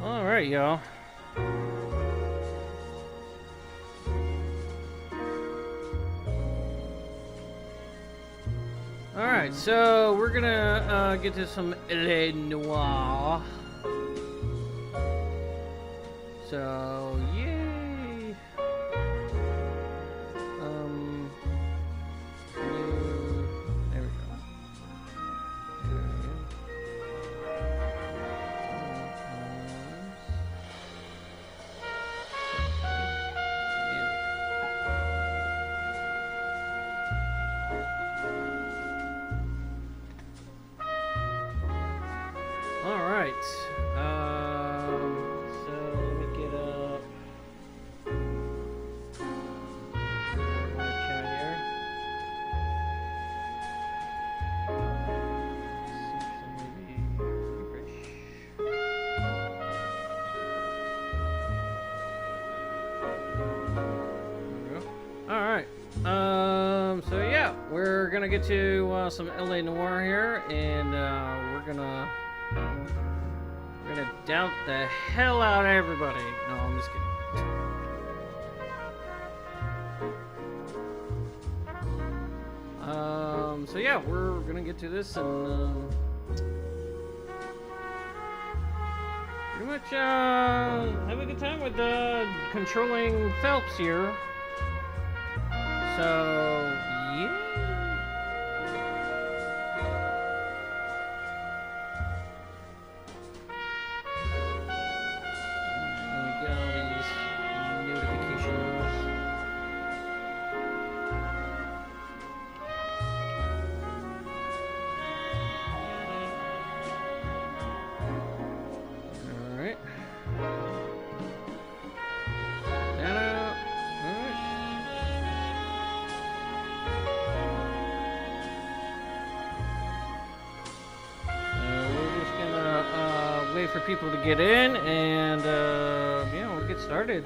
All right, y'all. All right, so we're gonna get to some Noire. So yay! There we go. All right. So let me get up my chat here. So maybe refresh. There we go. All right. So yeah, we're gonna get to some LA Noire here, and we're gonna doubt the hell out of everybody. No, I'm just kidding. So yeah, we're gonna get to this and pretty much have a good time with controlling Phelps here. So yeah. For people to get in, and yeah, we'll get started.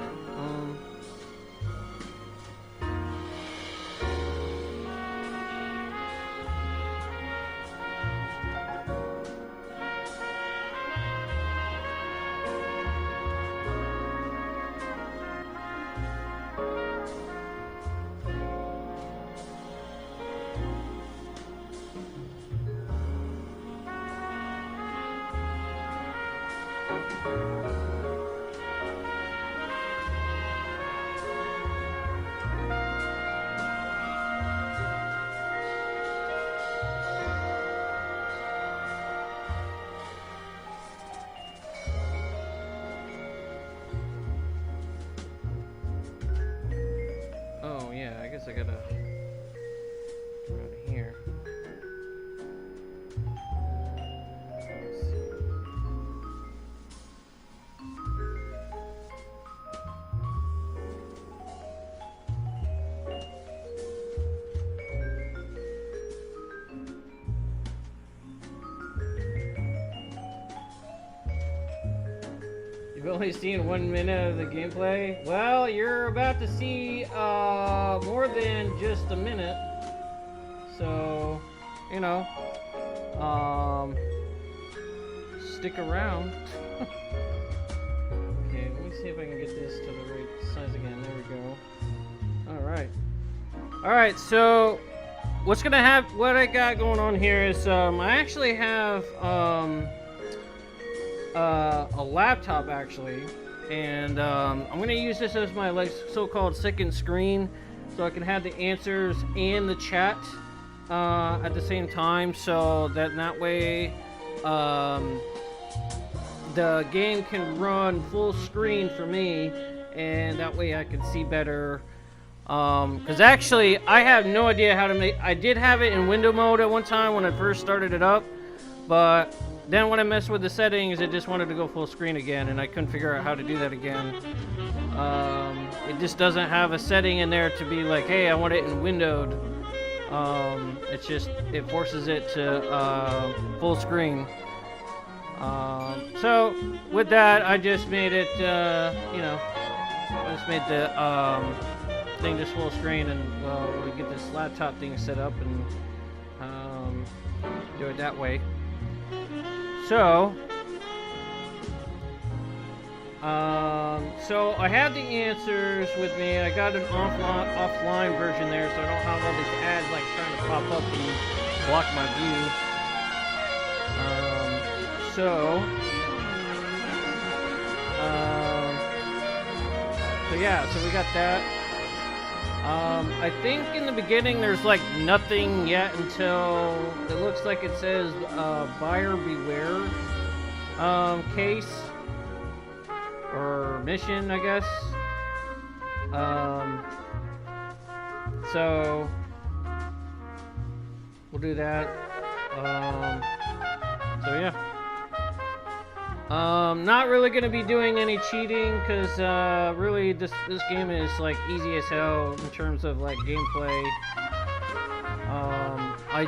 Oh yeah, I guess I gotta go out of here. Let's see. You've only seen 1 minute of the gameplay? Well, you're about to see more than just a minute. So, you know, stick around. Okay, let me see if I can get this to the right size again. There we go. Alright. Alright, so what I got going on here is I actually have a laptop actually, and I'm gonna use this as my so-called second screen, so I can have the answers and the chat at the same time, so that way the game can run full screen for me, and that way I can see better. Because actually I have no idea how to make. I did have it in window mode at one time when I first started it up, but then when I messed with the settings, it just wanted to go full screen again, and I couldn't figure out how to do that again. It just doesn't have a setting in there to be like, hey, I want it in windowed. It's just, it forces it to full screen. So with that, I just made it, you know, I just made the thing just full screen, and we get this laptop thing set up and do it that way. So So I have the answers with me. I got an offline version there, so I don't have all these ads like trying to pop up and block my view. So yeah, so we got that. I think in the beginning there's like nothing yet until it looks like it says buyer beware case or mission, I guess. So we'll do that. So yeah. Not really gonna be doing any cheating because really this game is like easy as hell in terms of like gameplay. I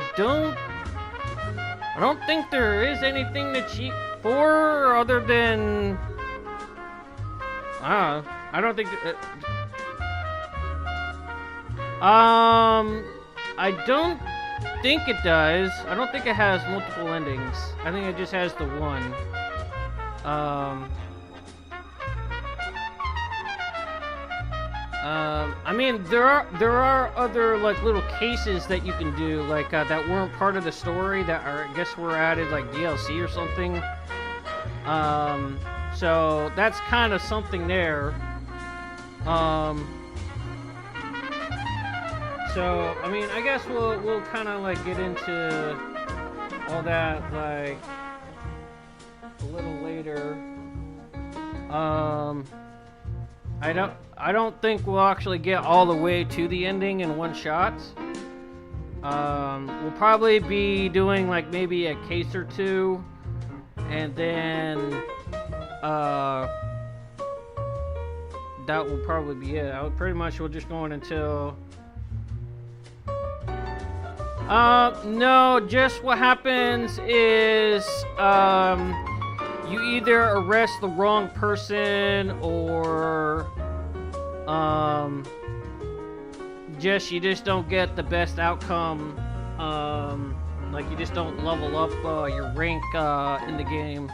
don't think there is anything to cheat for other than I don't think I don't think it does. I don't think it has multiple endings. I think it just has the one. I mean, there are other like little cases that you can do, like that weren't part of the story that are, I guess, were added like DLC or something. So that's kind of something there. So I mean, I guess we'll kind of like get into all that like a little later. I don't think we'll actually get all the way to the ending in one shot. We'll probably be doing like maybe a case or two, and then that will probably be it. Pretty much we'll just go on until no, just what happens is you either arrest the wrong person or you just don't get the best outcome. Like you just don't level up your rank in the game.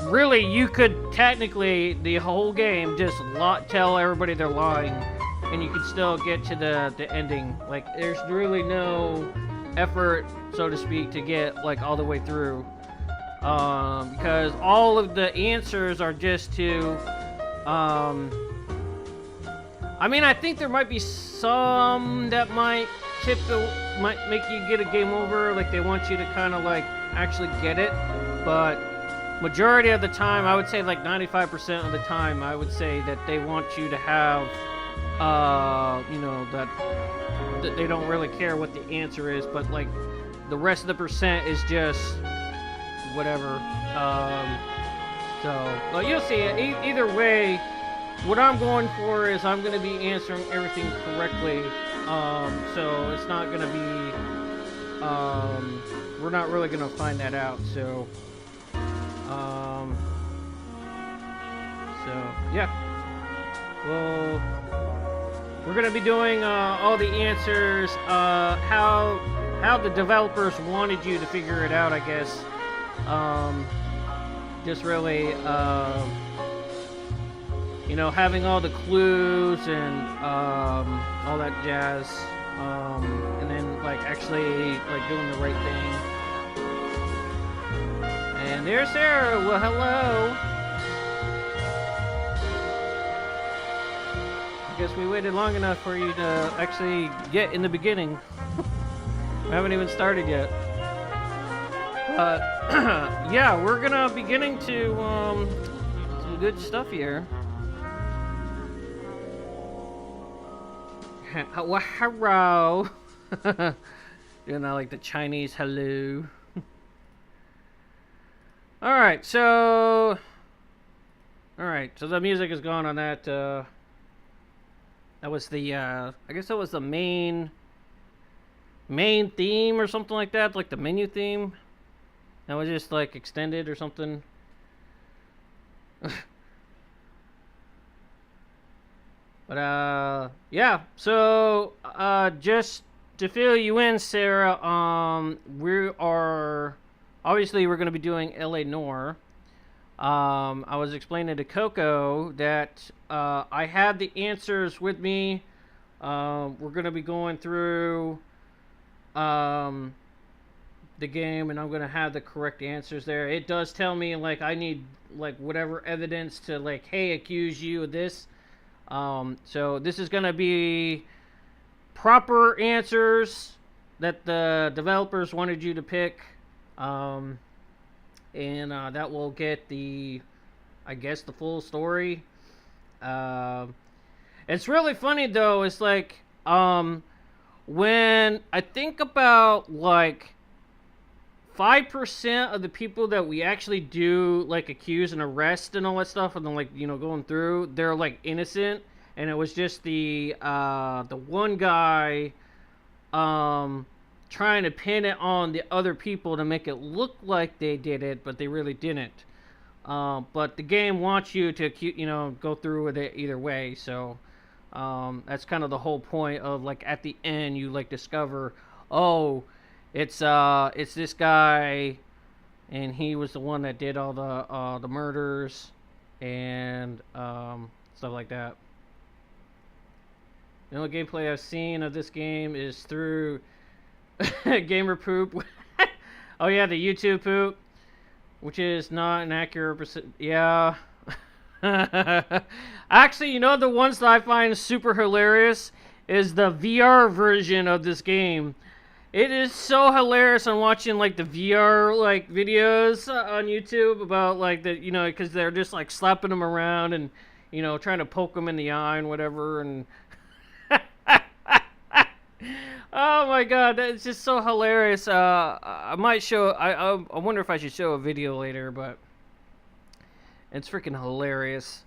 Really, you could technically the whole game just tell everybody they're lying, and you could still get to the ending. Like there's really no effort, so to speak, to get like all the way through. Because all of the answers are just to, I mean, I think there might be some that might make you get a game over, like they want you to kind of like actually get it, but majority of the time, I would say like 95% of the time, I would say that they want you to have, you know, that they don't really care what the answer is, but like the rest of the percent is just whatever. So, well, you'll see it. Either way, what I'm going for is I'm going to be answering everything correctly. So it's not going to be, we're not really going to find that out. So, yeah. Well, we're going to be doing all the answers, how the developers wanted you to figure it out, I guess. Just really, you know, having all the clues and all that jazz, and then like actually like doing the right thing. And there's Sarah. Well, hello. I guess we waited long enough for you to actually get in the beginning. We haven't even started yet. Yeah, we're gonna be getting to some good stuff here. Well, hello. Doing that like the Chinese hello. Alright, so the music is gone on that. That was the I guess that was the main theme or something like that, like the menu theme. That was just like extended or something. But yeah, so just to fill you in, Sarah, we're going to be doing LA Noire. I was explaining to Coco that I had the answers with me. We're gonna be going through the game, and I'm gonna have the correct answers there. It does tell me like I need like whatever evidence to like, hey, accuse you of this. So this is gonna be proper answers that the developers wanted you to pick, and that will get the, I guess, the full story. It's really funny though. It's like when I think about like 5% of the people that we actually do like accuse and arrest and all that stuff, and then like, you know, going through, they're like innocent, and it was just the one guy trying to pin it on the other people to make it look like they did it, but they really didn't. But the game wants you to, you know, go through with it either way. So that's kind of the whole point of like at the end you like discover, oh, it's this guy, and he was the one that did all the murders and stuff like that. The only gameplay I've seen of this game is through Gamer Poop. Oh yeah, the YouTube poop, which is not an accurate percent. Yeah. Actually, you know, the ones that I find super hilarious is the VR version of this game. It is so hilarious on watching like the VR like videos on YouTube about like the, you know, because they're just like slapping them around and, you know, trying to poke them in the eye and whatever, and oh my god, it's just so hilarious. I might show. I wonder if I should show a video later, but it's freaking hilarious.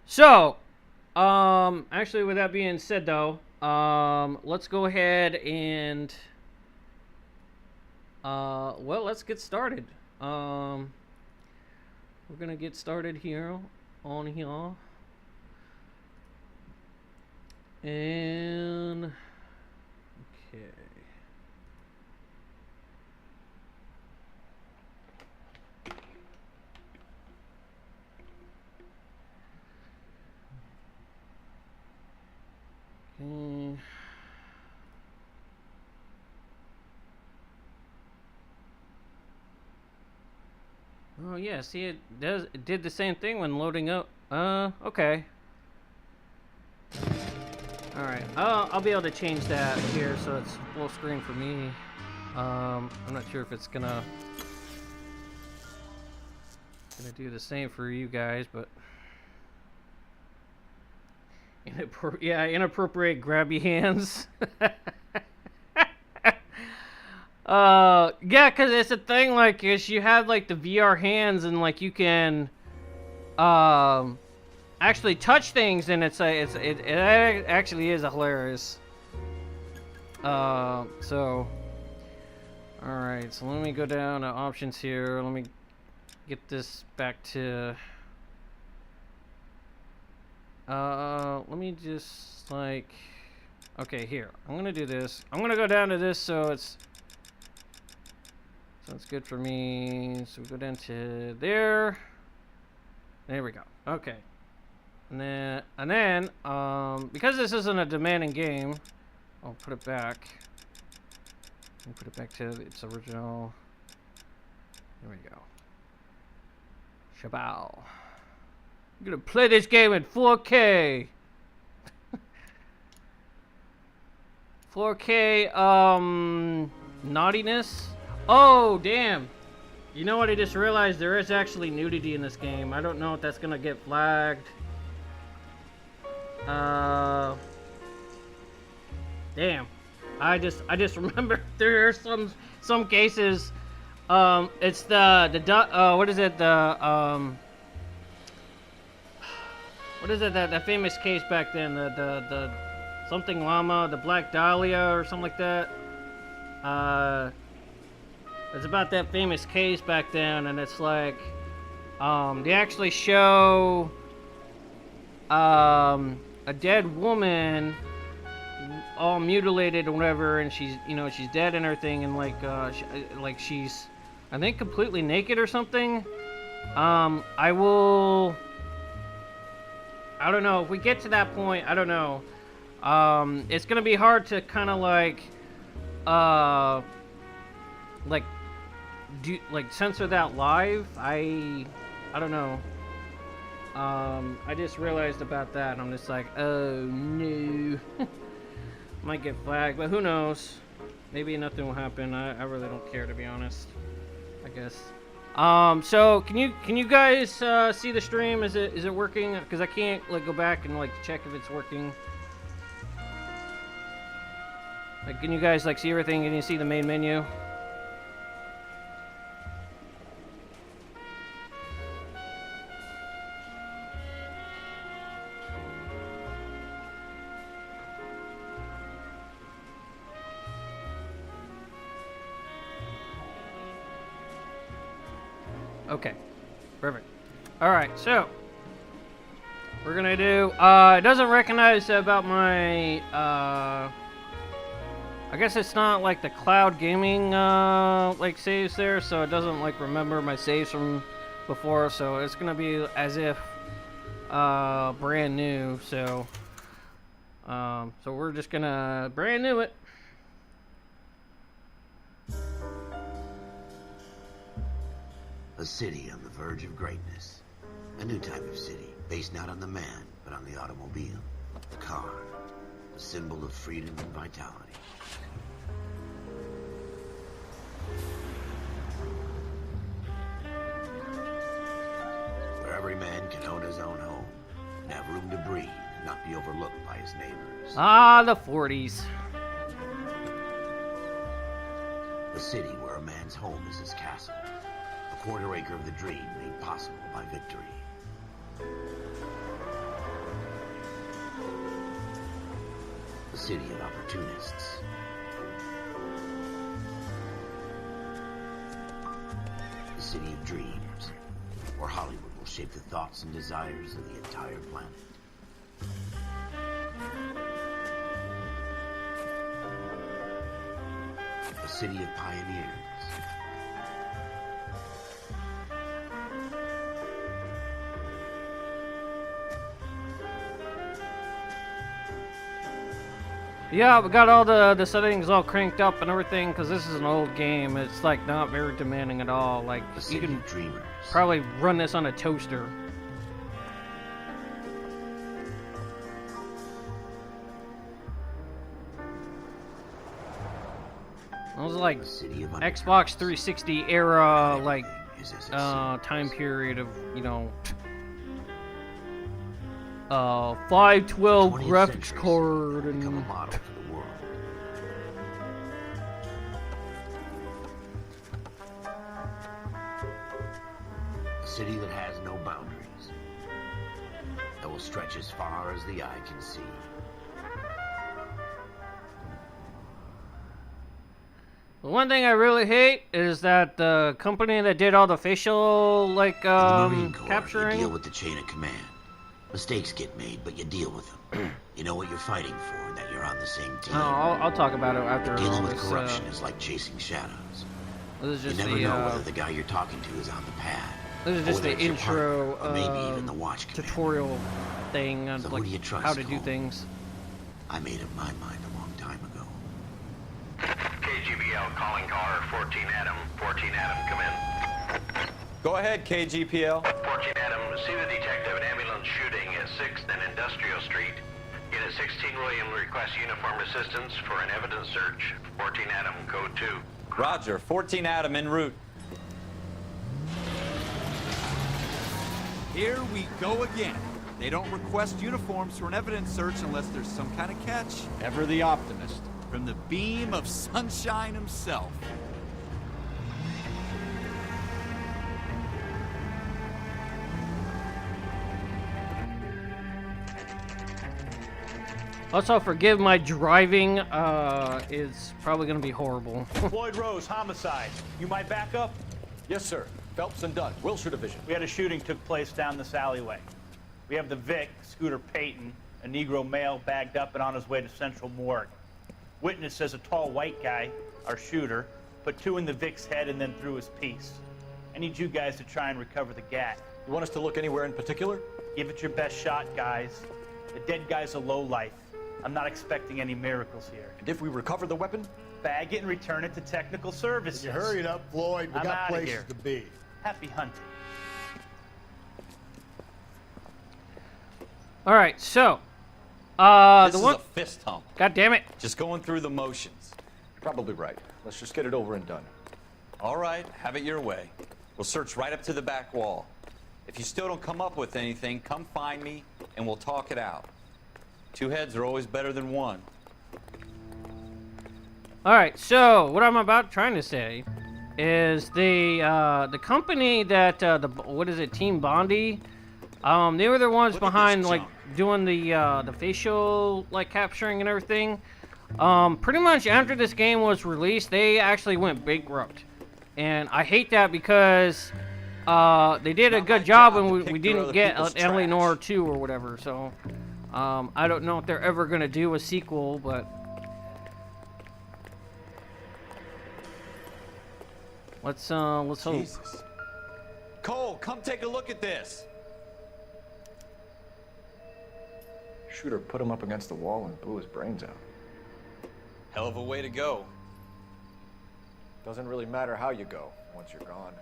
So, actually, with that being said, though, let's go ahead and well, let's get started. We're gonna get started here on here. And okay. Oh yeah, see, it did the same thing when loading up. Okay. Alright, I'll be able to change that here so it's full screen for me. I'm not sure if it's gonna do the same for you guys, but inappropriate grabby hands. Yeah, because it's a thing, like, is you have like the VR hands, and like you can actually touch things, and it actually is hilarious. So alright, so let me go down to options here. Let me get this back to let me just like, okay, here, I'm gonna do this. I'm gonna go down to this so it's good for me. So we go down to there. There we go. Okay. And then, because this isn't a demanding game, I'll put it back. I'll put it back to its original. There we go. Shabow. I'm gonna play this game in 4K. 4K, naughtiness. Oh, damn. You know what? I just realized there is actually nudity in this game. I don't know if that's gonna get flagged. Damn. I just remember there are some cases. It's what is it? What is it, that famous case back then? The something llama, the Black Dahlia or something like that. It's about that famous case back then, and it's like, they actually show a dead woman, all mutilated or whatever, and she's, you know, she's dead and everything, and like, she's I think completely naked or something. I will... I don't know. If we get to that point, I don't know. It's gonna be hard to kind of like censor that live. I don't know. I just realized about that, and I'm just like, oh no. Might get flagged, but who knows? Maybe nothing will happen. I really don't care, to be honest. I guess. So can you guys see the stream? Is it working? Because I can't like go back and like check if it's working. Like, can you guys like see everything? Can you see the main menu? Okay, perfect. All right, so we're gonna do. It doesn't recognize about my. I guess it's not like the cloud gaming like saves there, so it doesn't like remember my saves from before. So it's gonna be as if brand new. So we're just gonna brand new it. A city on the verge of greatness. A new type of city, based not on the man, but on the automobile. The car. A symbol of freedom and vitality. Where every man can own his own home, and have room to breathe, and not be overlooked by his neighbors. Ah, the 40s. The city where a man's home is his castle. A quarter acre of the dream made possible by victory. The city of opportunists. The city of dreams, where Hollywood will shape the thoughts and desires of the entire planet. The city of pioneers. Yeah, we got all the settings all cranked up and everything because this is an old game. It's like not very demanding at all. Like you can probably run this on a toaster. It was like Xbox 360 era, like time period of, you know, 512 graphics card and become a model for the world. A city that has no boundaries, that will stretch as far as the eye can see. The one thing I really hate is that the company that did all the facial like capturing. You deal with the chain of command. Mistakes get made, but you deal with them. You know what you're fighting for, and that you're on the same team. Oh, I'll talk about it after. Dealing with corruption is like chasing shadows. This is just you never know whether the guy you're talking to is on the pad. This is just the intro partner, or maybe even the watch tutorial thing on so like who do you trust, how to do Cole? things. I made up my mind a long time ago. KGBL calling car 14 Adam. 14 Adam, come in. Go ahead, KGPL. 14 Adam, see the detective, an ambulance shooting at 6th and Industrial Street. Unit 16 William requests uniform assistance for an evidence search. 14 Adam, code 2. Roger, 14 Adam en route. Here we go again. They don't request uniforms for an evidence search unless there's some kind of catch. Ever the optimist. From the beam of sunshine himself. Also, forgive my driving. Is probably gonna be horrible. Floyd Rose, homicide. You might back up? Yes, sir. Phelps and Dunn, Wilshire Division. We had a shooting took place down this alleyway. We have the Vic, Scooter Payton, a Negro male bagged up and on his way to Central Morgue. Witness says a tall white guy, our shooter, Put 2 in the Vic's head and then through his piece. I need you guys to try and recover the gat. You want us to look anywhere in particular? Give it your best shot, guys. The dead guy's a lowlife. I'm not expecting any miracles here. And if we recover the weapon? Bag it and return it to technical services. You hurry it up, Floyd. We I'm got outta places here. to be. Happy hunting. All right, so This is a fist hump. God damn it! Just going through the motions. You're probably right. Let's just get it over and done. All right, have it your way. We'll search right up to the back wall. If you still don't come up with anything, come find me and we'll talk it out. 2 heads are always better than 1. All right, so what I'm trying to say is the company that what is it, Team Bondi? They were the ones Look at behind this like junk. doing the facial like capturing and everything. Pretty much after this game was released, they actually went bankrupt, and I hate that because they did a Not good my job job and to we pick through didn't other get people's LA trash. Noire 2 or whatever. So I don't know if they're ever gonna do a sequel, but let's hope. Jesus. Cole, come take a look at this. Shooter put him up against the wall and blew his brains out. Hell of a way to go. Doesn't really matter how you go once you're gone.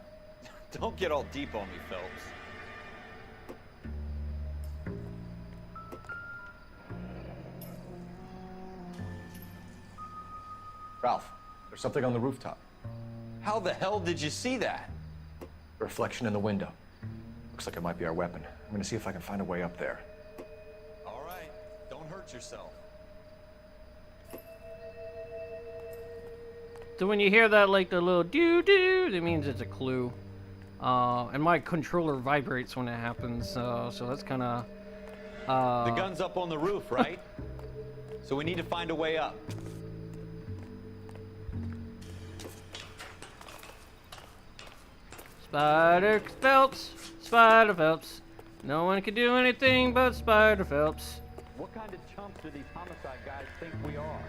Don't get all deep on me, Phelps. Ralph, there's something on the rooftop. How the hell did you see that? A reflection in the window. Looks like it might be our weapon. I'm gonna see if I can find a way up there. All right, don't hurt yourself. So when you hear that, like the little doo-doo, that means it's a clue. And my controller vibrates when it happens, so that's kind of... The gun's up on the roof, right? So we need to find a way up. Spider Phelps, Spider Phelps. No one can do anything but Spider Phelps. What kind of chumps do these homicide guys think we are?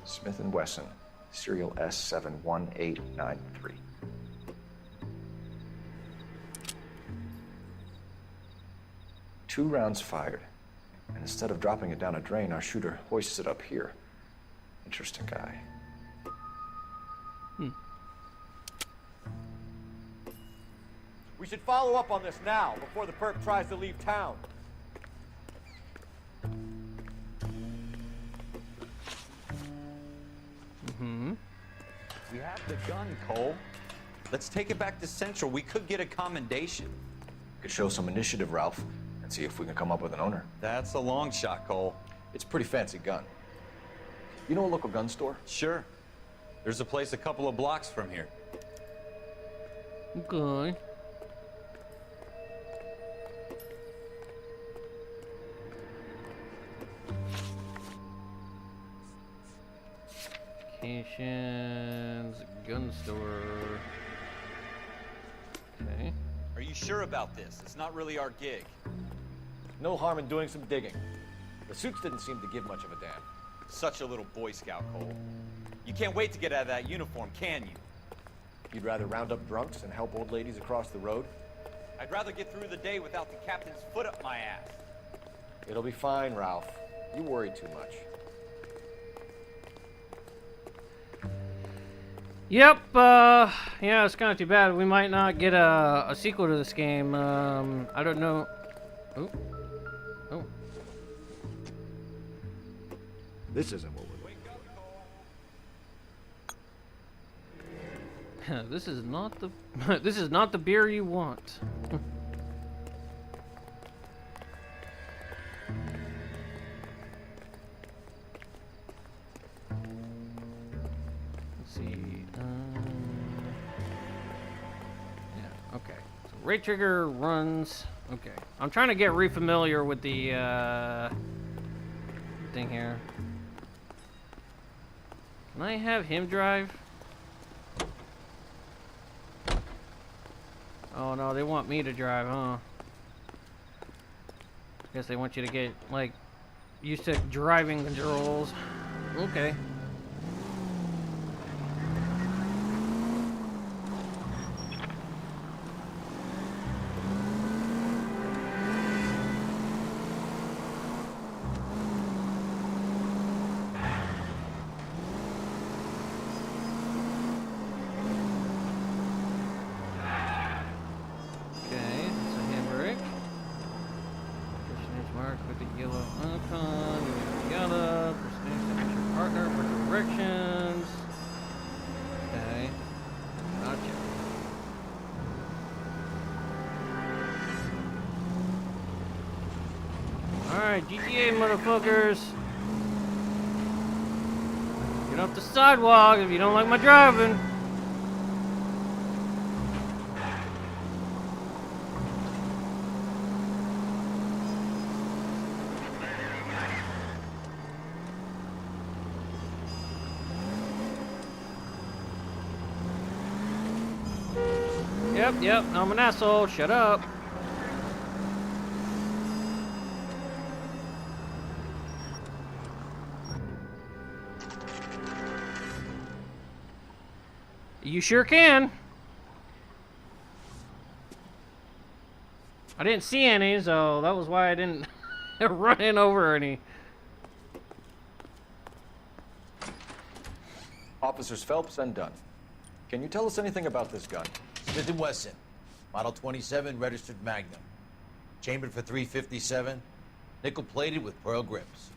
Smith & Wesson, serial S71893. Two rounds fired, and instead of dropping it down a drain, our shooter hoists it up here. Interesting guy. We should follow up on this now, before the perp tries to leave town. We have the gun, Cole. Let's take it back to Central. We could get a commendation. Could show some initiative, Ralph, and see if we can come up with an owner. That's a long shot, Cole. It's a pretty fancy gun. You know a local gun store? Sure. There's a place a couple of blocks from here. Okay. Locations, gun store. Okay. Are you sure about this? It's not really our gig. No harm in doing some digging. The suits didn't seem to give much of a damn. Such a little Boy Scout, Cole. You can't wait to get out of that uniform, can you? You'd rather round up drunks and help old ladies across the road? I'd rather get through the day without the captain's foot up my ass. It'll be fine, Ralph. You worry too much. Yep, yeah, it's kind of too bad. We might not get a sequel to this game. I don't know. Oh. Oh. This isn't what we're looking for. This is not the this is not the beer you want. Let's see. Yeah. Okay. So right trigger runs. Okay. I'm trying to get re-familiar with the thing here. Can I have him drive? Oh no, they want me to drive, huh? Guess they want you to get, like, used to driving controls. Okay. Alright, GTA motherfuckers. Get off the sidewalk if you don't like my driving. Yep, I'm an asshole. Shut up. You sure can. I didn't see any, so that was why I didn't run in over any. Officers Phelps and Dunn. Can you tell us anything about this gun? Smith & Wesson, Model 27, registered Magnum. Chambered for .357, nickel-plated with pearl grips.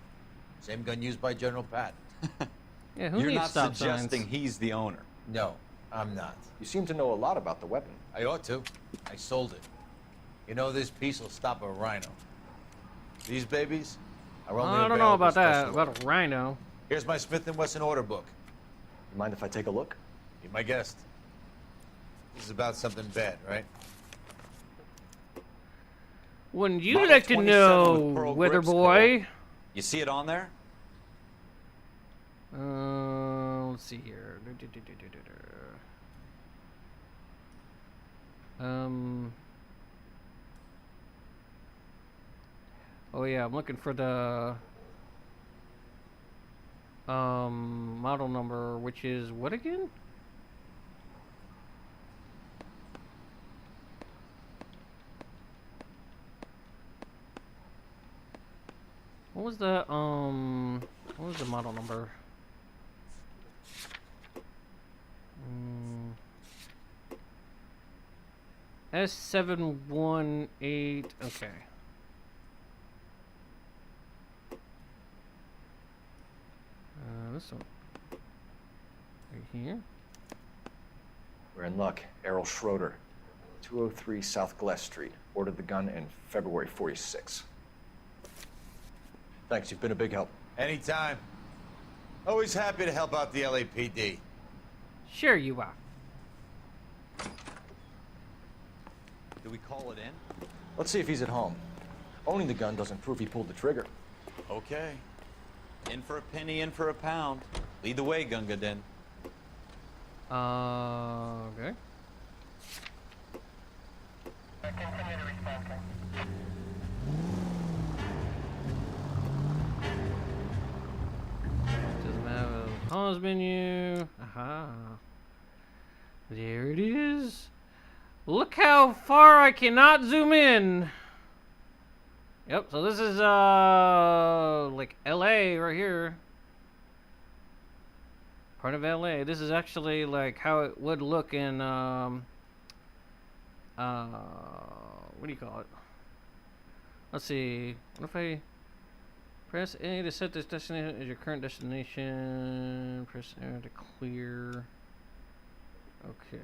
Same gun used by General Patton. Yeah, who You're needs not stop suggesting signs? he's the owner. No, I'm not. You seem to know a lot about the weapon. I ought to. I sold it. You know, this piece will stop a rhino. These babies are only I don't know about that, special about a rhino. Here's my Smith & Wesson order book. You mind if I take a look? Be my guest. This is about something bad, right? Wouldn't you Model like to 27 know, with pearl Weather grips, Boy? You see it on there? Let's see here. Oh yeah, I'm looking for the model number, which is what again? What was the model number? S718. Okay. This one right here. We're in luck. Errol Schroeder, 203 South Glass Street. Ordered the gun in February '46. Thanks, you've been a big help. Anytime. Always happy to help out the LAPD. Sure you are. Do we call it in? Let's see if he's at home. Owning the gun doesn't prove he pulled the trigger. Okay. In for a penny, in for a pound. Lead the way, Gunga Din. Okay. Doesn't have a pause menu. Aha. There it is. Look how far I cannot zoom in. Yep, so this is like LA right here. Part of LA. This is actually like how it would look in what do you call it? Let's see. What if I press A to set this destination as your current destination? Press A to clear. Okay.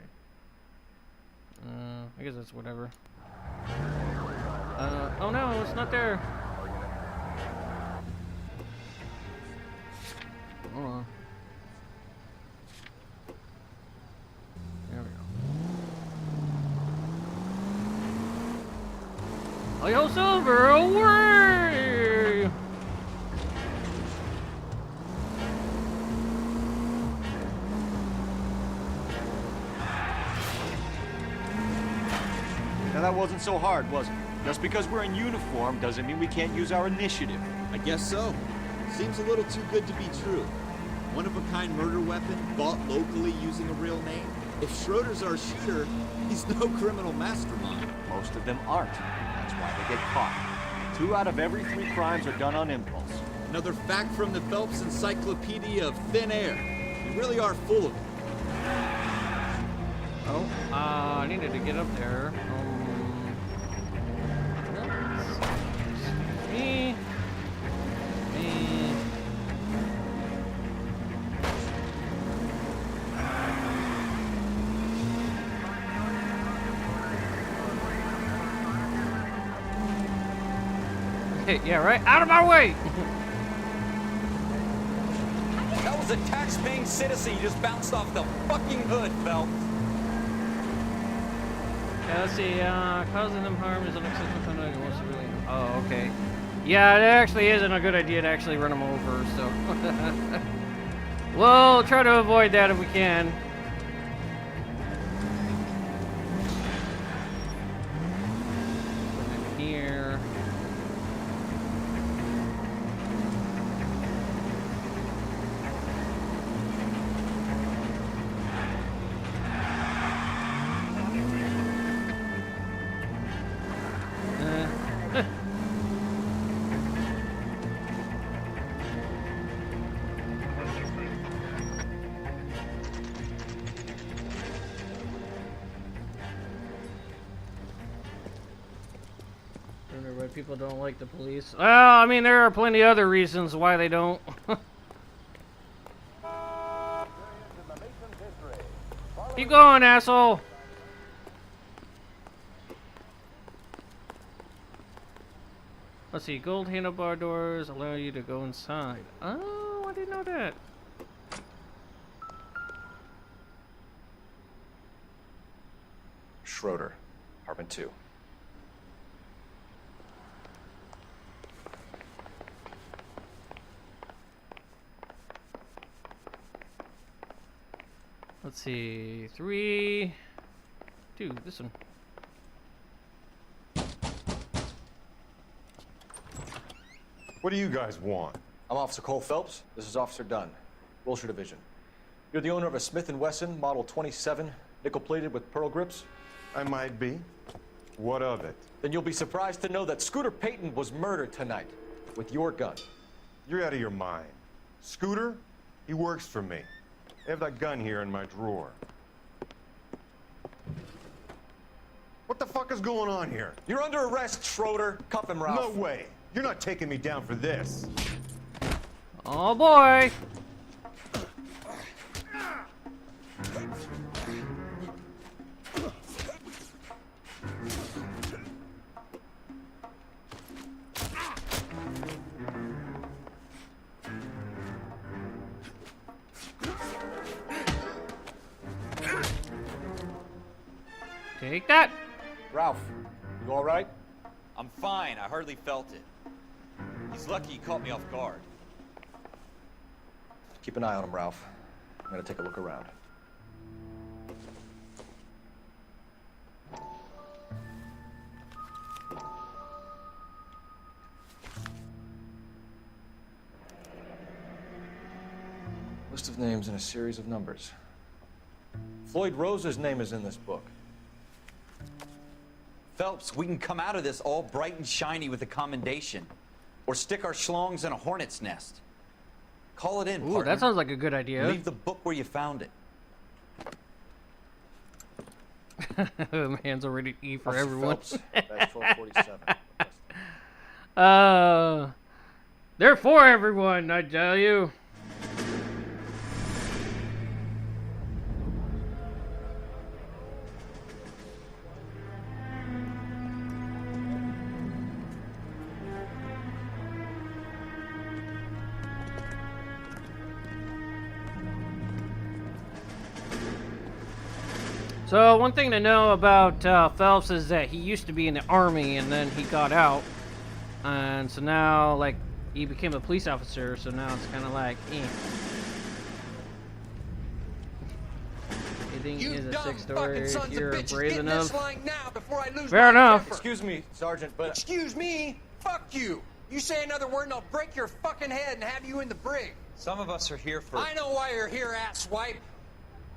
I guess that's whatever. Oh no, it's not there. Hold on. There we go. Oh, yo, Silver, away! Now that wasn't so hard, was it? Just because we're in uniform doesn't mean we can't use our initiative. I guess so. Seems a little too good to be true. One-of-a-kind murder weapon bought locally using a real name. If Schroeder's our shooter, he's no criminal mastermind. Most of them aren't. That's why they get caught. 2 out of every 3 crimes are done on impulse. Another fact from the Phelps Encyclopedia of Thin Air. You really are full of it. Oh, I needed to get up there. Me. Yeah, right? Out of my way! That was a tax-paying citizen you just bounced off the fucking hood, Phelps. Yeah, let's see, causing them harm is unacceptable. Really... Oh, okay. Yeah, it actually isn't a good idea to actually run them over, so... We'll try to avoid that if we can. Here... Why people don't like the police. Well, I mean, there are plenty of other reasons why they don't. Keep going, asshole. Let's see, gold handlebar doors allow you to go inside. Oh, I didn't know that. Schroeder, apartment 2. Let's see, 3, 2, this one. What do you guys want? I'm Officer Cole Phelps. This is Officer Dunn, Wilshire Division. You're the owner of a Smith & Wesson Model 27, nickel-plated with pearl grips? I might be. What of it? Then you'll be surprised to know that Scooter Payton was murdered tonight with your gun. You're out of your mind. Scooter? He works for me. I have that gun here in my drawer. What the fuck is going on here? You're under arrest, Schroeder. Cuff him, Ralph. No way. You're not taking me down for this. Oh boy. Take that! Ralph, you all right? I'm fine. I hardly felt it. He's lucky he caught me off guard. Keep an eye on him, Ralph. I'm gonna take a look around. List of names and a series of numbers. Floyd Rose's name is in this book. Phelps, we can come out of this all bright and shiny with a commendation. Or stick our schlongs in a hornet's nest. Call it in, Ooh, partner. that sounds like a good idea. Leave the book where you found it. Man's already E for Officer everyone. Phelps, that's 1247. They're for everyone, I tell you. So one thing to know about Phelps is that he used to be in the army and then he got out, and so now like he became a police officer. So now it's kind of like, everything You is a dumb six-story. fucking sons If of you're bitches, brave get in enough. this line now before I lose Fair my enough. temper. Excuse me, Sergeant, but... Excuse me? Fuck you. You say another word and I'll break your fucking head and have you in the brig. Some of us are here for... I know why you're here, asswipe.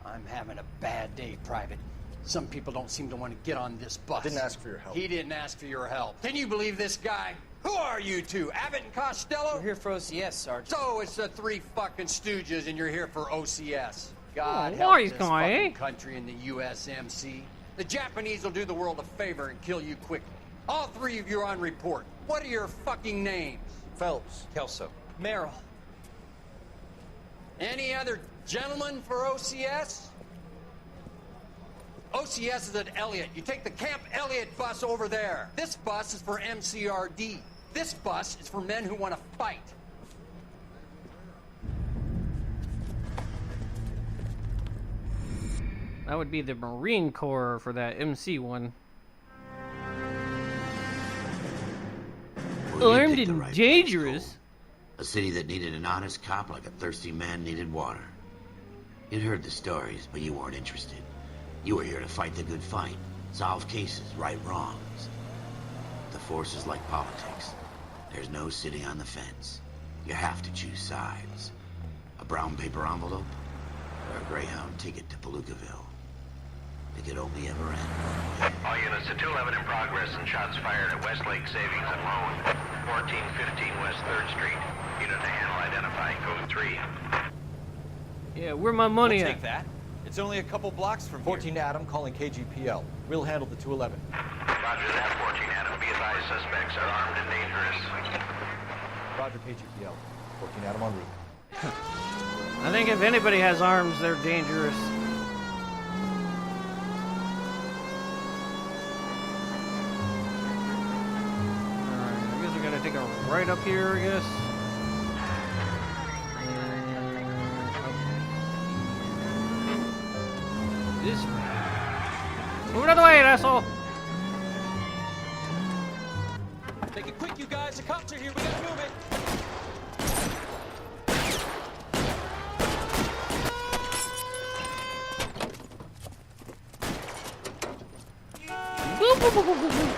I'm having a bad day, Private. Some people don't seem to want to get on this bus. Didn't ask for your help. He didn't ask for your help. Can you believe this guy? Who are you two? Abbott and Costello? We're here for OCS, Sergeant. So it's the three fucking stooges and you're here for OCS. God Oh, help nice this guy, fucking eh? country and the USMC. The Japanese will do the world a favor and kill you quickly. All three of you are on report. What are your fucking names? Phelps. Kelso. Merrill. Any other gentlemen for OCS? OCS is at Elliott. You take the Camp Elliott bus over there. This bus is for MCRD. This bus is for men who want to fight. That would be the Marine Corps for that MC one. Well, you Armed picked the and right place, dangerous. Cole. A city that needed an honest cop like a thirsty man needed water. You'd heard the stories, but you weren't interested. You were here to fight the good fight, solve cases, right wrongs. The force is like politics. There's no sitting on the fence. You have to choose sides. A brown paper envelope, or a Greyhound ticket to Palookaville. It could only ever end one way. All units to 211 in progress and shots fired at Westlake Savings and Loan, 1415 West 3rd Street. Unit to handle identifying code 3. Yeah, where my money We'll at? take that. It's only a couple blocks from 14 to Adam, calling KGPL. We'll handle the 211. Roger that, 14 Adam. Be advised, suspects are armed and dangerous. Roger, KGPL. 14 Adam en route. I think if anybody has arms, they're dangerous. Alright, I guess we gotta take a right up here, I guess. This way. Move it out of the way, asshole! Make it quick, you guys. The cops are here. We gotta move it. Boop, boop, boop, boop, boop, boop.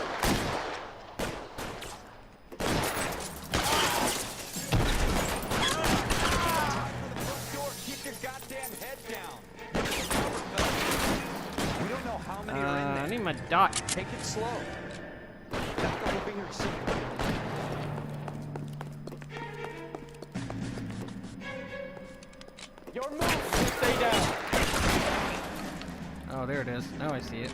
Keep your goddamn head down. We don't know how many are in I there. need my dot. Take it slow. Backup will be here soon. Your move. Stay down. Oh, there it is. Now I see it.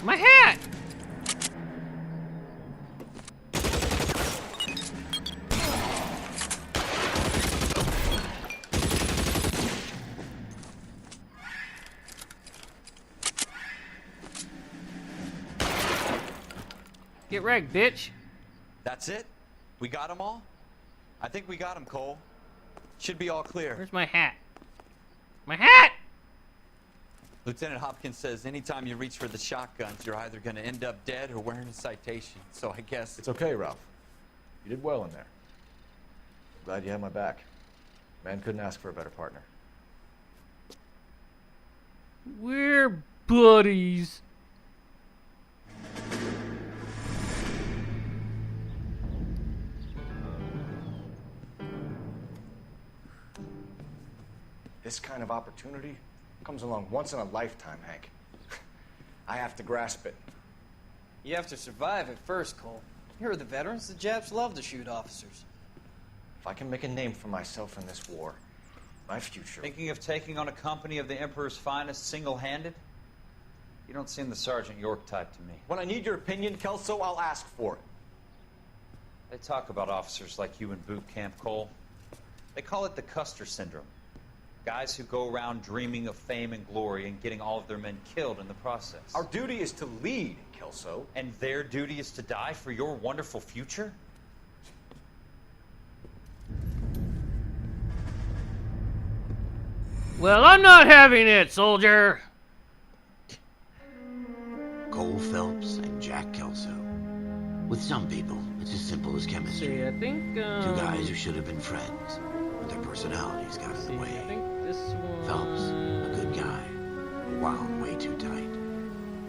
My hat! Get wrecked, bitch. That's it? We got them all? I think we got them, Cole. Should be all clear. Where's my hat? My hat! Lieutenant Hopkins says anytime you reach for the shotguns, you're either going to end up dead or wearing a citation. So I guess... It's okay, Ralph. You did well in there. Glad you had my back. Man couldn't ask for a better partner. We're buddies. This kind of opportunity comes along once in a lifetime, Hank. I have to grasp it. You have to survive at first, Cole. Here are the veterans. The Japs love to shoot officers. If I can make a name for myself in this war, my future... Thinking of taking on a company of the Emperor's finest single-handed? You don't seem the Sergeant York type to me. When I need your opinion, Kelso, I'll ask for it. They talk about officers like you in boot camp, Cole. They call it the Custer Syndrome. Guys who go around dreaming of fame and glory and getting all of their men killed in the process. Our duty is to lead, Kelso. And their duty is to die for your wonderful future? Well, I'm not having it, soldier. Cole Phelps and Jack Kelso. With some people, It's as simple as chemistry. See, I think, Two guys who should have been friends, but their personalities got in the way. I think this one... Phelps, a good guy, wound way too tight.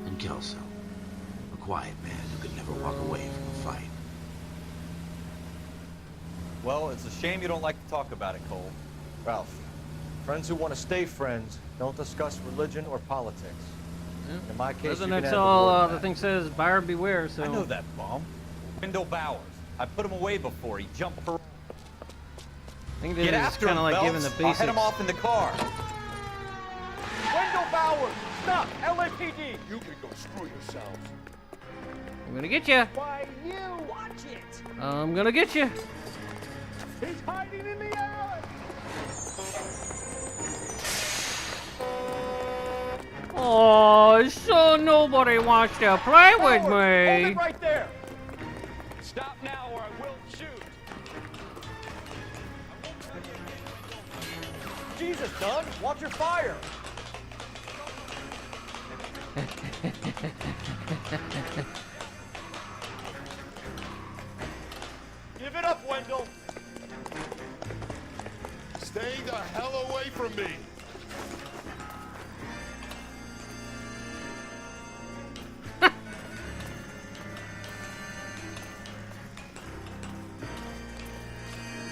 And Kelso, a quiet man who could never walk away from a fight. Well, it's a shame you don't like to talk about it, Cole. Ralph, friends who want to stay friends don't discuss religion or politics. Yeah. In my case, Doesn't you can that's add the all word the back. thing says, buyer beware, so... I know that bum. Wendell Bowers. I put him away before. He jumped for... I think this Get is after kind him, of like Phelps. giving the I'll basics. head him off in the car. Wendell Bowers! Stop! LAPD! You can go screw yourselves. I'm gonna get you. Why, you! Watch it! I'm gonna get you. He's hiding in the alley! Oh, so nobody wants to play with Hold me. it right there! Stop now or I will shoot! Jesus, Doug! Watch your fire! Give it up, Wendell! Stay the hell away from me!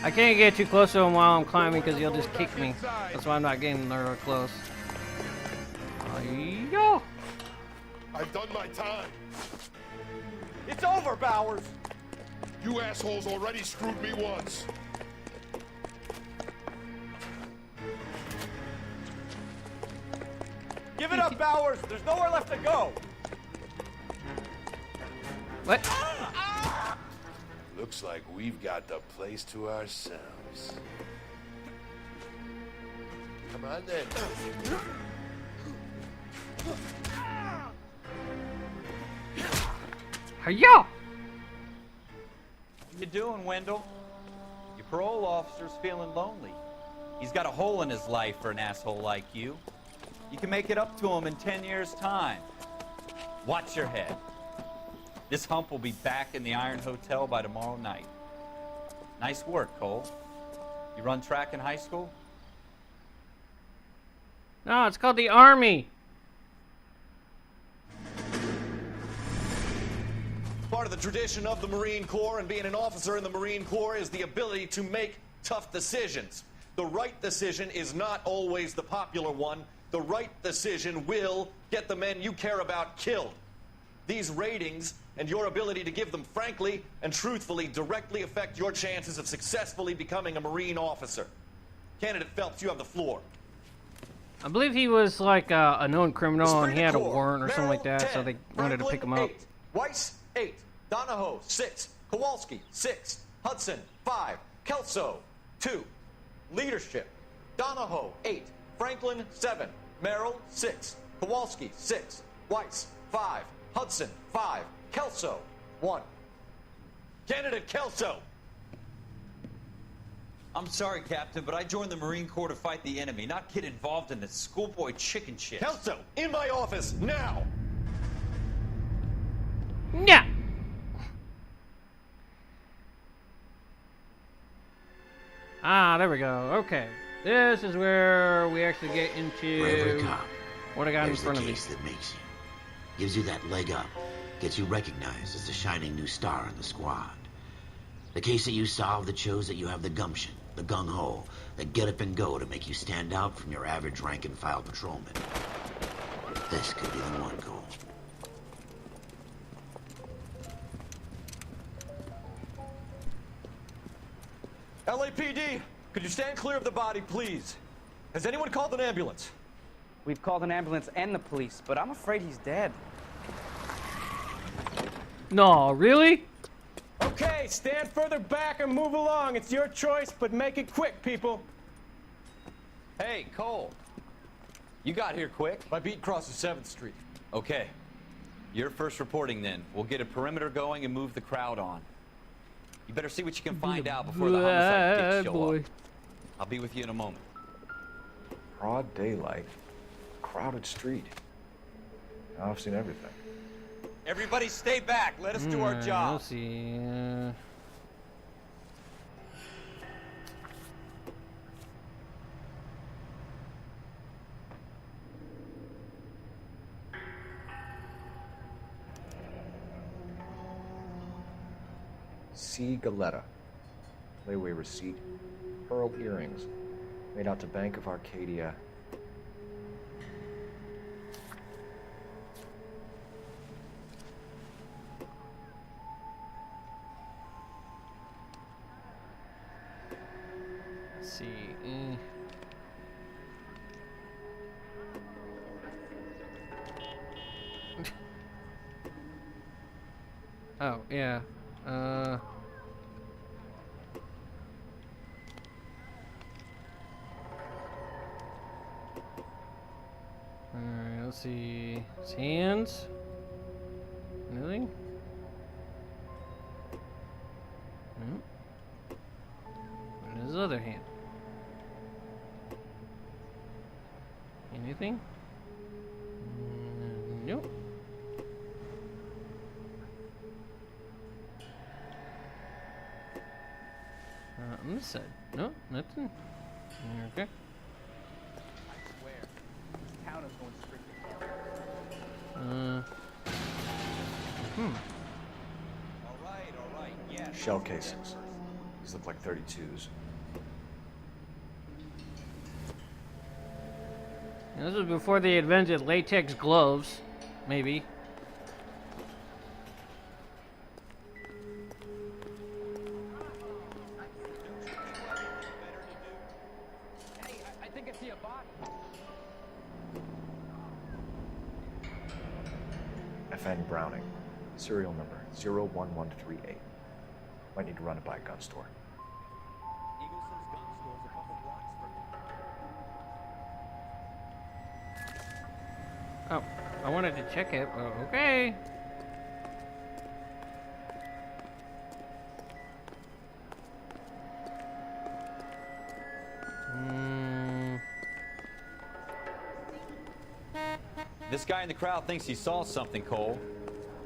I can't get too close to him while I'm climbing because he'll just kick me. That's why I'm not getting there close. Yo! I've done my time. It's over, Bowers! You assholes already screwed me once. Give it up, Bowers! There's nowhere left to go! What? Looks like we've got the place to ourselves. Come on then. Hiya! What you doing, Wendell? Your parole officer's feeling lonely. He's got a hole in his life for an asshole like you. You can make it up to him in 10 years' time. Watch your head. This hump will be back in the Iron Hotel by tomorrow night. Nice work, Cole. You run track in high school? No, it's called the Army. Part of the tradition of the Marine Corps and being an officer in the Marine Corps is the ability to make tough decisions. The right decision is not always the popular one. The right decision will get the men you care about killed. These ratings and your ability to give them frankly and truthfully directly affect your chances of successfully becoming a Marine officer. Candidate Phelps, you have the floor. I believe he was like a known criminal and he had a Corps, warrant or something like that, 10, so they wanted to pick him Franklin, up. 8, Weiss, 8, Donahoe, 6, Kowalski, 6, Hudson, 5, Kelso, 2, Leadership, Donahoe, 8, Franklin, 7, Merrill, 6, Kowalski, 6, Weiss, 5, Hudson, 5, Kelso, 1. Candidate Kelso. I'm sorry, Captain, but I joined the Marine Corps to fight the enemy, not get involved in this schoolboy chicken shit. Kelso, in my office, now! Yeah. Ah, there we go. Okay. This is where we actually get For into every cop, what I got in there's front the of me. case that makes you. Gives you that leg up. Gets you recognized as the shining new star in the squad. The case that you solve that shows that you have the gumption, the gung-ho, the get up and go to make you stand out from your average rank-and-file patrolman. This could be the one, Cole. LAPD, could you stand clear of the body, please? Has anyone called an ambulance? We've called an ambulance and the police, but I'm afraid he's dead. No, really? Okay, stand further back and move along. It's your choice, but make it quick, people. Hey, Cole. You got here quick. My beat crosses 7th Street. Okay. You're first reporting then. We'll get a perimeter going and move the crowd on. You better see what you can find out before the homicide dicks show up. I'll be with you in a moment. Broad daylight, crowded street. Now I've seen everything. Everybody stay back. Let us do our job. Let's see. C. Galetta. Layaway receipt. Pearl earrings. Made out to Bank of Arcadia. Let's see. Oh, yeah. Alright, let's see. His hands. Anything? Nope. And his other hand. Anything? Nope. On this side. No, nothing. Okay. I swear, this town is going strictly All right, yeah. Shell casings. These look like 32s. And this was before they invented latex gloves, maybe. Hey, I think I see a bot. FN Browning. Serial number 01138. Might need to run it by a gun store. Eagleson's gun store's a couple blocks from Oh, I wanted to check it, but okay. This guy in the crowd thinks he saw something, Cole.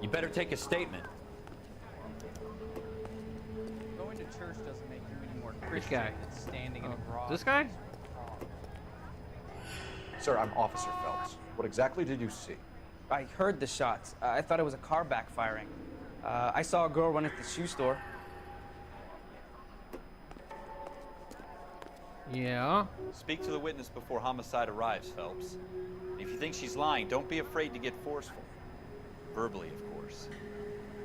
You better take a statement. Going to church doesn't make you any more This Christian guy. than standing in a garage. This guy? Sir, I'm Officer Phelps. What exactly did you see? I heard the shots. I thought it was a car backfiring. I saw a girl run at the shoe store. Yeah. Speak to the witness before homicide arrives, Phelps. If you think she's lying, don't be afraid to get forceful. Verbally, of course.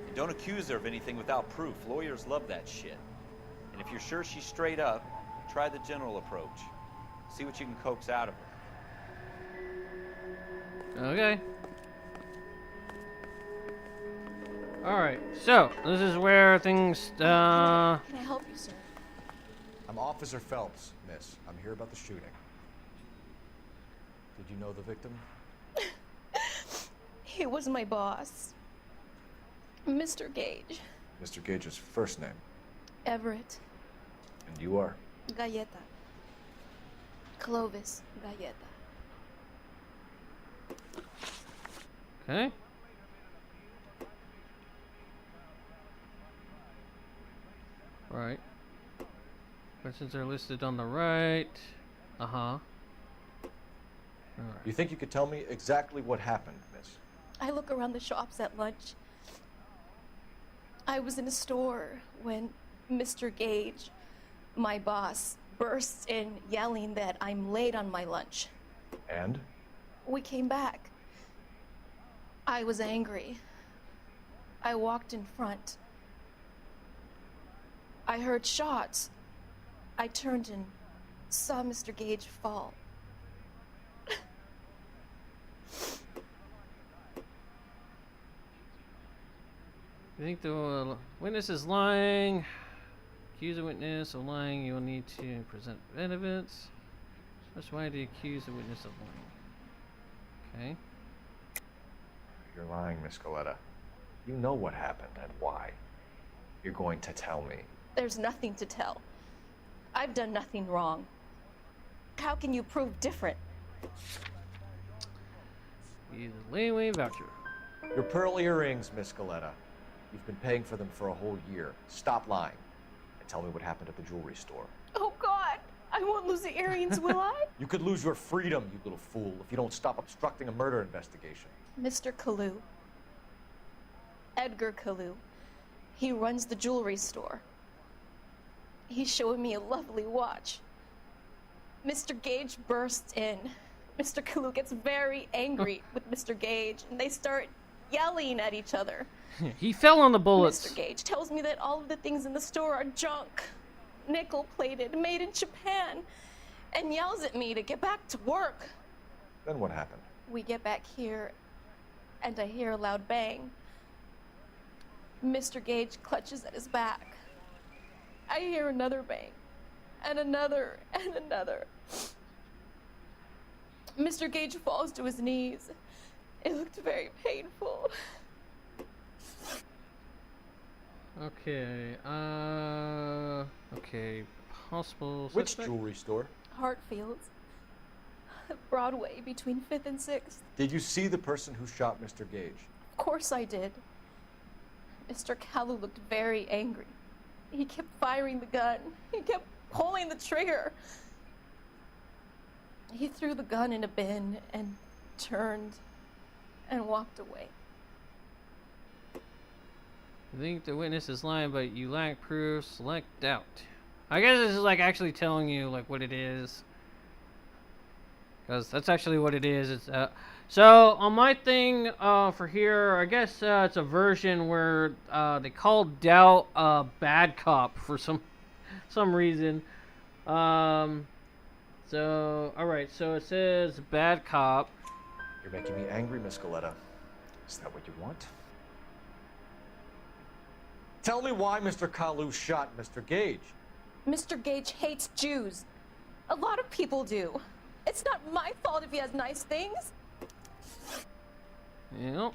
And don't accuse her of anything without proof. Lawyers love that shit. And if you're sure she's straight up, try the general approach. See what you can coax out of her. Okay. Alright, so this is where things Can I help you, sir? I'm Officer Phelps, miss. I'm here about the shooting. Did you know the victim? He was my boss. Mr. Gage. Mr. Gage's first name. Everett. And you are? Galleta. Clovis Galleta. Okay. Right. Questions are listed on the right. Uh-huh. You think you could tell me exactly what happened, miss? I look around the shops at lunch. I was in a store when Mr. Gage, my boss, bursts in yelling that I'm late on my lunch. And? We came back. I was angry. I walked in front. I heard shots. I turned and saw Mr. Gage fall. You think the witness is lying? Accuse the witness of lying. You will need to present evidence. That's why to accuse the witness of lying. Okay. You're lying, Miss Galetta. You know what happened and why. You're going to tell me. There's nothing to tell. I've done nothing wrong. How can you prove different? Use a layaway voucher. Your pearl earrings, Miss Scaletta. You've been paying for them for a whole year. Stop lying and tell me what happened at the jewelry store. Oh, God. I won't lose the earrings, will I? You could lose your freedom, you little fool, if you don't stop obstructing a murder investigation. Mr. Kalu. Edgar Kalu. He runs the jewelry store. He's showing me a lovely watch. Mr. Gage bursts in. Mr. Kalu gets very angry with Mr. Gage, and they start yelling at each other. He fell on the bullets. Mr. Gage tells me that all of the things in the store are junk, nickel-plated, made in Japan, and yells at me to get back to work. Then what happened? We get back here, and I hear a loud bang. Mr. Gage clutches at his back. I hear another bang, and another, and another. Mr. Gage falls to his knees. It looked very painful. Okay, okay, possible Which suspect? jewelry store? Hartfield's. Broadway, between 5th and 6th. Did you see the person who shot Mr. Gage? Of course I did. Mr. Kalu looked very angry. He kept firing the gun. He kept pulling the trigger. He threw the gun in a bin and turned and walked away. You think the witness is lying, but you lack proof. Select doubt. I guess this is like actually telling you like what it is, because that's actually what it is. It's so on my thing for here, I guess it's a version where they call doubt bad cop for some reason. So all right, so it says bad cop. You're making me angry, Miss Scaletta. Is that what you want? Tell me why Mr. Kalu shot Mr. Gage. Mr. Gage hates Jews. A lot of people do. It's not my fault if he has nice things. Yep.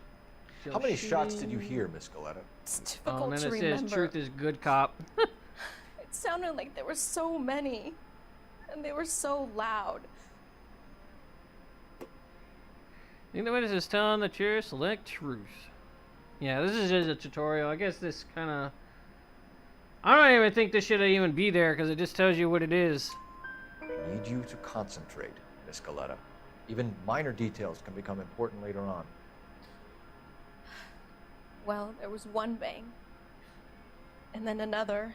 How many shots did you hear, Miss Scaletta? It's difficult and to it remember. says truth is good cop. It sounded like there were so many, and they were so loud. Think the witness is telling the truth? Select truth. Yeah, this is just a tutorial. I guess this kind of... I don't even think this should even be there, because it just tells you what it is. I need you to concentrate, Miss Scaletta. Even minor details can become important later on. Well, there was one bang, and then another,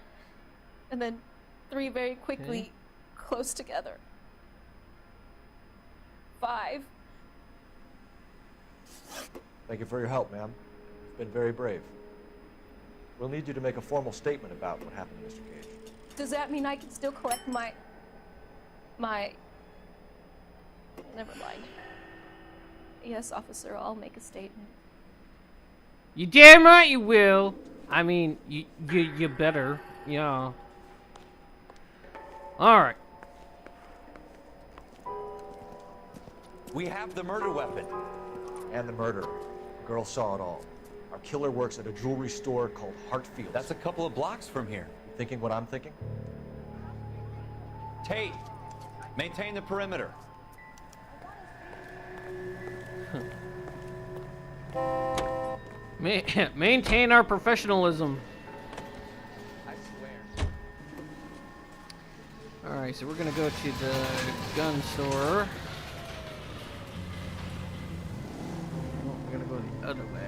and then 3 very quickly, close together. 5. Thank you for your help, ma'am. You've been very brave. We'll need you to make a formal statement about what happened to Mr. Gage. Does that mean I can still collect my... Never mind. Yes, officer, I'll make a statement. You damn right you will. I mean, you better. Yeah. All right. We have the murder weapon. And the murderer. The girl saw it all. Our killer works at a jewelry store called Hartfield's. That's a couple of blocks from here. You thinking what I'm thinking? Tate, maintain the perimeter. Maintain our professionalism. I swear. Alright, so we're gonna go to the gun store. Oh, we're gonna go the other way.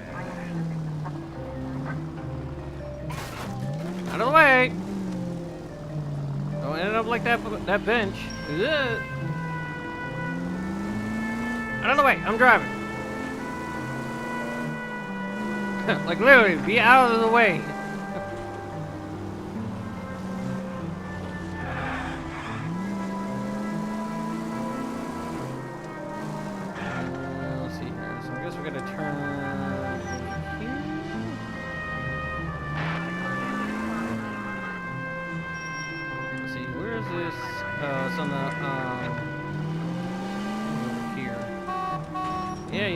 Out of the way! Don't end up like that bench. Ugh. Out of the way, I'm driving. Like literally, be out of the way. Let's see here. So I guess we're gonna turn here. Let's see, where is this? Oh, it's on the over here. Yeah.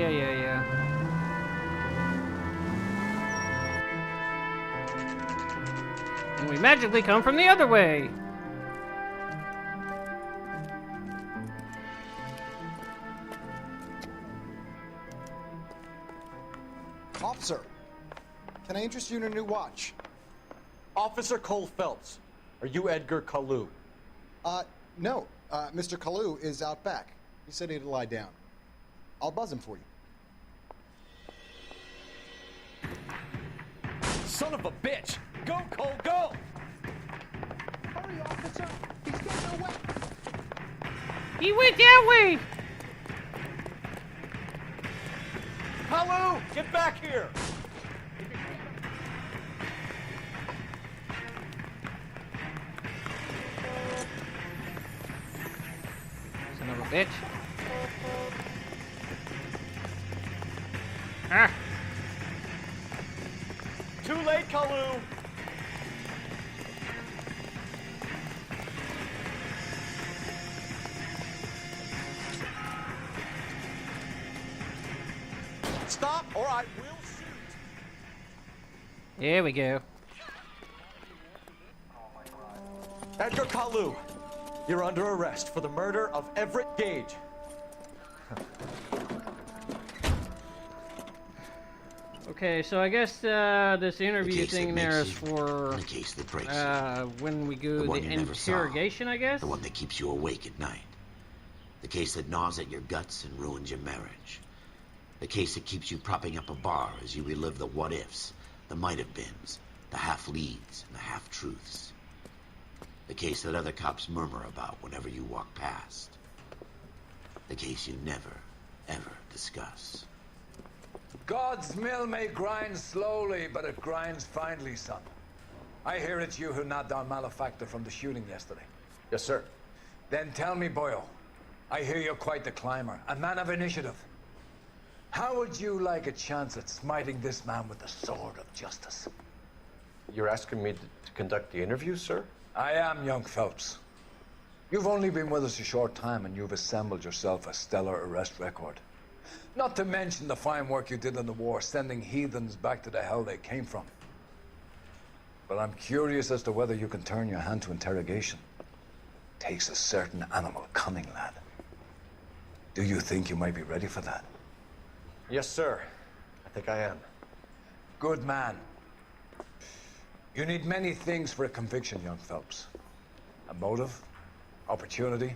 And we magically come from the other way. Officer, can I interest you in a new watch? Officer Cole Phelps, are you Edgar Kalu? No. Mr. Kalu is out back. He said he'd lie down. I'll buzz him for you. Son of a bitch! Go, Cole, go! Hurry, officer! He's getting away! He went that way! Kalu, get back here! Son of a bitch. Ah! Too late, Kalu! Stop, or I will shoot. Here we go. Edgar Kalu, you're under arrest for the murder of Everett Gage. Okay, so I guess this interview case thing that there makes is you, for the case that breaks when we go the the one you never saw, interrogation, I guess. the one that keeps you awake at night, the case that gnaws at your guts and ruins your marriage, the case that keeps you propping up a bar as you relive the what-ifs, the might-have-beens, the half-leads, and the half-truths, the case that other cops murmur about whenever you walk past, the case you never, ever discuss. God's mill may grind slowly, but it grinds finely, son. I hear it's you who knocked down Malefactor from the shooting yesterday. Yes, sir. Then tell me, Boyle, I hear you're quite the climber, a man of initiative. How would you like a chance at smiting this man with the sword of justice? You're asking me to conduct the interview, sir? I am, young Phelps. You've only been with us a short time, and you've assembled yourself a stellar arrest record. Not to mention the fine work you did in the war, sending heathens back to the hell they came from. But I'm curious as to whether you can turn your hand to interrogation. Takes a certain animal cunning, lad. Do you think you might be ready for that? Yes, sir. I think I am. Good man. You need many things for a conviction, young Phelps. A motive, opportunity,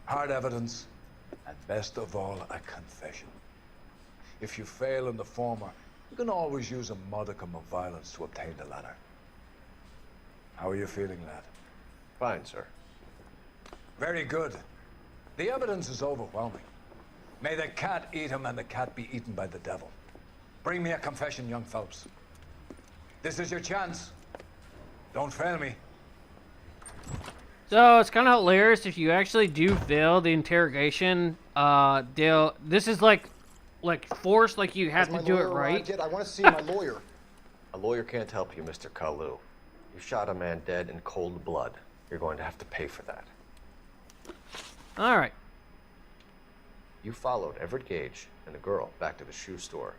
hard evidence, and best of all, a confession. If you fail in the former, you can always use a modicum of violence to obtain the latter. How are you feeling, lad? Fine, sir. Very good. The evidence is overwhelming. May the cat eat him and the cat be eaten by the devil. Bring me a confession, young Phelps. This is your chance. Don't fail me. So it's kind of hilarious if you actually do fail the interrogation. This is like forced, like you have to do it right. I want to see my lawyer. A lawyer can't help you, Mr. Kalu. You shot a man dead in cold blood. You're going to have to pay for that. All right. You followed Everett Gage and the girl back to the shoe store.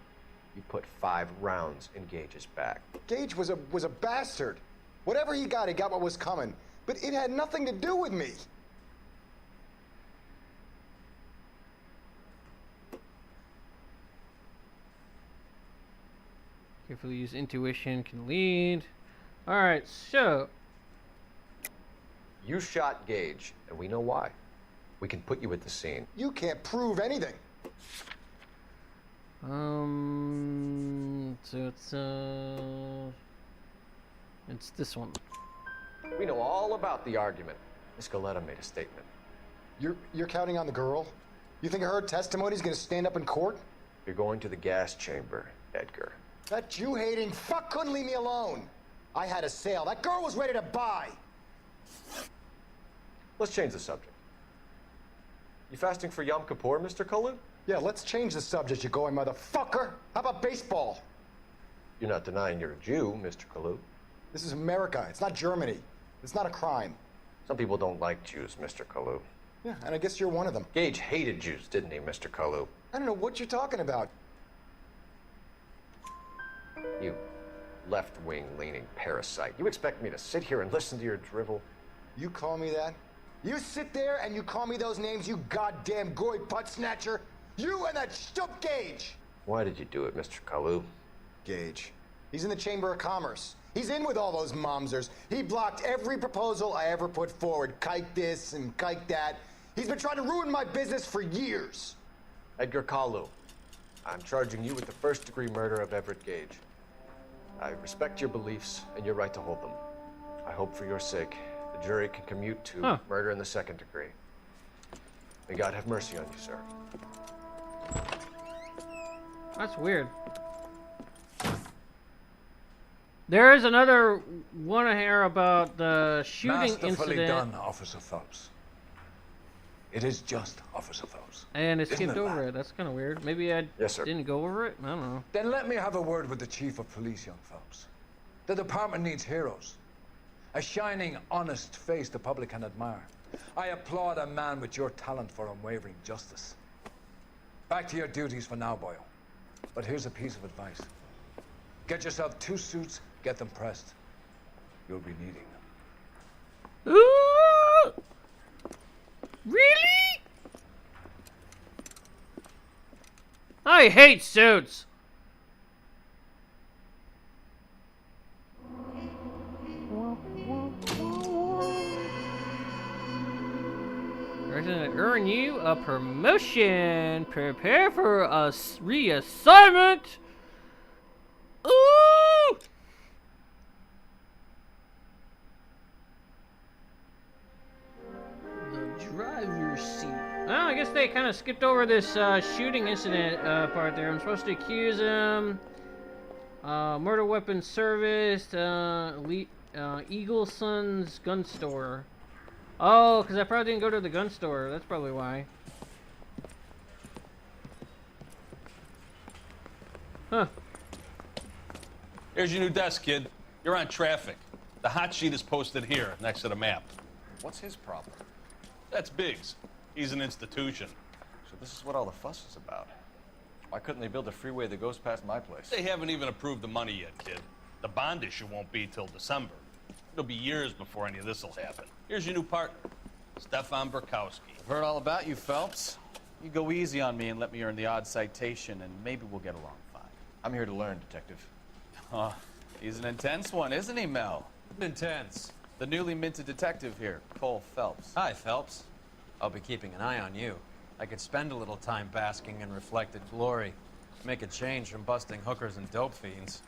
You put 5 rounds in Gage's back. Gage was a bastard. Whatever he got what was coming. But it had nothing to do with me. Carefully use intuition can lead. All right, so you shot Gage, and we know why. We can put you at the scene. You can't prove anything. So it's this one. We know all about the argument. Miss Galetta made a statement. You're counting on the girl? You think her testimony's gonna stand up in court? You're going to the gas chamber, Edgar. That Jew-hating fuck couldn't leave me alone. I had a sale. That girl was ready to buy. Let's change the subject. You fasting for Yom Kippur, Mr. Cullen? Yeah, let's change the subject, you going motherfucker. How about baseball? You're not denying you're a Jew, Mr. Kalu. This is America. It's not Germany. It's not a crime. Some people don't like Jews, Mr. Kalu. Yeah, and I guess you're one of them. Gage hated Jews, didn't he, Mr. Kalu? I don't know what you're talking about. You left-wing leaning parasite. You expect me to sit here and listen to your drivel? You call me that? You sit there and you call me those names, you goddamn goy butt snatcher? You and that stup Gage! Why did you do it, Mr. Kalu? Gage. He's in the Chamber of Commerce. He's in with all those momsers. He blocked every proposal I ever put forward. Kike this and kike that. He's been trying to ruin my business for years. Edgar Kalu, I'm charging you with the first-degree murder of Everett Gage. I respect your beliefs and your right to hold them. I hope for your sake the jury can commute to murder in the second degree. May God have mercy on you, sir. That's weird. There is another one here about the shooting Masterfully incident. done, Officer Phelps. It is just Officer Phelps. And it Isn't skipped it, over lad? it. That's kind of weird. Maybe I didn't go over it. I don't know. Then let me have a word with the Chief of Police, young Phelps. The department needs heroes. A shining, honest face the public can admire. I applaud a man with your talent for unwavering justice. Back to your duties for now, boyo. But here's a piece of advice. Get yourself 2 suits, get them pressed. You'll be needing them. Ooh! Really? I hate suits. We're gonna earn you a promotion. Prepare for a reassignment. Ooh! The driver's seat. Well, I guess they kind of skipped over this shooting incident part there. I'm supposed to accuse him. Murder weapon service. Eagle Son's gun store. Oh, because I probably didn't go to the gun store. That's probably why. Huh. Here's your new desk, kid. You're on traffic. The hot sheet is posted here, next to the map. What's his problem? That's Biggs. He's an institution. So this is what all the fuss is about. Why couldn't they build a freeway that goes past my place? They haven't even approved the money yet, kid. The bond issue won't be till December. It'll be years before any of this will happen. Here's your new partner, Stefan Burkowski. I've heard all about you, Phelps. You go easy on me and let me earn the odd citation, and maybe we'll get along fine. I'm here to learn, Detective. He's an intense one, isn't he, Mel? Intense. The newly minted detective here, Cole Phelps. Hi, Phelps. I'll be keeping an eye on you. I could spend a little time basking in reflected glory. Make a change from busting hookers and dope fiends.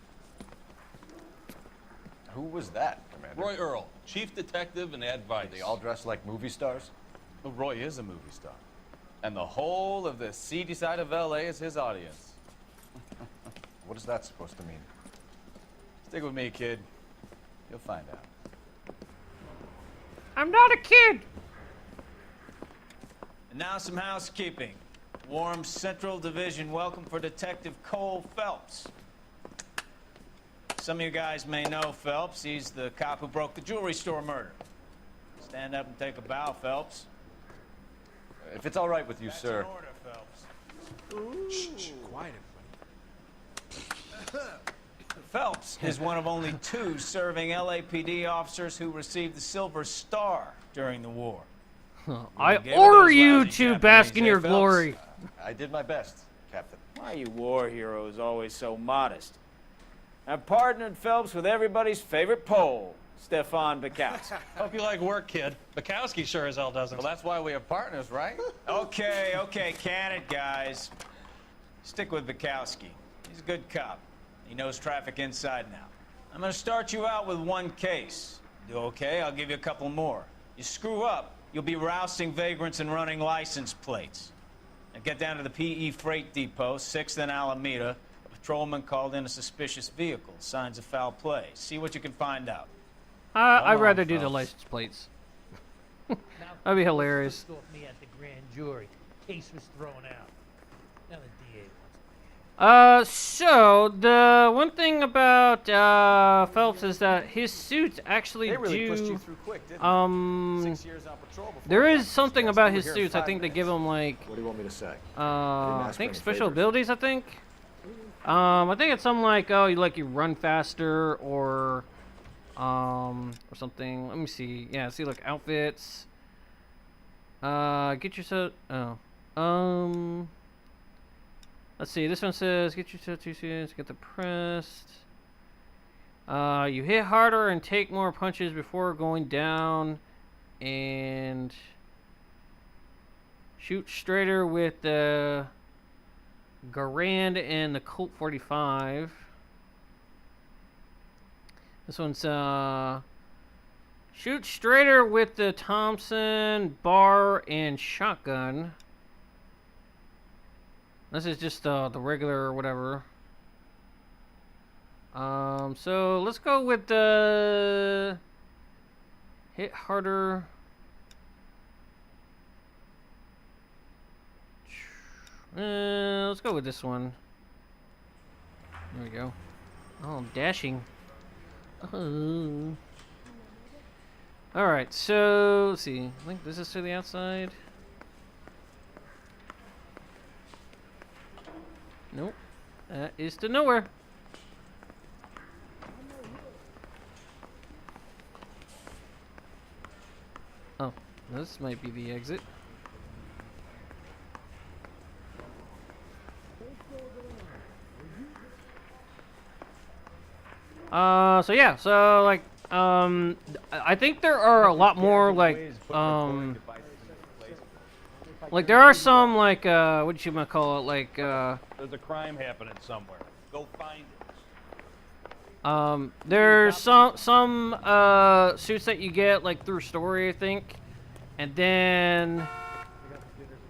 Who was that, Commander? Roy Earl, chief detective and advice. They all dress like movie stars? Well, Roy is a movie star. And the whole of the seedy side of LA is his audience. What is that supposed to mean? Stick with me, kid. You'll find out. I'm not a kid. And now some housekeeping. Warm Central Division welcome for Detective Cole Phelps. Some of you guys may know Phelps. He's the cop who broke the jewelry store murder. Stand up and take a bow, Phelps. If it's all right with you, That's sir. an order, Phelps. Shh, quiet, everybody. Phelps is one of only 2 serving LAPD officers who received the Silver Star during the war. I order you to bask in your Phelps? glory. I did my best, Captain. Why are you war heroes always so modest? I've partnered Phelps with everybody's favorite Pole, Stefan Bukowski. Hope you like work, kid. Bukowski sure as hell doesn't. Well, that's why we have partners, right? Okay, can it, guys. Stick with Bukowski. He's a good cop. He knows traffic inside now. I'm gonna start you out with 1 case. Do okay? I'll give you a couple more. You screw up, you'll be rousting vagrants and running license plates. Now get down to the PE Freight Depot, 6th and Alameda. A patrolman called in a suspicious vehicle. Signs of foul play. See what you can find out. I'd Come rather on, do the Phelps. license plates. That'd be hilarious. Off me at the grand jury. Case was thrown out. Now the DA wants So the one thing about Phelps is that his suits actually They really do. pushed you through quick, didn't they? 6 years on patrol before There I is got something this about chance. his We were here suits. I 5 think they minutes. give him like. What do you want me to say? I ask think for any special favors. abilities. I think. I think it's something like you run faster or something. Let me see. Yeah, see like outfits. Get yourself. Let's see. This one says, get your tattoos, get the pressed. You hit harder and take more punches before going down, and shoot straighter with the Garand and the Colt 45. This one's shoot straighter with the Thompson, bar, and shotgun. This is just the regular whatever. So let's go with the hit harder. Let's go with this one. There we go. Oh, dashing. Oh. Alright, so let's see. I think this is to the outside. Nope. That is to nowhere. Oh, this might be the exit. So yeah, so like, I think there are a lot more like there are some like, what you might call it, like, There's a crime happening somewhere. Go find it. there's some suits that you get like through story, I think, and then,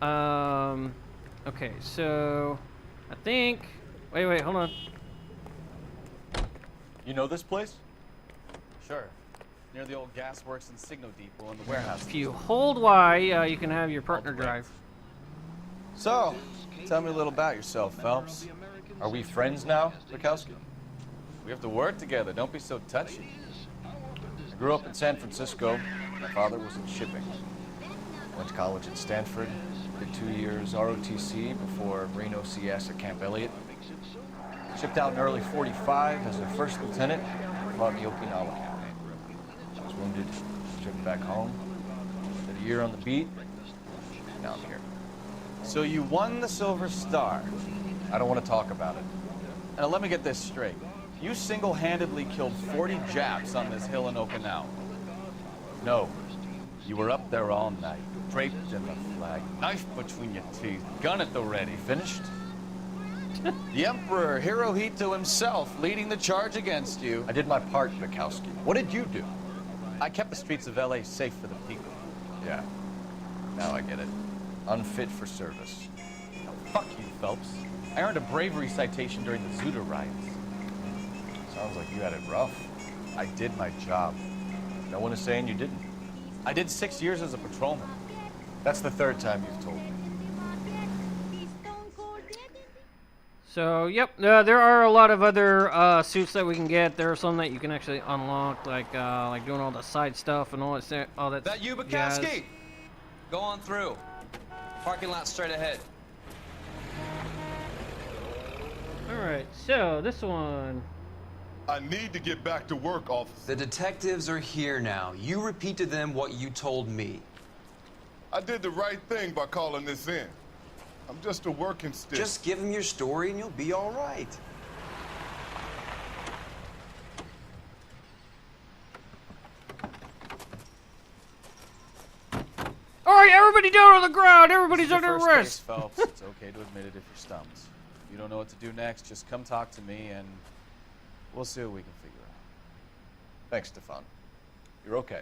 okay, so I think, wait, hold on. You know this place? Sure. Near the old gas works and Signal Depot in the warehouse. If you hold Y, you can have your partner drive. So, tell me a little about yourself, Phelps. Are we friends now, Bukowski? We have to work together. Don't be so touchy. I grew up in San Francisco. My father was in shipping. Went to college at Stanford. Did 2 years ROTC before Marine OCS at Camp Elliott. Shipped out in early 45 as a first lieutenant. Fought in the Okinawa campaign. I was wounded. Shipped back home. Did a year on the beat. Now I'm here. So you won the Silver Star. I don't want to talk about it. Now let me get this straight. You single-handedly killed 40 Japs on this hill in Okinawa. No. You were up there all night, draped in the flag, knife between your teeth, gun at the ready. Finished? The Emperor Hirohito himself leading the charge against you. I did my part, Bukowski. What did you do? I kept the streets of LA safe for the people. Yeah. Now I get it. Unfit for service. Now, fuck you, Phelps. I earned a bravery citation during the Zuda riots. Sounds like you had it rough. I did my job. No one is saying you didn't. I did 6 years as a patrolman. That's the third time you've told me. So, yep, there are a lot of other suits that we can get. There are some that you can actually unlock, like doing all the side stuff and all that. That you, Bukowski? Jazz. Go on through. Parking lot straight ahead. All right, so this one. I need to get back to work, officer. The detectives are here now. You repeat to them what you told me. I did the right thing by calling this in. I'm just a working stick. Just give them your story and you'll be all right. All right, everybody down on the ground. Everybody's under First arrest. case, Phelps. It's okay to admit it if you're stumped. If you don't know what to do next, just come talk to me and we'll see what we can figure out. Thanks, Stefan. You're okay.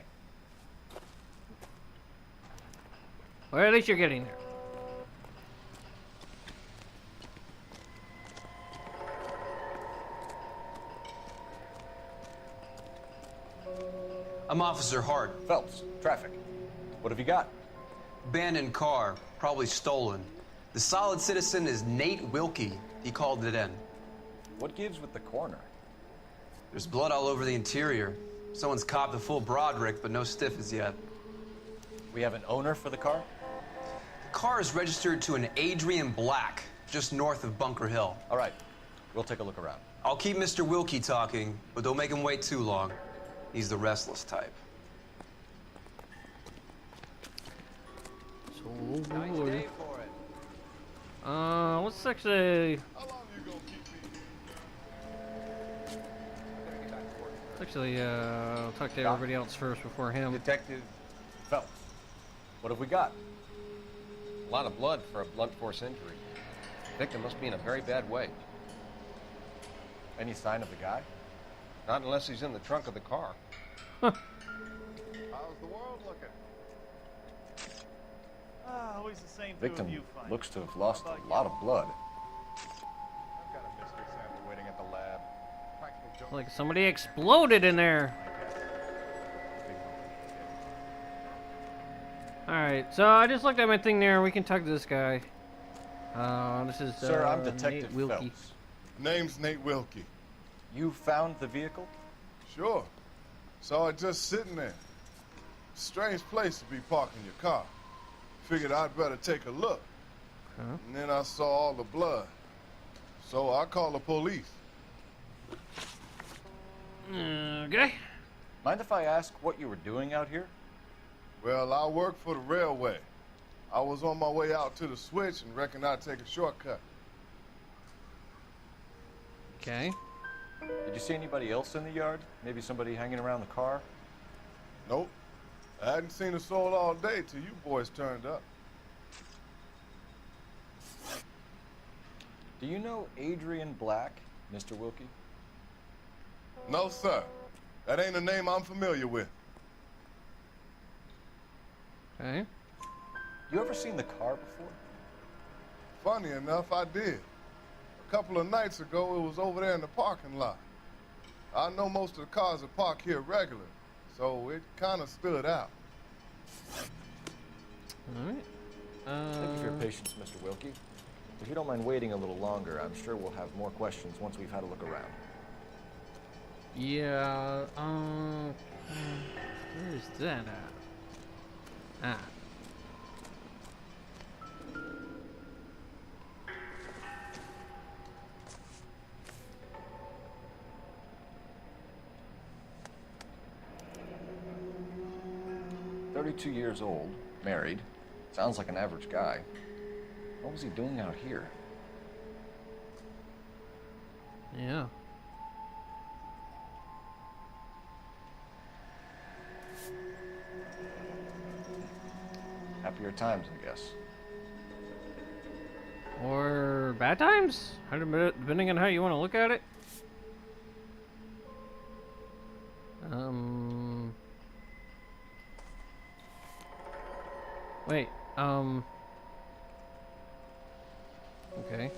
Well, at least you're getting there. I'm Officer Hart. Phelps, traffic. What have you got? Abandoned car, probably stolen. The solid citizen is Nate Wilkie. He called it in. What gives with the corner? There's blood all over the interior. Someone's copped a full Broderick, but no stiff as yet. We have an owner for the car? The car is registered to an Adrian Black, just north of Bunker Hill. All right, we'll take a look around. I'll keep Mr. Wilkie talking, but don't make him wait too long. He's the restless type. Oh, boy. Let's actually... I'll talk to everybody else first before him. Detective Phelps, what have we got? A lot of blood for a blunt force injury. The victim must be in a very bad way. Any sign of the guy? Not unless he's in the trunk of the car. How's the world looking? Always the same Victim looks to have lost a lot of blood. I've got a mystery sample waiting at the lab. Like somebody exploded in there. Alright, so I just looked at my thing there. We can talk to this guy. This is Sir, I'm Detective Nate Wilkie. Phelps. Name's Nate Wilkie. You found the vehicle? Sure. Saw it just sitting there. Strange place to be parking your car. Figured I'd better take a look. Huh? And then I saw all the blood. So I called the police. Okay. Mind if I ask what you were doing out here? Well, I work for the railway. I was on my way out to the switch and reckoned I'd take a shortcut. Okay. Did you see anybody else in the yard? Maybe somebody hanging around the car? Nope. I hadn't seen a soul all day till you boys turned up. Do you know Adrian Black, Mr. Wilkie? No, sir. That ain't a name I'm familiar with. Okay. You ever seen the car before? Funny enough, I did. A couple of nights ago, it was over there in the parking lot. I know most of the cars are parked here regular, so it kind of stood out. Alright. Thank you for your patience, Mr. Wilkie. If you don't mind waiting a little longer, I'm sure we'll have more questions once we've had a look around. Yeah, where is that at? Ah. "32 years old, married. Sounds like an average guy. What was he doing out here?" Yeah. Happier times, I guess. Or bad times? Depending on how you want to look at it. Wait, okay.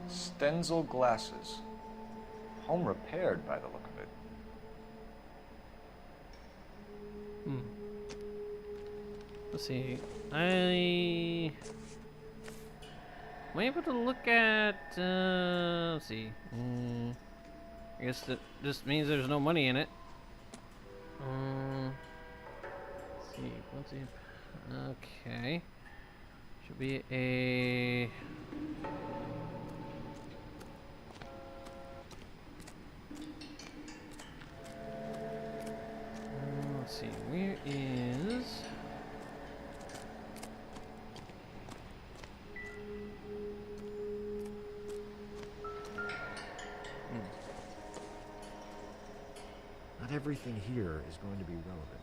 Stenzel glasses. Home repaired by the look of it. Let's see. Am I able to look at, let's see. I guess that just means there's no money in it. Let's see. Let's see. Okay. Should be a... let's see. Where is... Not everything here is going to be relevant.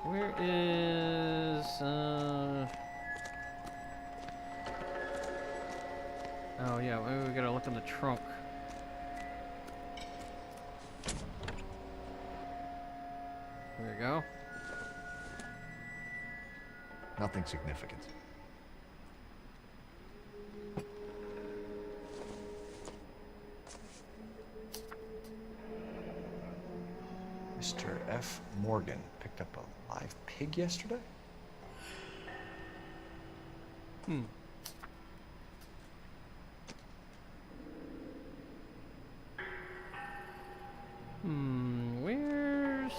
Where is, oh yeah, maybe we gotta look in the trunk. There we go. Nothing significant. Mr. F. Morgan picked up a live pig yesterday? Where's...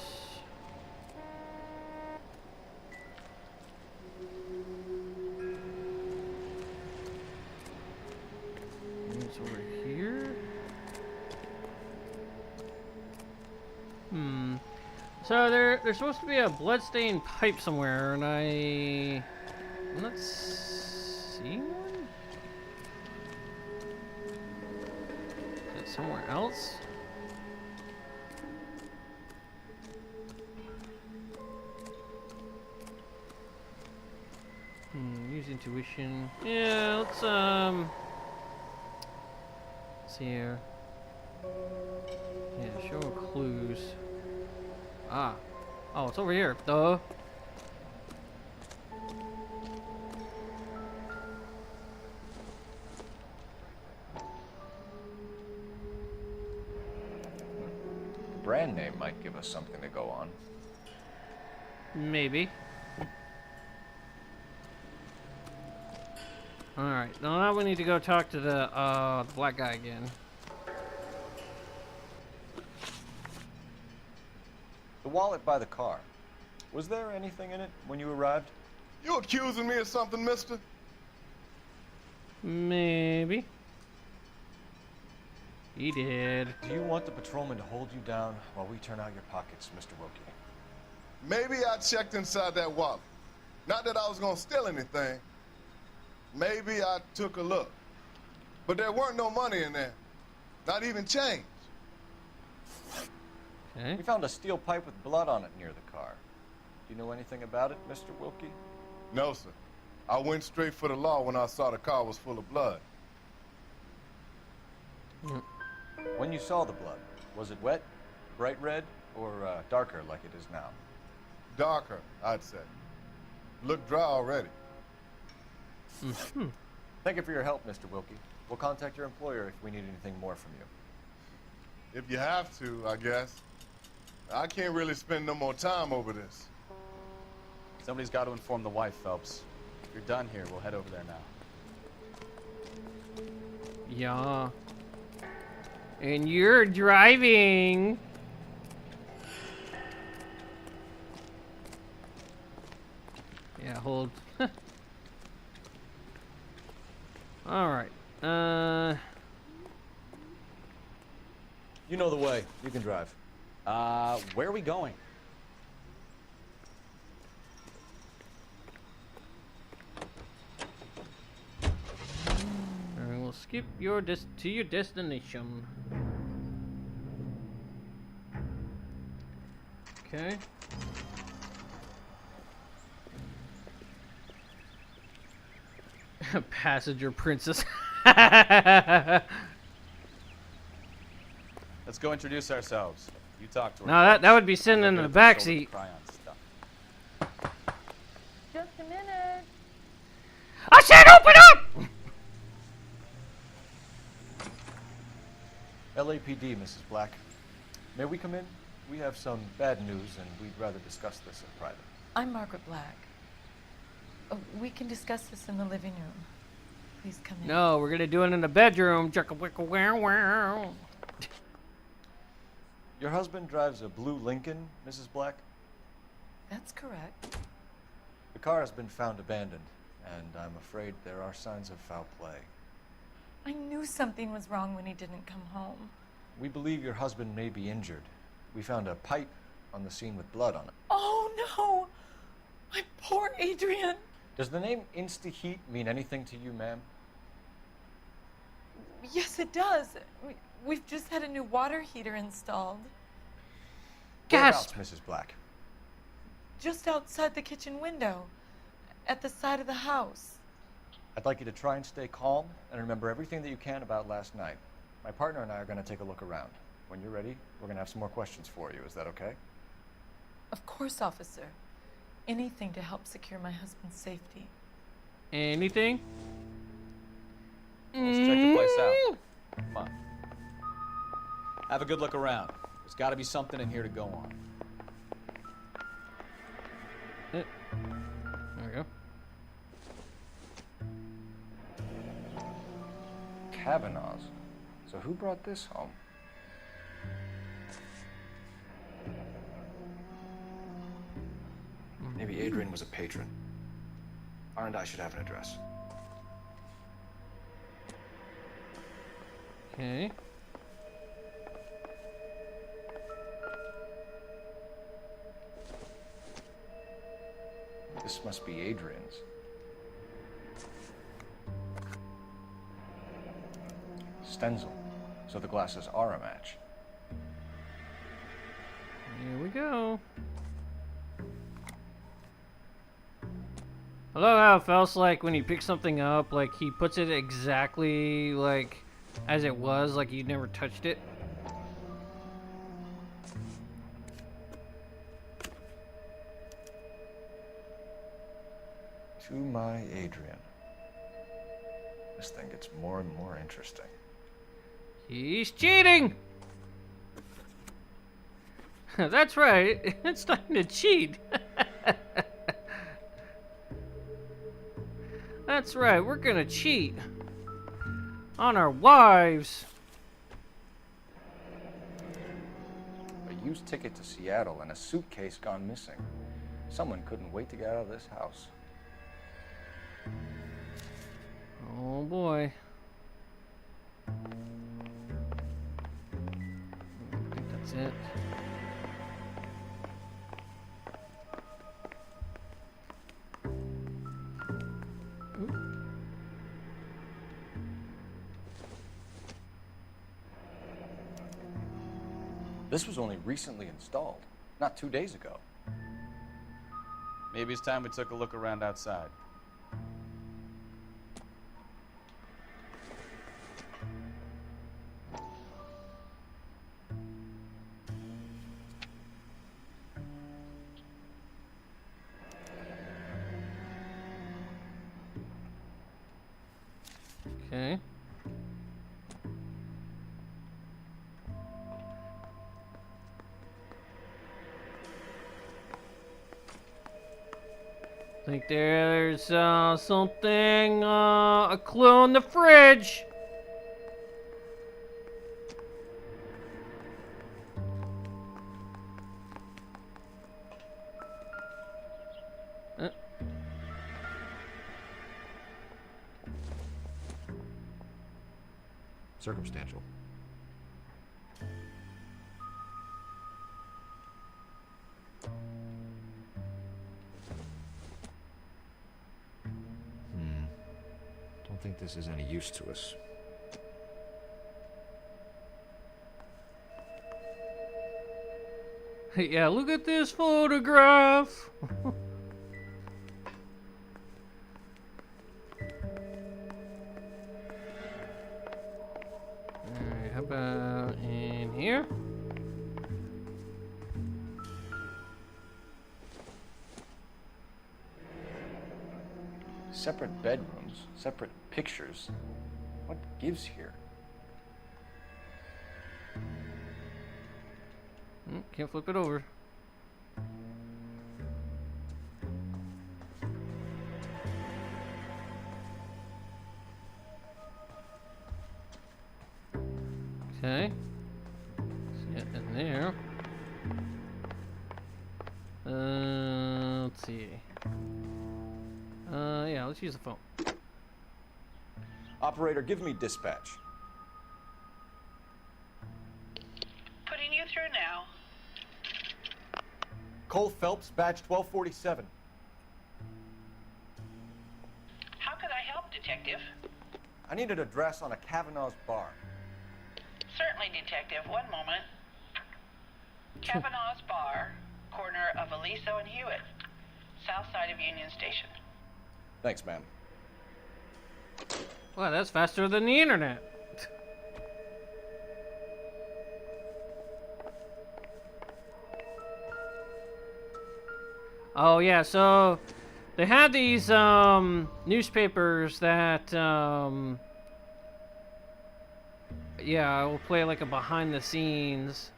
over here. So there's supposed to be a bloodstained pipe somewhere, and I'm not seeing one. Is it somewhere else? Use intuition. Yeah, let's see here. Yeah, show clues. Ah. Oh, it's over here. Duh. The brand name might give us something to go on. Maybe. Alright, now we need to go talk to the black guy again. The wallet by the car. Was there anything in it when you arrived? You accusing me of something, mister? Maybe. He did. Do you want the patrolman to hold you down while we turn out your pockets, Mr. Wilkie? Maybe I checked inside that wallet. Not that I was gonna steal anything. Maybe I took a look. But there weren't no money in there. Not even change. Okay. We found a steel pipe with blood on it near the car. Do you know anything about it, Mr. Wilkie? No, sir. I went straight for the law when I saw the car was full of blood. When you saw the blood, was it wet, bright red, or darker like it is now? Darker, I'd say. Looked dry already. Thank you for your help, Mr. Wilkie. We'll contact your employer if we need anything more from you. If you have to, I guess. I can't really spend no more time over this. Somebody's got to inform the wife, Phelps. If you're done here, we'll head over there now. Yeah. And you're driving. Yeah, hold. Alright. You know the way. You can drive. Where are we going? Alright, we'll skip your to your destination. Okay. Passenger princess. Let's go introduce ourselves. You talk to her. No, that would be sitting in the back seat. Just a minute. I said open up! LAPD, Mrs. Black. May we come in? We have some bad news, and we'd rather discuss this in private. I'm Margaret Black. We can discuss this in the living room. Please come in. No, we're gonna do it in the bedroom. Wow. Your husband drives a blue Lincoln, Mrs. Black? That's correct. The car has been found abandoned, and I'm afraid there are signs of foul play. I knew something was wrong when he didn't come home. We believe your husband may be injured. We found a pipe on the scene with blood on it. Oh no! My poor Adrian! Does the name Insta-Heat mean anything to you, ma'am? Yes, it does. We've just had a new water heater installed. Gasp! Mrs. Black. Just outside the kitchen window, at the side of the house. I'd like you to try and stay calm and remember everything that you can about last night. My partner and I are going to take a look around. When you're ready, we're going to have some more questions for you. Is that okay? Of course, officer. Anything to help secure my husband's safety. Anything? Let's check the place out. Come on. Have a good look around. There's got to be something in here to go on. There we go. Kavanaugh's. So who brought this home? Maybe Adrian was a patron. R&I should have an address. Okay. This must be Adrian's. Stencil. So the glasses are a match. Here we go. I love how it feels like when you pick something up, like he puts it exactly like as it was, like you never touched it. To my Adrian. This thing gets more and more interesting. He's cheating! That's right, it's time to cheat. That's right, we're gonna cheat on our wives. A used ticket to Seattle and a suitcase gone missing. Someone couldn't wait to get out of this house. Oh boy. I think that's it. This was only recently installed, not 2 days ago. Maybe it's time we took a look around outside. Okay. I think there's something, a clue in the fridge. Circumstantial. Don't think this is any use to us. Yeah, look at this photograph. Alright, how about in here? Separate bedrooms, separate pictures. What gives here? Can't flip it over. Okay. Sit in there. Let's see. Yeah, let's use the phone. Operator, give me dispatch. Putting you through now. Cole Phelps, badge 1247. How could I help, Detective? I need an address on a Kavanaugh's bar. Certainly, Detective. One moment. Kavanaugh's Bar, corner of Aliso and Hewitt, south side of Union Station. Thanks, ma'am. Wow, that's faster than the internet. Oh yeah, so they had these newspapers that yeah, we'll play like a behind the scenes.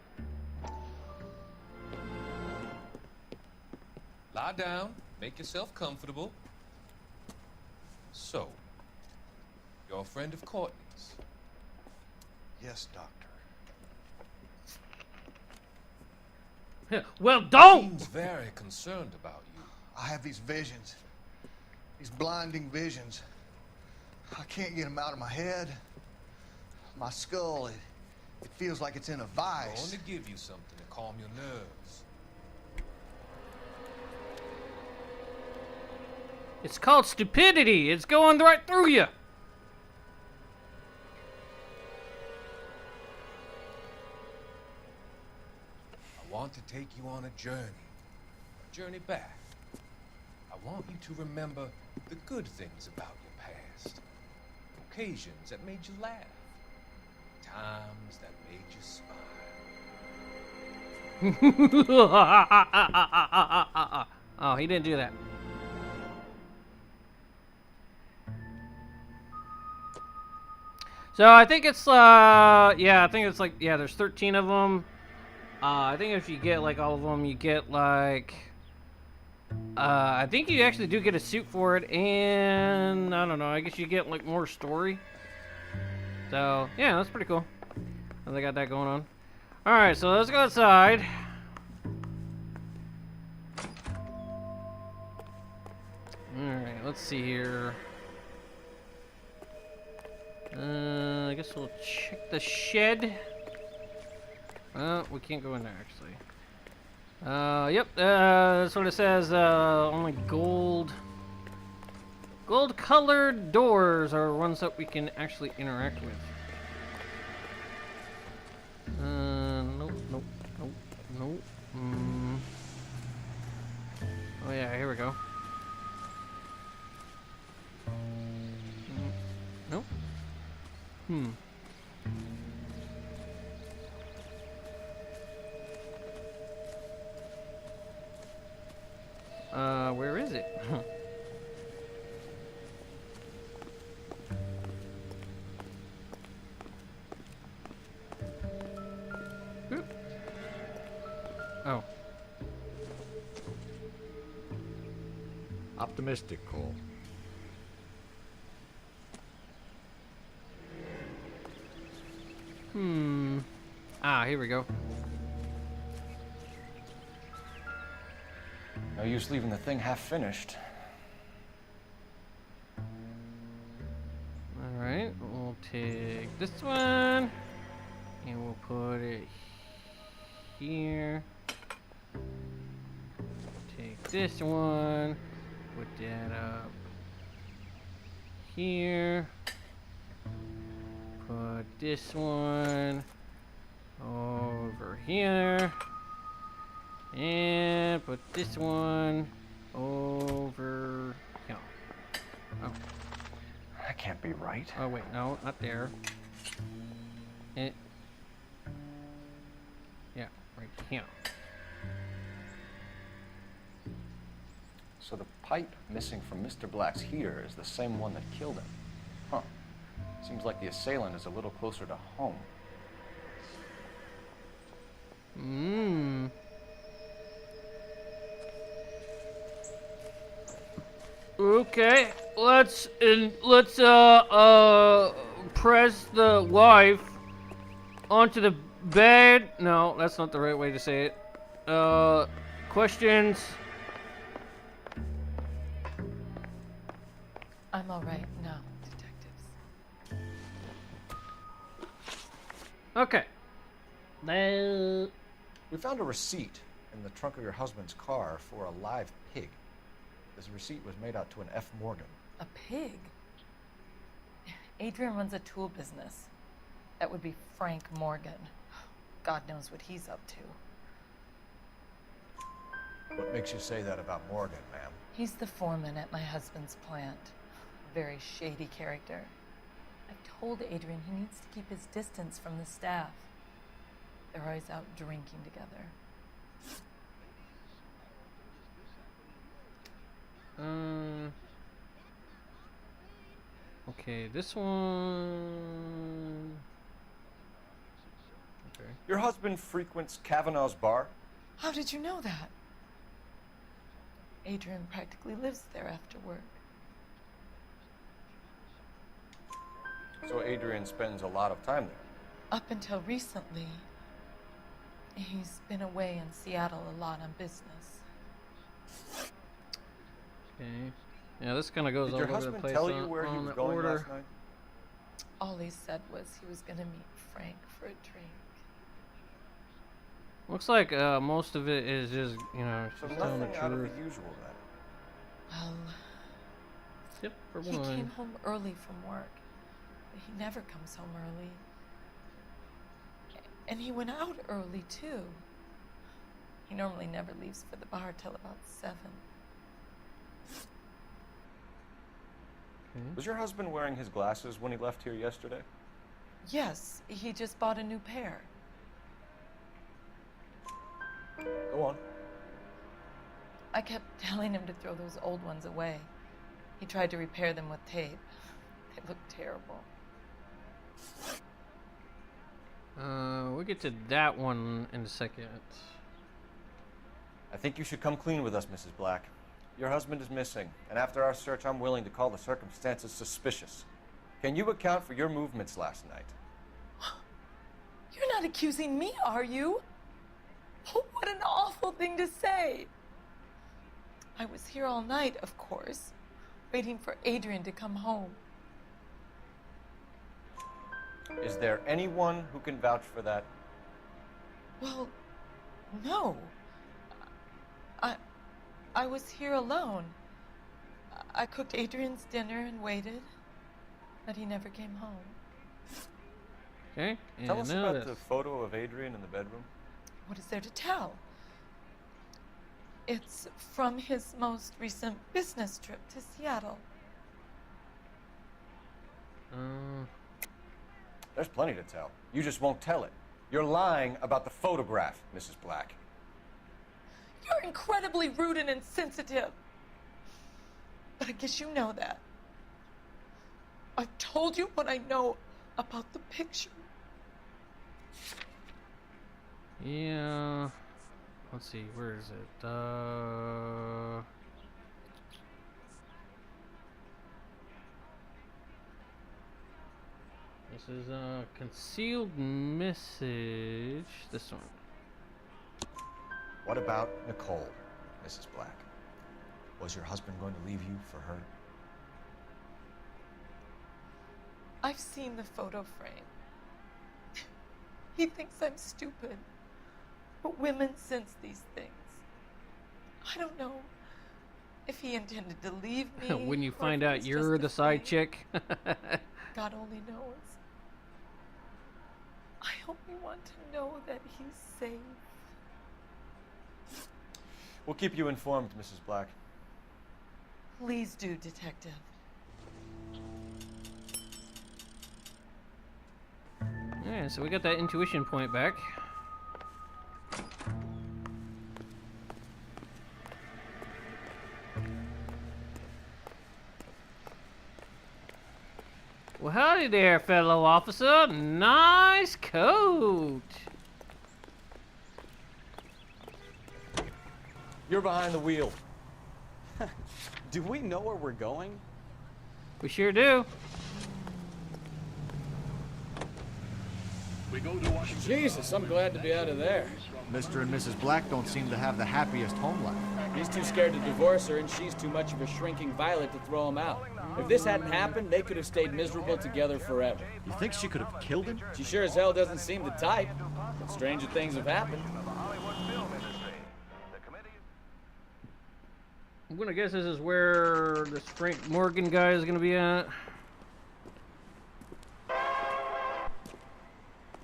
Lie down, make yourself comfortable. So, you're a friend of Courtney's? Yes, Doctor. Well, don't! Seems very concerned about you. I have these visions. These blinding visions. I can't get them out of my head. My skull, it feels like it's in a I'm vice. going to give you something to calm your nerves. It's called stupidity. It's going right through you. I want to take you on a journey back. I want you to remember the good things about your past. Occasions that made you laugh. Times that made you smile. Oh, he didn't do that. So I think it's yeah, I think it's like, yeah, there's 13 of them. I think if you get like all of them, you get like I think you actually do get a suit for it, and I don't know, I guess you get like more story. So yeah, that's pretty cool. And they got that going on. All right, so let's go outside. All right, let's see here. I guess we'll check the shed. We can't go in there actually. Yep, that's what it says. Only gold colored doors are ones that we can actually interact with. Nope. Oh yeah, here we go. Nope. Where is it? Oop. Oh. Optimistic, Cole. Ah, here we go. No use leaving the thing half finished. Alright, we'll take this one, and we'll put it here. Take this one, put that up here. Put this one over here. And put this one over here. Oh. That can't be right. Oh wait, no, not there. Yeah, right here. So the pipe missing from Mr. Black's heater is the same one that killed him. Huh. Seems like the assailant is a little closer to home. Okay, let's press the wife onto the bed. No, that's not the right way to say it. Questions? I'm all right now, detectives. Okay. We found a receipt in the trunk of your husband's car for a live pig. This receipt was made out to an F. Morgan. A pig? Adrian runs a tool business. That would be Frank Morgan. God knows what he's up to. What makes you say that about Morgan, ma'am? He's the foreman at my husband's plant. A very shady character. I've told Adrian he needs to keep his distance from the staff. They're always out drinking together. Okay, this one. Okay. Your husband frequents Kavanaugh's bar? How did you know that? Adrian practically lives there after work. So Adrian spends a lot of time there? Up until recently, he's been away in Seattle a lot on business. Okay. Yeah, this kind of goes Did all your over the husband place tell you on, where he on was the going order. last night? All he said was he was gonna meet Frank for a drink. Looks like most of it is just, you know, So she's telling the nothing out of truth. the usual then. Well, Except for he one. came home early from work. But he never comes home early. And he went out early, too. He normally never leaves for the bar till about 7. Was your husband wearing his glasses when he left here yesterday? Yes, he just bought a new pair. Go on. I kept telling him to throw those old ones away. He tried to repair them with tape. They look terrible. We'll get to that one in a second. I think you should come clean with us, Mrs. Black. Your husband is missing, and after our search, I'm willing to call the circumstances suspicious. Can you account for your movements last night? You're not accusing me, are you? Oh, what an awful thing to say. I was here all night, of course, waiting for Adrian to come home. Is there anyone who can vouch for that? Well, no. I was here alone. I cooked Adrian's dinner and waited, but he never came home. Okay. Tell us about the photo of Adrian in the bedroom. What is there to tell? It's from his most recent business trip to Seattle. There's plenty to tell. You just won't tell it. You're lying about the photograph, Mrs. Black. You're incredibly rude and insensitive. But I guess you know that. I've told you what I know about the picture. Yeah. Let's see, where is it? This is a concealed message. This one. What about Nicole, Mrs. Black? Was your husband going to leave you for her? I've seen the photo frame. He thinks I'm stupid. But women sense these things. I don't know if he intended to leave me. When you or find if it out was you're just the a side frame. chick. God only knows. I only want to know that he's safe. We'll keep you informed, Mrs. Black. Please do, Detective. Yeah, so we got that intuition point back. Well, howdy there, fellow officer. Nice coat. You're behind the wheel. Do we know where we're going? We sure do. We go to Washington. Jesus, I'm glad to be out of there. Mr. and Mrs. Black don't seem to have the happiest home life. He's too scared to divorce her, and she's too much of a shrinking violet to throw him out. If this hadn't happened, they could have stayed miserable together forever. You think she could have killed him? She sure as hell doesn't seem the type, but stranger things have happened. I'm gonna guess this is where this Frank Morgan guy is gonna be at.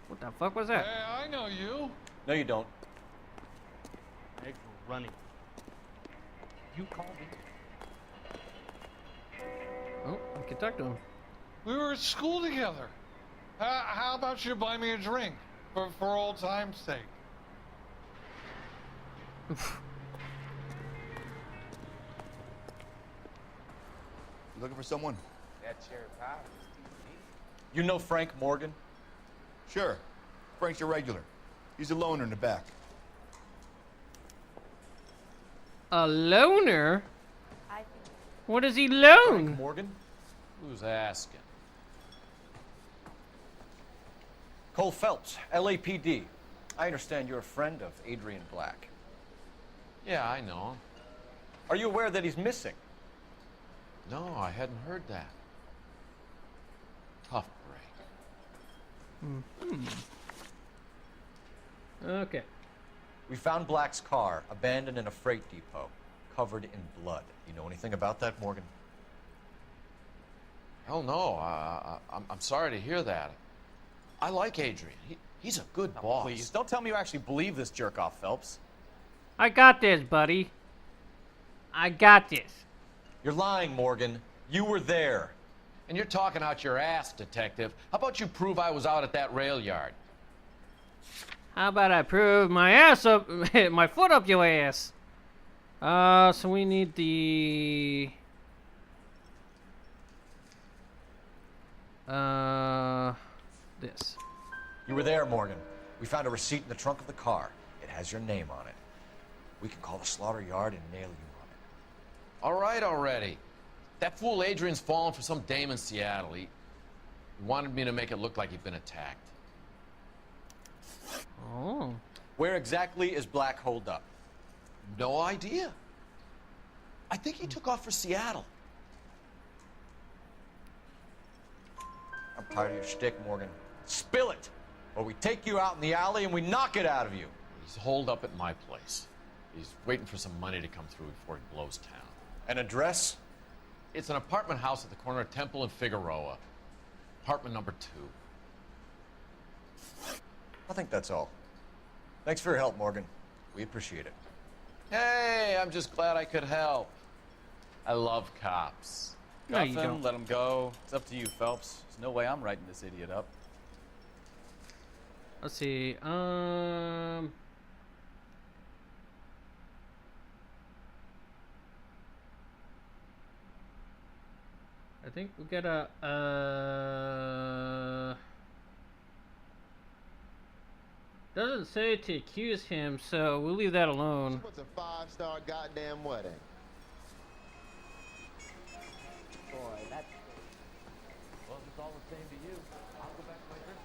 What the fuck was that? Hey, I know you. No, you don't. Thanks for running. You called me. Oh, I can talk to him. We were at school together. How about you buy me a drink for old time's sake? Looking for someone? That cherry pie was You know Frank Morgan? Sure. Frank's your regular. He's a loner in the back. A loner? What does he loan? Frank Morgan? Who's asking? Cole Phelps, LAPD. I understand you're a friend of Adrian Black. Yeah, I know him. Are you aware that he's missing? No, I hadn't heard that. Tough break. Okay. We found Black's car, abandoned in a freight depot, covered in blood. You know anything about that, Morgan? Hell no. I'm sorry to hear that. I like Adrian. He's a good boss. Please, don't tell me you actually believe this jerk-off, Phelps. I got this, buddy. I got this. You're lying, Morgan. You were there. And you're talking out your ass, detective. How about you prove I was out at that rail yard? How about I prove my ass up, my foot up your ass? So we need the... this. You were there, Morgan. We found a receipt in the trunk of the car. It has your name on it. We can call the slaughter yard and nail you on it. All right already. That fool Adrian's fallen for some dame in Seattle. He wanted me to make it look like he'd been attacked. Oh. Where exactly is Black holed up? No idea. I think he took off for Seattle. I'm tired of your shtick, Morgan. Spill it, or we take you out in the alley and we knock it out of you. He's holed up at my place. He's waiting for some money to come through before he blows town. An address? It's an apartment house at the corner of Temple and Figueroa. Apartment number 2. I think that's all. Thanks for your help, Morgan. We appreciate it. Hey, I'm just glad I could help. I love cops. No, you Cuff him, don't. let him go. It's up to you, Phelps. There's no way I'm writing this idiot up. Let's see. I think we gotta doesn't say to accuse him, so we'll leave that alone. What's a 5-star goddamn wedding? Boy, that's... Well, if it's all the same to you, I'll go back to my drink.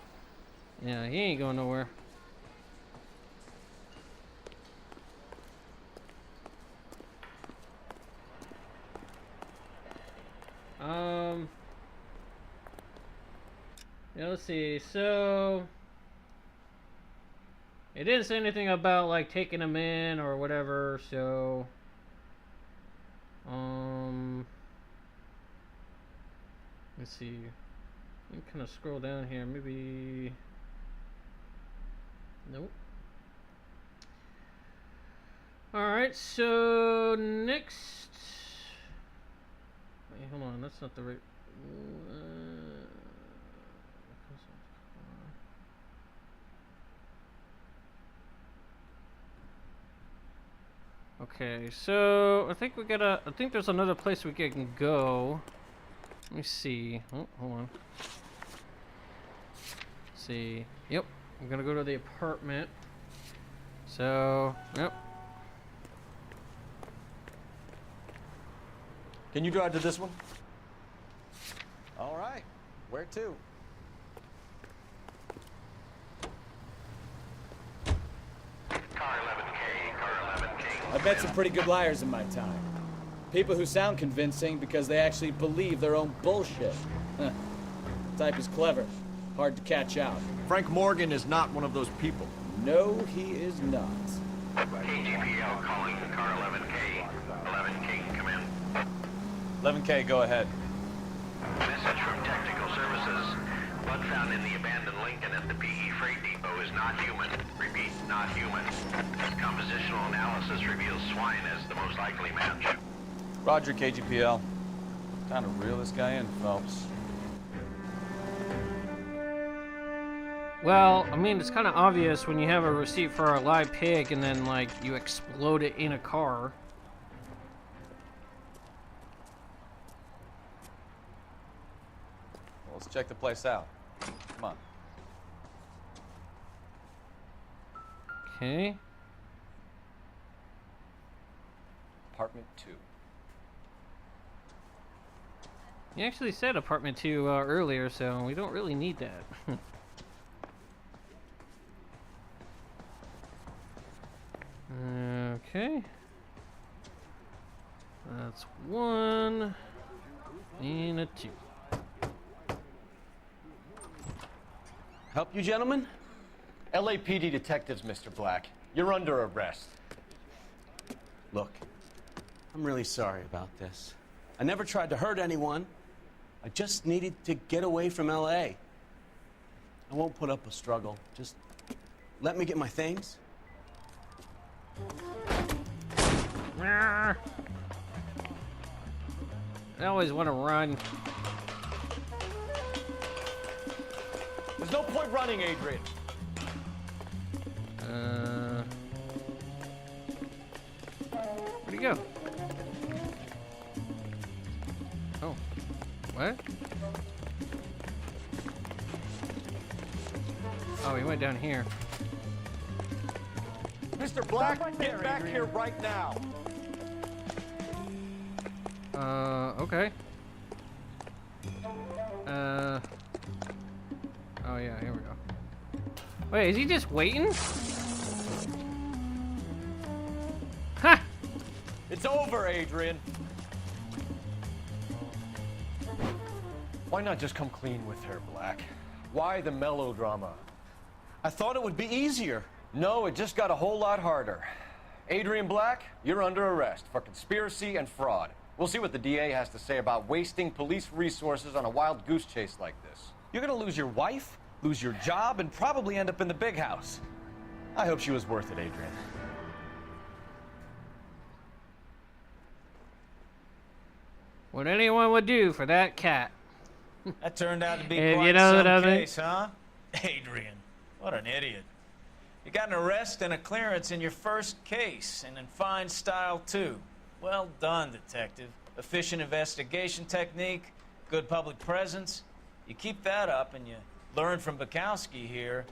Yeah, he ain't going nowhere. Yeah, let's see. So it didn't say anything about like taking him in or whatever. So let's see. Let me kind of scroll down here. Maybe nope. All right. So next. Wait, hold on. That's not the right. Okay, so I think we gotta. I think there's another place we can go. Let me see. Oh, hold on. Let's see. Yep, I'm gonna go to the apartment. So, yep. Can you drive to this one? All right. Where to? I've met some pretty good liars in my time. People who sound convincing because they actually believe their own bullshit. Type is clever. Hard to catch out. Frank Morgan is not one of those people. No, he is not. KGPL calling car 11K. 11K, come in. 11K, go ahead. Message from Technical Services. Blood found in the abandoned Lincoln at the PE Freight Depot is not human. Repeat, not human. Compositional analysis reveals swine as the most likely match. Roger, KGPL. Time to reel this guy in, Phelps. Well, I mean, it's kind of obvious when you have a receipt for a live pig and then, like, you explode it in a car. Well, let's check the place out. Come on. Okay. Apartment 2. You actually said apartment 2 earlier, so we don't really need that. Okay. That's 1 and a 2. Help you, gentlemen? LAPD detectives, Mr. Black. You're under arrest. Look, I'm really sorry about this. I never tried to hurt anyone. I just needed to get away from LA. I won't put up a struggle. Just let me get my things. I always want to run. There's no point running, Adrian. Where'd he go? Oh, what? Oh, he went down here. Mr. Black, get back here right now. Okay. Oh yeah, here we go. Wait, is he just waiting? Ha! It's over, Adrian. Why not just come clean with her, Black? Why the melodrama? I thought it would be easier. No, it just got a whole lot harder. Adrian Black, you're under arrest for conspiracy and fraud. We'll see what the DA has to say about wasting police resources on a wild goose chase like this. You're gonna lose your wife, lose your job, and probably end up in the big house. I hope she was worth it, Adrian. What anyone would do for that cat. That turned out to be If quite you know what I some mean. case, huh? Adrian, what an idiot. You got an arrest and a clearance in your first case, and in fine style, too. Well done, detective. Efficient investigation technique, good public presence. You keep that up and you learn from Bukowski here,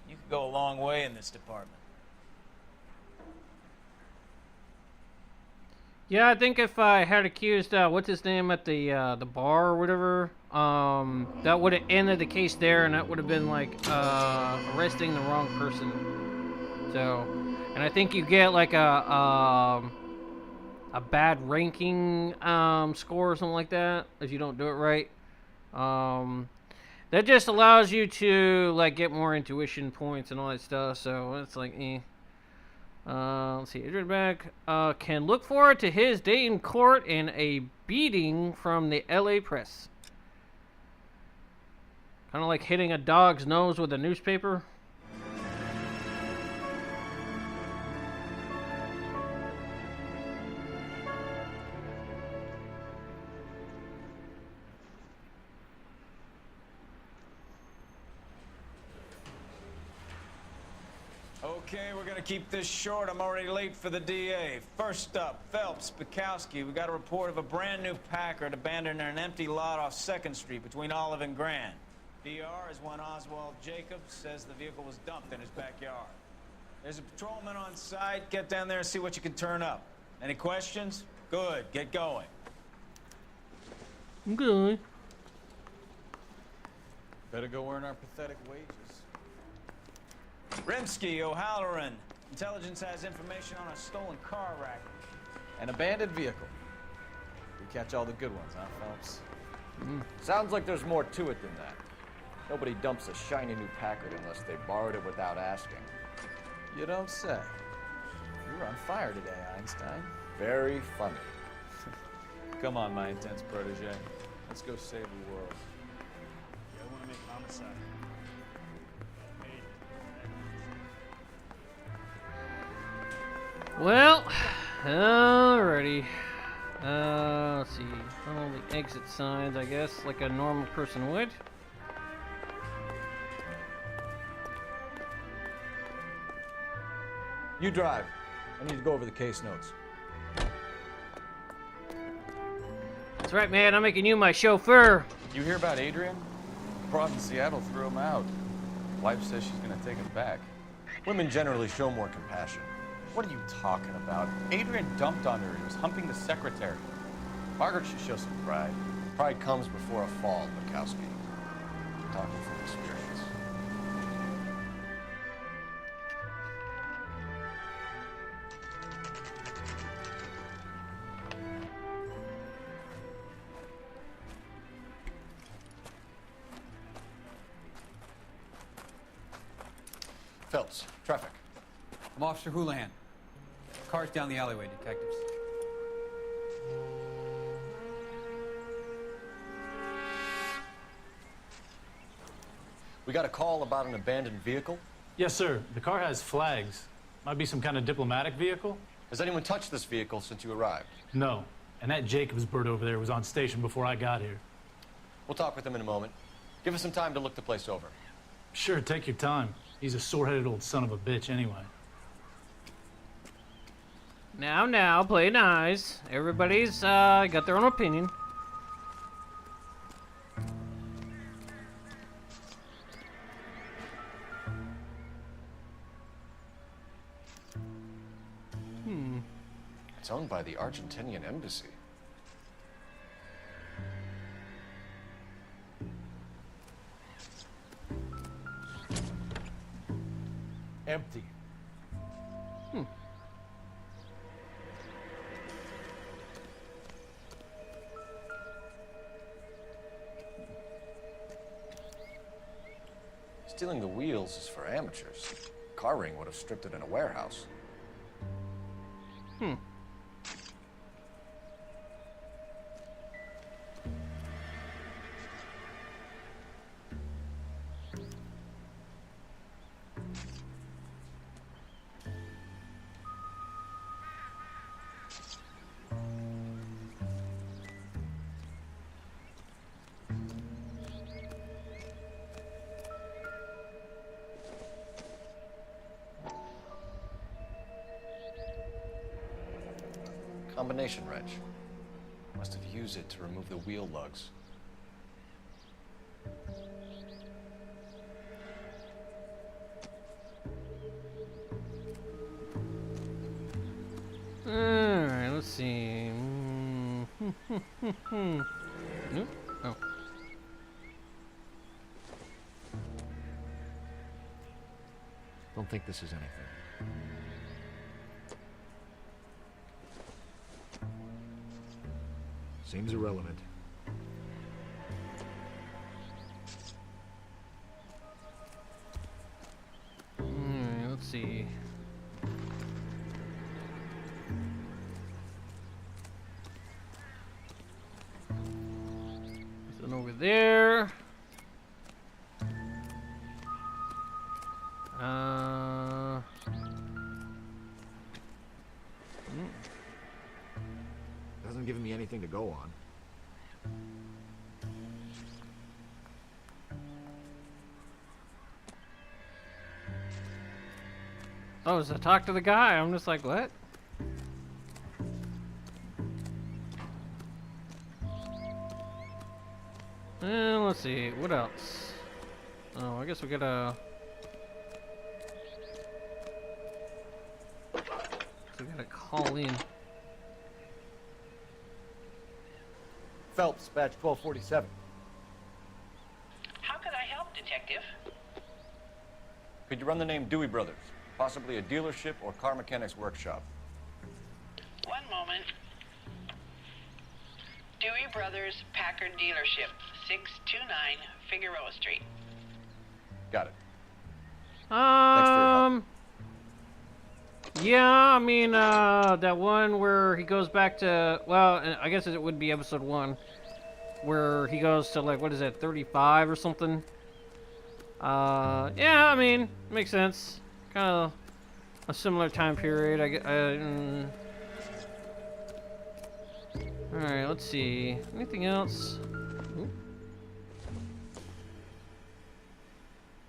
you could go a long way in this department. Yeah, I think if I had accused what's his name at the bar or whatever, that would have ended the case there, and that would have been like arresting the wrong person. So, and I think you get like a bad ranking score or something like that if you don't do it right. That just allows you to like get more intuition points and all that stuff. So it's like, let's see. Adrian Black can look forward to his day in court and a beating from the LA press. Kind of like hitting a dog's nose with a newspaper. Okay, we're gonna keep this short. I'm already late for the DA. First up, Phelps, Bukowski. We got a report of a brand new Packard abandoned in an empty lot off 2nd Street between Olive and Grand. DR is one Oswald Jacobs, says the vehicle was dumped in his backyard. There's a patrolman on site. Get down there and see what you can turn up. Any questions? Good, get going. Good. Better go earn our pathetic wages. Rimsky, O'Halloran. Intelligence has information on a stolen car rack. An abandoned vehicle. We catch all the good ones, huh, Phelps? Sounds like there's more to it than that. Nobody dumps a shiny new Packard unless they borrowed it without asking. You don't say. You were on fire today, Einstein. Very funny. Come on, my intense protege. Let's go save the world. Yeah, I want to make homicide. Well, alrighty. Let's see. All the exit signs, I guess, like a normal person would. You drive. I need to go over the case notes. That's right, man. I'm making you my chauffeur. You hear about Adrian? Broad in Seattle threw him out. Wife says she's gonna take him back. Women generally show more compassion. What are you talking about? Adrian dumped on her. He was humping the secretary. Margaret should show some pride. Pride comes before a fall, Bukowski. I'm talking from experience. Phelps, traffic. I'm Officer Houlihan. Car's down the alleyway, detectives. We got a call about an abandoned vehicle. Yes, sir. The car has flags. Might be some kind of diplomatic vehicle. Has anyone touched this vehicle since you arrived? No. And that Jacobs bird over there was on station before I got here. We'll talk with him in a moment. Give us some time to look the place over. Sure, take your time. He's a sore-headed old son of a bitch anyway. Now, play nice. Everybody's got their own opinion. It's owned by the Argentinian embassy. Empty. Stealing the wheels is for amateurs. Car ring would have stripped it in a warehouse. Combination wrench. Must have used it to remove the wheel lugs. Alright, let's see. Nope. Oh. Don't think this is anything. Seems irrelevant. Let's see. Something over there. Hasn't given me anything to go on. Oh, so talk to the guy. I'm just like, what? And let's see, what else? Oh, I guess we gotta call in. Phelps, badge 1247. How could I help, Detective? Could you run the name Dewey Brothers? Possibly a dealership or car mechanics workshop. One moment. Dewey Brothers Packard Dealership, 629 Figueroa Street. Got it. Yeah, I mean, that one where he goes back to, well, I guess it would be episode 1, where he goes to, like, what is that, 35 or something? Yeah, I mean, makes sense. Kind of a similar time period. Alright, let's see. Anything else? Ooh.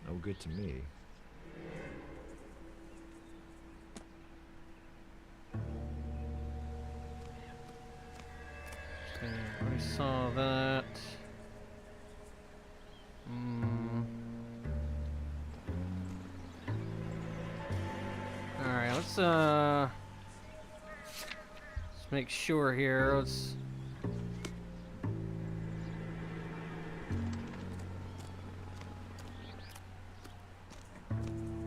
No good to me. Okay, already saw that. Alright, let's make sure here. Let's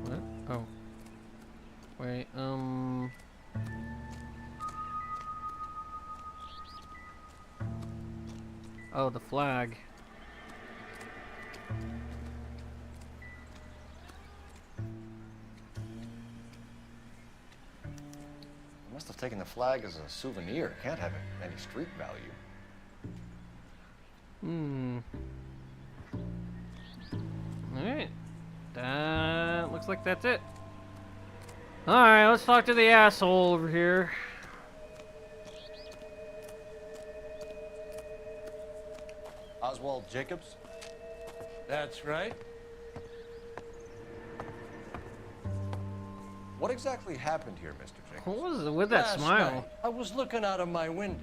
what? Oh. Wait, oh, the flag. Must have taken the flag as a souvenir. Can't have any street value. Alright. That looks like that's it. Alright, let's talk to the asshole over here. Oswald Jacobs? That's right. What exactly happened here, Mr. Jacobs? What was it with that Last smile? night, I was looking out of my window.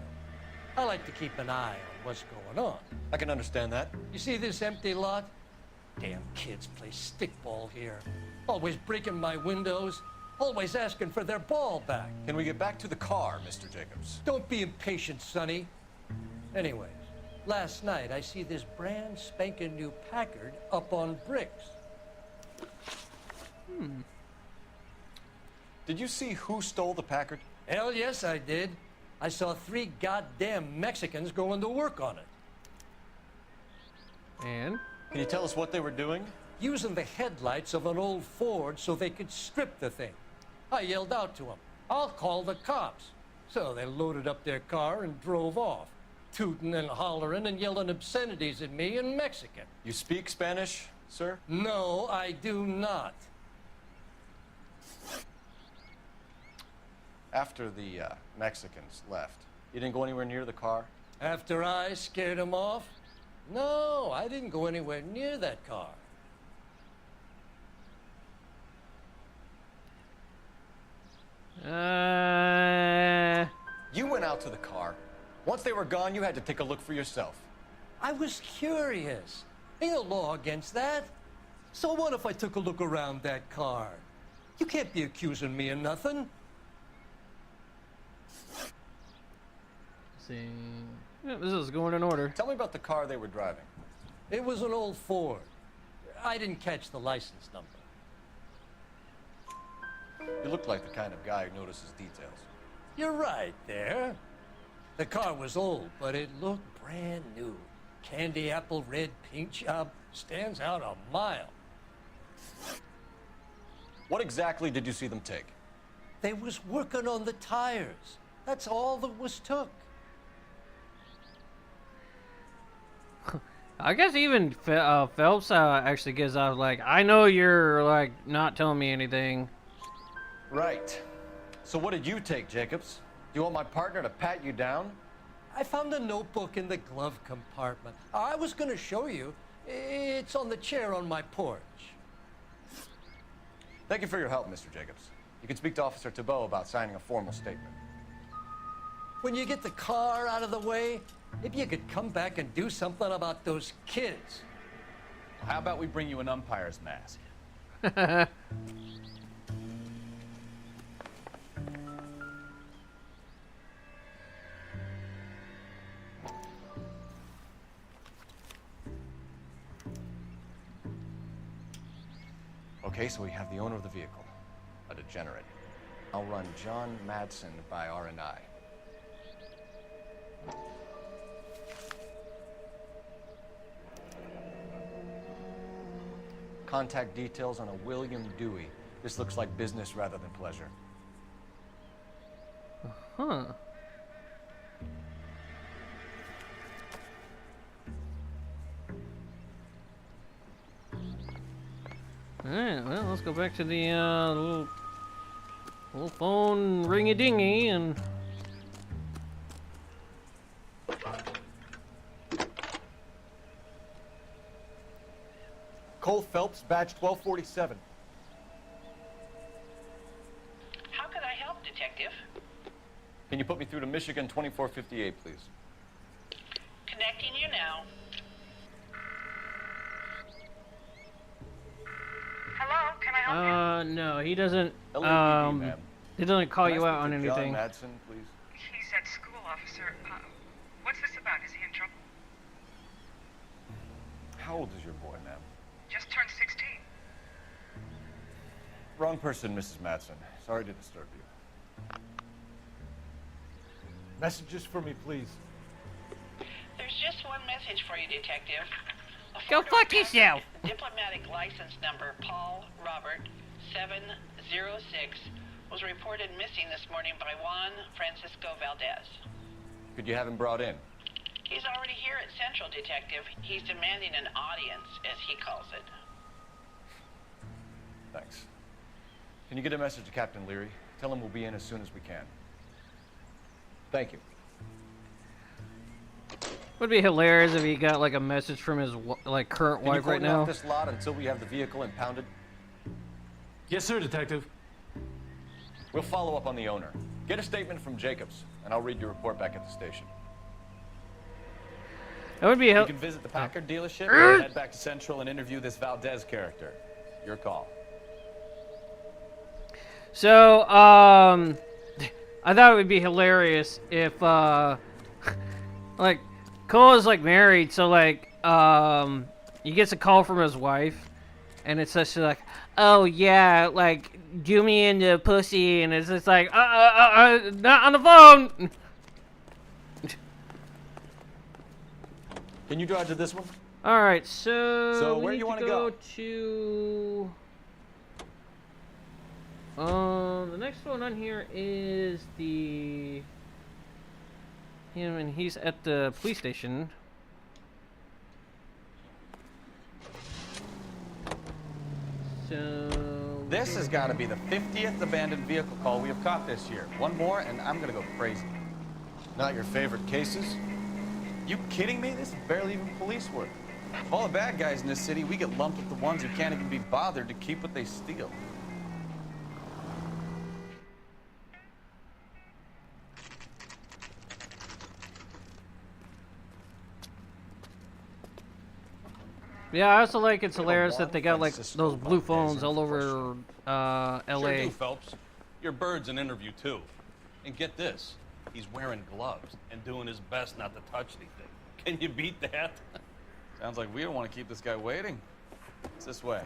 I like to keep an eye on what's going on. I can understand that. You see this empty lot? Damn kids play stickball here. Always breaking my windows. Always asking for their ball back. Can we get back to the car, Mr. Jacobs? Don't be impatient, Sonny. Anyways, last night I see this brand spanking new Packard up on bricks. Did you see who stole the Packard? Hell yes, I did. I saw 3 goddamn Mexicans going to work on it. And? Can you tell us what they were doing? Using the headlights of an old Ford so they could strip the thing. I yelled out to them, "I'll call the cops." So they loaded up their car and drove off, tooting and hollering and yelling obscenities at me in Mexican. You speak Spanish, sir? No, I do not. After the Mexicans left, you didn't go anywhere near the car? After I scared them off? No, I didn't go anywhere near that car. You went out to the car. Once they were gone, you had to take a look for yourself. I was curious. Ain't no law against that. So what if I took a look around that car? You can't be accusing me of nothing. See. Yeah, this is going in order. Tell me about the car they were driving. It was an old Ford. I didn't catch the license number. You look like the kind of guy who notices details. You're right there. The car was old, but it looked brand new. Candy apple red paint job stands out a mile. What exactly did you see them take? They was working on the tires. That's all that was took. I guess even Phelps actually gives out like, I know you're like not telling me anything. Right. So what did you take, Jacobs? Do you want my partner to pat you down? I found a notebook in the glove compartment. I was going to show you. It's on the chair on my porch. Thank you for your help, Mr. Jacobs. You can speak to Officer Thibault about signing a formal statement. When you get the car out of the way, maybe you could come back and do something about those kids. How about we bring you an umpire's mask? Okay, so we have the owner of the vehicle, a degenerate. I'll run John Madsen by R&I. Contact details on a William Dewey. This looks like business rather than pleasure. Huh. Alright, well, let's go back to the little phone ring-a-dingy and... Cole Phelps, badge 1247. How can I help, Detective? Can you put me through to Michigan 2458, please? Connecting you now. Hello, can I help you? No, he doesn't, LAPD, ma'am. he doesn't call Can I you speak out on to anything. John Madsen, please. He's at school, officer. What's this about? Is he in trouble? How old is your boy, ma'am? Just turned 16. Wrong person, Mrs. Madsen. Sorry to disturb you. Messages for me, please. There's just one message for you, Detective. Go fuck yourself! Diplomatic license number Paul Robert 706 was reported missing this morning by Juan Francisco Valdez. Could you have him brought in? He's already here at Central, Detective. He's demanding an audience, as he calls it. Thanks. Can you get a message to Captain Leary? Tell him we'll be in as soon as we can. Thank you. Would be hilarious if he got like a message from his like current Can you wife right cordon off now. this lot until we have the vehicle impounded? Yes, sir, Detective. We'll follow up on the owner. Get a statement from Jacobs, and I'll read your report back at the station. That would be You can visit the Packard dealership or head back to Central and interview this Valdez character. Your call. So, I thought it would be hilarious if, like, Cole is, like, married, so, like, he gets a call from his wife, and it's just like, oh, yeah, like, do me into pussy, and it's just like, not on the phone! Can you drive to this one? Alright, so where we do you need want to to go go? to... the next one on here is the... him, and he's at the police station. So... This has got to be the 50th abandoned vehicle call we have caught this year. One more, and I'm going to go crazy. Not your favorite cases? You kidding me? This is barely even police work. Of all the bad guys in this city, we get lumped with the ones who can't even be bothered to keep what they steal. Yeah, I also like it's hilarious that they got like those blue phones all over LA. Sure do, Phelps. Your bird's an interview too. And get this, he's wearing gloves and doing his best not to touch anything. Can you beat that? Sounds like we don't want to keep this guy waiting. It's this way.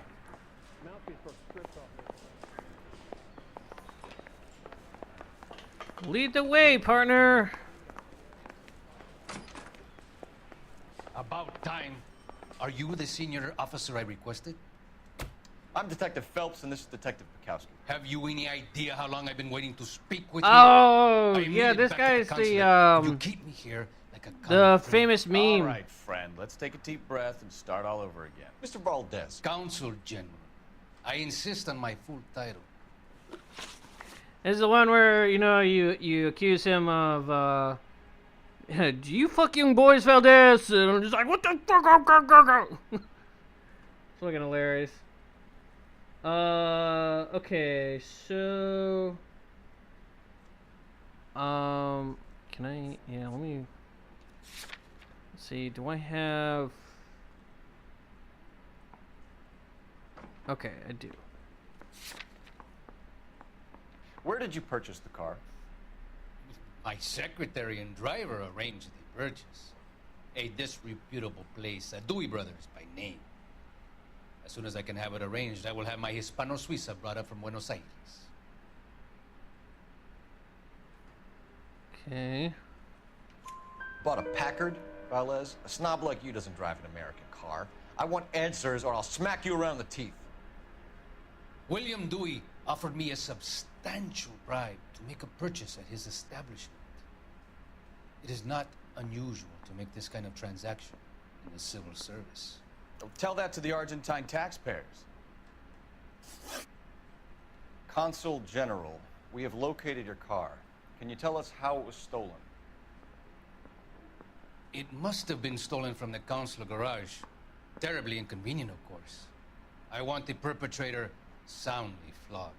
Lead the way, partner. About time. Are you the senior officer I requested? I'm Detective Phelps, and this is Detective Bukowski. Have you any idea how long I've been waiting to speak with you? Oh, I yeah, made it this back guy to is the consulate. You keep me here like a the famous meme. All right, friend. Let's take a deep breath and start all over again. Mr. Valdez. Consul General. I insist on my full title. This is the one where, you know, you accuse him of, do you fuck young boys, Valdez? And I'm just like, what the fuck? It's fucking hilarious. Okay, so... can I... Yeah, let me... Let's see, do I have... Okay, I do. Where did you purchase the car? My secretary and driver arranged the purchase. A disreputable place, Dewey Brothers by name. As soon as I can have it arranged, I will have my Hispano Suiza brought up from Buenos Aires. Okay. Bought a Packard, Valdez? A snob like you doesn't drive an American car. I want answers or I'll smack you around the teeth. William Dewey offered me a substantial bribe to make a purchase at his establishment. It is not unusual to make this kind of transaction in the civil service. Tell that to the Argentine taxpayers. Consul General, we have located your car. Can you tell us how it was stolen? It must have been stolen from the consular garage. Terribly inconvenient, of course. I want the perpetrator soundly flogged.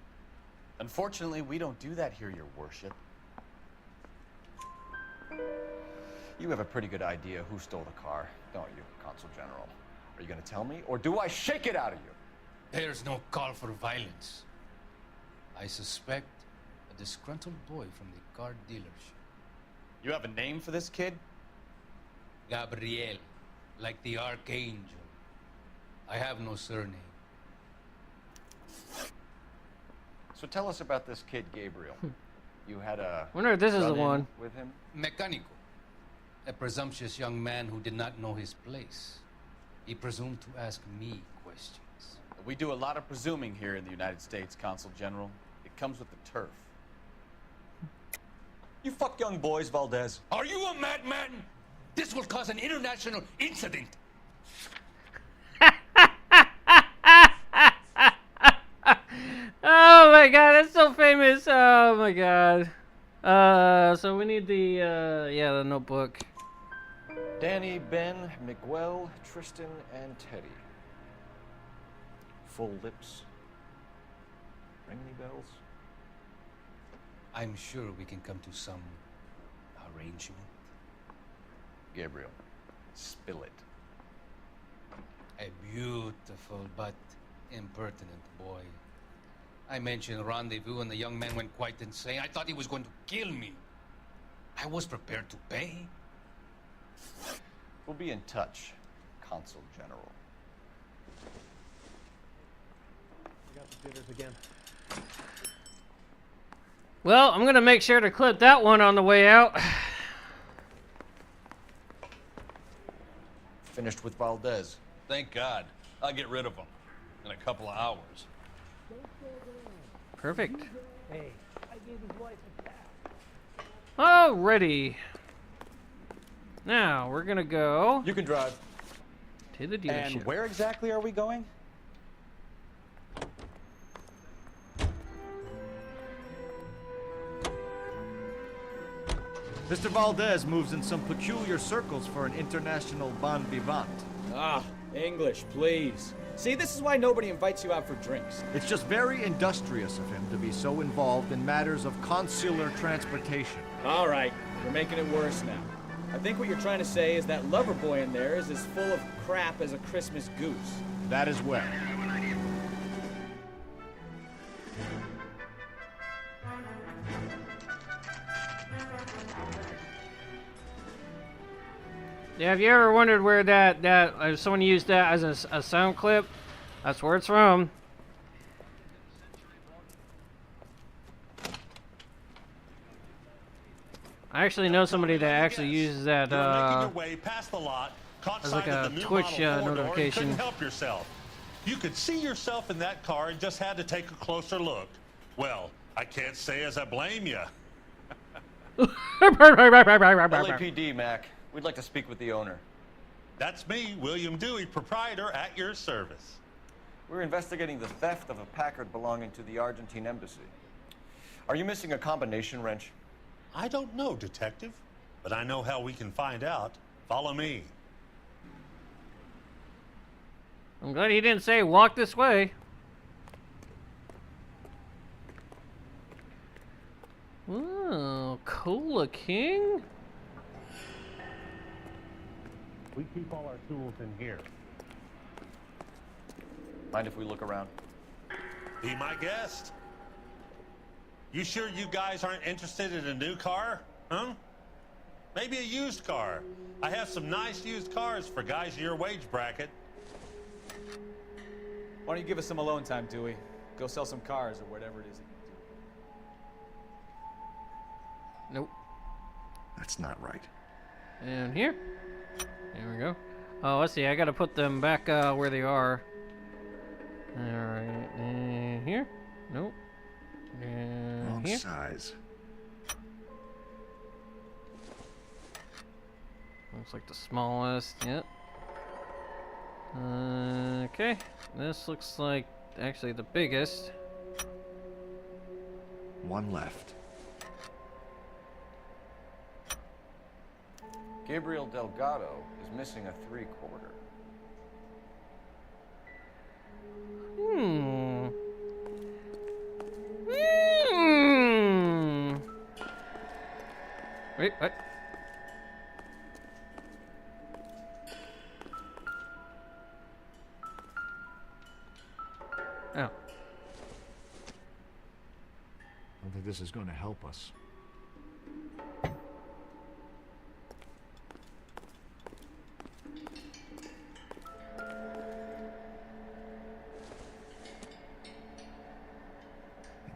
Unfortunately, we don't do that here, Your Worship. You have a pretty good idea who stole the car, don't you, Consul General? Are you going to tell me, or do I shake it out of you? There's no call for violence. I suspect a disgruntled boy from the car dealership. You have a name for this kid? Gabriel, like the archangel. I have no surname. So tell us about this kid, Gabriel. You had a... Wonder if this is the one. With him? Mecánico. A presumptuous young man who did not know his place. He presumed to ask me questions. We do a lot of presuming here in the United States, Consul General. It comes with the turf. You fuck young boys, Valdez. Are you a madman? This will cause an international incident. Oh my god, that's so famous. Oh my god. So we need the the notebook. Danny, Ben, Miguel, Tristan, and Teddy. Full lips. Ring any bells? I'm sure we can come to some arrangement. Gabriel, spill it. A beautiful but impertinent boy. I mentioned rendezvous and the young man went quite insane. I thought he was going to kill me. I was prepared to pay. We'll be in touch, Consul General. We got the jitters again. Well, I'm gonna make sure to clip that one on the way out. Finished with Valdez. Thank God. I'll get rid of him in a couple of hours. Perfect. Hey, I gave his wife a bath. Alrighty. Now we're gonna go. You can drive. To the dealership. And where exactly are we going? Mr. Valdez moves in some peculiar circles for an international bon vivant. Ah, English, please. See, this is why nobody invites you out for drinks. It's just very industrious of him to be so involved in matters of consular transportation. All right, you're making it worse now. I think what you're trying to say is that lover boy in there is as full of crap as a Christmas goose. That as well. Yeah, have you ever wondered where that someone used that as a sound clip? That's where it's from. I actually know somebody that actually uses that You're making your way past the lot, caught as like sight of a the new Twitch model four-door, and notification. couldn't help yourself. You could see yourself in that car and just had to take a closer look. Well, I can't say as I blame you. LAPD, Mac. We'd like to speak with the owner. That's me, William Dewey, proprietor, at your service. We're investigating the theft of a Packard belonging to the Argentine embassy. Are you missing a combination wrench? I don't know, Detective, but I know how we can find out. Follow me. I'm glad he didn't say walk this way. Oh, Cola King? We keep all our tools in here. Mind if we look around? Be my guest. You sure you guys aren't interested in a new car? Huh? Maybe a used car. I have some nice used cars for guys in your wage bracket. Why don't you give us some alone time, Dewey? Go sell some cars or whatever it is that you do. Nope. That's not right. And here. There we go. Oh, let's see. I gotta put them back where they are. Alright. And here. Nope. And Wrong here. size. Looks like the smallest. Yep. Okay. This looks like actually the biggest. One left. Gabriel Delgado is missing a 3/4. Wait, what? Oh. I don't think this is going to help us. It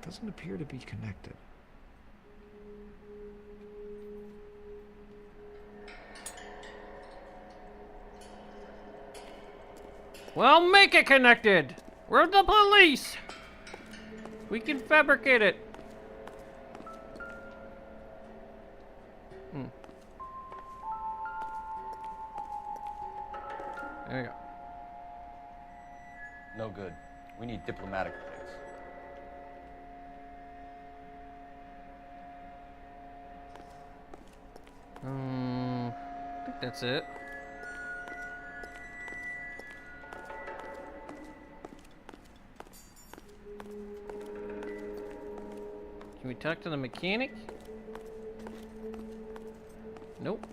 doesn't appear to be connected. Well, make it connected. We're the police. We can fabricate it. There you go. No good. We need diplomatic plates. I think that's it. Can we talk to the mechanic? Nope.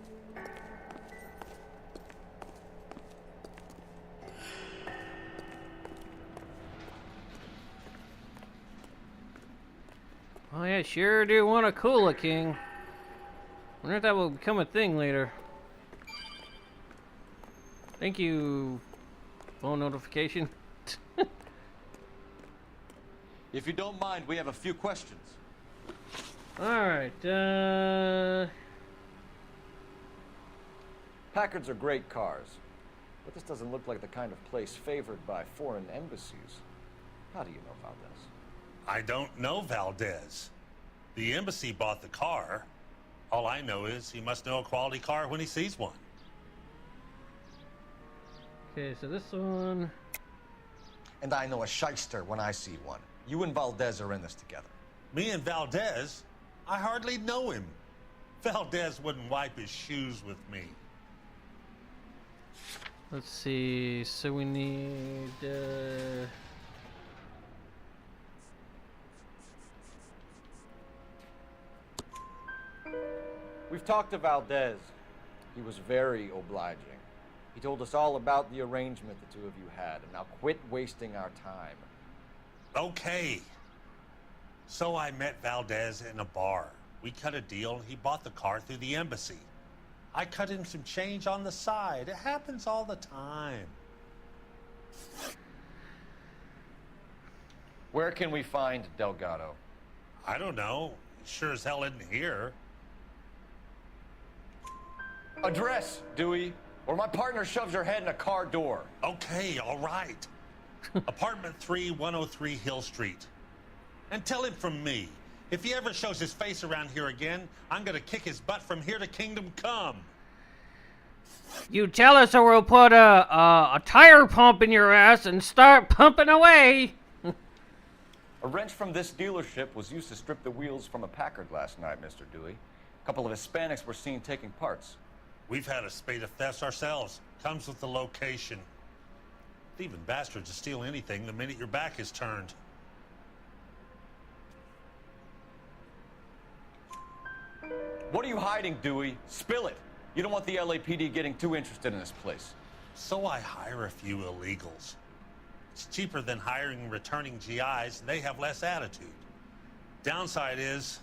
Oh yeah, sure do want a Cooler King. Wonder if that will become a thing later. Thank you, phone notification. If you don't mind, we have a few questions. Alright, Packards are great cars, but this doesn't look like the kind of place favored by foreign embassies. How do you know Valdez? I don't know Valdez. The embassy bought the car. All I know is he must know a quality car when he sees one. Okay, so this one... And I know a shyster when I see one. You and Valdez are in this together. Me and Valdez? I hardly know him. Valdez wouldn't wipe his shoes with me. Let's see, so we need... We've talked to Valdez. He was very obliging. He told us all about the arrangement the two of you had, and now quit wasting our time. Okay. So I met Valdez in a bar. We cut a deal, and he bought the car through the embassy. I cut him some change on the side. It happens all the time. Where can we find Delgado? I don't know. He sure as hell isn't here. Address, Dewey, or my partner shoves your head in a car door. Okay, all right. Apartment 3, 103 Hill Street. And tell him from me, if he ever shows his face around here again, I'm gonna kick his butt from here to Kingdom Come. You tell us or we'll put a tire pump in your ass and start pumping away. A wrench from this dealership was used to strip the wheels from a Packard last night, Mr. Dewey. A couple of Hispanics were seen taking parts. We've had a spate of thefts ourselves. Comes with the location. Thieving bastards will steal anything the minute your back is turned. What are you hiding, Dewey? Spill it. You don't want the LAPD getting too interested in this place. So I hire a few illegals. It's cheaper than hiring returning GIs, and they have less attitude. Downside is,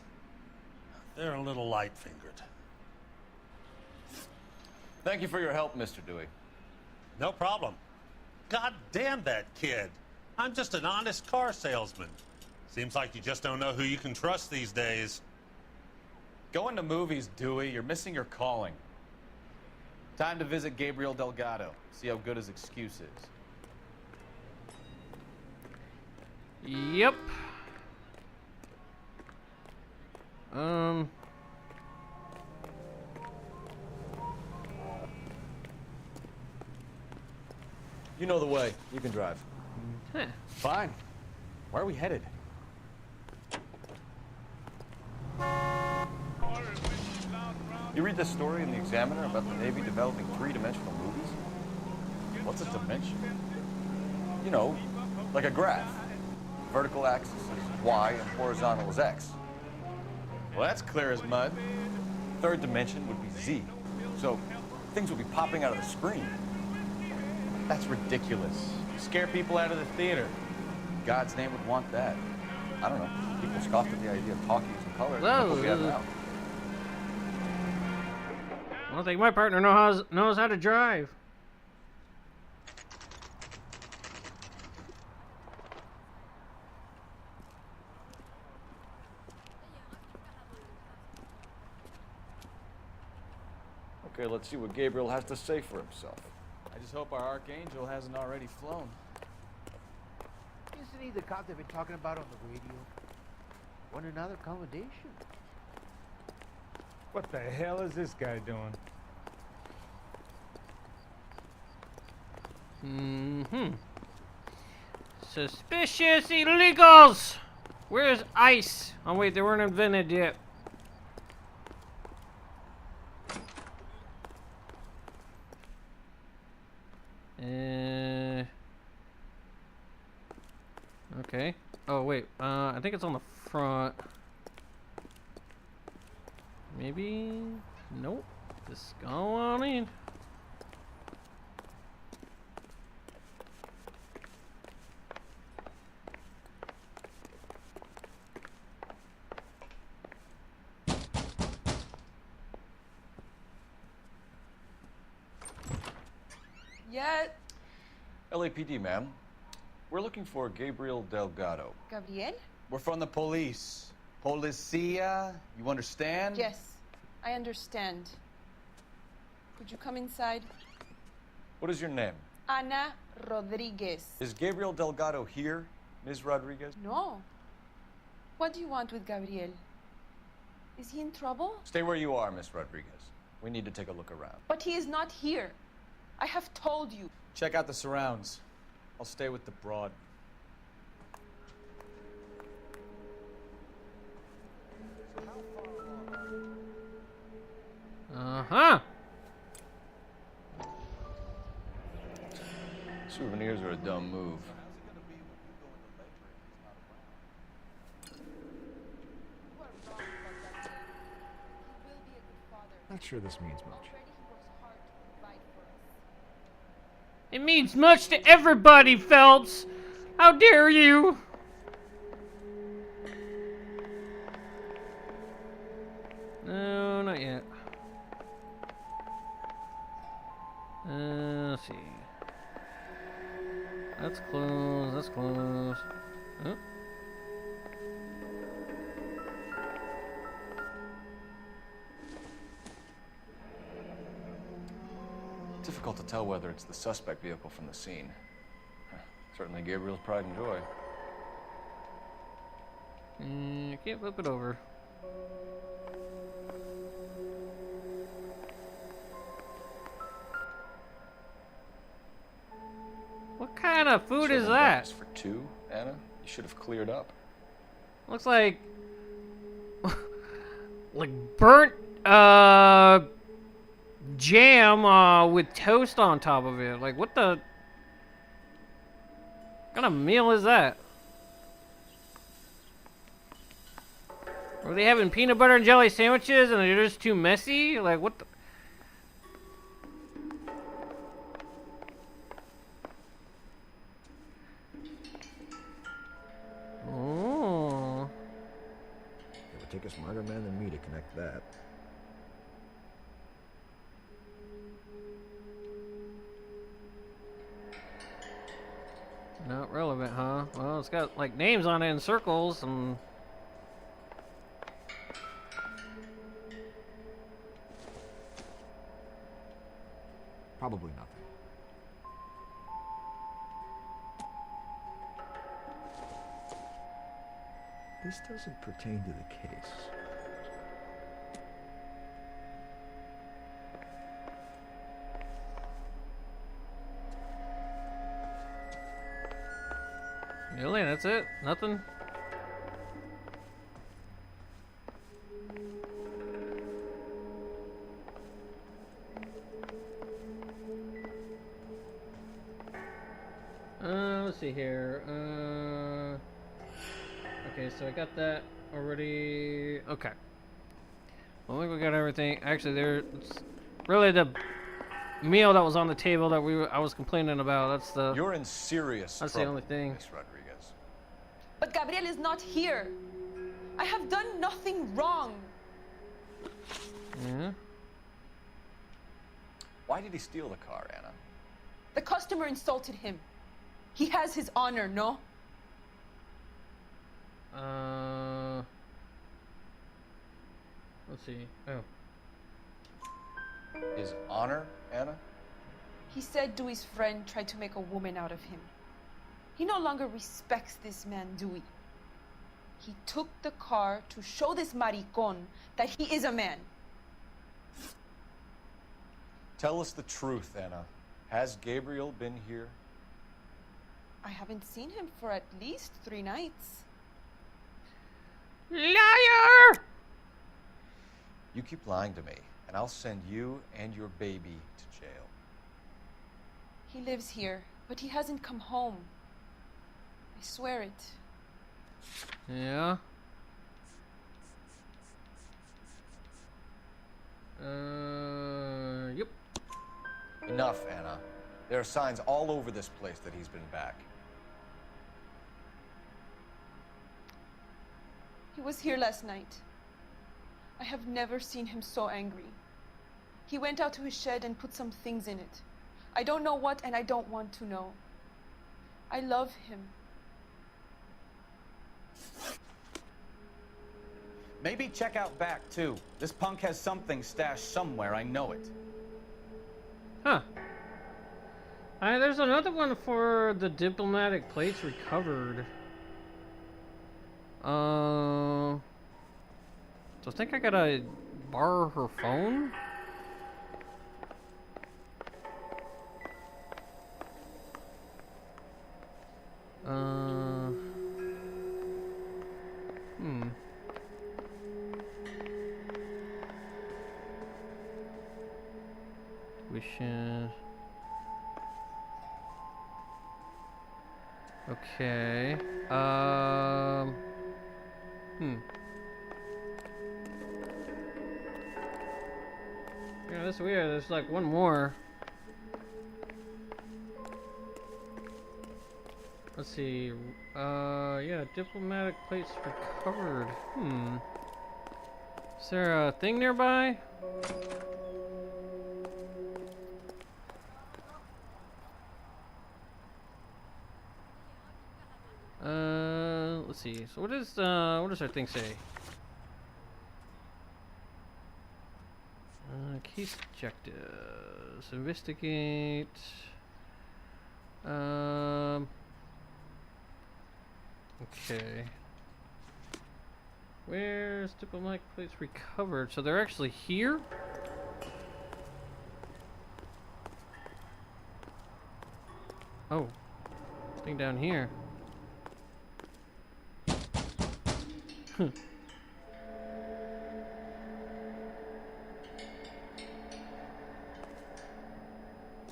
they're a little light-fingered. Thank you for your help, Mr. Dewey. No problem. God damn that kid. I'm just an honest car salesman. Seems like you just don't know who you can trust these days. Going to movies, Dewey. You're missing your calling. Time to visit Gabriel Delgado. See how good his excuse is. Yep. You know the way. You can drive. Huh. Fine. Where are we headed? You read this story in the Examiner about the Navy developing three-dimensional movies? What's a dimension? You know, like a graph. Vertical axis is Y and horizontal is X. Well, that's clear as mud. Third dimension would be Z. So things would be popping out of the screen. That's ridiculous. Scare people out of the theater. God's name would want that. I don't know. People scoffed at the idea of talkies and colors. Whoa. Look what we have now. I don't think my partner knows how to drive. Okay, let's see what Gabriel has to say for himself. I just hope our Archangel hasn't already flown. He's Isn't he the cop they've been talking about on the radio? Want another accommodation? What the hell is this guy doing? Mm-hmm. Suspicious illegals! Where's ice? Oh wait, they weren't invented yet. Okay. Oh wait, I think it's on the front. Maybe? Nope. Just go on in. Yet. LAPD, ma'am. We're looking for Gabriel Delgado. Gabriel? We're from the police. Policia, you understand? Yes, I understand. Could you come inside? What is your name? Ana Rodriguez. Is Gabriel Delgado here, Ms. Rodriguez? No. What do you want with Gabriel? Is he in trouble? Stay where you are, Ms. Rodriguez. We need to take a look around. But he is not here. I have told you. Check out the surrounds. I'll stay with the broad. Uh-huh. Souvenirs are a dumb move. Not sure this means much. It means much to everybody, Phelps. How dare you? No, not yet. Let's see. That's closed. That's closed. Oh. Difficult to tell whether it's the suspect vehicle from the scene. Certainly Gabriel's pride and joy. Can't flip it over. What kind of food is that? For two, Anna? You should have cleared up. Looks like like burnt jam with toast on top of it. Like what the kind of meal is that? Are they having peanut butter and jelly sandwiches and they're just too messy? Like what the Oh. It would take a smarter man than me to connect that. Not relevant, huh? Well, it's got like names on it in circles and Probably nothing. This doesn't pertain to the case. really, that's it? Nothing? Let's see here. Okay, so I got that already. Okay. Well, I think we got everything. Actually, there's really the meal that was on the table that I was complaining about. That's the. You're in serious That's trouble, the only thing. Miss Rodriguez. But Gabriel is not here. I have done nothing wrong. Yeah. Why did he steal the car, Anna? The customer insulted him. He has his honor, no? Let's see. Oh. His honor, Anna? He said Dewey's friend tried to make a woman out of him. He no longer respects this man, Dewey. He took the car to show this maricon that he is a man. Tell us the truth, Anna. Has Gabriel been here? I haven't seen him for at least 3 nights. Liar! You keep lying to me, and I'll send you and your baby to jail. He lives here, but he hasn't come home. I swear it. Yeah. Yep. Enough, Anna. There are signs all over this place that he's been back. He was here last night. I have never seen him so angry. He went out to his shed and put some things in it. I don't know what, and I don't want to know. I love him. Maybe check out back, too. This punk has something stashed somewhere, I know it. Huh. There's another one for the diplomatic plates recovered. So I think I gotta borrow her phone? Wishes. Okay. Yeah, that's weird. There's like one more. Let's see. Yeah, diplomatic plates recovered. Is there a thing nearby? Let's see. So what does our thing say? Case objectives. Investigate. Okay. Where's diplomatic plates recovered? So they're actually here? Oh. Thing down here.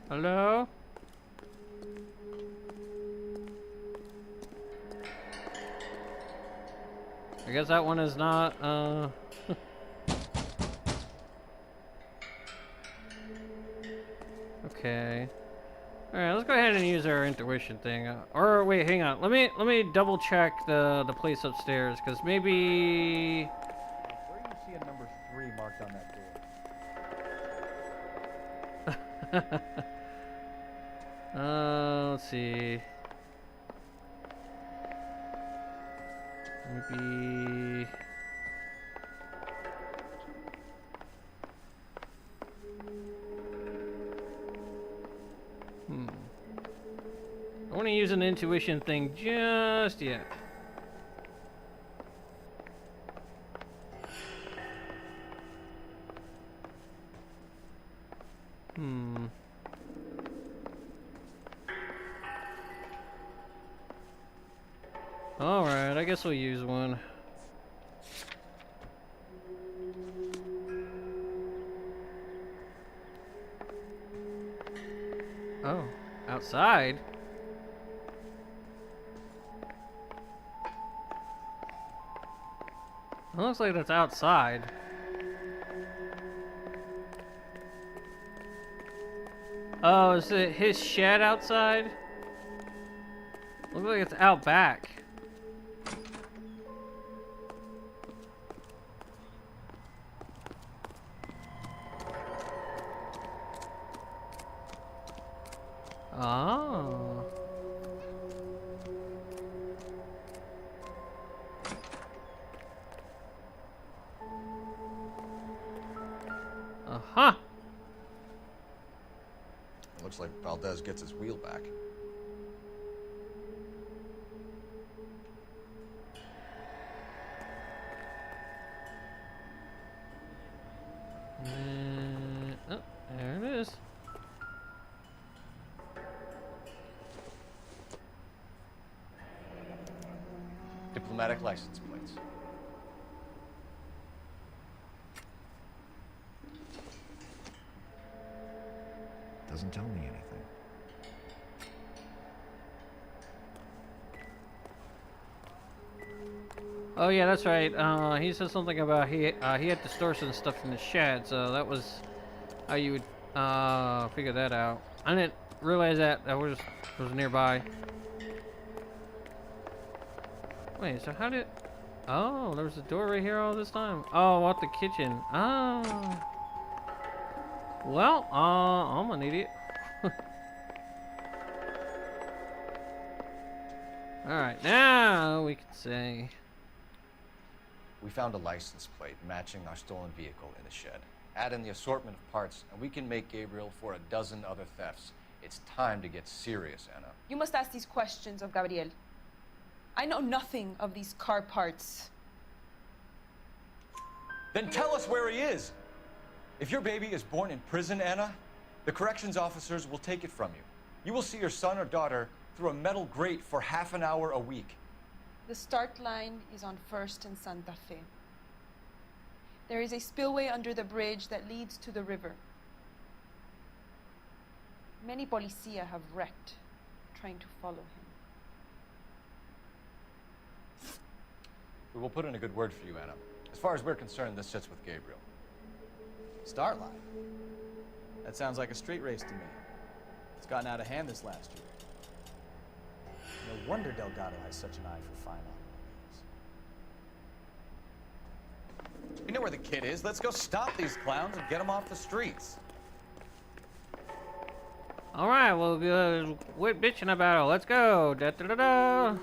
Hello? I guess that one is not, Okay. Alright, let's go ahead and use our intuition thing. Or wait, hang on. Let me double check the place upstairs, because maybe... Where do you see a number 3 marked on that door? Let's see. Maybe... I want to use an intuition thing just yet. Alright, I guess we'll use one. Oh, outside? It looks like that's outside. Oh, is it his shed outside? Looks like it's out back. Oh. Uh-huh. It looks like Valdez gets his wheel back. Diplomatic license plates. Doesn't tell me anything. Oh yeah, that's right. He said something about he had to store some stuff in the shed, so that was how you would figure that out. I didn't realize that was nearby. Wait, so how did? Oh, there was a door right here all this time. Oh, what the kitchen? Oh. Well, I'm an idiot. All right, now we can say. We found a license plate matching our stolen vehicle in the shed. Add in the assortment of parts, and we can make Gabriel for a dozen other thefts. It's time to get serious, Anna. You must ask these questions of Gabriel. I know nothing of these car parts. Then tell us where he is. If your baby is born in prison, Anna, the corrections officers will take it from you. You will see your son or daughter through a metal grate for half an hour a week. The start line is on 1st and Santa Fe. There is a spillway under the bridge that leads to the river. Many policia have wrecked trying to follow him. We will put in a good word for you, Anna. As far as we're concerned, this sits with Gabriel. Start line. That sounds like a street race to me. It's gotten out of hand this last year. No wonder Delgado has such an eye for fine automobiles. We know where the kid is. Let's go stop these clowns and get them off the streets. All right, well, quit bitching about it. Let's go. Da da da da.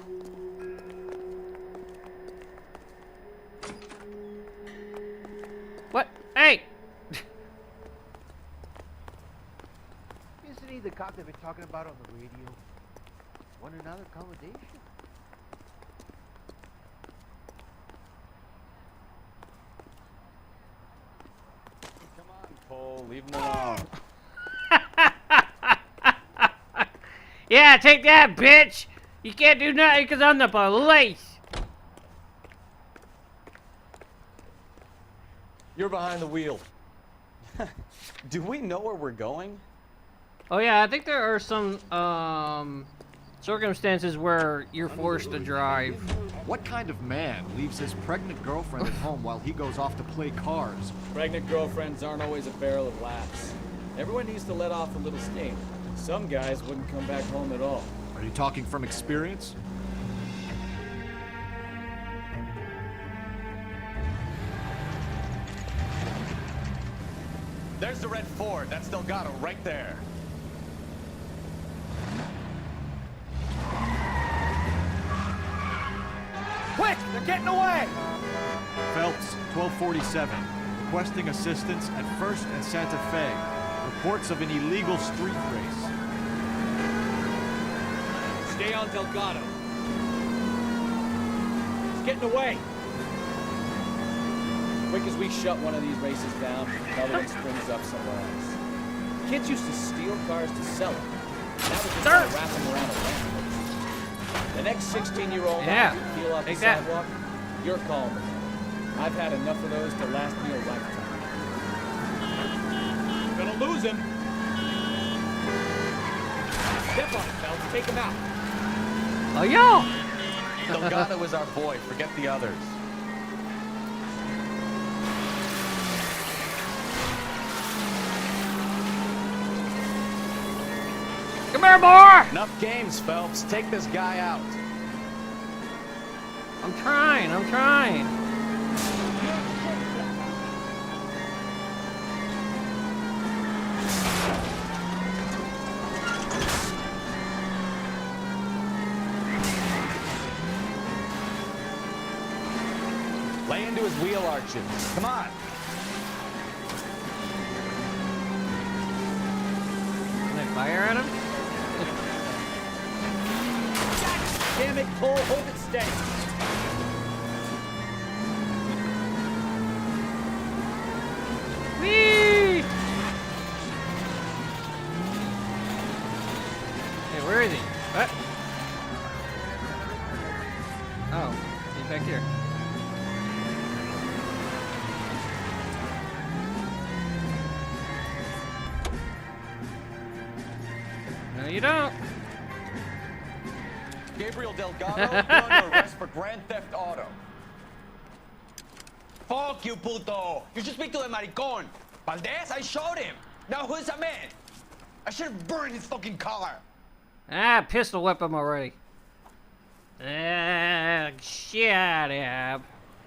What? Hey! Isn't he the cop they've been talking about on the radio? Want another accommodation? Come on, Cole. Leave him alone. Yeah, take that, bitch! You can't do nothing because I'm the police! You're behind the wheel. Do we know where we're going? Oh yeah, I think there are some circumstances where you're forced to drive. What kind of man leaves his pregnant girlfriend at home while he goes off to play cars? Pregnant girlfriends aren't always a barrel of laughs. Everyone needs to let off a little steam. Some guys wouldn't come back home at all. Are you talking from experience? There's the red Ford. That's Delgado right there. Quick! They're getting away! Phelps, 1247. Requesting assistance at 1st and Santa Fe. Reports of an illegal street race. Stay on Delgado. He's getting away. Quick as we shut one of these races down, another one springs up somewhere else. Kids used to steal cars to sell them. That was just wrap them around a lamp. The next 16-year-old Yeah. peel off the sidewalk, you're calling. I've had enough of those to last me a lifetime. You're gonna lose him. Step on it, Phelps. Take him out. Oh, yo! Delgado is our boy. Forget the others. Come here, boy! Enough games, Phelps. Take this guy out. I'm trying. Lay into his wheel arches. Come on. Can I fire at him? Damn it, Cole. Hold it steady. Whee! Hey, where is he? What? Oh. back here. No, you don't. Gabriel Delgado, you're under arrest for Grand Theft Auto. Fuck you, puto! You should speak to the maricón. Valdez, I showed him. Now who's the man? I should have burned his fucking car. Ah, pistol whip him already. Shut up.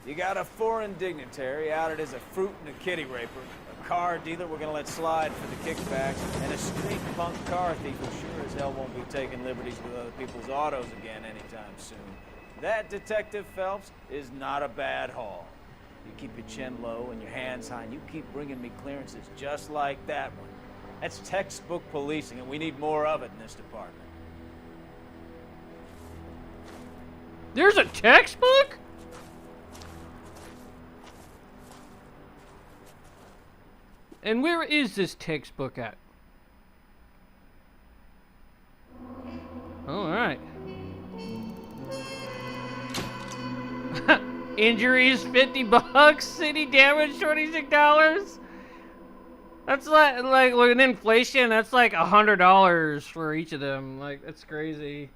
You got a foreign dignitary outed as a fruit and a kitty raper, a car dealer we're gonna let slide for the kickbacks, and a street punk car thief who sure as hell won't be taking liberties with other people's autos again anytime soon. That, Detective Phelps, is not a bad haul. You keep your chin low and your hands high, and you keep bringing me clearances just like that one. That's textbook policing, and we need more of it in this department. There's a textbook? And where is this textbook at? All right. Injuries, $50. City damage, $26. That's like with an inflation, that's like $100 for each of them. Like, that's crazy.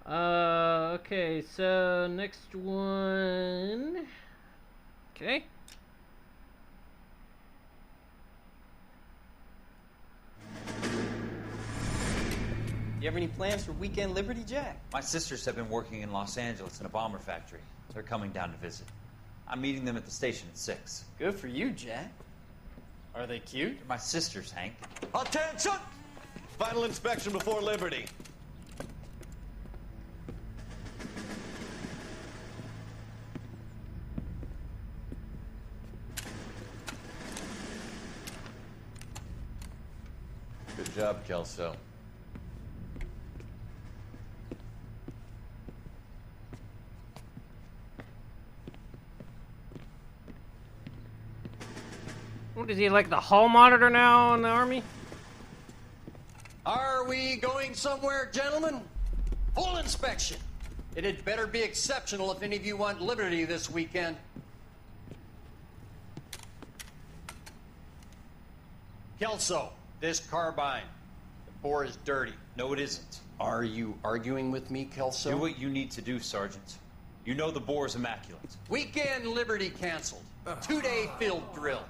Okay, so next one. Okay. You have any plans for weekend Liberty, Jack? My sisters have been working in Los Angeles in a bomber factory. They're coming down to visit. I'm meeting them at the station at 6. Good for you, Jack. Are they cute? They're my sisters, Hank. Attention! Final inspection before Liberty. Good job, Kelso. What is he, like the hall monitor now in the Army? Are we going somewhere, gentlemen? Full inspection. It had better be exceptional if any of you want liberty this weekend. Kelso, this carbine. The bore is dirty. No, it isn't. Are you arguing with me, Kelso? Do what you need to do, Sergeant. You know the bore's immaculate. Weekend liberty canceled. 2-day field drill.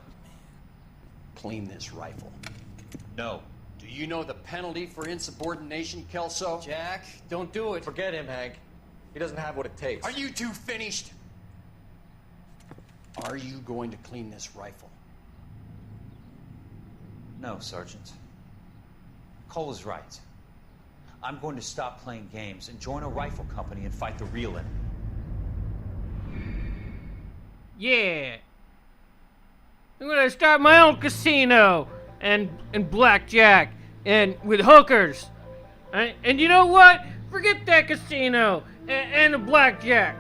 Clean this rifle. No. Do you know the penalty for insubordination, Kelso? Jack, don't do it. Forget him, Hank. He doesn't have what it takes. Are you two finished? Are you going to clean this rifle? No, Sergeant. Cole is right. I'm going to stop playing games and join a rifle company and fight the real enemy. Yeah. I'm gonna start my own casino and blackjack and with hookers. And you know what? Forget that casino and the blackjack.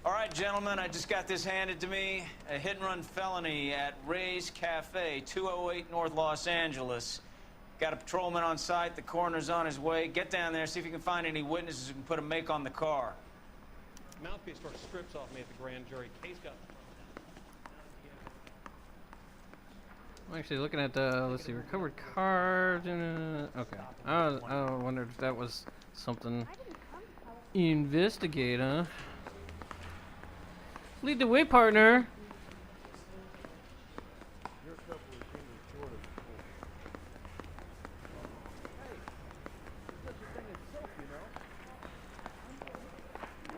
All right, gentlemen, I just got this handed to me. A hit-and-run felony at Ray's Cafe, 208 North Los Angeles. Got a patrolman on site. The coroner's on his way. Get down there, see if you can find any witnesses who can put a make on the car. Mouthpiece sort of strips off me at the grand jury. Case got... I'm actually looking at the, let's see, recovered cars. Okay. I wondered if that was something. Investigate, huh? Lead the way, partner.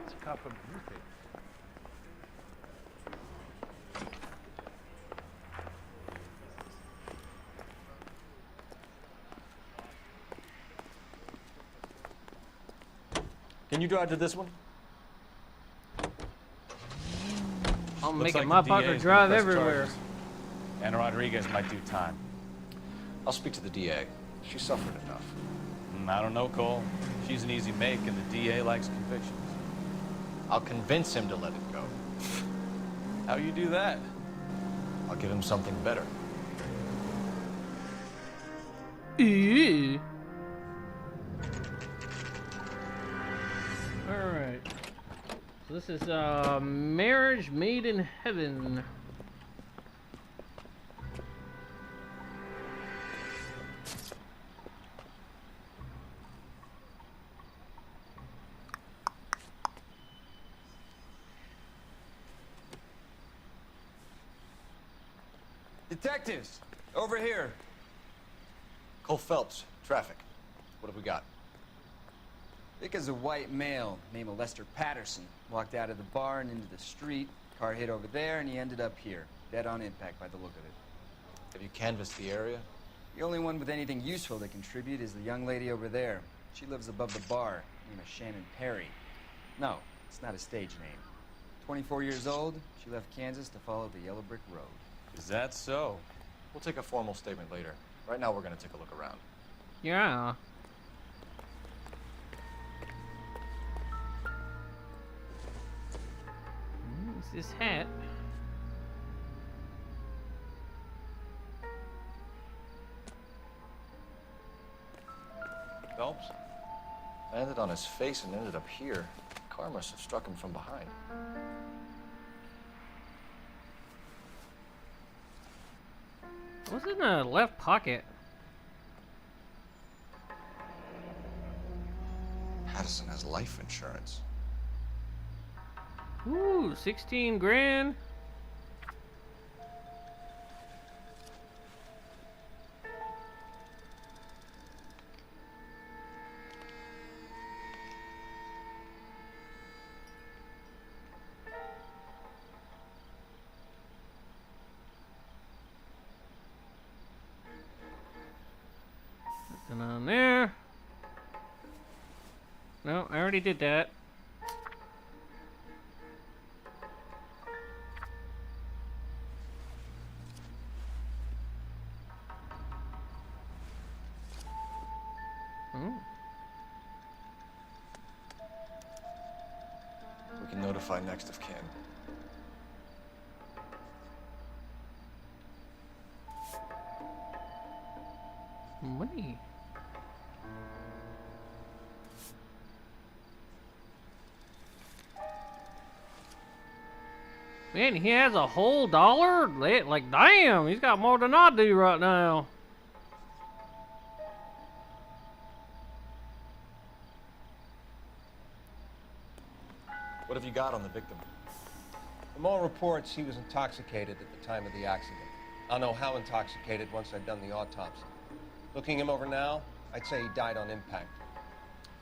It's a cop from the newspaper. Can you drive to this one? I'm Looks making like my the partner DA is drive gonna press everywhere. charges. And Rodriguez might do time. I'll speak to the DA. She suffered enough. I don't know, Cole. She's an easy make, and the DA likes convictions. I'll convince him to let it go. How you do that? I'll give him something better. Ew. Alright. So this is Marriage Made in Heaven. Detectives, over here. Cole Phelps, traffic. What have we got? Vic is a white male named Lester Patterson. Walked out of the bar and into the street. Car hit over there and he ended up here. Dead on impact by the look of it. Have you canvassed the area? The only one with anything useful to contribute is the young lady over there. She lives above the bar. Name is Shannon Perry. No, it's not a stage name. 24 years old, she left Kansas to follow the Yellow Brick Road. Is that so? We'll take a formal statement later. Right now, we're gonna take a look around. Yeah. What's this hat? Phelps? Landed on his face and ended up here. The car must have struck him from behind. What's in the left pocket? Patterson has life insurance. Ooh, 16 grand. Nothing on there. No, I already did that. We can notify next of kin. Money. Man, he has a whole dollar? Like, damn, he's got more than I do right now. What have you got on the victim? From all reports, he was intoxicated at the time of the accident. I'll know how intoxicated once I've done the autopsy. Looking him over now, I'd say he died on impact.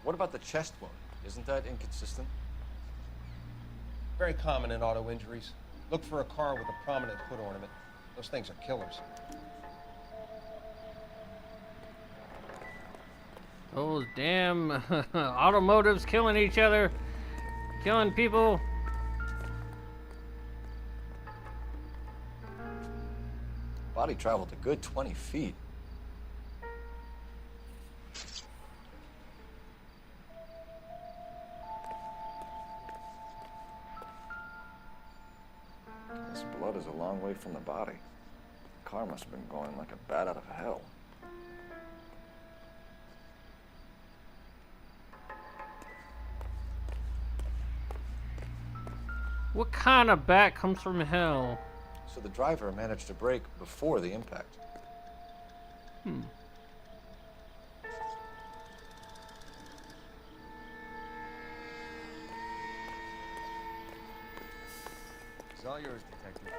What about the chest wound? Isn't that inconsistent? Very common in auto injuries. Look for a car with a prominent hood ornament. Those things are killers. Those damn automotives killing each other, killing people. Body traveled a good 20 feet. This blood is a long way from the body. The car must have been going like a bat out of hell. What kind of bat comes from hell? So the driver managed to brake before the impact. It's all yours, detective.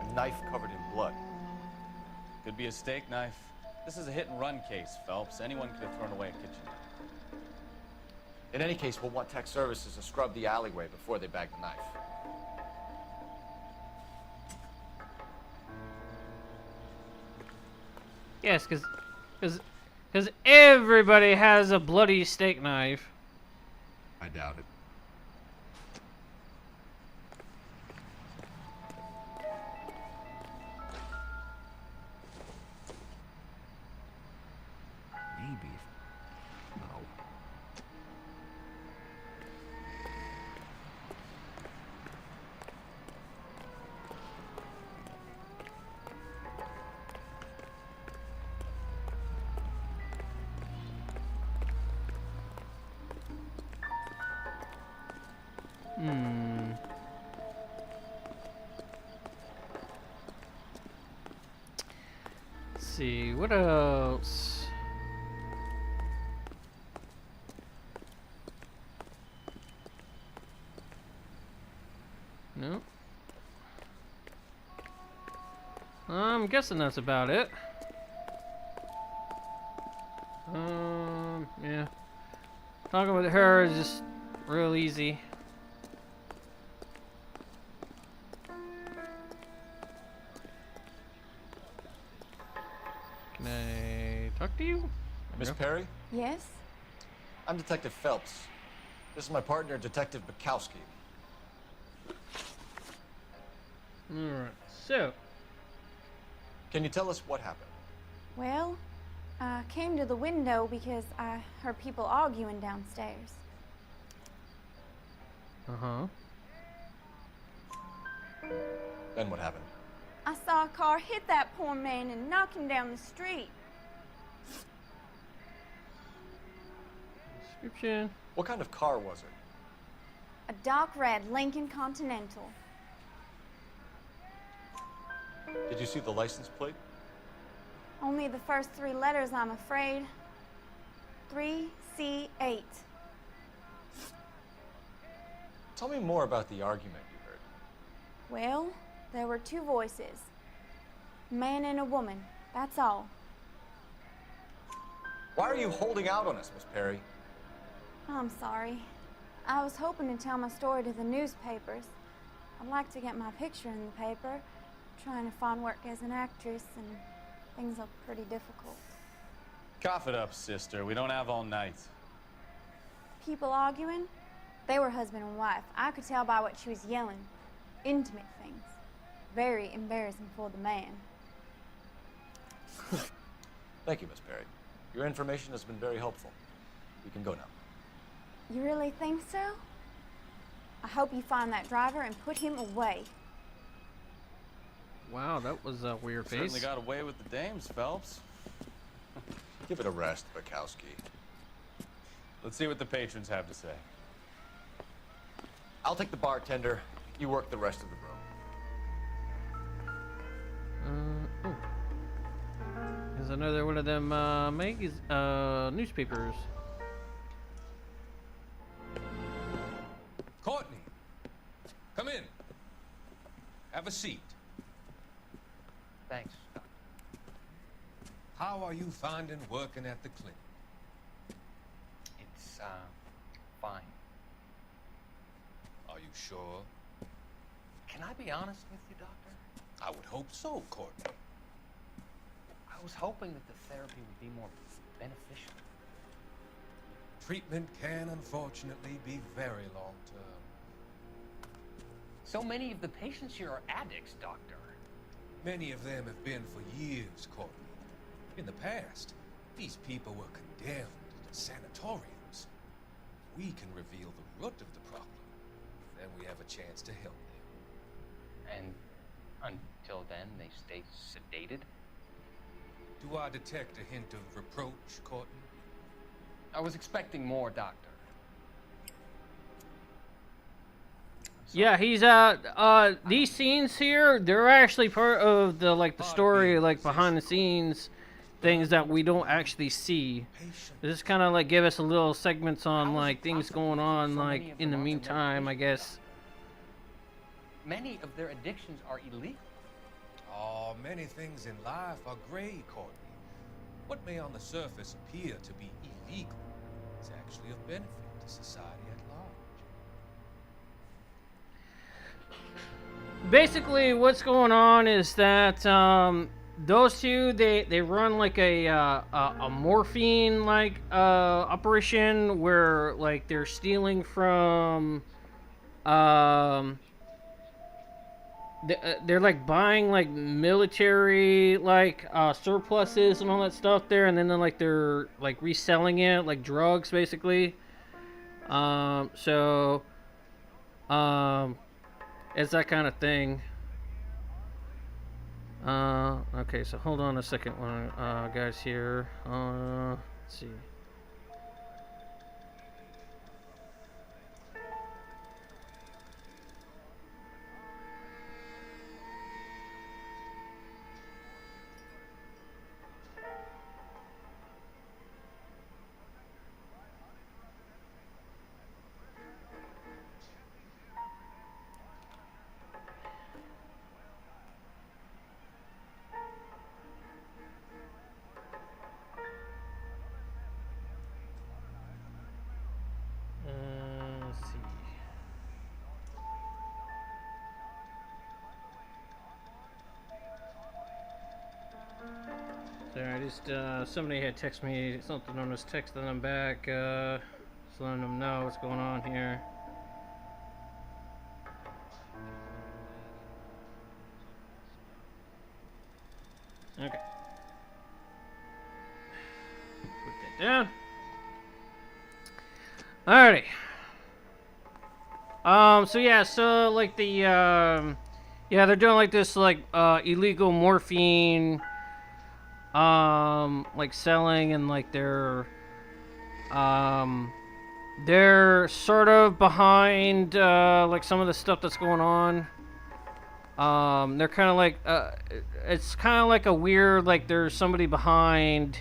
A knife covered in blood. Could be a steak knife. This is a hit-and-run case, Phelps. Anyone could have thrown away a kitchen knife. In any case, we'll want tech services to scrub the alleyway before they bag the knife. Yes, because everybody has a bloody steak knife. I doubt it. Maybe. No. Let's see, what else? No. I'm guessing that's about it. Yeah. Talking with her is just real easy. Can I talk to you? Miss Perry? Yes? I'm Detective Phelps. This is my partner, Detective Bukowski. Alright, so. Can you tell us what happened? Well, I came to the window because I heard people arguing downstairs. Uh-huh. Then what happened? I saw a car hit that poor man and knock him down the street. Description. What kind of car was it? A dark red Lincoln Continental. Did you see the license plate? Only the first 3 letters, I'm afraid. 3C8. Tell me more about the argument you heard. Well, there were 2 voices. A man and a woman, that's all. Why are you holding out on us, Miss Perry? I'm sorry. I was hoping to tell my story to the newspapers. I'd like to get my picture in the paper. Trying to find work as an actress, and things are pretty difficult. Cough it up, sister. We don't have all night. People arguing? They were husband and wife. I could tell by what she was yelling. Intimate things. Very embarrassing for the man. Thank you, Miss Perry. Your information has been very helpful. You can go now. You really think so? I hope you find that driver and put him away. Wow, that was a weird face. Certainly got away with the dames, Phelps. Give it a rest, Bukowski. Let's see what the patrons have to say. I'll take the bartender. You work the rest of the room. Oh. There's another one of them newspapers. Courtney, come in. Have a seat. Thanks, Doctor. How are you finding working at the clinic? It's, fine. Are you sure? Can I be honest with you, Doctor? I would hope so, Courtney. I was hoping that the therapy would be more beneficial. Treatment can, unfortunately, be very long-term. So many of the patients here are addicts, Doctor. Many of them have been for years, Courtney. In the past, these people were condemned to sanatoriums. We can reveal the root of the problem. Then we have a chance to help them. And until then, they stay sedated? Do I detect a hint of reproach, Courtney? I was expecting more, Doctor. Yeah, he's these scenes here, they're actually part of the the story, behind the scenes things that we don't actually see. They just kind of give us a little segments on things going on in the meantime, I guess. Many of their addictions are illegal. Oh, many things in life are gray, Courtney. What may on the surface appear to be illegal is actually of benefit to society at large. Basically, what's going on is that those two, they run like a morphine like operation where like they're stealing from they're like buying like military like surpluses and all that stuff there, and then they're like reselling it like drugs basically. So it's that kind of thing. Okay, so hold on a second, guys here. Let's see. Let's see. Sorry, I just somebody had texted me something on this texting them back, just letting them know what's going on here. Okay. Put that down. Alrighty. So yeah, so like the yeah, they're doing like this like illegal morphine like selling, and like they're sort of behind like some of the stuff that's going on. They're kind of like it's kind of like a weird, like there's somebody behind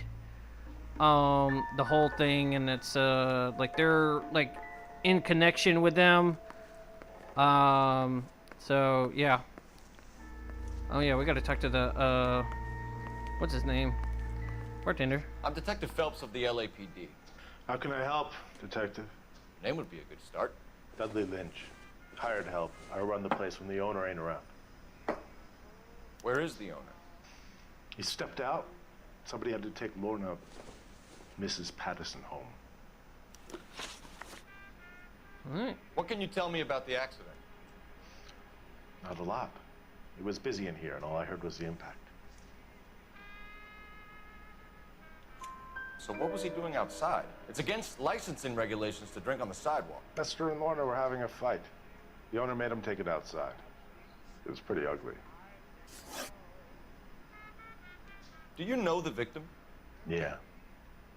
the whole thing, and it's like they're like in connection with them. So yeah. Oh yeah, we gotta talk to the what's his name? Bartender. I'm Detective Phelps of the LAPD. How can I help, Detective? Name would be a good start. Dudley Lynch. Hired help. I run the place when the owner ain't around. Where is the owner? He stepped out. Somebody had to take Lorna, Mrs. Patterson, home. Alright. What can you tell me about the accident? Not a lot. It was busy in here, and all I heard was the impact. So what was he doing outside? It's against licensing regulations to drink on the sidewalk. Lester and Lorna were having a fight. The owner made him take it outside. It was pretty ugly. Do you know the victim? Yeah.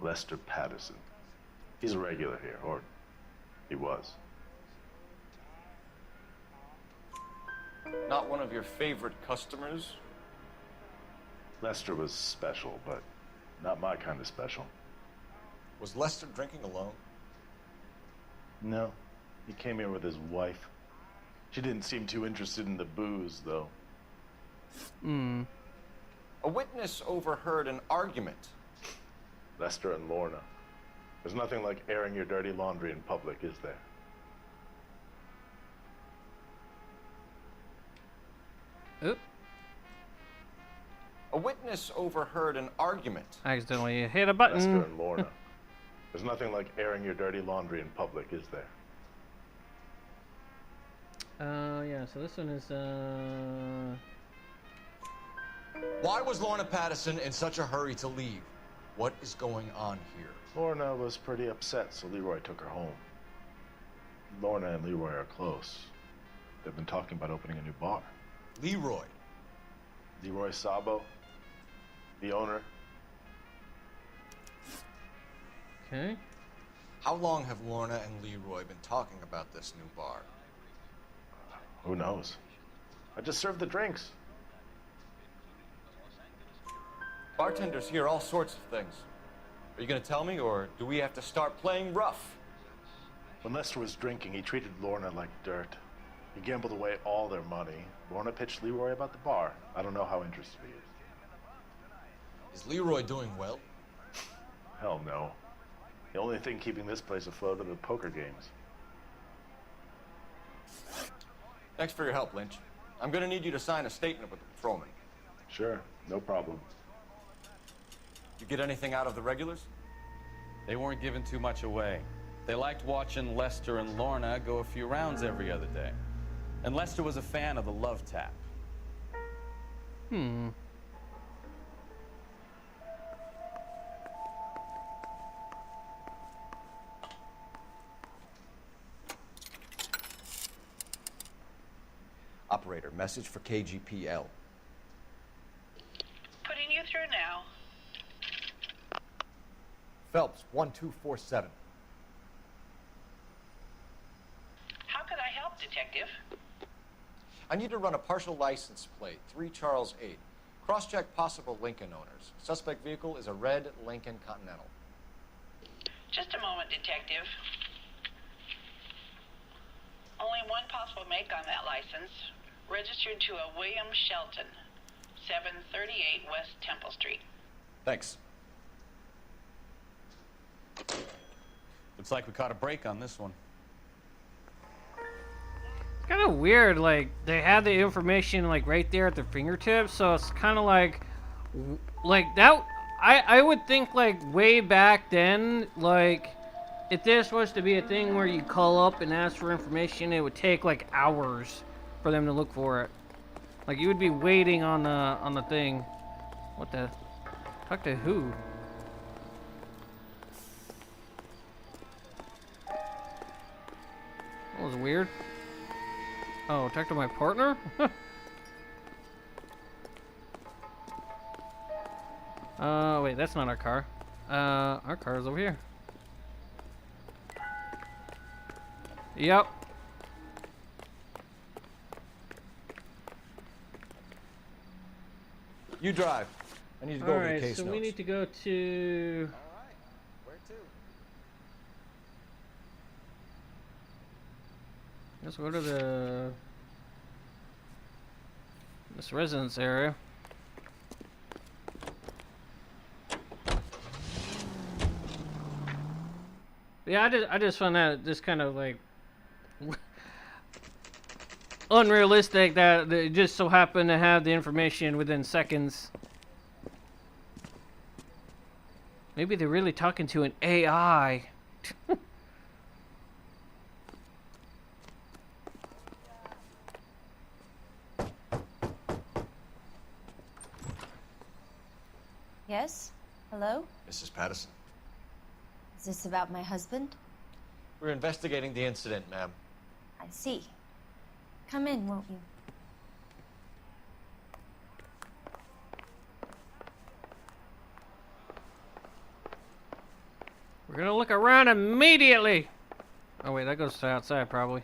Lester Patterson. He's a regular here, or he was. Not one of your favorite customers? Lester was special, but not my kind of special. Was Lester drinking alone? No. He came here with his wife. She didn't seem too interested in the booze, though. A witness overheard an argument. Lester and Lorna. There's nothing like airing your dirty laundry in public, is there? Oop. A witness overheard an argument. I accidentally hit a button. Lester and Lorna. There's nothing like airing your dirty laundry in public, is there? Yeah, so this one is, Why was Lorna Patterson in such a hurry to leave? What is going on here? Lorna was pretty upset, so Leroy took her home. Lorna and Leroy are close. They've been talking about opening a new bar. Leroy? Leroy Sabo, the owner. Okay. How long have Lorna and Leroy been talking about this new bar? Who knows? I just served the drinks. Bartenders hear all sorts of things. Are you going to tell me, or do we have to start playing rough? When Lester was drinking, he treated Lorna like dirt. He gambled away all their money. Lorna pitched Leroy about the bar. I don't know how interested he is. Is Leroy doing well? Hell no. The only thing keeping this place afloat are the poker games. Thanks for your help, Lynch. I'm going to need you to sign a statement with the patrolman. Sure, no problem. You get anything out of the regulars? They weren't giving too much away. They liked watching Lester and Lorna go a few rounds every other day. And Lester was a fan of the love tap. Operator, message for KGPL. Putting you through now. Phelps, 1247. How could I help, Detective? I need to run a partial license plate, 3 Charles 8. Cross-check possible Lincoln owners. Suspect vehicle is a red Lincoln Continental. Just a moment, Detective. Only one possible make on that license. Registered to a William Shelton, 738 West Temple Street. Thanks. Looks like we caught a break on this one. It's kind of weird, like, they had the information, like, right there at their fingertips, so it's kind of like that, I would think, like, way back then, like, if this was to be a thing where you call up and ask for information, it would take, like, hours for them to look for it. Like, you would be waiting on the thing. What the? Talk to who? That was weird. Oh, talk to my partner? Wait, that's not our car. Our car is over here. Yep. You drive. I need to go over the case so notes. we need to go to... Alright. Where to? Let's go to this residence area. Yeah, I just found that just kind of like unrealistic that it just so happened to have the information within seconds. Maybe they're really talking to an AI. Yes? Hello? Mrs. Patterson. Is this about my husband? We're investigating the incident, ma'am. I see. Come in, won't you? We're gonna look around immediately. Oh wait, that goes to outside probably.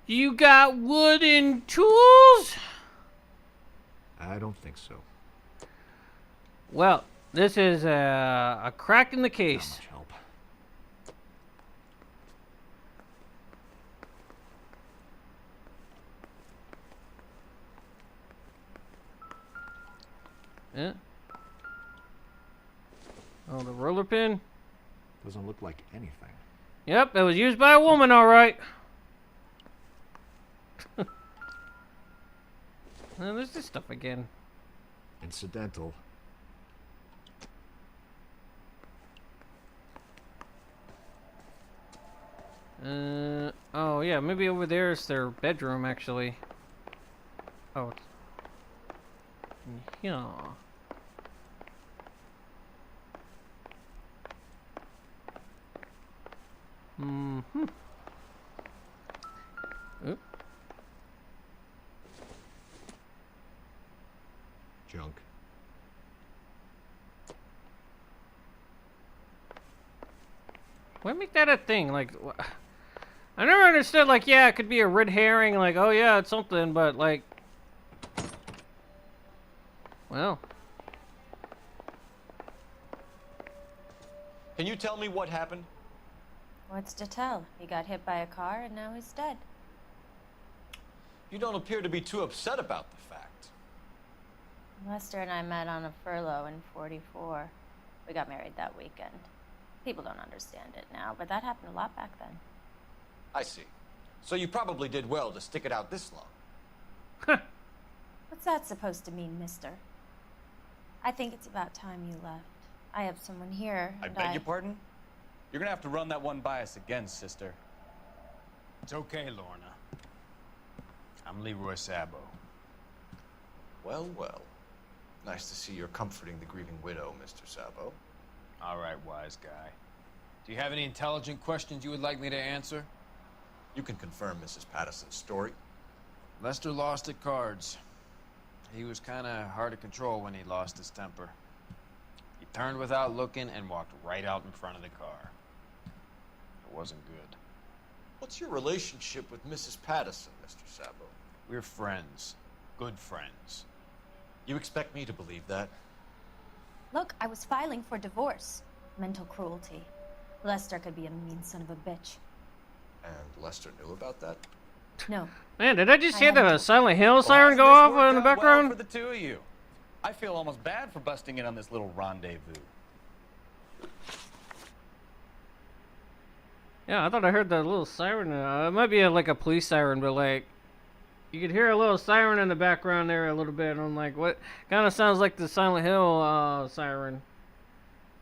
You got wooden tools? I don't think so. Well, this is a crack in the case. Not much help. Yeah. Oh, the roller pin? Doesn't look like anything. Yep, it was used by a woman, all right. There's this stuff again. Incidental. Oh yeah, maybe over there is their bedroom, actually. Oh. Yeah. Mm-hmm. Oop. Junk. Why make that a thing? Like, I never understood, like, yeah, it could be a red herring, like, oh yeah, it's something, but, like, well. Can you tell me what happened? What's to tell? He got hit by a car and now he's dead. You don't appear to be too upset about the fact. Lester and I met on a furlough in '44. We got married that weekend. People don't understand it now, but that happened a lot back then. I see. So you probably did well to stick it out this long. What's that supposed to mean, mister? I think it's about time you left. I have someone here, I and beg your pardon? You're gonna have to run that one by us again, sister. It's okay, Lorna. I'm Leroy Sabo. Well, well. Nice to see you're comforting the grieving widow, Mr. Sabo. All right, wise guy. Do you have any intelligent questions you would like me to answer? You can confirm Mrs. Patterson's story. Lester lost at cards. He was kind of hard to control when he lost his temper. He turned without looking and walked right out in front of the car. It wasn't good. What's your relationship with Mrs. Patterson, Mr. Sabo? We're friends. Good friends. You expect me to believe that? Look, I was filing for divorce. Mental cruelty. Lester could be a mean son of a bitch. And Lester knew about that? No. Man, did I just hear the Silent Hill siren go off in the background? Well for the two of you. I feel almost bad for busting in on this little rendezvous. Yeah, I thought I heard the little siren. It might be like a police siren, but like, you could hear a little siren in the background there a little bit. And I'm like, what? Kind of sounds like the Silent Hill siren.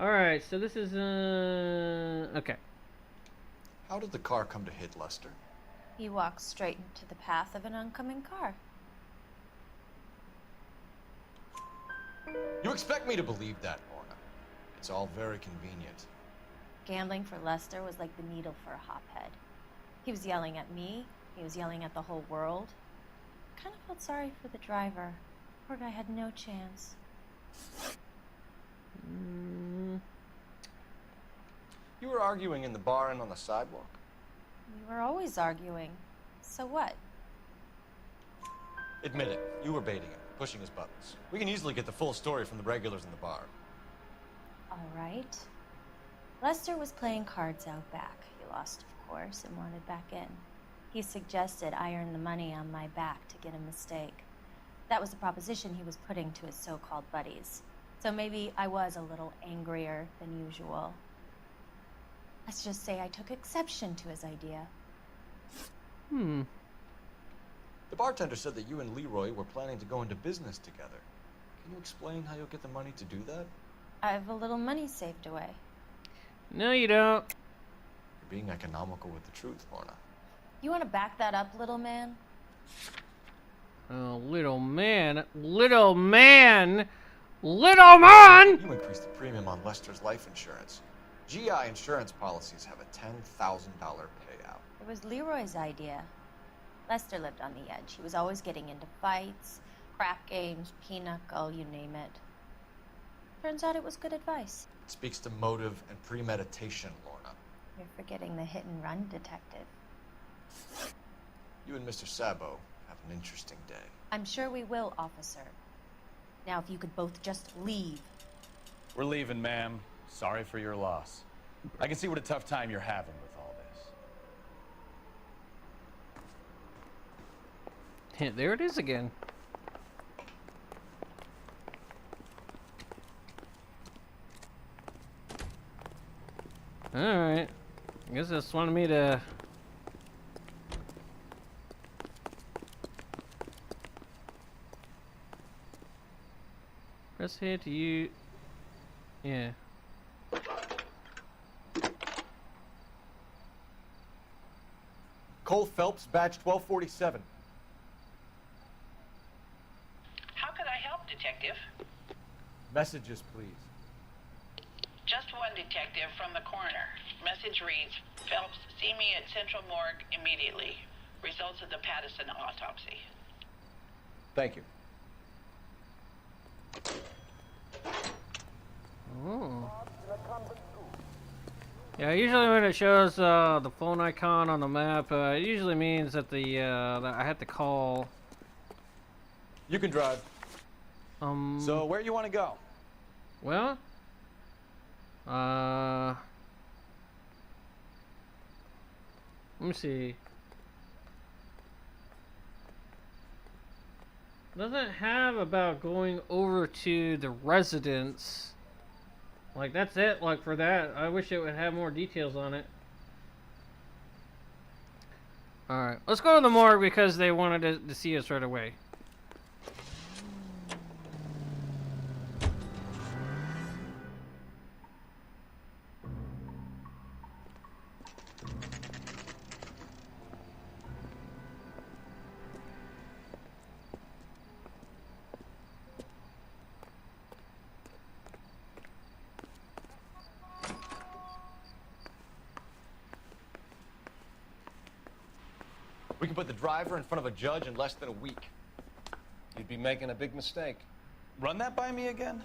Alright, so this is, okay. How did the car come to hit Lester? He walked straight into the path of an oncoming car. You expect me to believe that, Lorna? It's all very convenient. Gambling for Lester was like the needle for a hophead. He was yelling at me. He was yelling at the whole world. I kind of felt sorry for the driver. Poor guy had no chance. You were arguing in the bar and on the sidewalk? We were always arguing. So what? Admit it. You were baiting him, pushing his buttons. We can easily get the full story from the regulars in the bar. All right. Lester was playing cards out back. He lost, of course, and wanted back in. He suggested I earn the money on my back to get a mistake. That was the proposition he was putting to his so-called buddies. So maybe I was a little angrier than usual. Let's just say I took exception to his idea. The bartender said that you and Leroy were planning to go into business together. Can you explain how you'll get the money to do that? I have a little money saved away. No, you don't. You're being economical with the truth, Lorna. You want to back that up, little man? Oh, little man. Little man! Little man! You increased the premium on Lester's life insurance. GI insurance policies have a $10,000 payout. It was Leroy's idea. Lester lived on the edge. He was always getting into fights, crap games, pinochle, you name it. Turns out it was good advice. It speaks to motive and premeditation, Lorna. You're forgetting the hit-and-run detective. You and Mr. Sabo have an interesting day. I'm sure we will, officer. Now, if you could both just leave. We're leaving, ma'am. Sorry for your loss. I can see what a tough time you're having with all this. There it is again. Alright. I guess this wanted me to... press here to you... Yeah. Cole Phelps, badge 1247. How could I help, Detective? Messages, please. Just one detective from the coroner. Message reads, Phelps, see me at Central Morgue immediately. Results of the Patterson autopsy. Thank you. Oh. Yeah, usually when it shows the phone icon on the map, it usually means that that I had to call. You can drive. So where you want to go? Well, let me see. Doesn't have about going over to the residence. Like, that's it, like, for that. I wish it would have more details on it. Alright, let's go to the morgue because they wanted to see us right away. We can put the driver in front of a judge in less than a week. You'd be making a big mistake. Run that by me again?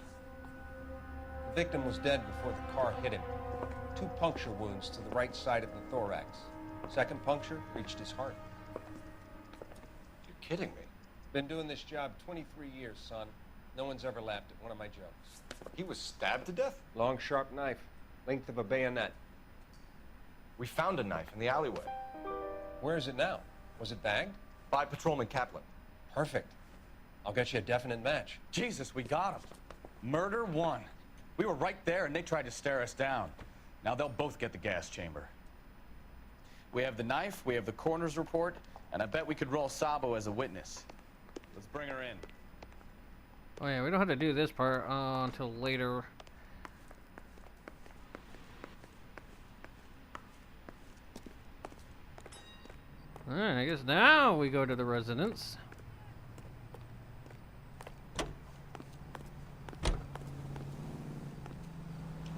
The victim was dead before the car hit him. 2 puncture wounds to the right side of the thorax. Second puncture reached his heart. You're kidding me. Been doing this job 23 years, son. No one's ever laughed at one of my jokes. He was stabbed to death? Long, sharp knife. Length of a bayonet. We found a knife in the alleyway. Where is it now? Was it bagged? By Patrolman Kaplan. Perfect. I'll get you a definite match. Jesus, we got him. Murder 1. We were right there and they tried to stare us down. Now they'll both get the gas chamber. We have the knife, we have the coroner's report, and I bet we could roll Sabo as a witness. Let's bring her in. Oh yeah, we don't have to do this part until later. Alright, I guess now we go to the residence.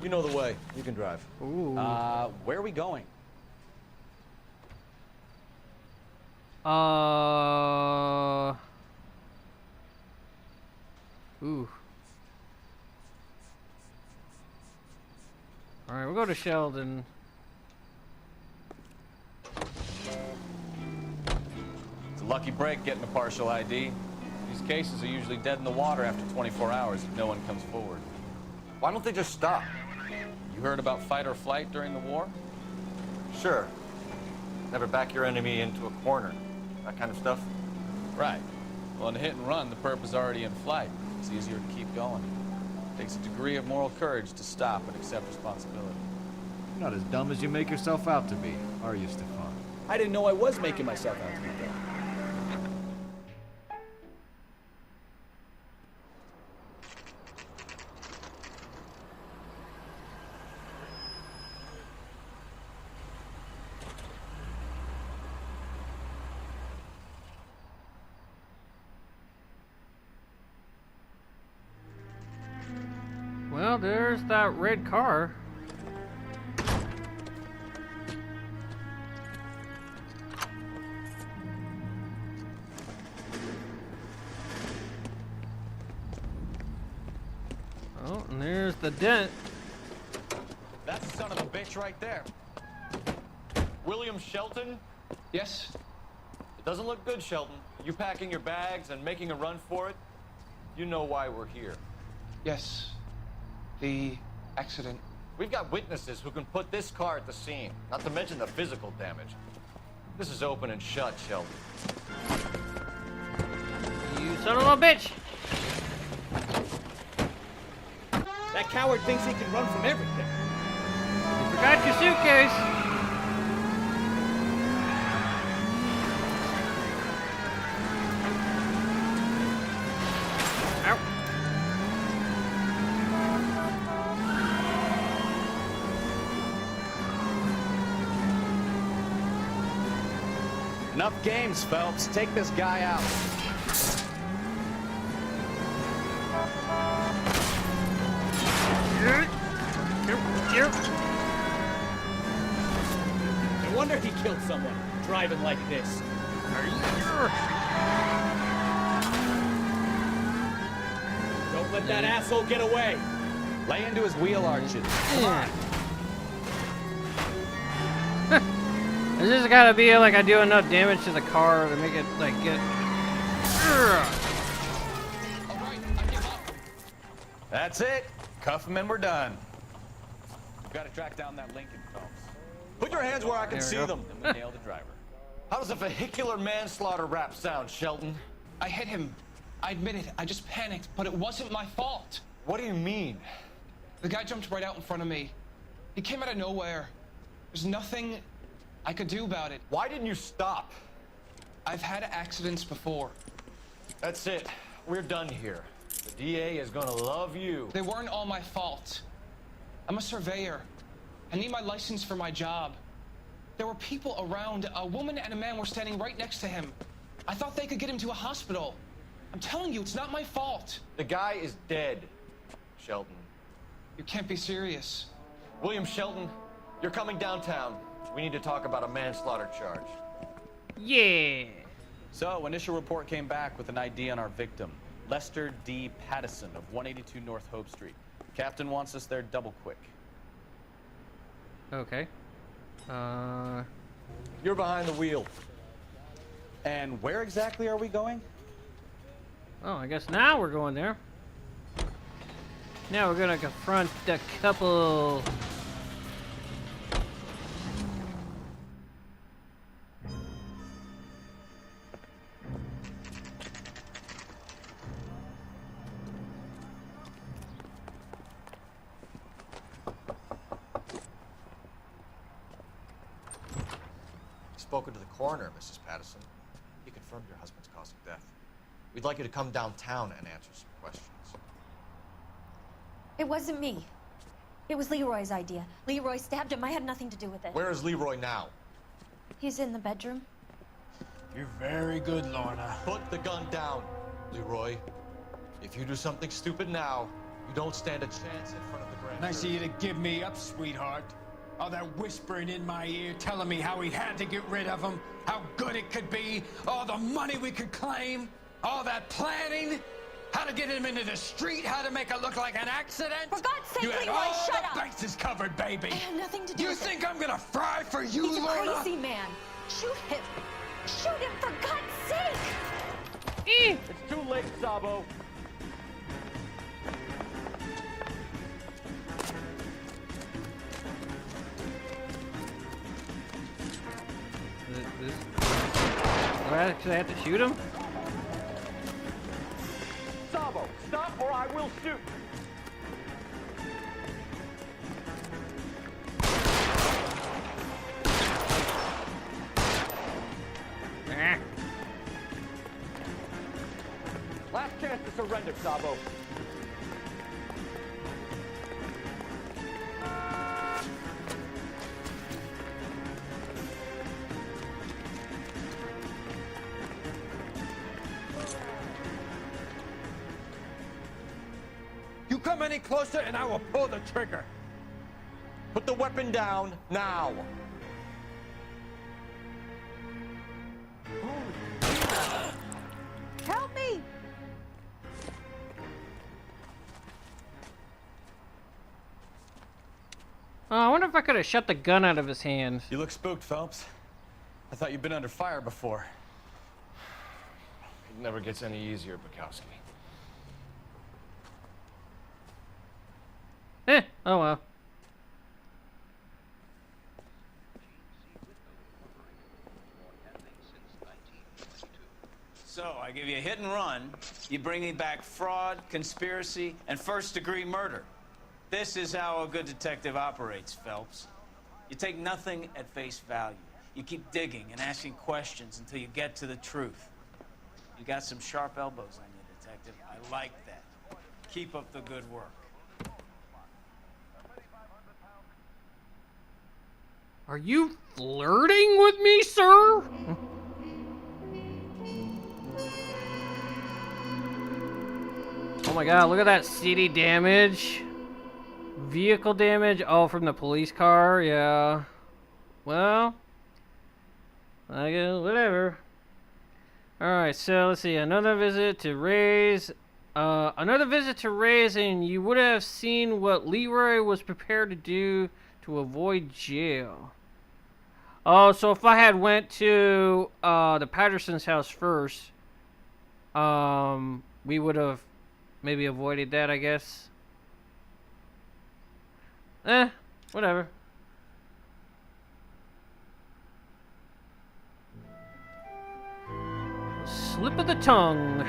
You know the way. You can drive. Ooh. Where are we going? Ooh. Alright, we'll go to Sheldon. It's a lucky break getting a partial ID. These cases are usually dead in the water after 24 hours if no one comes forward. Why don't they just stop? You heard about fight or flight during the war? Sure. Never back your enemy into a corner. That kind of stuff. Right. Well, in a hit and run, the perp is already in flight. It's easier to keep going. It takes a degree of moral courage to stop and accept responsibility. You're not as dumb as you make yourself out to be, are you, Stefan? I didn't know I was making myself out to be dumb. Well, there's that red car. Oh, and there's the dent. That's the son of a bitch right there. William Shelton? Yes? It doesn't look good, Shelton. You packing your bags and making a run for it? You know why we're here. Yes. The accident. We've got witnesses who can put this car at the scene, not to mention the physical damage. This is open and shut, Shelton. You son of a bitch! That coward thinks he can run from everything. You forgot your suitcase. Ow. Enough games, Phelps. Take this guy out. No wonder he killed someone, driving like this. Don't let that asshole get away. Lay into his wheel arches. Come on. This just gotta be like I do enough damage to the car to make it like get. That's it. Cuff him and we're done. We've got to track down that Lincoln, Phelps. Put your hands where I can see them. Then we nail the driver. How does a vehicular manslaughter rap sound, Shelton? I hit him. I admit it. I just panicked, but it wasn't my fault. What do you mean? The guy jumped right out in front of me. He came out of nowhere. There's nothing I could do about it. Why didn't you stop? I've had accidents before. That's it. We're done here. The DA is gonna love you. They weren't all my fault. I'm a surveyor. I need my license for my job. There were people around. A woman and a man were standing right next to him. I thought they could get him to a hospital. I'm telling you, it's not my fault. The guy is dead, Shelton. You can't be serious. William Shelton, you're coming downtown. We need to talk about a manslaughter charge. Yeah. So, initial report came back with an ID on our victim, Lester D. Pattison of 182 North Hope Street. Captain wants us there double quick. Okay. You're behind the wheel. And where exactly are we going? Oh, I guess now we're going there. Now we're gonna confront the couple. Spoken to the coroner, Mrs. Pattison. He confirmed your husband's cause of death. We'd like you to come downtown and answer some questions. It wasn't me. It was Leroy's idea. Leroy stabbed him. I had nothing to do with it. Where is Leroy now? He's in the bedroom. You're very good, Lorna. Put the gun down, Leroy. If you do something stupid now, you don't stand a chance in front of the grand Nice of jury. you to give me up, sweetheart. All that whispering in my ear telling me how we had to get rid of him, how good it could be, all the money we could claim, all that planning, how to get him into the street, how to make it look like an accident. For God's sake, you had Leroy, all shut the up. bases covered, baby. I had nothing to do You with think it. I'm gonna fry for you, He's a Lorna? crazy man. Shoot him. Shoot him, for God's sake. It's too late, Sabo. Do I actually have to shoot him? Sabo, stop or I will shoot. Last chance to surrender, Sabo. You come any closer and I will pull the trigger. Put the weapon down now. Help me! Oh, I wonder if I could have shot the gun out of his hand. You look spooked, Phelps. I thought you'd been under fire before. It never gets any easier, Bukowski. Oh well. So, I give you a hit and run, you bring me back fraud, conspiracy, and first-degree murder. This is how a good detective operates, Phelps. You take nothing at face value. You keep digging and asking questions until you get to the truth. You got some sharp elbows on you, detective. I like that. Keep up the good work. Are you flirting with me, sir? Oh my god, look at that CD damage. Vehicle damage. Oh, from the police car. Yeah. Well, I guess whatever. Alright, so let's see. Another visit to Ray's. And you would have seen what Leroy was prepared to do to avoid jail. Oh, so if I had went to the Patterson's house first, we would have maybe avoided that, I guess. Whatever. Slip of the tongue.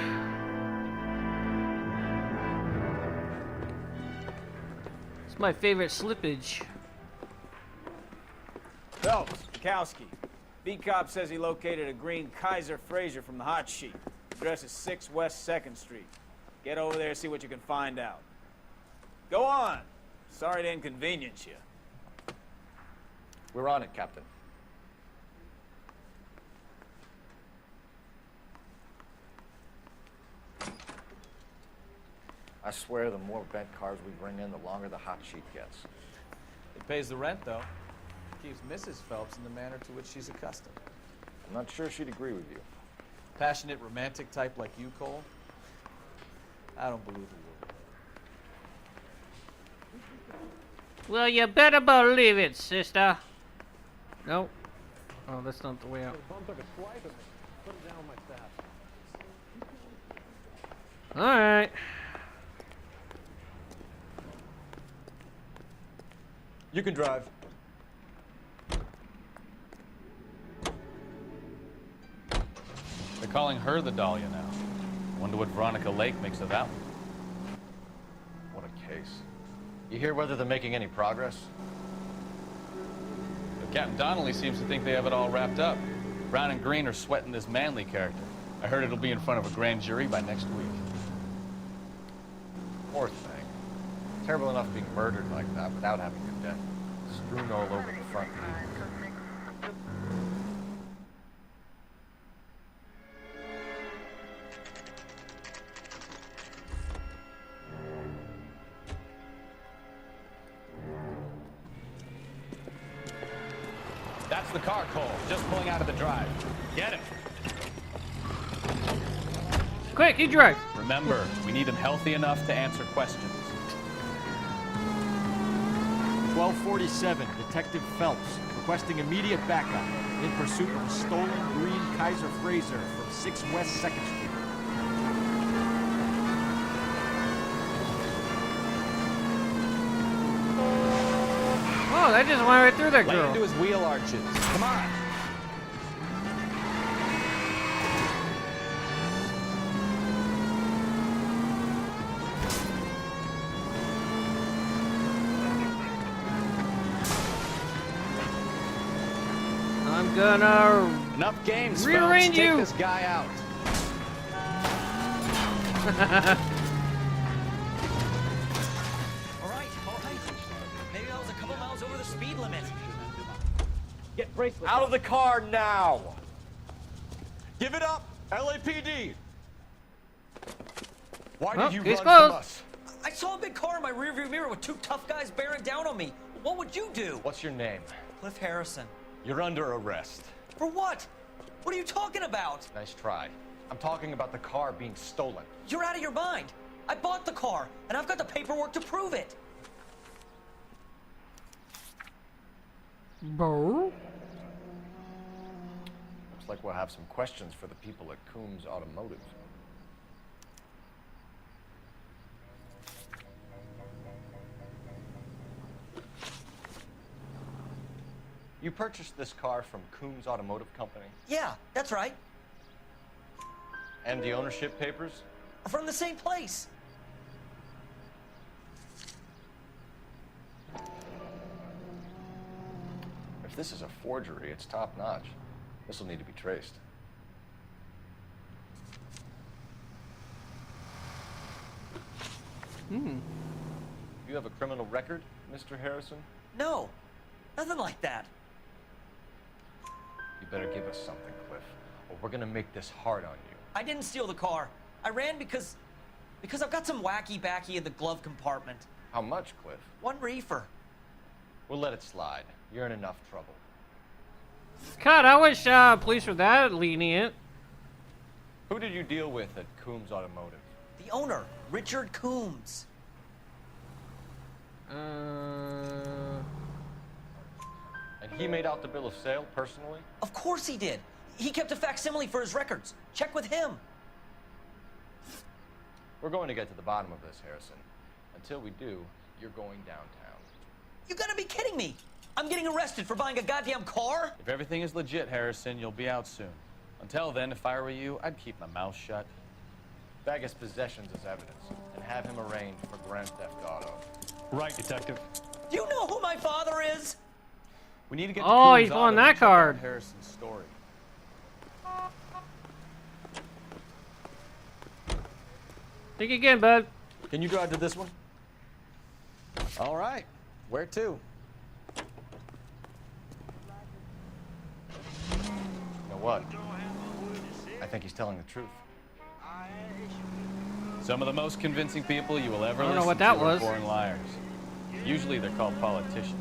My favorite slippage. Phelps, Bukowski. B-Cop says he located a green Kaiser Fraser from the hot sheet. Address is 6 West 2nd Street. Get over there and see what you can find out. Go on. Sorry to inconvenience you. We're on it, Captain. I swear the more bent cars we bring in, the longer the hot sheet gets. It pays the rent, though. Keeps Mrs. Phelps in the manner to which she's accustomed. I'm not sure she'd agree with you. Passionate, romantic type like you, Cole? I don't believe a word. Well, you better believe it, sister. Nope. Oh, that's not the way out. Alright. You can drive. They're calling her the Dahlia now. Wonder what Veronica Lake makes of that one. What a case. You hear whether they're making any progress? But Captain Donnelly seems to think they have it all wrapped up. Brown and Green are sweating this Manley character. I heard it'll be in front of a grand jury by next week. Poor thing. Terrible enough being murdered like that without having your death strewn all over the front. That's the car, Cole. Just pulling out of the drive. Get him. Quick, you drive. Remember, we need him healthy enough to answer questions. 1247, Detective Phelps, requesting immediate backup in pursuit of a stolen green Kaiser Fraser from 6 West 2nd Street. Oh, that just went right through that Lay girl. into his wheel arches. Come on. I'm gonna Enough games, rearrange Phelps. you. Take this guy out. All right. Maybe I was a couple miles over the speed limit. Get bracelets. Out of the car now! Give it up, LAPD! Why did you case run closed. from us? I saw a big car in my rearview mirror with 2 tough guys bearing down on me. What would you do? What's your name? Cliff Harrison. You're under arrest. For what? What are you talking about? Nice try. I'm talking about the car being stolen. You're out of your mind. I bought the car, and I've got the paperwork to prove it. Bo. Looks like we'll have some questions for the people at Coombs Automotive. You purchased this car from Coombs Automotive Company? Yeah, that's right. And the ownership papers? From the same place. If this is a forgery, it's top-notch. This will need to be traced. You have a criminal record, Mr. Harrison? No, nothing like that. You better give us something, Cliff, or we're gonna make this hard on you. I didn't steal the car. I ran because I've got some wacky-backy in the glove compartment. How much, Cliff? 1 reefer. We'll let it slide. You're in enough trouble. God, I wish police were that lenient. Who did you deal with at Coombs Automotive? The owner, Richard Coombs. And he made out the bill of sale personally? Of course he did. He kept a facsimile for his records. Check with him. We're going to get to the bottom of this, Harrison. Until we do, you're going downtown. You gotta be kidding me. I'm getting arrested for buying a goddamn car? If everything is legit, Harrison, you'll be out soon. Until then, if I were you, I'd keep my mouth shut. Bag his possessions as evidence, and have him arraigned for Grand Theft Auto. Right, Detective. Do you know who my father is? We need to get Oh, to he's Coombs on Auto that and check out card. Harrison's story. Think again, bud. Can you drive to this one? All right. Where to? You know what? I think he's telling the truth. Some of the most convincing people you will ever I don't know listen what that to are was. foreign liars. Usually they're called politicians.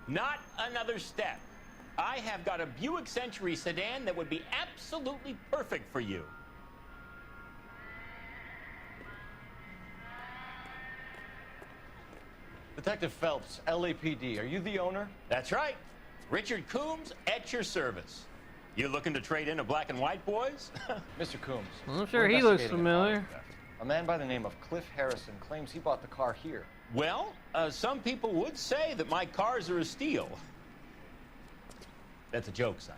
Not another step. I have got a Buick Century sedan that would be absolutely perfect for you. Detective Phelps, LAPD, are you the owner? That's right. Richard Coombs at your service. You looking to trade in a black and white, boys? Mr. Coombs. I'm sure we're he looks investigating familiar. A man by the name of Cliff Harrison claims he bought the car here. Well, some people would say that my cars are a steal. That's a joke, son.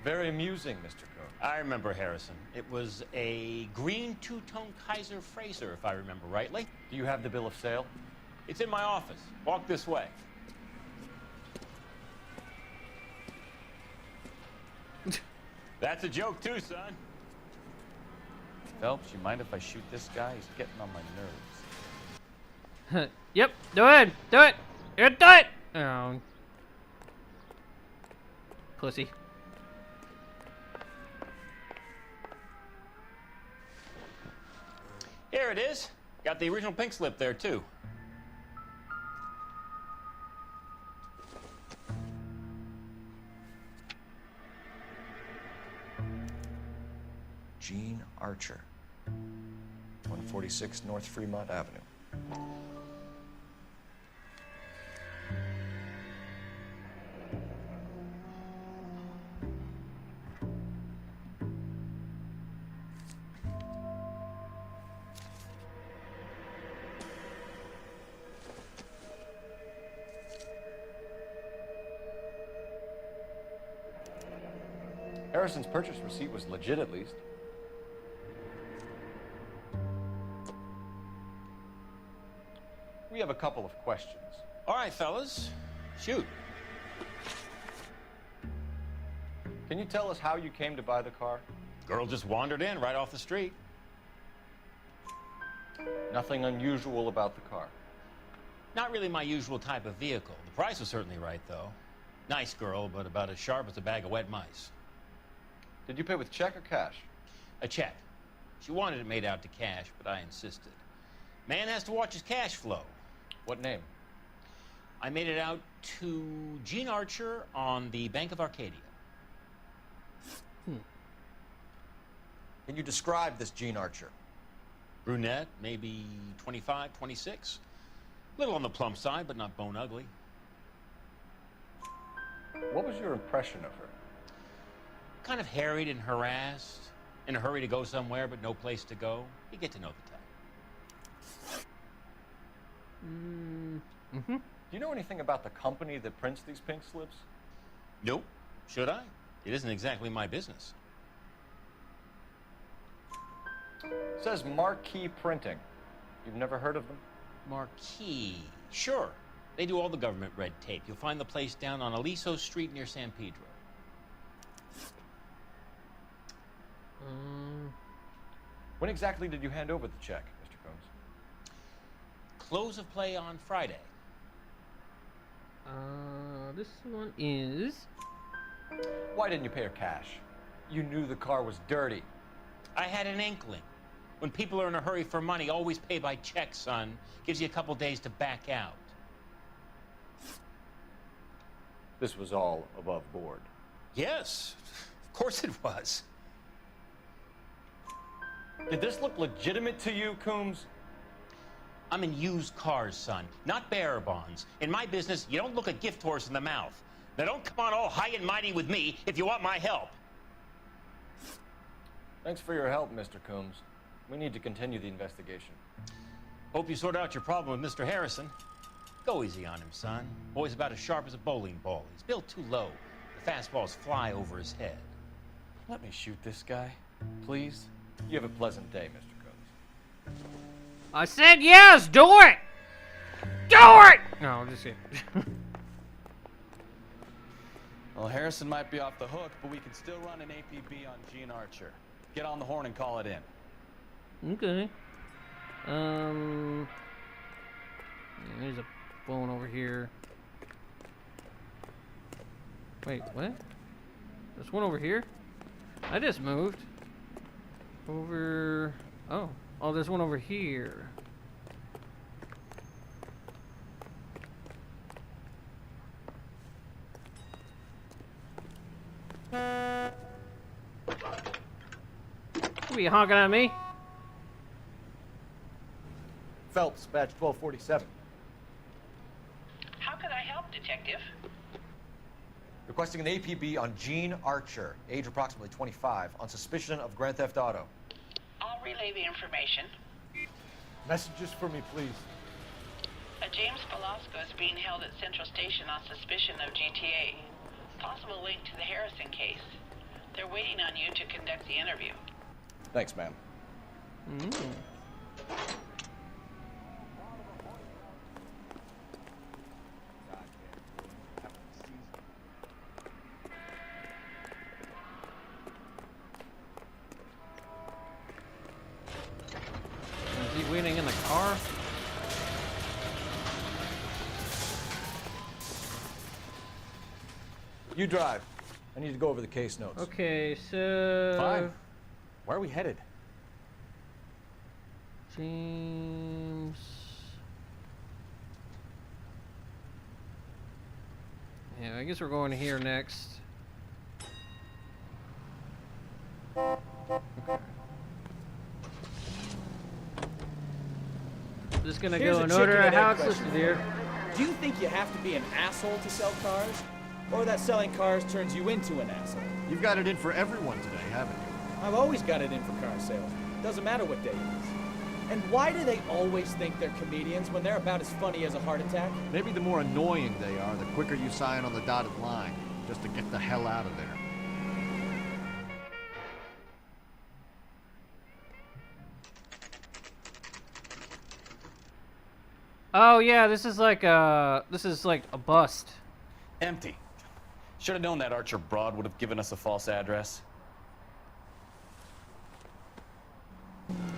Very amusing, Mr. Coombs. I remember Harrison. It was a green two-tone Kaiser Frazer, if I remember rightly. Do you have the bill of sale? It's in my office. Walk this way. That's a joke too, son. Phelps, you mind if I shoot this guy? He's getting on my nerves. Yep, do it! Do it! Do it! Oh. Pussy. Here it is. Got the original pink slip there, too. Gene Archer, 146 North Fremont Avenue. Harrison's purchase receipt was legit, at least. We have a couple of questions. All right, fellas. Shoot. Can you tell us how you came to buy the car? Girl just wandered in right off the street. Nothing unusual about the car. Not really my usual type of vehicle. The price was certainly right, though. Nice girl, but about as sharp as a bag of wet mice. Did you pay with check or cash? A check. She wanted it made out to cash, but I insisted. Man has to watch his cash flow. What name? I made it out to Gene Archer on the Bank of Arcadia. Can you describe this Gene Archer? Brunette, maybe 25, 26. Little on the plump side, but not bone ugly. What was your impression of her? Kind of harried and harassed. In a hurry to go somewhere, but no place to go. You get to know the type. Do you know anything about the company that prints these pink slips? Nope. Should I? It isn't exactly my business. It says Marquee Printing. You've never heard of them? Marquee. Sure. They do all the government red tape. You'll find the place down on Aliso Street near San Pedro. When exactly did you hand over the check, Mr. Combs? Close of play on Friday. This one is... Why didn't you pay her cash? You knew the car was dirty. I had an inkling. When people are in a hurry for money, always pay by check, son. Gives you a couple days to back out. This was all above board. Yes, of course it was. Did this look legitimate to you, Coombs? I'm in used cars, son, not bearer bonds. In my business, you don't look a gift horse in the mouth. Now don't come on all high and mighty with me if you want my help. Thanks for your help, Mr. Coombs. We need to continue the investigation. Hope you sort out your problem with Mr. Harrison. Go easy on him, son. Boy's about as sharp as a bowling ball. He's built too low. The fastballs fly over his head. Let me shoot this guy, please. You have a pleasant day, Mr. Coates. I said yes, do it! Do it! No, I'm just kidding. Well, Harrison might be off the hook, but we can still run an APB on Gene Archer. Get on the horn and call it in. Okay. Yeah, there's a phone over here. Wait, what? There's one over here? I just moved. Over... Oh. Oh, there's one over here. You be honking at me? Phelps, badge 1247. How can I help, Detective? Requesting an APB on Gene Archer, age approximately 25, on suspicion of Grand Theft Auto. I'll relay the information. Messages for me, please. A James Velasco is being held at Central Station on suspicion of GTA. Possible link to the Harrison case. They're waiting on you to conduct the interview. Thanks, ma'am. Is he waiting in the car? You drive. I need to go over the case notes. Okay, so... Fine. Where are we headed? James... Yeah, I guess we're going here next. Okay. Just gonna Here's go a in order chicken of and how egg it's listed question. here. Do you think you have to be an asshole to sell cars? Or that selling cars turns you into an asshole? You've got it in for everyone today, haven't you? I've always got it in for car sales. Doesn't matter what day it is. And why do they always think they're comedians when they're about as funny as a heart attack? Maybe the more annoying they are, the quicker you sign on the dotted line, just to get the hell out of there. Oh yeah, this is like a bust. Empty. Should have known that Archer broad would have given us a false address.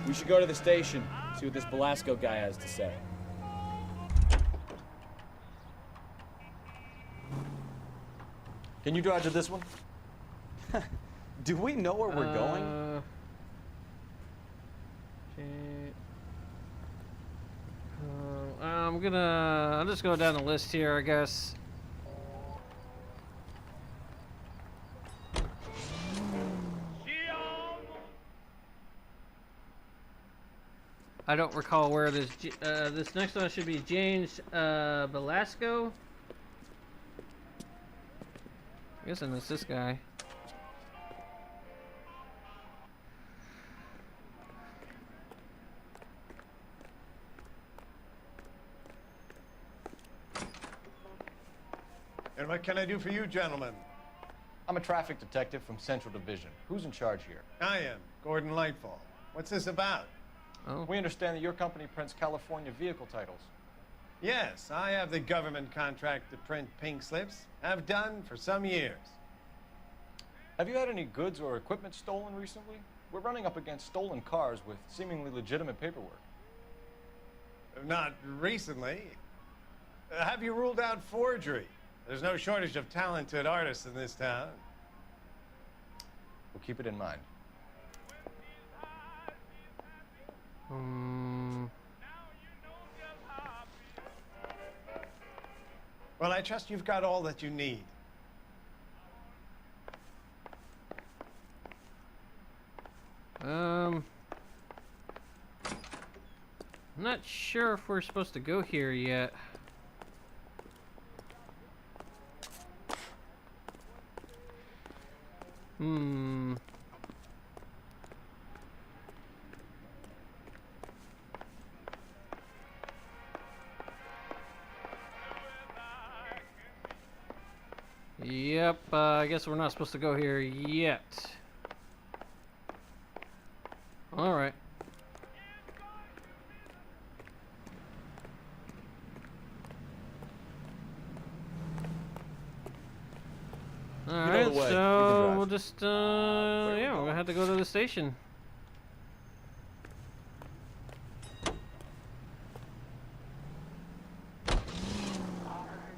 We should go to the station, see what this Velasco guy has to say. Can you drive to this one? Do we know where we're going? I'll just go down the list here, I guess. I don't recall where it is. This next one should be James Velasco. I'm guessing it's this guy. And what can I do for you, gentlemen? I'm a traffic detective from Central Division. Who's in charge here? I am, Gordon Lightfall. What's this about? Oh. We understand that your company prints California vehicle titles. Yes, I have the government contract to print pink slips. Have done for some years. Have you had any goods or equipment stolen recently? We're running up against stolen cars with seemingly legitimate paperwork. Not recently. Have you ruled out forgery? There's no shortage of talented artists in this town. We'll keep it in mind. Well, I trust you've got all that you need. I'm not sure if we're supposed to go here yet. Yep, I guess we're not supposed to go here yet. Alright. Alright, so we'll just, yeah, we're gonna have to go to the station.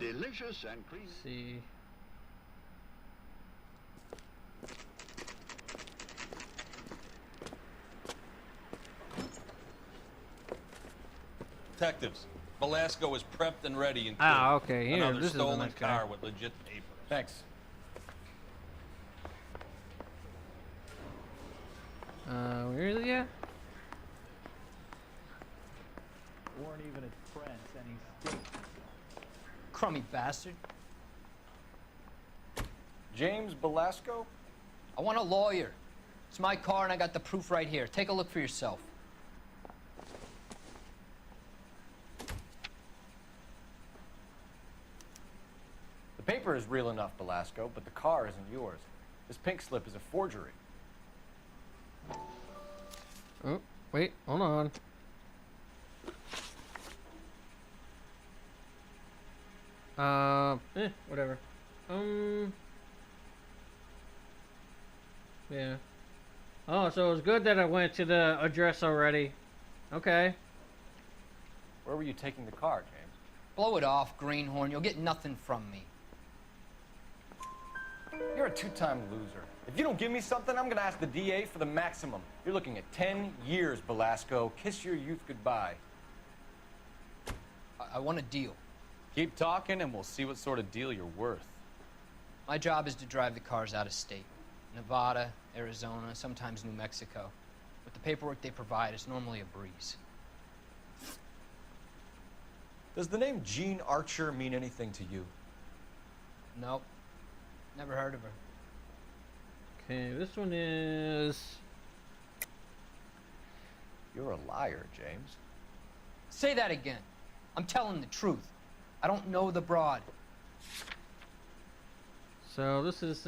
Delicious and creamy. Let's see. Detectives, Velasco is prepped and ready in Ah, okay, here, another this is the stolen nice guy. car with legit papers. Thanks. Where is he at? Weren't even his friends, and he's still... Crummy bastard. James Velasco? I want a lawyer. It's my car and I got the proof right here. Take a look for yourself. The paper is real enough, Velasco, but the car isn't yours. This pink slip is a forgery. Oh, wait, hold on. Whatever. Yeah. Oh, so it was good that I went to the address already. Okay. Where were you taking the car, James? Blow it off, greenhorn. You'll get nothing from me. You're a two-time loser. If you don't give me something, I'm gonna ask the DA for the maximum. You're looking at 10 years, Velasco. Kiss your youth goodbye. I want a deal. Keep talking and we'll see what sort of deal you're worth. My job is to drive the cars out of state. Nevada, Arizona, sometimes New Mexico. With the paperwork they provide, it's normally a breeze. Does the name Jean Archer mean anything to you? Nope. Never heard of her. Okay, this one is... You're a liar, James. Say that again. I'm telling the truth. I don't know the broad. So this is,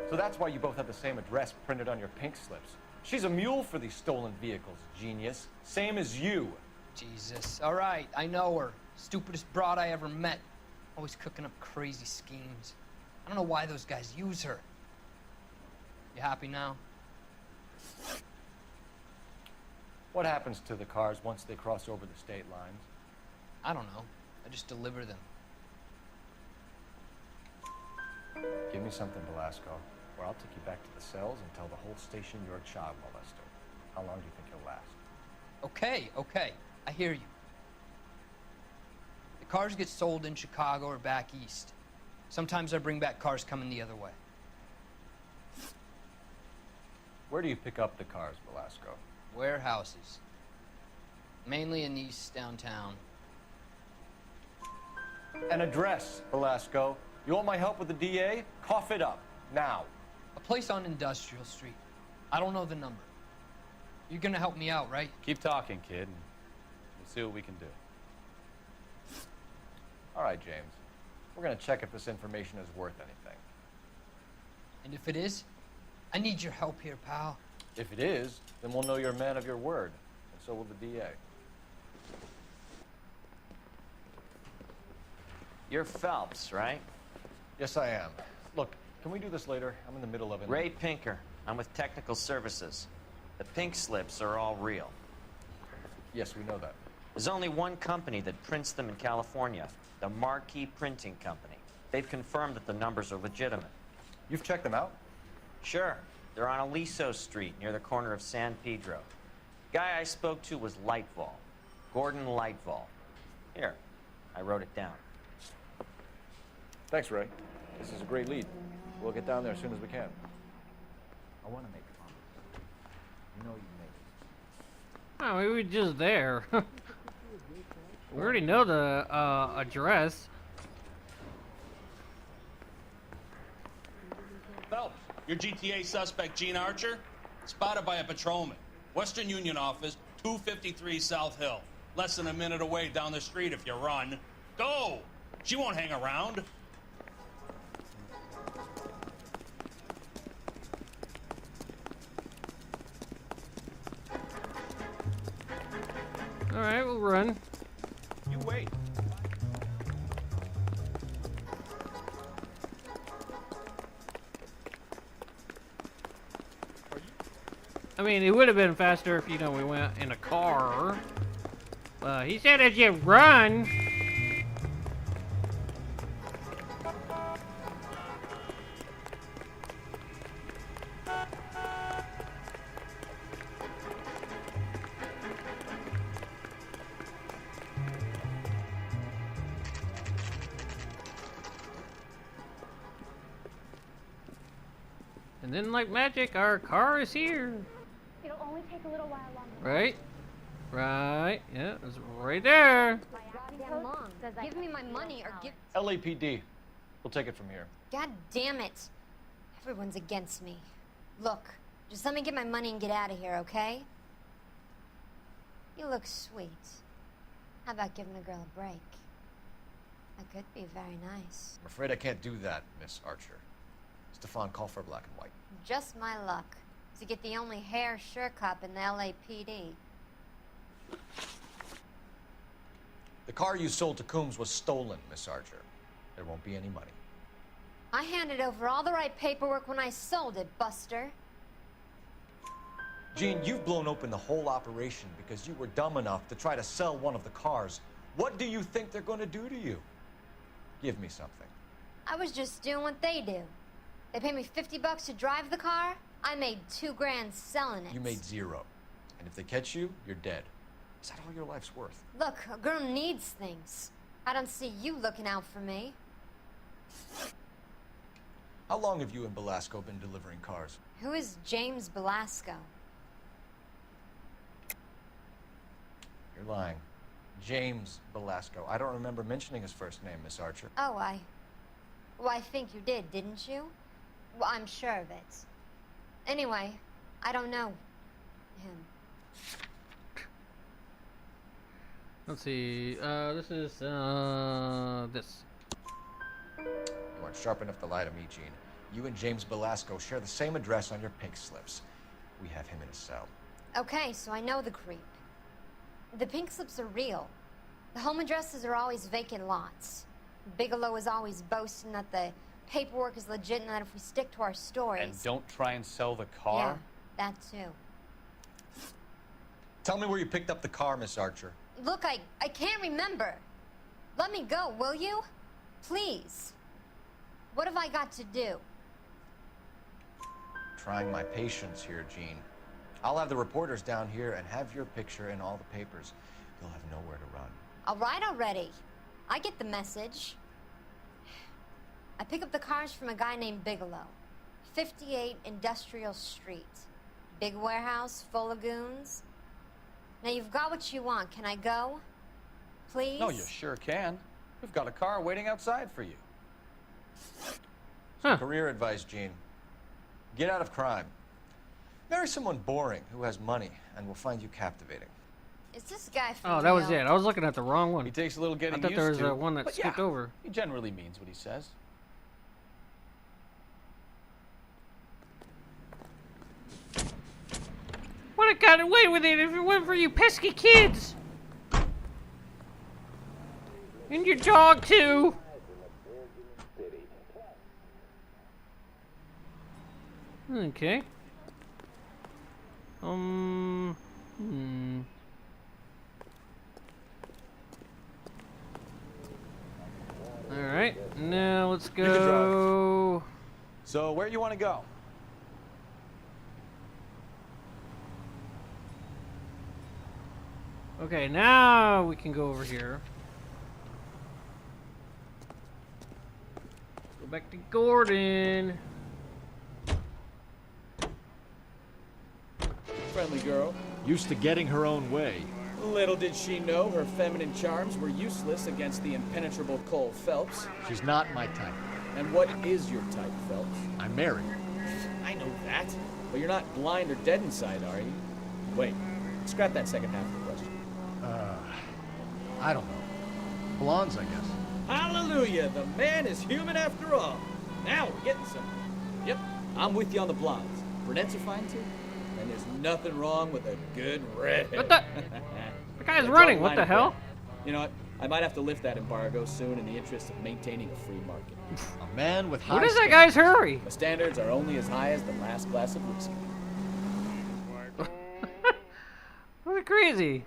So that's why you both have the same address printed on your pink slips. She's a mule for these stolen vehicles, genius. Same as you. Jesus. All right, I know her. Stupidest broad I ever met. Always cooking up crazy schemes. I don't know why those guys use her. You happy now? What happens to the cars once they cross over the state lines? I don't know. I just deliver them. Give me something, Velasco, or I'll take you back to the cells and tell the whole station you're a child molester. How long do you think you'll last? Okay, okay. I hear you. The cars get sold in Chicago or back east. Sometimes I bring back cars coming the other way. Where do you pick up the cars, Velasco? Warehouses. Mainly in East downtown. An address, Velasco. You want my help with the DA? Cough it up, now. A place on Industrial Street. I don't know the number. You're gonna help me out, right? Keep talking, kid, and we'll see what we can do. All right, James. We're gonna check if this information is worth anything. And if it is, I need your help here, pal. If it is, then we'll know you're a man of your word, and so will the DA. You're Phelps, right? Yes, I am. Look, can we do this later? I'm in the middle of it. Ray Pinker. I'm with Technical Services. The pink slips are all real. Yes, we know that. There's only one company that prints them in California, the Marquee Printing Company. They've confirmed that the numbers are legitimate. You've checked them out? Sure. They're on Aliso Street, near the corner of San Pedro. Guy I spoke to was Lightfall. Gordon Lightfall. Here, I wrote it down. Thanks, Ray. This is a great lead. We'll get down there as soon as we can. I want to make fun. You know you make oh, we were just there. We already know the address. Phelps, your GTA suspect, Jean Archer, spotted by a patrolman. Western Union office, 253 South Hill. Less than a minute away down the street if you run. Go! She won't hang around. All right, we'll run. You wait. I mean, it would have been faster if, you know, we went in a car. He said as you run. And then, like magic, our car is here. It'll only take a little while longer. Right? Right. Yeah, it's right there. Goddamn long. Give me my money or give... LAPD. We'll take it from here. God damn it. Everyone's against me. Look, just let me get my money and get out of here, okay? You look sweet. How about giving a girl a break? That could be very nice. I'm afraid I can't do that, Miss Archer. Stefan, call for black and white. Just my luck to get the only hair sure cop in the LAPD. The car you sold to Coombs was stolen, Miss Archer. There won't be any money. I handed over all the right paperwork when I sold it, Buster. Gene, you've blown open the whole operation because you were dumb enough to try to sell one of the cars. What do you think they're going to do to you? Give me something. I was just doing what they do. They paid me $50 to drive the car. I made $2 grand selling it. You made zero. And if they catch you, you're dead. Is that all your life's worth? Look, a girl needs things. I don't see you looking out for me. How long have you and Belasco been delivering cars? Who is James Belasco? You're lying. James Belasco. I don't remember mentioning his first name, Miss Archer. Oh, well, I think you did, didn't you? Well, I'm sure of it. Anyway, I don't know him. Let's see. This is this. You aren't sharp enough to lie to me, Gene. You and James Belasco share the same address on your pink slips. We have him in a cell. Okay, so I know the creep. The pink slips are real. The home addresses are always vacant lots. Bigelow is always boasting that the paperwork is legit and that if we stick to our stories... And don't try and sell the car? Yeah, that too. Tell me where you picked up the car, Miss Archer. Look, I can't remember. Let me go, will you? Please. What have I got to do? Trying my patience here, Gene. I'll have the reporters down here and have your picture in all the papers. You'll have nowhere to run. All right already. I get the message. I pick up the cars from a guy named Bigelow. 58 Industrial Street. Big warehouse, full of goons. Now you've got what you want. Can I go? Please? No, you sure can. We've got a car waiting outside for you. Career advice, Gene. Get out of crime. Marry someone boring who has money and will find you captivating. Is this guy from Oh, that was it. I was looking at the wrong one. He takes a little getting I thought used there was to, one that but skipped yeah, over. He generally means what he says. Would have got away with it if it weren't for you pesky kids. And your dog, too. Okay. Alright, now let's go. So, where you want to go? Okay, now we can go over here. Go back to Gordon. Friendly girl. Used to getting her own way. Little did she know her feminine charms were useless against the impenetrable Cole Phelps. She's not my type. And what is your type, Phelps? I'm married. I know that. But you're not blind or dead inside, are you? Wait, scrap that second half of the question. I don't know. Blondes, I guess. Hallelujah! The man is human after all. Now we're getting somewhere. Yep, I'm with you on the blondes. Brunettes are fine too. And there's nothing wrong with a good redhead. What the? The guy's running. What the hell? You know what? I might have to lift that embargo soon in the interest of maintaining a free market. A man with high What is that guy's hurry? The standards are only as high as the last glass of whiskey. That's crazy.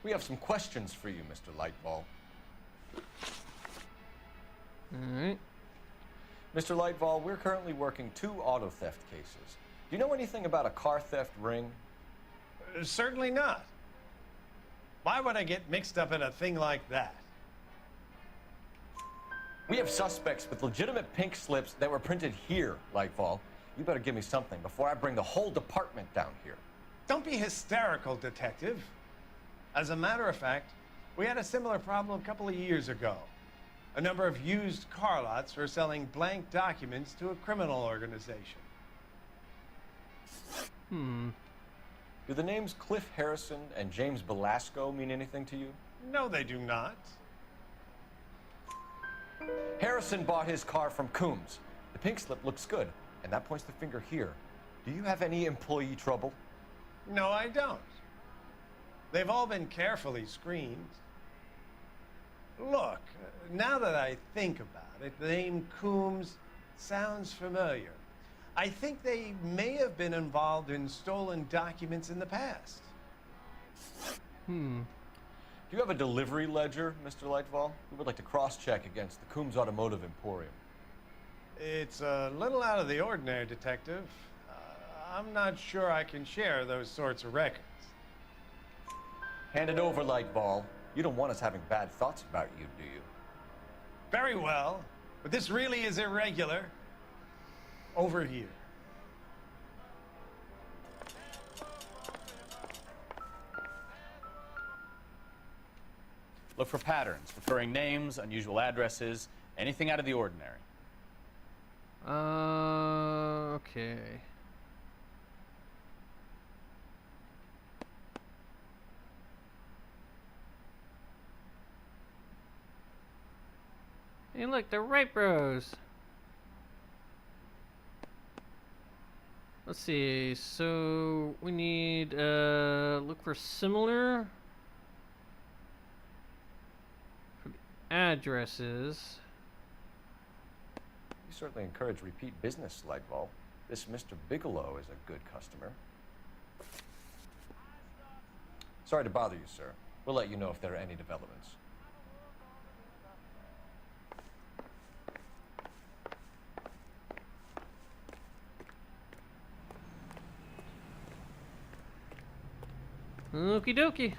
We have some questions for you, Mr. Lightball. Alright. Mr. Lightball, we're currently working 2 auto theft cases. Do you know anything about a car theft ring? Certainly not. Why would I get mixed up in a thing like that? We have suspects with legitimate pink slips that were printed here, Lightball. You better give me something before I bring the whole department down here. Don't be hysterical, Detective. As a matter of fact, we had a similar problem a couple of years ago. A number of used car lots were selling blank documents to a criminal organization. Do the names Cliff Harrison and James Belasco mean anything to you? No, they do not. Harrison bought his car from Coombs. The pink slip looks good, and that points the finger here. Do you have any employee trouble? No, I don't. They've all been carefully screened. Look, now that I think about it, the name Coombs sounds familiar. I think they may have been involved in stolen documents in the past. Do you have a delivery ledger, Mr. Lightfall? We would like to cross-check against the Coombs Automotive Emporium. It's a little out of the ordinary, Detective. I'm not sure I can share those sorts of records. Hand it over, Lightball. You don't want us having bad thoughts about you, do you? Very well, but this really is irregular. Over here. Look for patterns, recurring names, unusual addresses, anything out of the ordinary. Okay. Hey, look, they're Wright Bros. Let's see. So we need look for similar for the addresses. You certainly encourage repeat business, Lightball. This Mr. Bigelow is a good customer. Sorry to bother you, sir. We'll let you know if there are any developments. Okie dokie.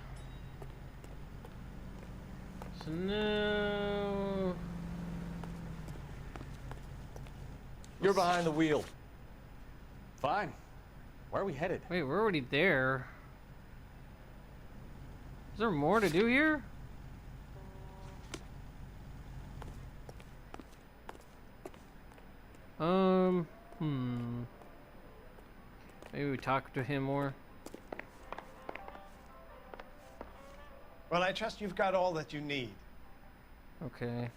So now... You're behind the wheel. Fine. Where are we headed? Wait, we're already there. Is there more to do here? Maybe we talk to him more. Well, I trust you've got all that you need. Okay.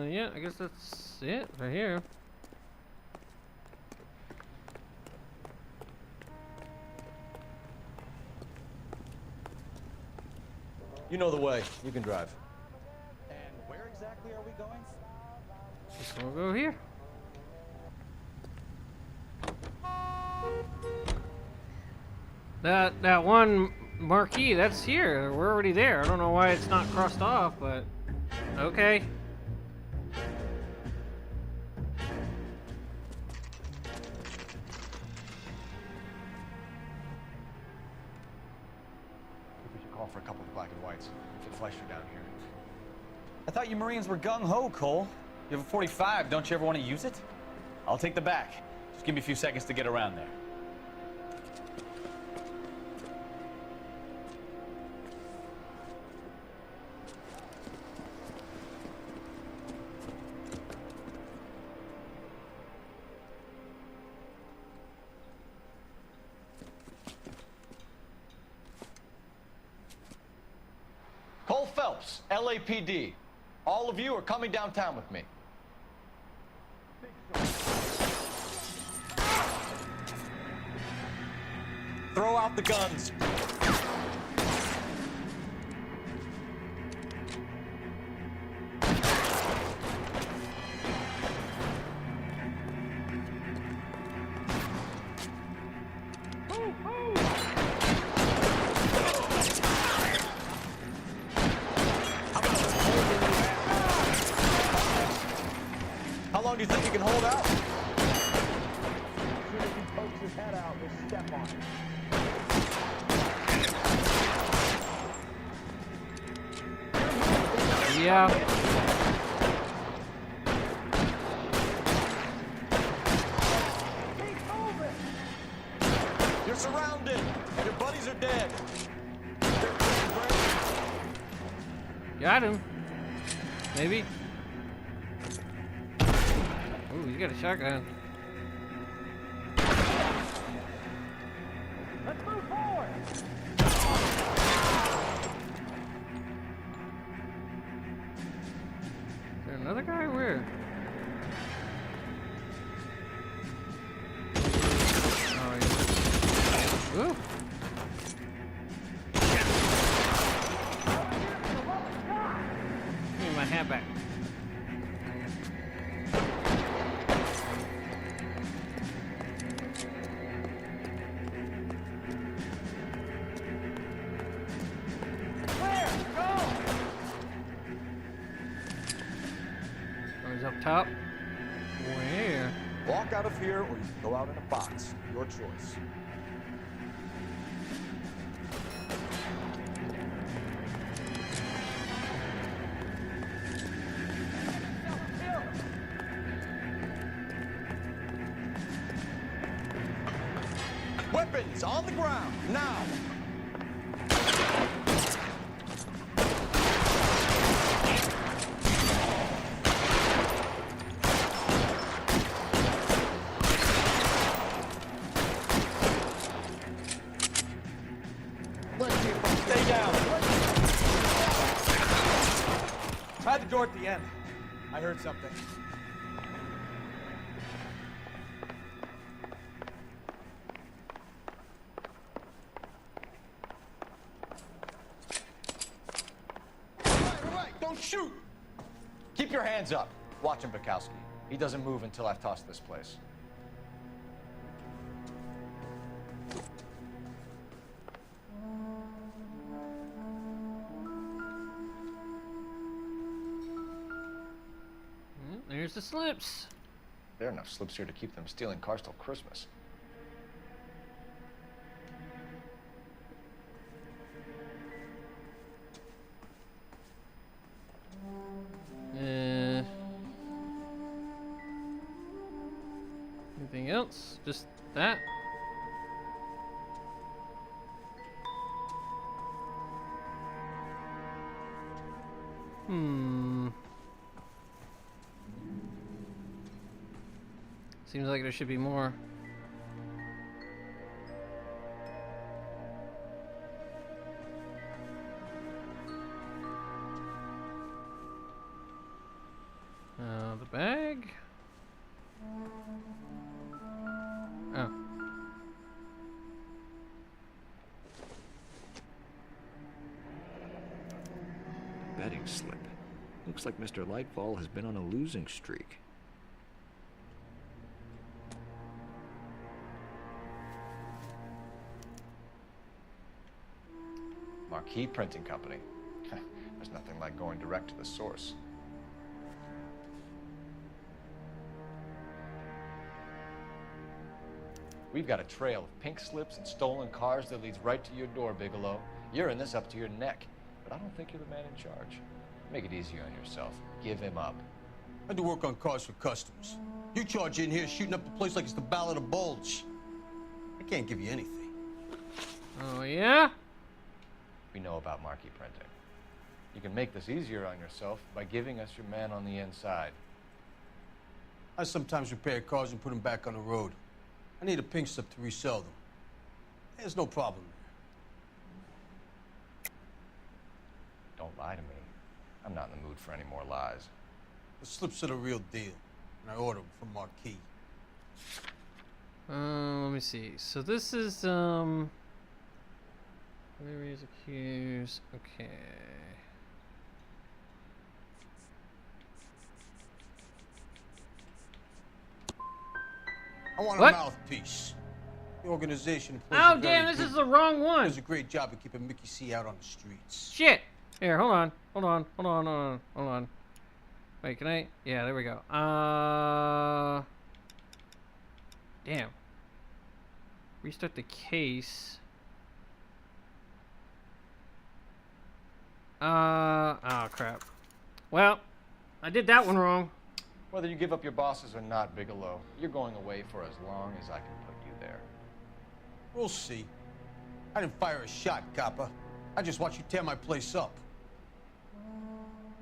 Yeah, I guess that's it right here. You know the way. You can drive. And where exactly are we going? Just gonna go here. That one marquee, that's here. We're already there. I don't know why it's not crossed off, but okay. We should call for a couple of black and whites. Fit Fleischer down here. I thought you Marines were gung-ho, Cole. You have a 45, don't you ever want to use it? I'll take the back. Just give me a few seconds to get around there. Cole Phelps, LAPD. All of you are coming downtown with me. Throw out the guns. How long do you think you can hold out? As soon as he pokes his head out, we'll step on it. Yeah. You're surrounded, and your buddies are dead. Got him. Maybe. Ooh, you got a shotgun. Let's move forward. Is there another guy? Where? Oh, yeah. Ooh. Give me my hat back. Up top. Where? Walk out of here or you can go out in a box. Your choice. Weapons on the ground, now! Stay down. Try the door at the end. I heard something. All right, don't shoot! Keep your hands up. Watch him, Bukowski. He doesn't move until I've tossed this place. There's the slips. There are enough slips here to keep them stealing cars till Christmas. Anything else? Just that? Seems like there should be more. The bag? Oh. Betting slip. Looks like Mr. Lightfall has been on a losing streak. Marquee Printing Company. There's nothing like going direct to the source. We've got a trail of pink slips and stolen cars that leads right to your door, Bigelow. You're in this up to your neck, but I don't think you're the man in charge. Make it easier on yourself. Give him up. I do work on cars for customers. You charge in here shooting up the place like it's the Ballad of Bulge. I can't give you anything. Oh, yeah? We know about marquee printing. You can make this easier on yourself by giving us your man on the inside. I sometimes repair cars and put them back on the road. I need a pink slip to resell them. There's no problem there. Don't lie to me. I'm not in the mood for any more lies. The slips are the real deal, and I ordered them from Marquis. Let me see. So this is, Where is accused? Okay. I want What? a mouthpiece. The organization Oh, damn, this is the wrong one. Does a great job of keeping Mickey C out on the streets. Shit! Here, hold on. Wait, can I? Yeah, there we go. Damn. Restart the case. Oh, crap. Well, I did that one wrong. Whether you give up your bosses or not, Bigelow, you're going away for as long as I can put you there. We'll see. I didn't fire a shot, copper. I just watched you tear my place up.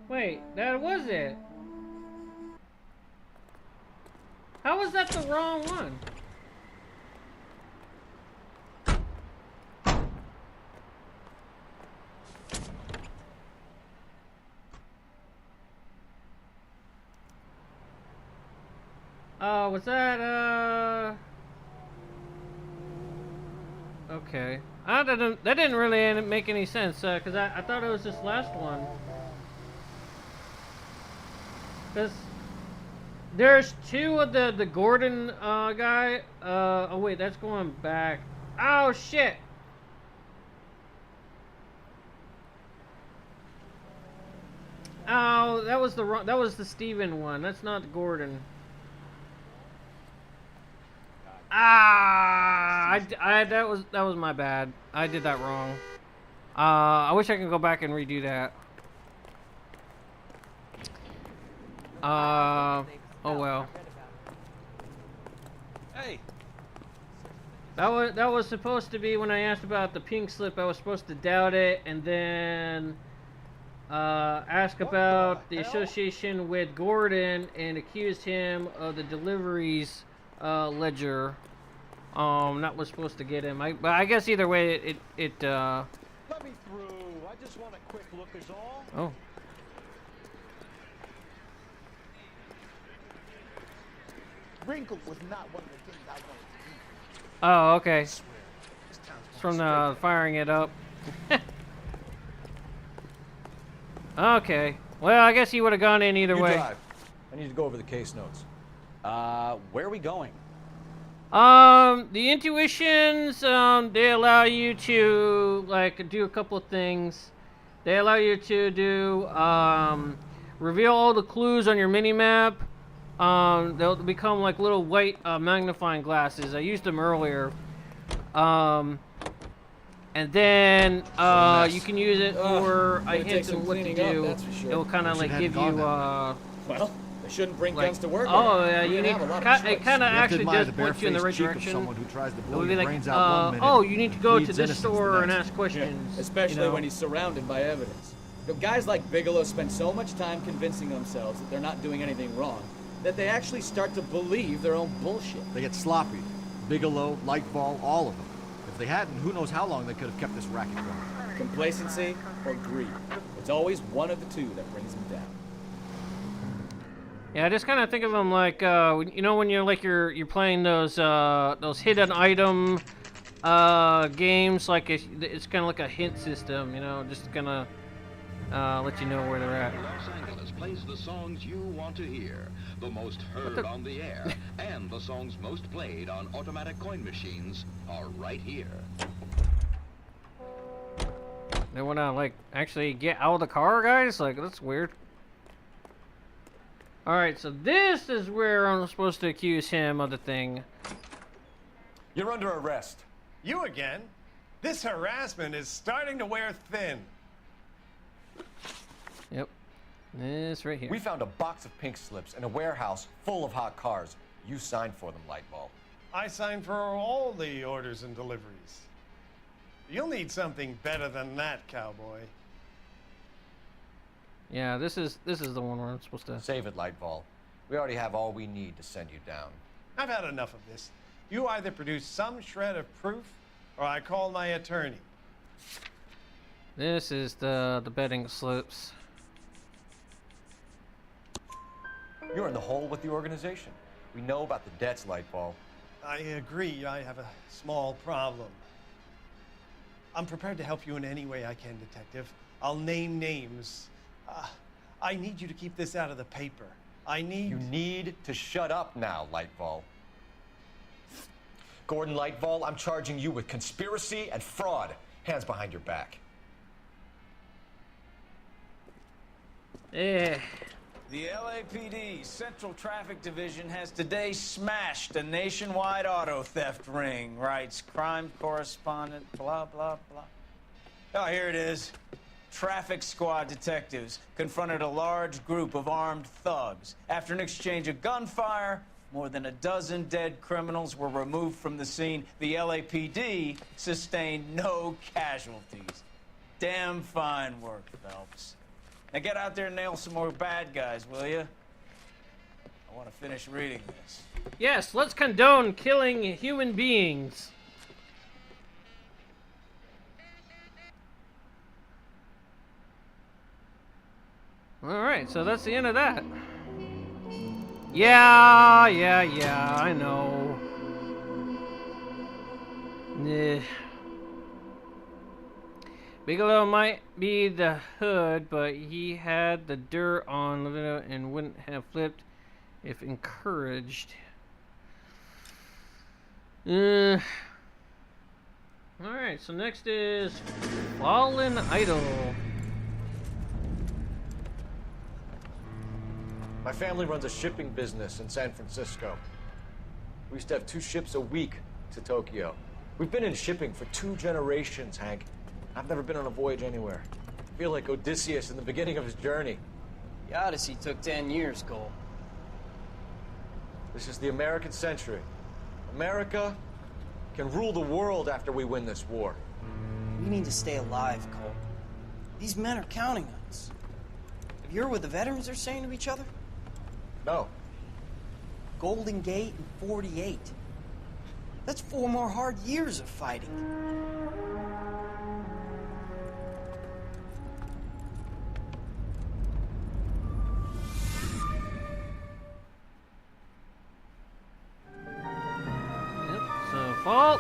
Wait, that was it. How was that the wrong one? Was that, okay. That didn't really make any sense, because I thought it was this last one. Because there's two of the Gordon, guy. Oh wait, that's going back. Oh shit! Oh, that was the Steven one. That's not the Gordon. That was my bad. I did that wrong. I wish I could go back and redo that. Oh well. Hey. That was supposed to be when I asked about the pink slip. I was supposed to doubt it and then ask about the association with Gordon and accused him of the deliveries ledger. That was supposed to get him. But I guess either way, it Let me through. I just want a quick look is all. Oh. Wrinkle was not one of the things I wanted to eat. Oh, okay. It's from the firing it up. Okay. Well, I guess he would have gone in either way. Drive. I need to go over the case notes. Where are we going? The intuitions, they allow you to, like, do a couple of things. They allow you to do, reveal all the clues on your mini-map. They'll become like little white, magnifying glasses. I used them earlier. And then, you can use it for a hint of what to do. It will kind of, like, give you, well, they shouldn't bring guns to work. Oh, yeah, you need. It kind of actually does point you in the right direction. It would be like, oh, you need to go to this store and ask questions. Yeah, especially when he's surrounded by evidence. Guys like Bigelow spend so much time convincing themselves that they're not doing anything wrong that they actually start to believe their own bullshit. They get sloppy. Bigelow, Lightball, all of them. If they hadn't, who knows how long they could have kept this racket going. Complacency or greed. It's always one of the two that brings them down. Yeah, I just kind of think of them like, you know, when you're like you're playing those hidden item games, like it's kind of like a hint system, you know, just gonna let you know where they're at. Los Angeles plays the songs you want to hear, the most heard on the air, and the songs most played on automatic coin machines are right here. They wanna like actually get out of the car, guys? Like, that's weird. Alright, so this is where I'm supposed to accuse him of the thing. You're under arrest. You again? This harassment is starting to wear thin. Yep. This right here. We found a box of pink slips in a warehouse full of hot cars. You signed for them, Lightball. I signed for all the orders and deliveries. You'll need something better than that, cowboy. Yeah, this is the one where I'm supposed to save it, Lightball. We already have all we need to send you down. I've had enough of this. You either produce some shred of proof, or I call my attorney. This is the betting slips. You're in the hole with the organization. We know about the debts, Lightball. I agree. I have a small problem. I'm prepared to help you in any way I can, Detective. I'll name names. I need you to keep this out of the paper. You need to shut up now, Lightball. Gordon Lightball, I'm charging you with conspiracy and fraud. Hands behind your back. The LAPD Central Traffic Division has today smashed a nationwide auto theft ring, writes crime correspondent, blah, blah, blah. Oh, here it is. Traffic squad detectives confronted a large group of armed thugs. After an exchange of gunfire, more than a dozen dead criminals were removed from the scene. The LAPD sustained no casualties. Damn fine work, Phelps. Now get out there and nail some more bad guys, will you? I want to finish reading this. Yes, let's condone killing human beings. Alright, so that's the end of that. Yeah, I know. Bigelow might be the hood, but he had the dirt on and wouldn't have flipped if encouraged. Alright, so next is Fallen Idol. My family runs a shipping business in San Francisco. We used to have 2 ships a week to Tokyo. We've been in shipping for 2 generations, Hank. I've never been on a voyage anywhere. I feel like Odysseus in the beginning of his journey. The Odyssey took 10 years, Cole. This is the American century. America can rule the world after we win this war. We need to stay alive, Cole. These men are counting on us. Have you heard what the veterans are saying to each other? No. Golden Gate and 48. That's 4 more hard years of fighting.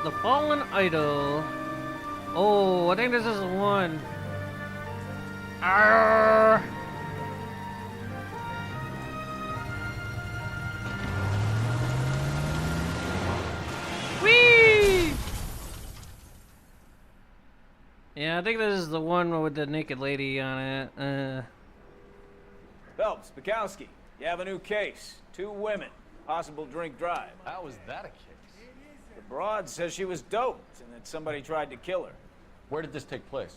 The Fallen Idol. Oh, I think this is the one. Arrgh. Whee! Yeah, I think this is the one with the naked lady on it. Phelps, Bukowski, you have a new case. 2 women, possible drink drive. How was that a case? The broad says she was doped and that somebody tried to kill her. Where did this take place?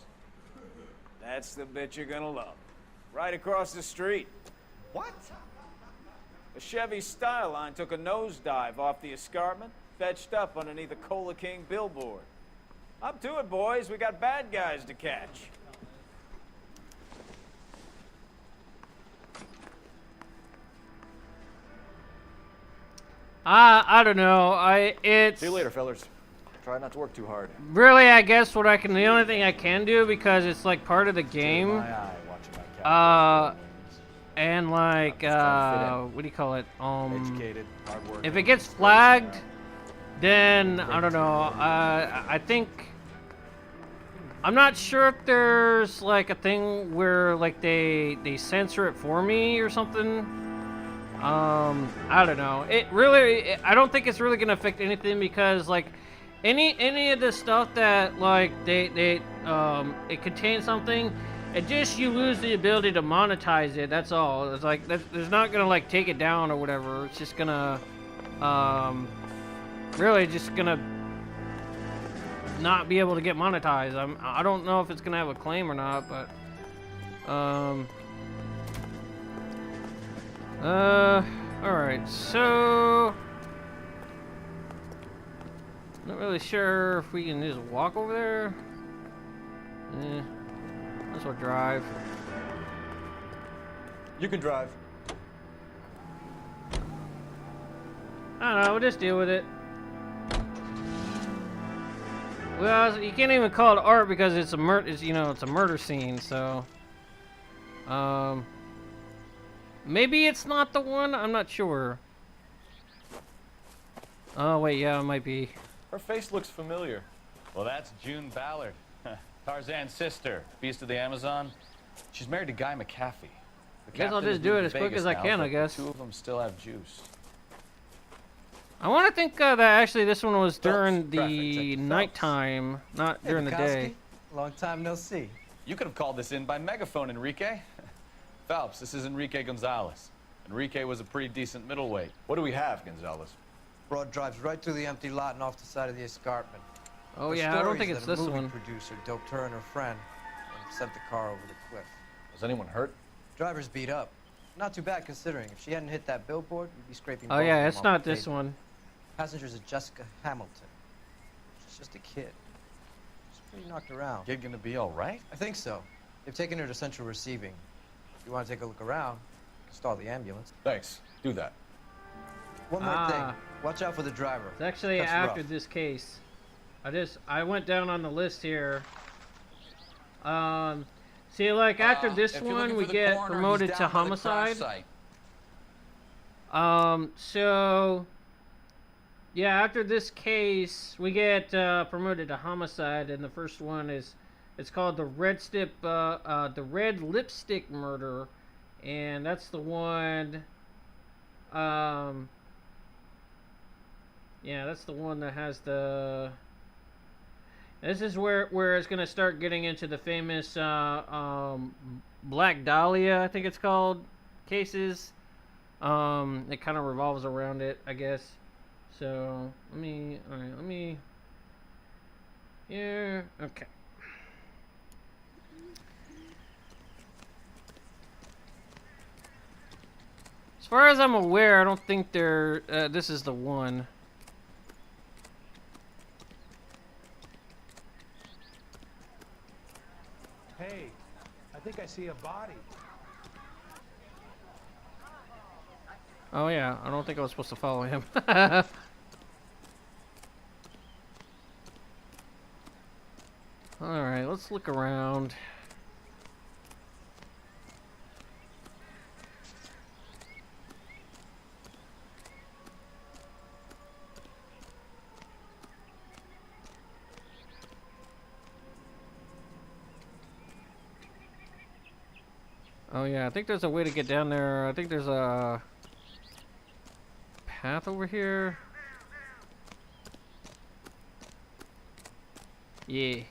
That's the bit you're gonna love. Right across the street. What? A Chevy Styline took a nosedive off the escarpment, fetched up underneath a Cola King billboard. Up to it, boys. We got bad guys to catch. I don't know. It's See you later, fellas. Try not to work too hard. Really, I guess the only thing I can do, because it's like part of the game. And like what do you call it? Educated, hard work. If it gets flagged, then I don't know. I think I'm not sure if there's like a thing where like they censor it for me or something. I don't know. I don't think it's really gonna affect anything, because like any of the stuff that like it contains something, it just you lose the ability to monetize it. That's all. It's like there's not gonna like take it down or whatever. It's just gonna really just gonna not be able to get monetized. I don't know if it's gonna have a claim or not, but Alright, so... Not really sure if we can just walk over there. Might as well drive. You can drive. I don't know, we'll just deal with it. Well, you can't even call it art because it's a it's a murder scene, so... Maybe it's not the one? I'm not sure. Oh, wait, yeah, it might be. Her face looks familiar. Well, that's June Ballard. Tarzan's sister, Beast of the Amazon. She's married to Guy McAfee. I guess I'll just do it as quick as I can, I guess. The two of them still have juice. I want to think that actually this one was during the nighttime, not during the day. Long time no see. You could have called this in by megaphone, Enrique. Phelps, this is Enrique Gonzalez. Enrique was a pretty decent middleweight. What do we have, Gonzalez? Broad drives right through the empty lot and off the side of the escarpment. Oh yeah, I don't think it's this one. Producer doped her and her friend and sent the car over the cliff. Was anyone hurt? Driver's beat up. Not too bad considering. If she hadn't hit that billboard, we'd be scraping. Oh yeah, it's not this one. Passenger's a Jessica Hamilton. She's just a kid. She's pretty knocked around. Kid gonna be all right? I think so. They've taken her to central receiving. If you want to take a look around, you can stall the ambulance. Thanks. Do that. One more thing. Watch out for the driver. It's actually Cuts after rough. this case. I went down on the list here. See, like after this one, we get promoted to homicide. So yeah, after this case, we get promoted to homicide, and the first one is it's called the Red Lipstick Murder, and that's the one. Yeah, that's the one that has the. This is where it's gonna start getting into the famous Black Dahlia, I think it's called, cases. It kind of revolves around it, I guess. So let me. Yeah. Okay. As far as I'm aware, I don't think this is the one. Hey, I think I see a body. Oh yeah, I don't think I was supposed to follow him. Alright, let's look around. Oh yeah, I think there's a way to get down there. I think there's a path over here. Yeah.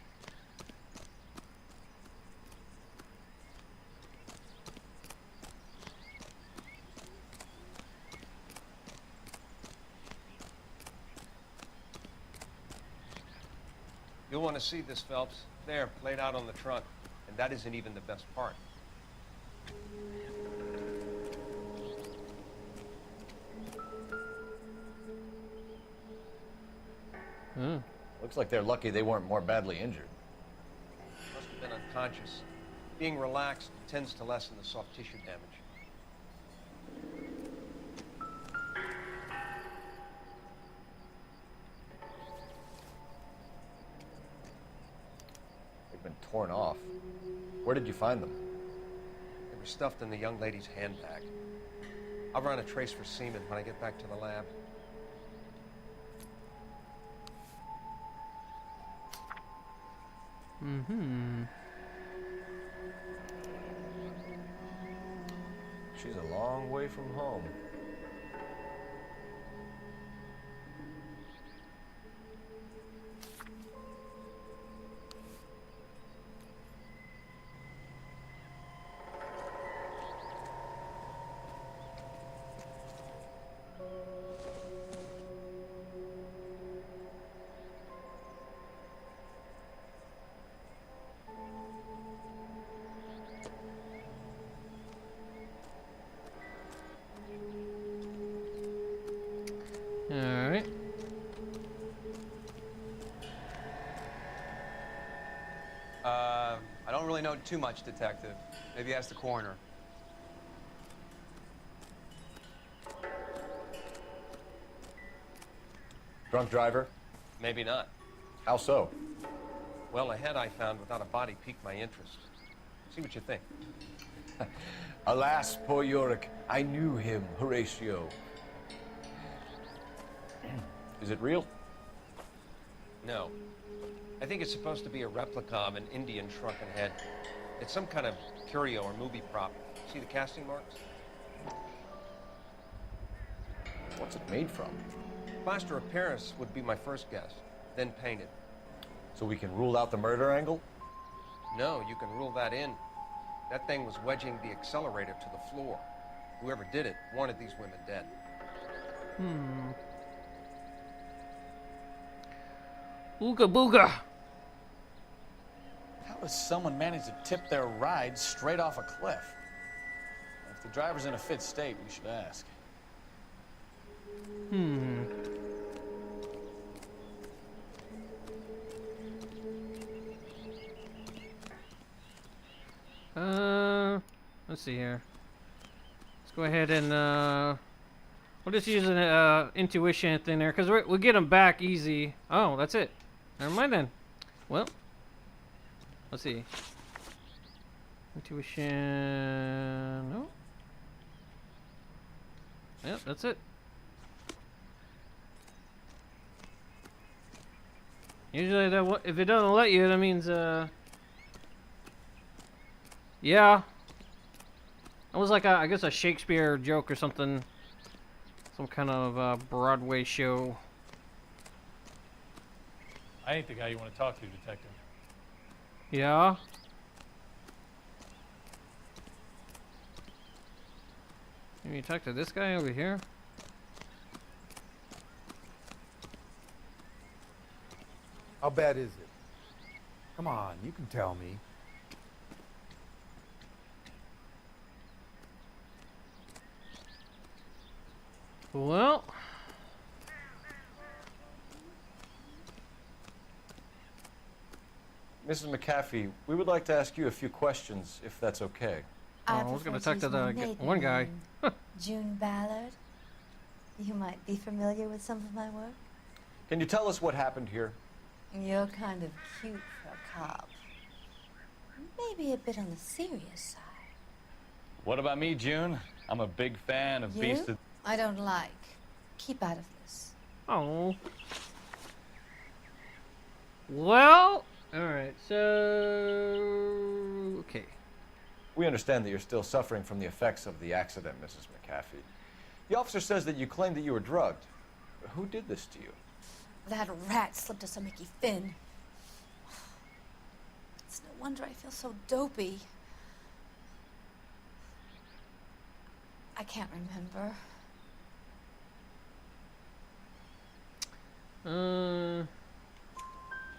You'll want to see this, Phelps. There, laid out on the trunk. And that isn't even the best part. Looks like they're lucky they weren't more badly injured. Must have been unconscious. Being relaxed tends to lessen the soft tissue damage. They've been torn off. Where did you find them? They were stuffed in the young lady's handbag. I'll run a trace for semen when I get back to the lab. Mm-hmm. She's a long way from home. Alright. I don't really know too much, Detective. Maybe ask the coroner. Drunk driver? Maybe not. How so? Well, a head I found without a body piqued my interest. See what you think. Alas, poor Yorick. I knew him, Horatio. Is it real? No. I think it's supposed to be a replica of an Indian shrunken head. It's some kind of curio or movie prop. See the casting marks? What's it made from? Plaster of Paris would be my first guess, then painted. So we can rule out the murder angle? No, you can rule that in. That thing was wedging the accelerator to the floor. Whoever did it wanted these women dead. Ooga booga. How does someone manage to tip their ride straight off a cliff? If the driver's in a fit state, we should ask. Let's see here. Let's go ahead and we'll just use an intuition thing there, because we'll get them back easy. Oh, that's it. Never mind then. Well, let's see. Intuition. No. Yep, that's it. Usually, if it doesn't let you, that means yeah. It was like I guess a Shakespeare joke or something. Some kind of Broadway show. I ain't the guy you want to talk to, Detective. Yeah. Maybe you talk to this guy over here. How bad is it? Come on, you can tell me. Well, Mrs. McAfee, we would like to ask you a few questions, if that's okay. I was going to talk to the one guy. June Ballard. You might be familiar with some of my work. Can you tell us what happened here? You're kind of cute for a cop. Maybe a bit on the serious side. What about me, June? I'm a big fan of Beast of... I don't like. Keep out of this. Oh. Well, alright, so... Okay. We understand that you're still suffering from the effects of the accident, Mrs. McAfee. The officer says that you claimed that you were drugged. Who did this to you? That rat slipped us a Mickey Finn. It's no wonder I feel so dopey. I can't remember.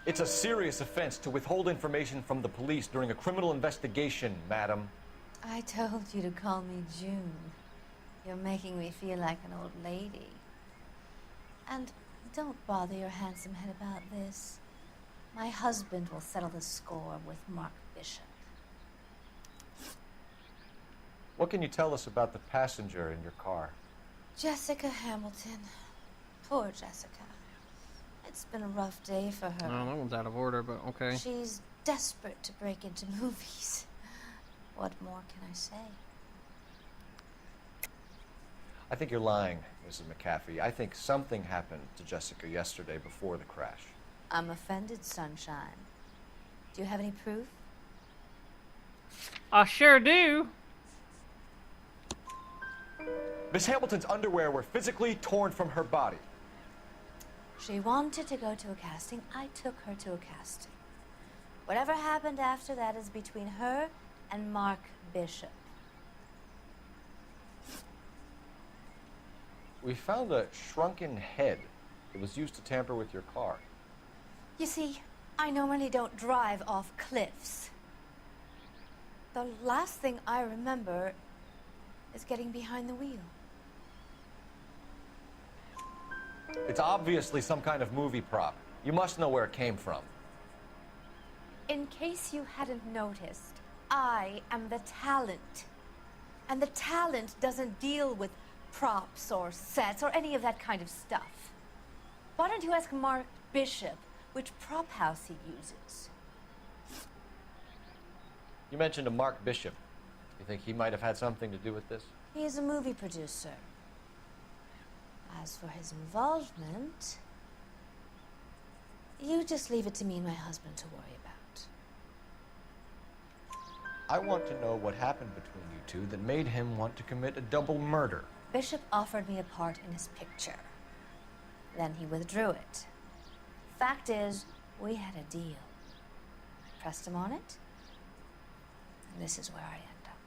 It's a serious offense to withhold information from the police during a criminal investigation, madam. I told you to call me June. You're making me feel like an old lady. And don't bother your handsome head about this. My husband will settle the score with Mark Bishop. What can you tell us about the passenger in your car? Jessica Hamilton. Poor Jessica. It's been a rough day for her. No, that one's out of order, but okay. She's desperate to break into movies. What more can I say? I think you're lying, Mrs. McAfee. I think something happened to Jessica yesterday before the crash. I'm offended, Sunshine. Do you have any proof? I sure do. Miss Hamilton's underwear were physically torn from her body. She wanted to go to a casting. I took her to a casting. Whatever happened after that is between her and Mark Bishop. We found a shrunken head that was used to tamper with your car. You see, I normally don't drive off cliffs. The last thing I remember is getting behind the wheel. It's obviously some kind of movie prop. You must know where it came from. In case you hadn't noticed, I am the talent. And the talent doesn't deal with props or sets or any of that kind of stuff. Why don't you ask Mark Bishop which prop house he uses? You mentioned a Mark Bishop. You think he might have had something to do with this? He is a movie producer. As for his involvement, you just leave it to me and my husband to worry about. I want to know what happened between you two that made him want to commit a double murder. Bishop offered me a part in his picture. Then he withdrew it. Fact is, we had a deal. I pressed him on it, and this is where I end up.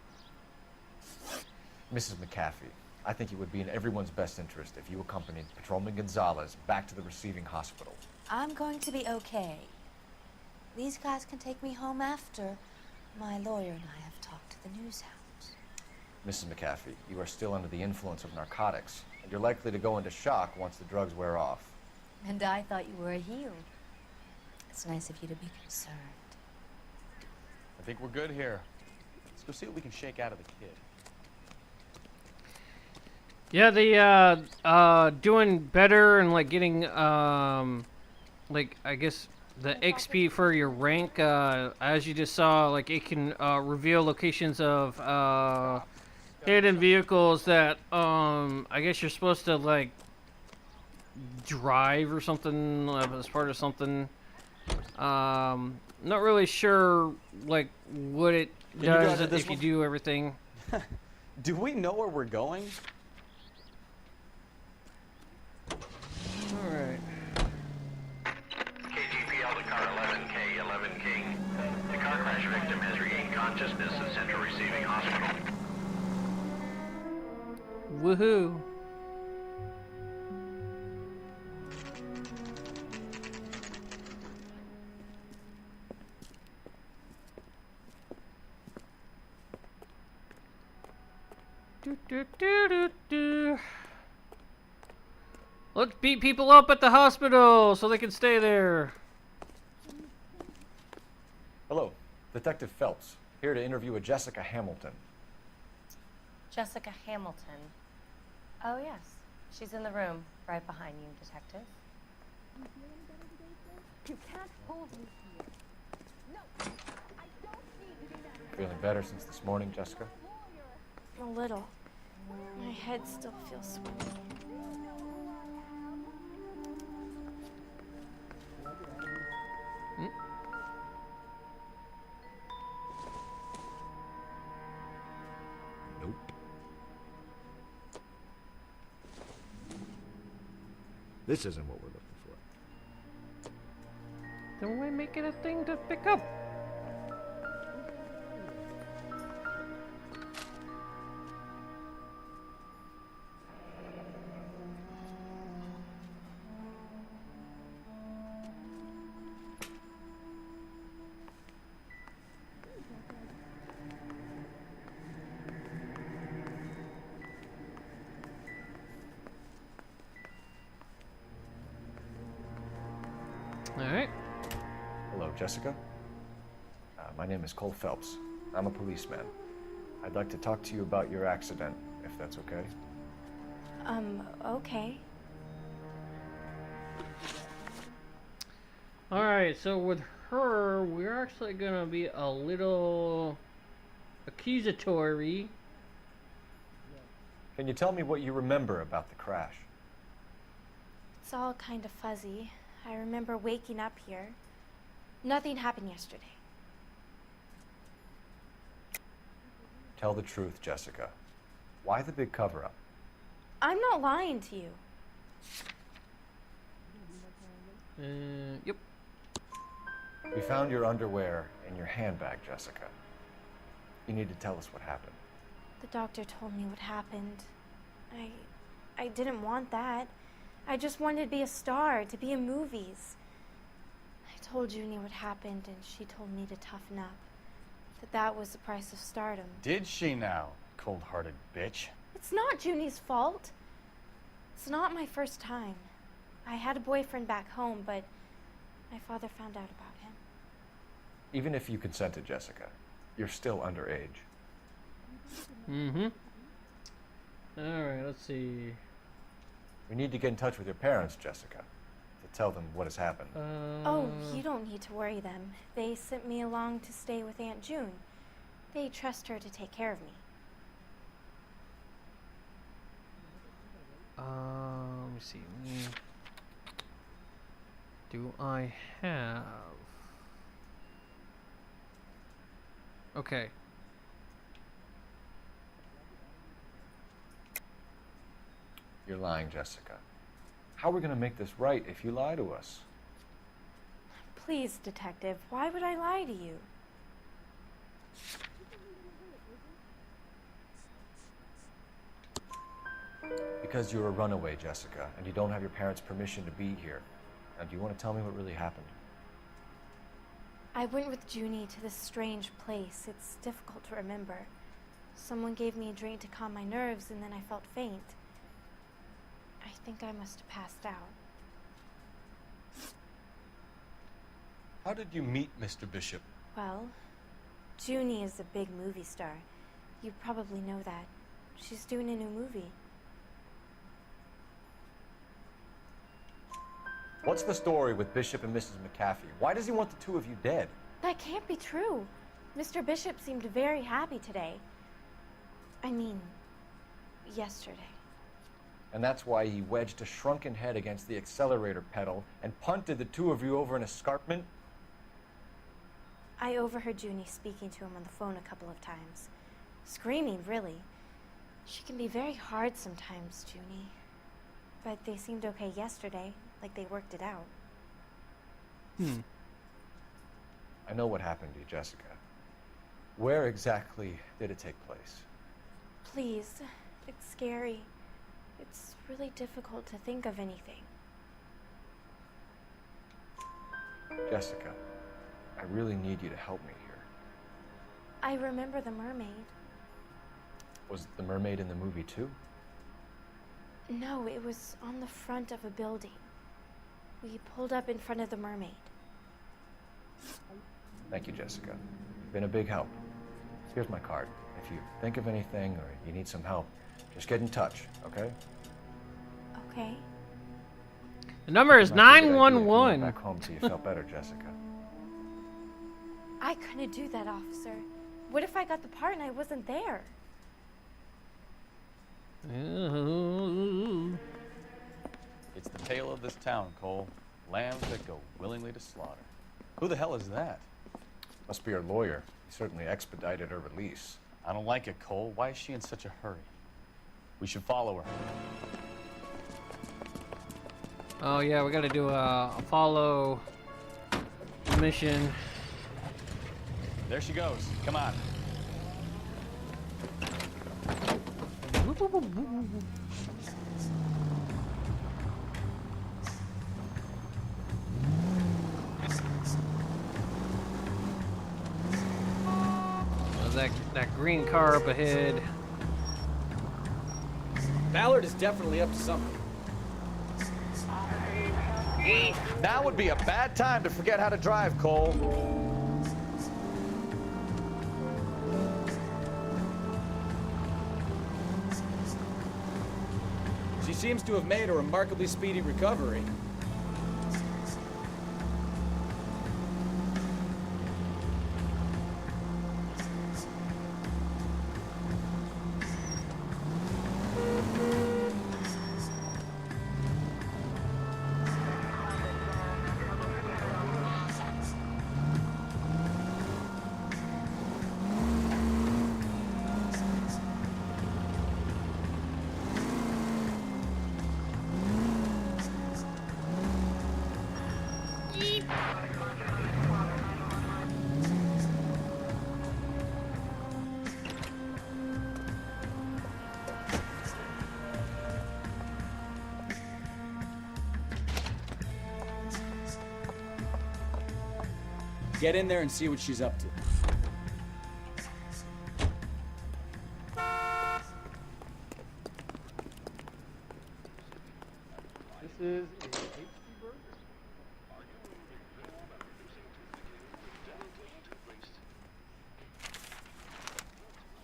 Mrs. McAfee, I think it would be in everyone's best interest if you accompanied Patrolman Gonzalez back to the receiving hospital. I'm going to be okay. These guys can take me home after. My lawyer and I have talked to the news hounds. Mrs. McAfee, you are still under the influence of narcotics, and you're likely to go into shock once the drugs wear off. And I thought you were a heel. It's nice of you to be concerned. I think we're good here. Let's go see what we can shake out of the kid. Yeah, the doing better and like getting like I guess the XP for your rank, as you just saw, like it can reveal locations of hidden vehicles that I guess you're supposed to like drive or something as part of something. Not really sure like what it does if you do everything. Do we know where we're going? All right. KGPL to car 11K, 11 King. The car crash victim has regained consciousness at Central Receiving Hospital. Woohoo. Let's beat people up at the hospital so they can stay there. Hello, Detective Phelps, here to interview a Jessica Hamilton. Jessica Hamilton. Oh, yes. She's in the room, right behind you, Detective. You can't hold me here. No, I don't need to do that. Feeling better since this morning, Jessica? A little. My head still feels swimming. Nope. This isn't what we're looking for. Then why make it a thing to pick up? Alright. Hello, Jessica. My name is Cole Phelps. I'm a policeman. I'd like to talk to you about your accident, if that's okay. Okay. Alright, so with her, we're actually gonna be a little accusatory. Can you tell me what you remember about the crash? It's all kind of fuzzy. I remember waking up here. Nothing happened yesterday. Tell the truth, Jessica. Why the big cover-up? I'm not lying to you. Yep. We found your underwear in your handbag, Jessica. You need to tell us what happened. The doctor told me what happened. I didn't want that. I just wanted to be a star, to be in movies. I told Junie what happened, and she told me to toughen up. That was the price of stardom. Did she now, cold-hearted bitch? It's not Junie's fault. It's not my first time. I had a boyfriend back home, but my father found out about him. Even if you consented, Jessica, you're still underage. Mm-hmm. Alright, let's see. We need to get in touch with your parents, Jessica, to tell them what has happened. Oh, you don't need to worry them. They sent me along to stay with Aunt June. They trust her to take care of me. Let me see. Do I have... Okay. You're lying, Jessica. How are we going to make this right if you lie to us? Please, Detective, why would I lie to you? Because you're a runaway, Jessica, and you don't have your parents' permission to be here. Now, do you want to tell me what really happened? I went with Junie to this strange place. It's difficult to remember. Someone gave me a drink to calm my nerves, and then I felt faint. I think I must have passed out. How did you meet Mr. Bishop? Well, Junie is a big movie star. You probably know that. She's doing a new movie. What's the story with Bishop and Mrs. McAfee? Why does he want the two of you dead? That can't be true. Mr. Bishop seemed very happy today. I mean, yesterday. And that's why he wedged a shrunken head against the accelerator pedal and punted the two of you over an escarpment? I overheard Junie speaking to him on the phone a couple of times. Screaming, really. She can be very hard sometimes, Junie. But they seemed okay yesterday, like they worked it out. I know what happened to you, Jessica. Where exactly did it take place? Please, it's scary. It's really difficult to think of anything. Jessica, I really need you to help me here. I remember the mermaid. Was the mermaid in the movie too? No, it was on the front of a building. We pulled up in front of the mermaid. Thank you, Jessica. You've been a big help. Here's my card. If you think of anything or you need some help, just get in touch, okay? Okay. The number is 911. Back home till you felt better, Jessica. I couldn't do that, officer. What if I got the part and I wasn't there? It's the tale of this town, Cole. Lambs that go willingly to slaughter. Who the hell is that? Must be her lawyer. He certainly expedited her release. I don't like it, Cole. Why is she in such a hurry? We should follow her. Oh yeah, we gotta do a follow mission. There she goes. Come on. That green car up ahead. Ballard is definitely up to something. Now would be a bad time to forget how to drive, Cole. She seems to have made a remarkably speedy recovery. Get in there and see what she's up to. is a tasty burger.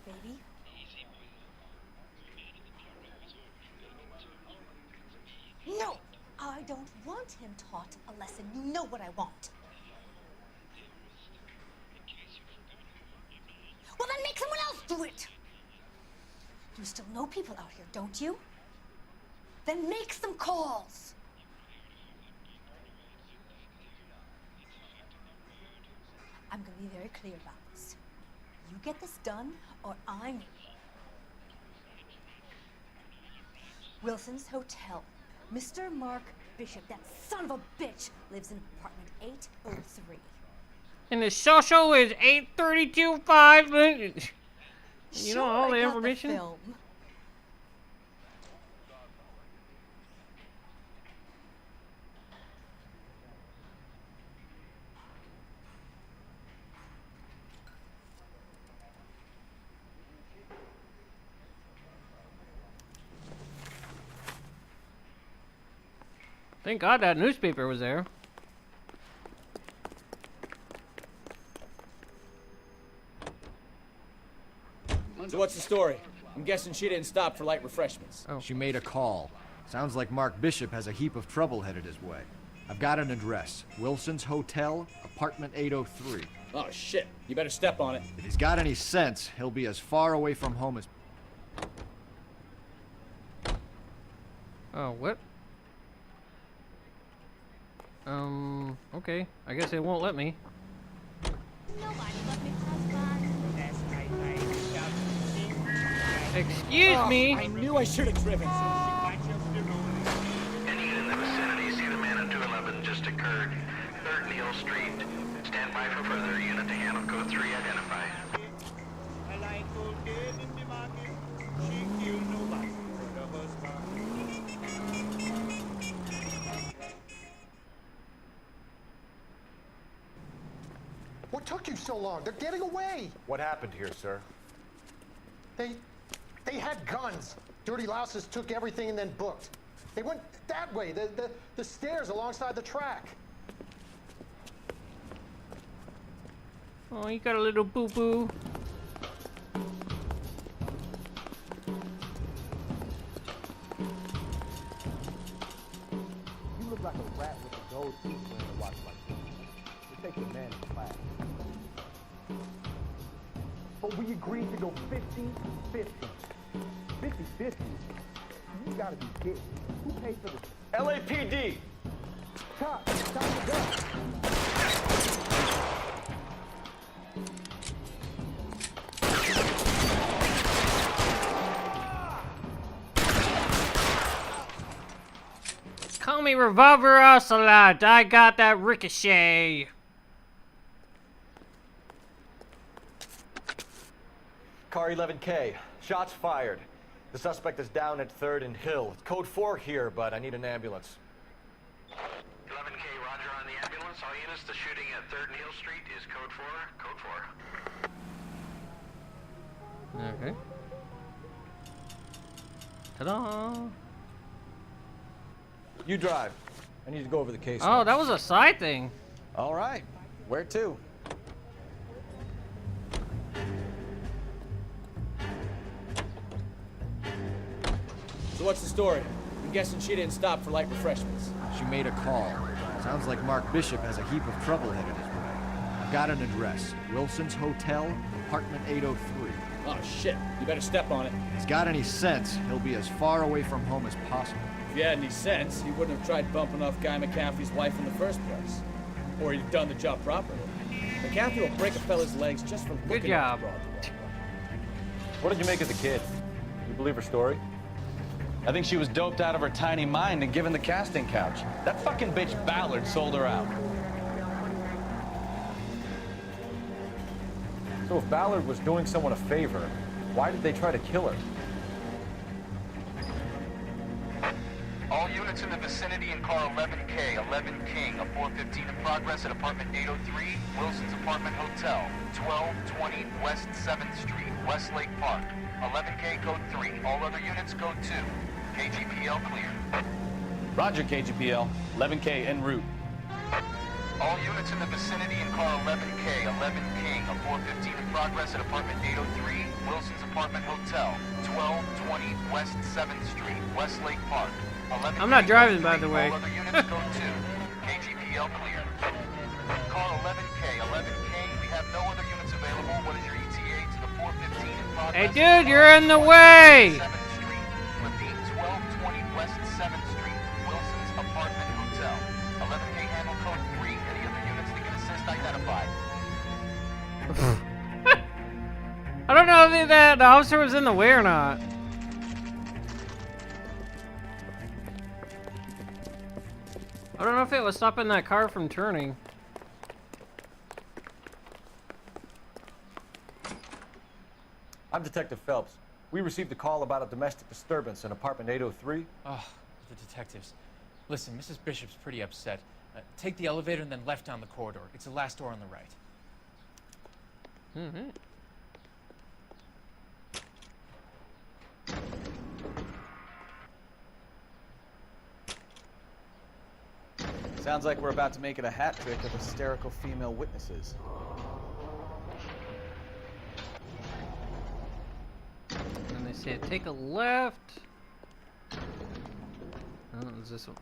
Baby? No! I don't want him taught a lesson. You know what I want. Well, then make someone else do it! You still know people out here, don't you? Then make some calls! I'm gonna be very clear about this. You get this done, or I'm... Wilson's Hotel. Mr. Mark Bishop, that son of a bitch, lives in apartment 803. And the social is 832.5. You know all the information? The film. Thank God that newspaper was there. So what's the story? I'm guessing she didn't stop for light refreshments. Oh. She made a call. Sounds like Mark Bishop has a heap of trouble headed his way. I've got an address. Wilson's Hotel, apartment 803. Oh, shit. You better step on it. If he's got any sense, he'll be as far away from home as... Oh, what? Okay. I guess it won't let me. Excuse me? I knew I should have driven. Any in the vicinity, see the man on 211 just occurred. 3rd Neal Street. Stand by for further. Unit to handle code 3 identified. What took you so long? They're getting away. What happened here, sir? They had guns. Dirty louses took everything and then booked. They went that way, the stairs alongside the track. Oh, you got a little boo-boo. You look like a rat with a gold tooth wearing a watch like this. It takes a man in class. But we agreed to go 50-50. 50-50? You gotta be kidding. Who paid for this? LAPD! Top, time to go. Call me Revolver Ocelot. I got that ricochet. Car 11K. Shots fired. The suspect is down at 3rd and Hill. It's code 4 here, but I need an ambulance. 11K, roger on the ambulance. All units, the shooting at 3rd Neal Street is code 4. Code 4. Okay. Ta-da! You drive. I need to go over the case. Oh, that was a side thing. All right. Where to? So what's the story? I'm guessing she didn't stop for light refreshments. She made a call. Sounds like Mark Bishop has a heap of trouble headed his way. I've got an address. Wilson's Hotel, apartment 803. Oh, shit. You better step on it. If he's got any sense, he'll be as far away from home as possible. If he had any sense, he wouldn't have tried bumping off Guy McCaffrey's wife in the first place. Or he'd done the job properly. McCaffrey will break a fella's legs just for looking at the broad. What did you make of the kid? You believe her story? I think she was doped out of her tiny mind and given the casting couch. That fucking bitch Ballard sold her out. So if Ballard was doing someone a favor, why did they try to kill her? All units in the vicinity in car 11K, 11 King, a 415 in progress at apartment 803, Wilson's Apartment Hotel, 1220 West 7th Street, Westlake Park. 11K code 3. All other units code 2. KGPL clear. Roger, KGPL. 11K en route. All units in the vicinity in car 11K, 11 King, a 415 in progress at apartment 803, Wilson's Apartment Hotel, 1220 West 7th Street, Westlake Park. 11 I'm not driving, by the way. All other units go to KGPL clear. Car 11K, 11 King, we have no other units available. What is your ETA to the 415 in progress? Hey, dude, you're in the way! 7th Street. Repeat, 1220 West 7th Street, Wilson's Apartment Hotel. 11K handle code 3. Any other units that can assist identified? I don't know if the officer was in the way or not. I don't know if it was stopping that car from turning. I'm Detective Phelps. We received a call about a domestic disturbance in apartment 803. Oh, the detectives. Listen, Mrs. Bishop's pretty upset. Take the elevator and then left down the corridor. It's the last door on the right. Mm-hmm. Sounds like we're about to make it a hat trick of hysterical female witnesses. And they say take a left. Oh, it's this one.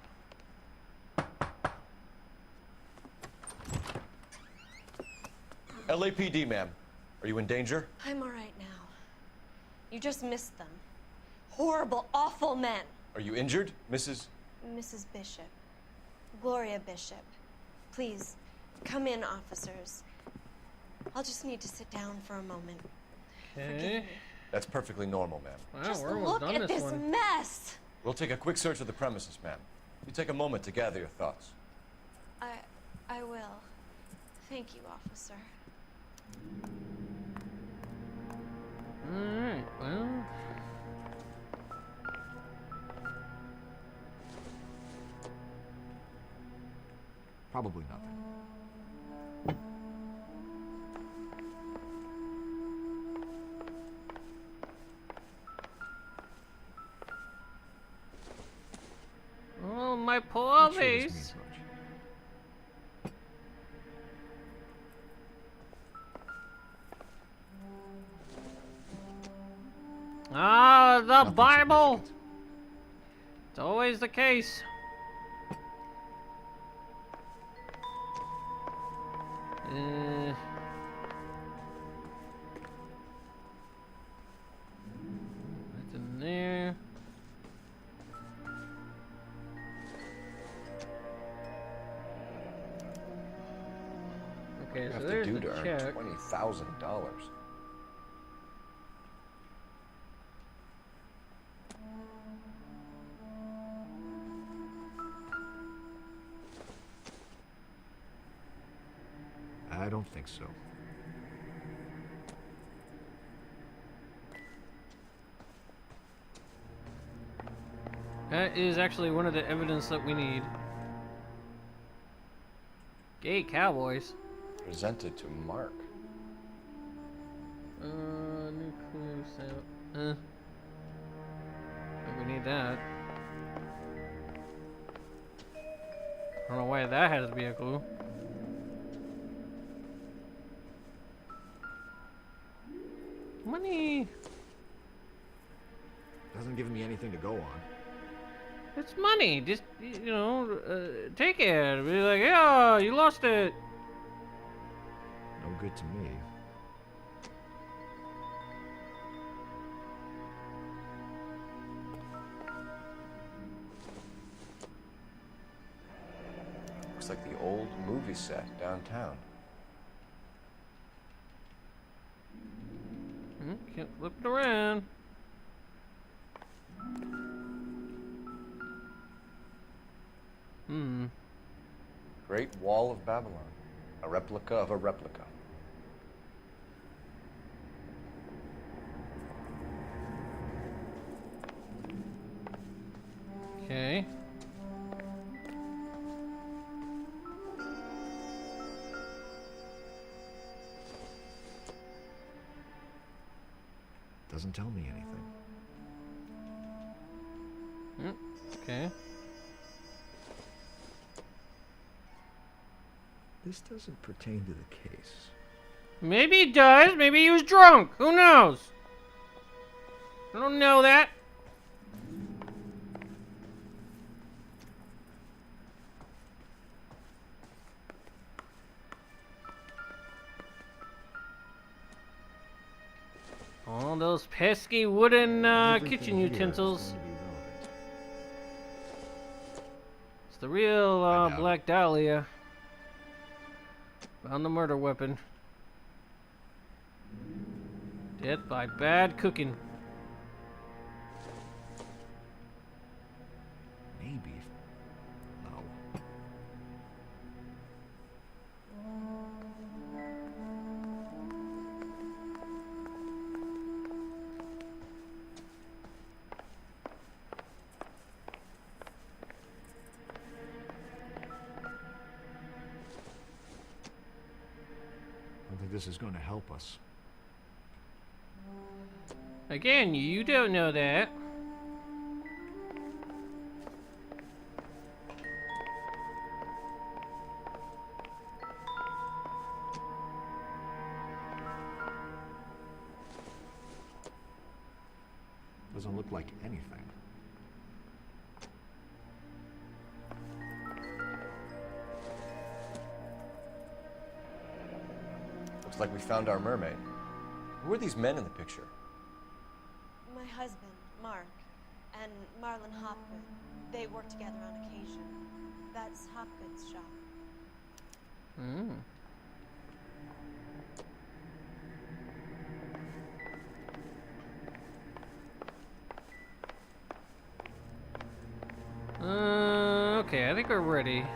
LAPD, ma'am. Are you in danger? I'm all right now. You just missed them. Horrible, awful men. Are you injured, Mrs.? Mrs. Bishop. Gloria Bishop. Please, come in, officers. I'll just need to sit down for a moment. Okay. That's perfectly normal, ma'am. Wow, Just we're almost look done at this this one. mess. We'll take a quick search of the premises, ma'am. You take a moment to gather your thoughts. I will. Thank you, officer. Alright, well. Probably nothing. Oh, my Not sure this police. means much. Ah, the Nothing Bible. significant. It's always the case. That's in there. Okay, What so do you there's have to the do to earn check. $20,000? I don't think so. That is actually one of the evidence that we need. Gay cowboys. Presented to Mark. Nuclear cell. We need that. I don't know why that has to be a clue. Money. Hasn't given me anything to go on. It's money. Just, you know, take it. Be like, yeah, you lost it. No good to me. Looks like the old movie set downtown. Can't flip it around. Great Wall of Babylon. A replica of a replica. Okay. Doesn't tell me anything. Okay. This doesn't pertain to the case. Maybe it does. Maybe he was drunk. Who knows? I don't know that. All those pesky wooden kitchen utensils. It's the real Black Dahlia. Found the murder weapon. Death by bad cooking. Maybe. No. I don't think this is going to help us. Again, you don't know that. Doesn't look like anything. Looks like we found our mermaid. Who are these men in the picture? My husband, Mark, and Marlon Hopgood. They work together on occasion. That's Hopgood's shop. Hmm. Okay, I think we're ready.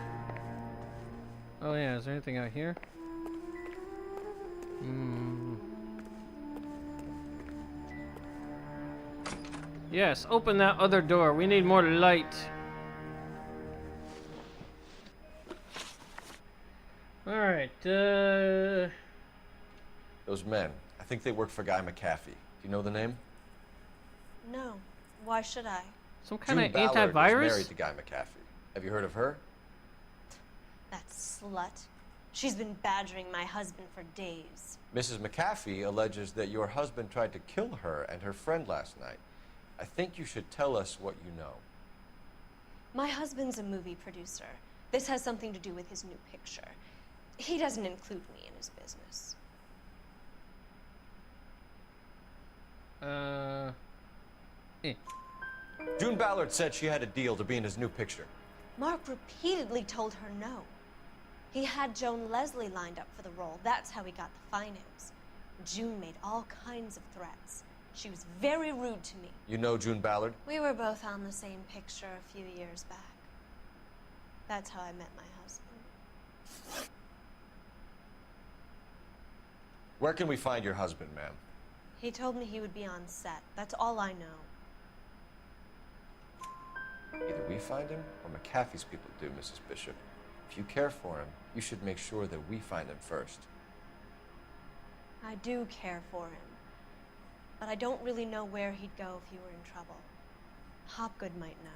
Oh yeah, is there anything out here? Yes, open that other door. We need more light. Alright, Those men. I think they work for Guy McAfee. Do you know the name? No. Why should I? Some kind of June Ballard antivirus? was married to Guy McAfee. Have you heard of her? That slut. She's been badgering my husband for days. Mrs. McAfee alleges that your husband tried to kill her and her friend last night. I think you should tell us what you know. My husband's a movie producer. This has something to do with his new picture. He doesn't include me in his business. June Ballard said she had a deal to be in his new picture. Mark repeatedly told her no. He had Joan Leslie lined up for the role. That's how he got the finance. June made all kinds of threats. She was very rude to me. You know June Ballard? We were both on the same picture a few years back. That's how I met my husband. Where can we find your husband, ma'am? He told me he would be on set. That's all I know. Either we find him or McAfee's people do, Mrs. Bishop. If you care for him, you should make sure that we find him first. I do care for him. But I don't really know where he'd go if he were in trouble. Hopgood might know.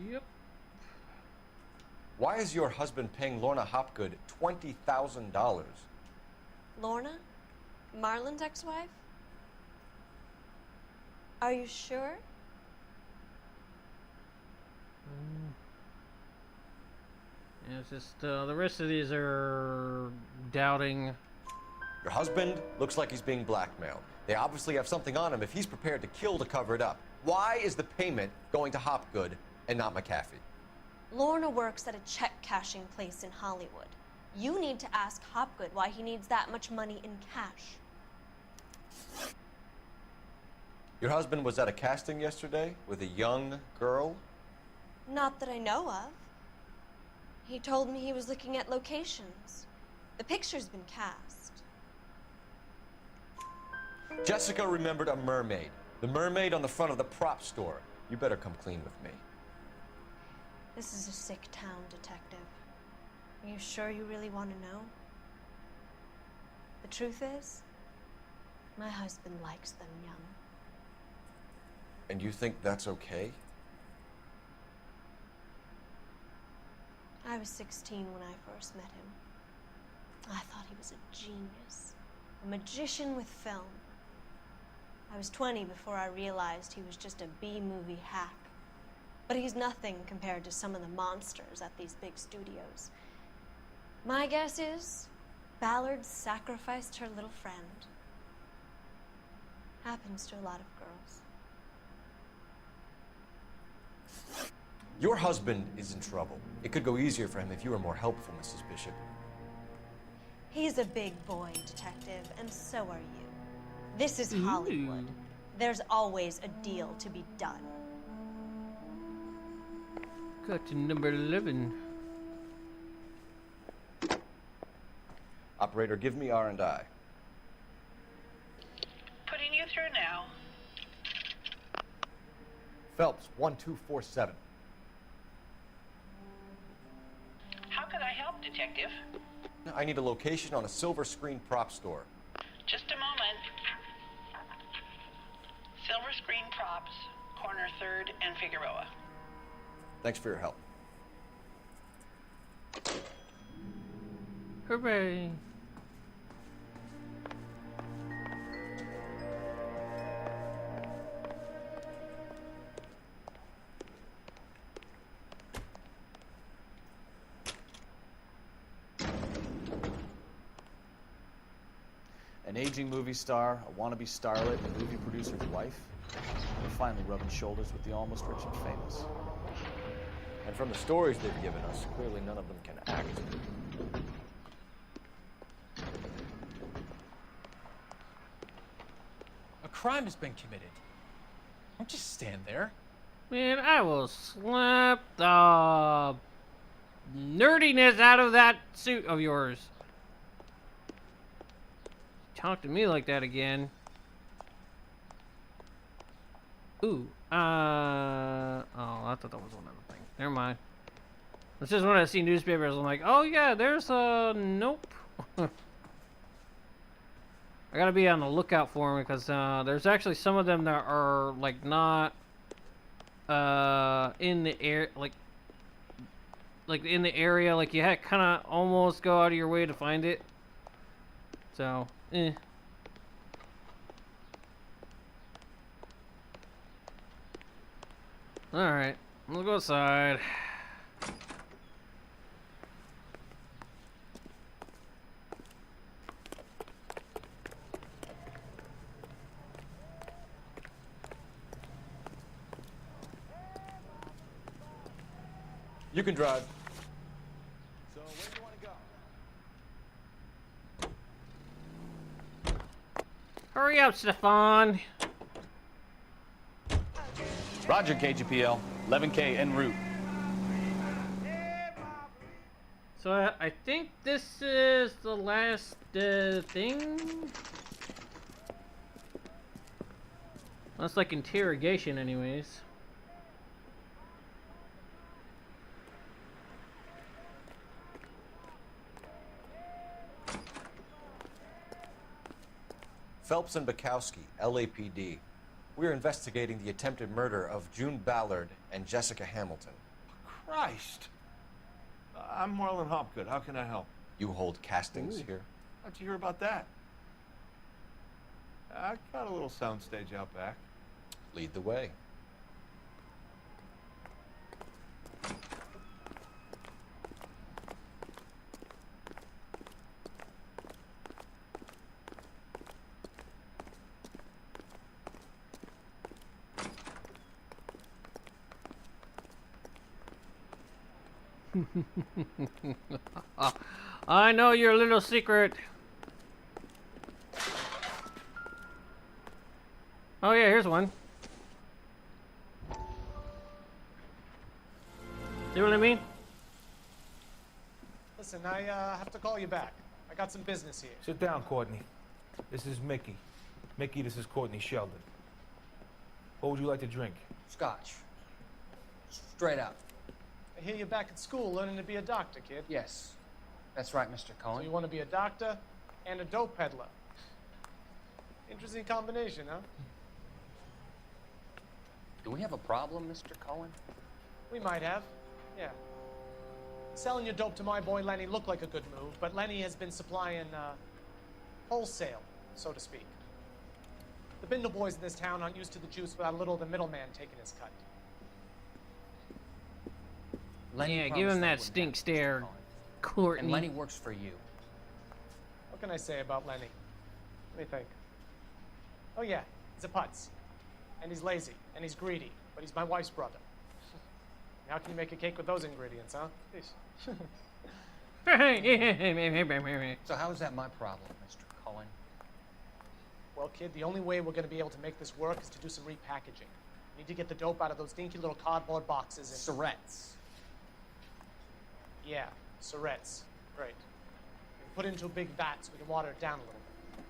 Yep. Why is your husband paying Lorna Hopgood $20,000? Lorna? Marlon's ex-wife? Are you sure? Yeah, it's just the rest of these are doubting. Your husband looks like he's being blackmailed. They obviously have something on him if he's prepared to kill to cover it up. Why is the payment going to Hopgood and not McAfee? Lorna works at a check-cashing place in Hollywood. You need to ask Hopgood why he needs that much money in cash. Your husband was at a casting yesterday with a young girl? Not that I know of. He told me he was looking at locations. The picture's been cast. Jessica remembered a mermaid. The mermaid on the front of the prop store. You better come clean with me. This is a sick town, Detective. Are you sure you really want to know? The truth is, my husband likes them young. And you think that's okay? I was 16 when I first met him. I thought he was a genius, a magician with film. I was 20 before I realized he was just a B-movie hack. But he's nothing compared to some of the monsters at these big studios. My guess is Ballard sacrificed her little friend. Happens to a lot of girls. Your husband is in trouble. It could go easier for him if you were more helpful, Mrs. Bishop. He's a big boy, detective, and so are you. This is Hollywood. There's always a deal to be done. Got to number 11. Operator, give me R&I. Putting you through now. Phelps, 1247. How can I help, Detective? I need a location on a silver screen prop store. Just a moment. Silver Screen Props, corner 3rd and Figueroa. Thanks for your help. Hooray. An aging movie star, a wannabe starlet, a movie producer's wife. They're finally rubbing shoulders with the almost rich and famous. And from the stories they've given us, clearly none of them can act. A crime has been committed. Don't just stand there. Man, I will slap the nerdiness out of that suit of yours. Talk to me like that again. Ooh, oh, I thought that was one other thing. Never mind. It's just when I see newspapers, I'm like, oh yeah, there's a nope. I gotta be on the lookout for them because there's actually some of them that are like not in the air, like in the area, like you had kind of almost go out of your way to find it. So, eh. Alright, we'll go outside. You can drive. So where do you want to go? Hurry up, Stefan. Roger, KGPL. 11K en route. So I think this is the last thing. That's like interrogation anyways. Phelps and Bukowski, LAPD. We're investigating the attempted murder of June Ballard and Jessica Hamilton. Christ. I'm Marlon Hopgood. How can I help? You hold castings here? How'd you hear about that? I got a little soundstage out back. Lead the way. I know your little secret. Oh yeah, here's one. See what I mean? Listen, I have to call you back. I got some business here. Sit down, Courtney. This is Mickey. Mickey, this is Courtney Sheldon. What would you like to drink? Scotch. Straight up. I hear you're back at school learning to be a doctor, kid. Yes. That's right, Mr. Cohen. So you want to be a doctor and a dope peddler. Interesting combination, huh? Do we have a problem, Mr. Cullen? We might have, yeah. Selling your dope to my boy Lenny looked like a good move, but Lenny has been supplying, wholesale, so to speak. The Bindle boys in this town aren't used to the juice without a little of the middleman taking his cut. Lenny Yeah, give promised him that wouldn't stink happen, Mr. stare, Cullen. Courtney. And Lenny works for you. What can I say about Lenny? Let me think. Oh yeah, he's a putz. And he's lazy, and he's greedy, but he's my wife's brother. How can you make a cake with those ingredients, huh? Please. So how is that my problem, Mr. Cullen? Well, kid, the only way we're going to be able to make this work is to do some repackaging. We need to get the dope out of those dinky little cardboard boxes and... Surrettes. Yeah, Surrettes. Right. And put it into a big vat so we can water it down a little bit.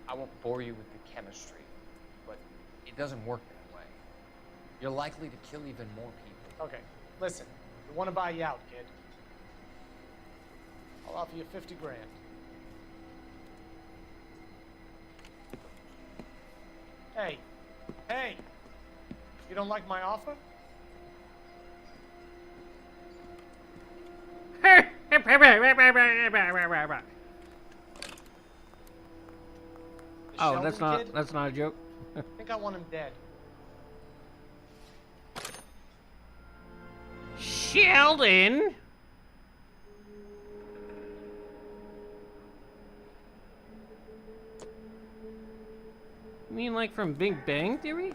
I won't bore you with the chemistry, but it doesn't work that way. You're likely to kill even more people. Okay, listen. We want to buy you out, kid. I'll offer you 50 grand. Hey. Hey! You don't like my offer? Oh, that's not a joke. I think I want him dead. Sheldon. You mean like from Big Bang Theory?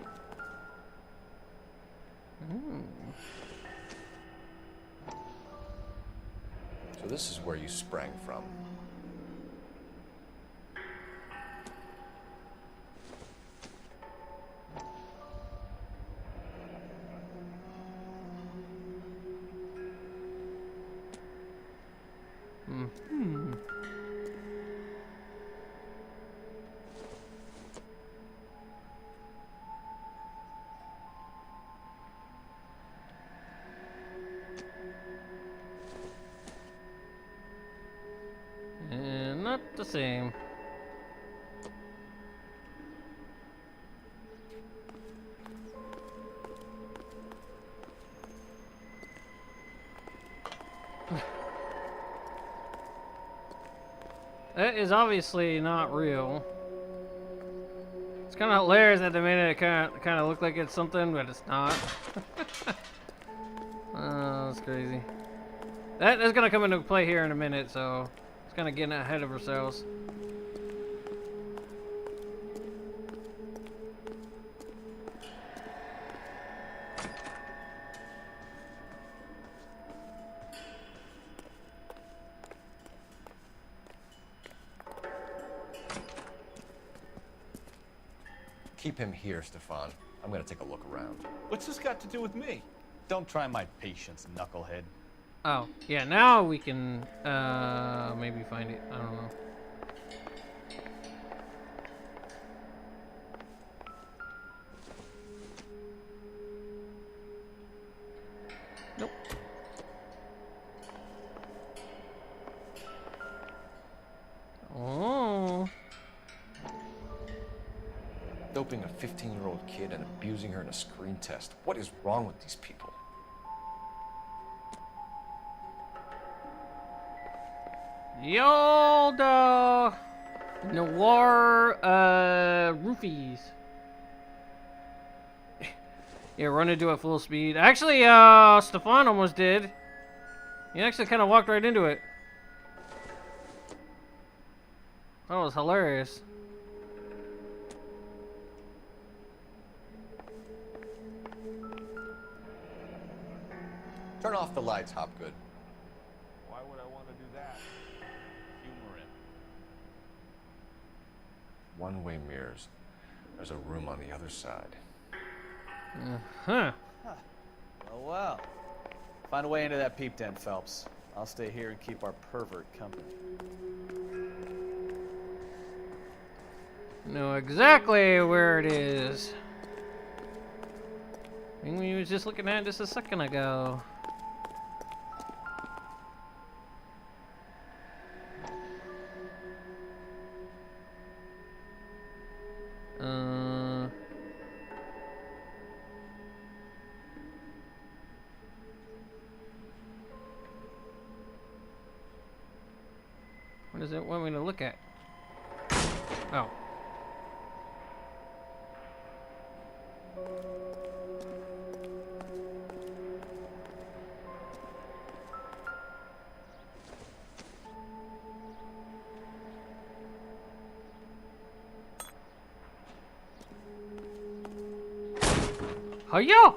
So this is where you sprang from. And not the same. That is obviously not real. It's kind of hilarious at the minute. It kind of looked like it's something, but it's not. Oh, that's crazy. That's gonna come into play here in a minute, so it's kind of getting ahead of ourselves. Keep him here, Stefan. I'm gonna take a look around. What's this got to do with me? Don't try my patience, knucklehead. Oh, yeah, now we can maybe find it. I don't know. Nope. Oh. Doping a 15-year-old kid and abusing her in a screen test. What is wrong with these people? Yolda Noire roofies. Yeah, run into it full speed. Actually, Stefan almost did. He actually kind of walked right into it. That was hilarious. Turn off the lights, Hopgood. Why would I want to do that? Humor him. One-way mirrors. There's a room on the other side. Huh. Oh, well. Find a way into that peep den, Phelps. I'll stay here and keep our pervert company. Know exactly where it is. I think we was just looking at it just a second ago. it want me to look at? Oh. Hiya!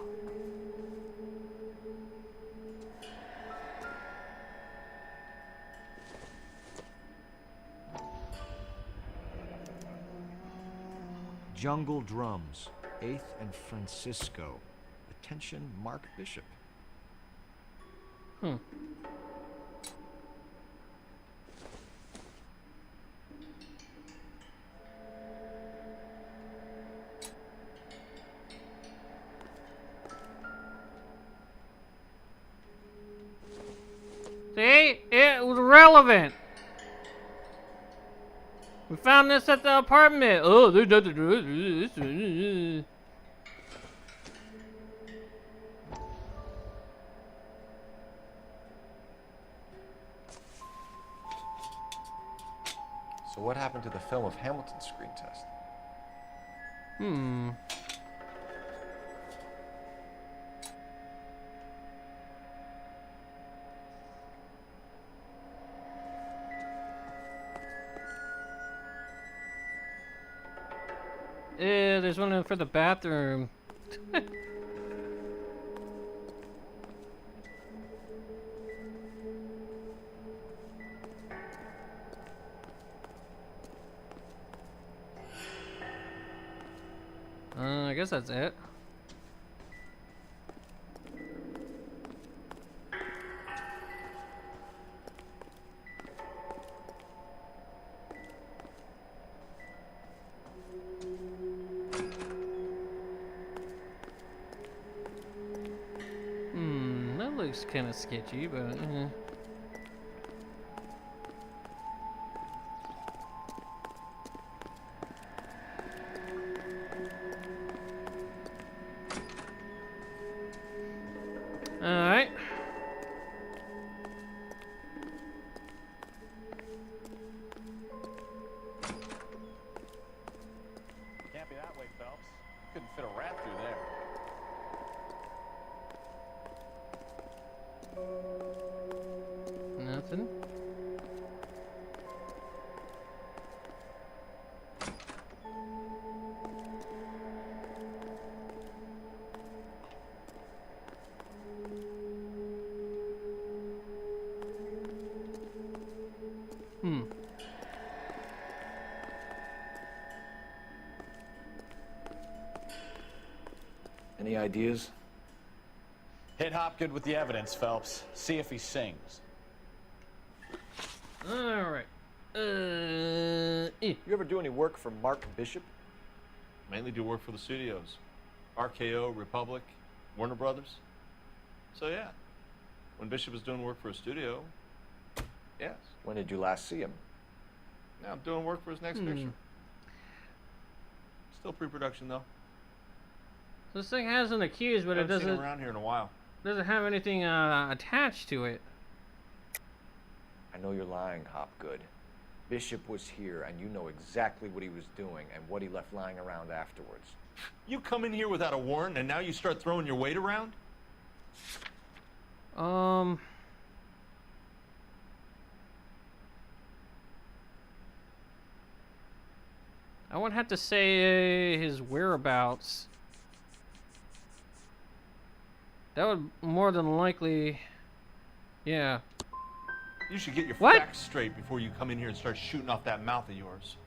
Jungle Drums, 8th and Francisco. Attention, Mark Bishop. Hmm. See? It was relevant. We found this at the apartment. Oh, there's nothing to it. So what happened to the film of Hamilton's screen test? Hmm. There's one for the bathroom. I guess that's it. That looks kind of sketchy, but Alright. Can't be that way, Phelps. Couldn't fit a rat through there. Nothing. Any ideas? Hit Hopgood with the evidence, Phelps. See if he sings. Alright. You ever do any work for Mark Bishop? Mainly do work for the studios. RKO, Republic, Warner Brothers. So yeah, when Bishop is doing work for a studio, yes. When did you last see him? Now I'm doing work for his next picture. Still pre-production though. This thing has an accused, but it Haven't seen him doesn't around here in a while. doesn't have anything attached to it. I know you're lying, Hopgood. Bishop was here, and you know exactly what he was doing and what he left lying around afterwards. You come in here without a warrant, and now you start throwing your weight around? I wouldn't have to say his whereabouts. That would more than likely, yeah. You should get your What? facts straight before you come in here and start shooting off that mouth of yours.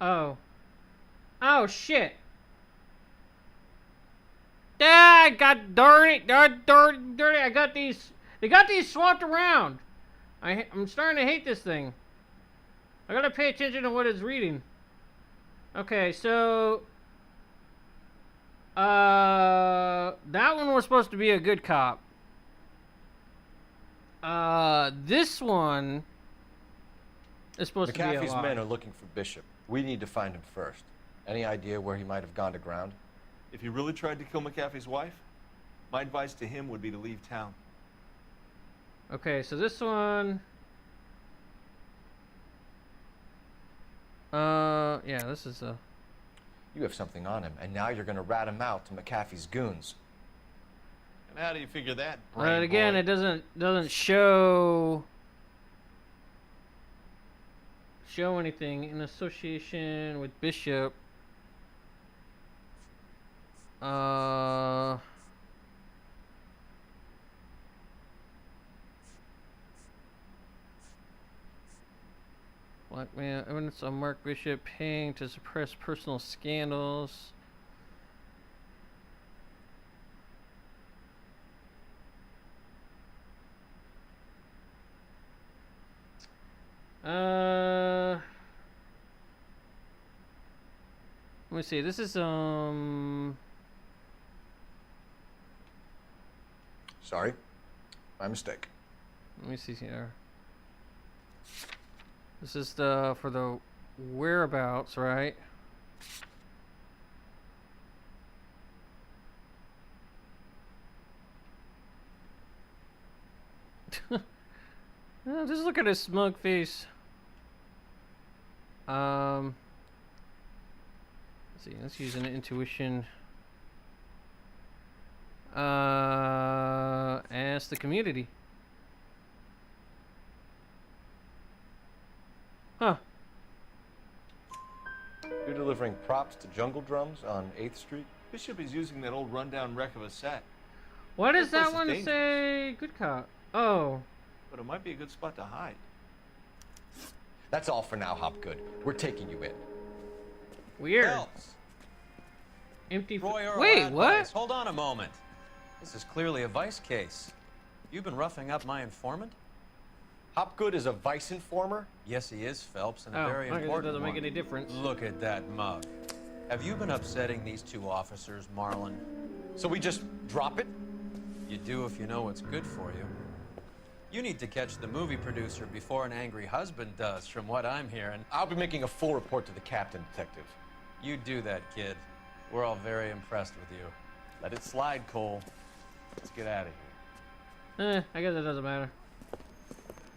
Oh. Oh, shit. Ah, God darn it. God darn it. I got these. They got these swapped around. I'm starting to hate this thing. I gotta pay attention to what it's reading. Okay, so. That one was supposed to be a good cop. This one is supposed to be a McAfee's lie. men are looking for Bishop. We need to find him first. Any idea where he might have gone to ground? If he really tried to kill McAfee's wife, my advice to him would be to leave town. Okay, so this one Yeah, this is a... You have something on him, and now you're gonna rat him out to McAfee's goons. And how do you figure that, But brain again, boy? it doesn't show anything in association with Bishop. Blackmail, evidence on Mark Bishop paying to suppress personal scandals. Let me see. This is Sorry, my mistake. Let me see here. This is the for the whereabouts, right? Oh, just look at his smug face. Let's see. Let's use an intuition. Ask the community. Huh. You're delivering props to Jungle Drums on 8th Street? Bishop is using that old rundown wreck of a set. Why does That that place is one dangerous. say good cop? Oh. But it might be a good spot to hide. That's all for now, Hopgood. We're taking you in. Weird. Phelps. Empty. Roy or Wait, Lad what? Vice, hold on a moment. This is clearly a vice case. You've been roughing up my informant? Hopgood is a vice informer? Yes, he is, Phelps, and a Oh, very okay, that important doesn't make one. any difference. Look at that mug. Have you been upsetting these two officers, Marlon? So we just drop it? You do if you know what's good for you. You need to catch the movie producer before an angry husband does, from what I'm hearing. I'll be making a full report to the captain, Detective. You do that, kid. We're all very impressed with you. Let it slide, Cole. Let's get out of here. I guess it doesn't matter.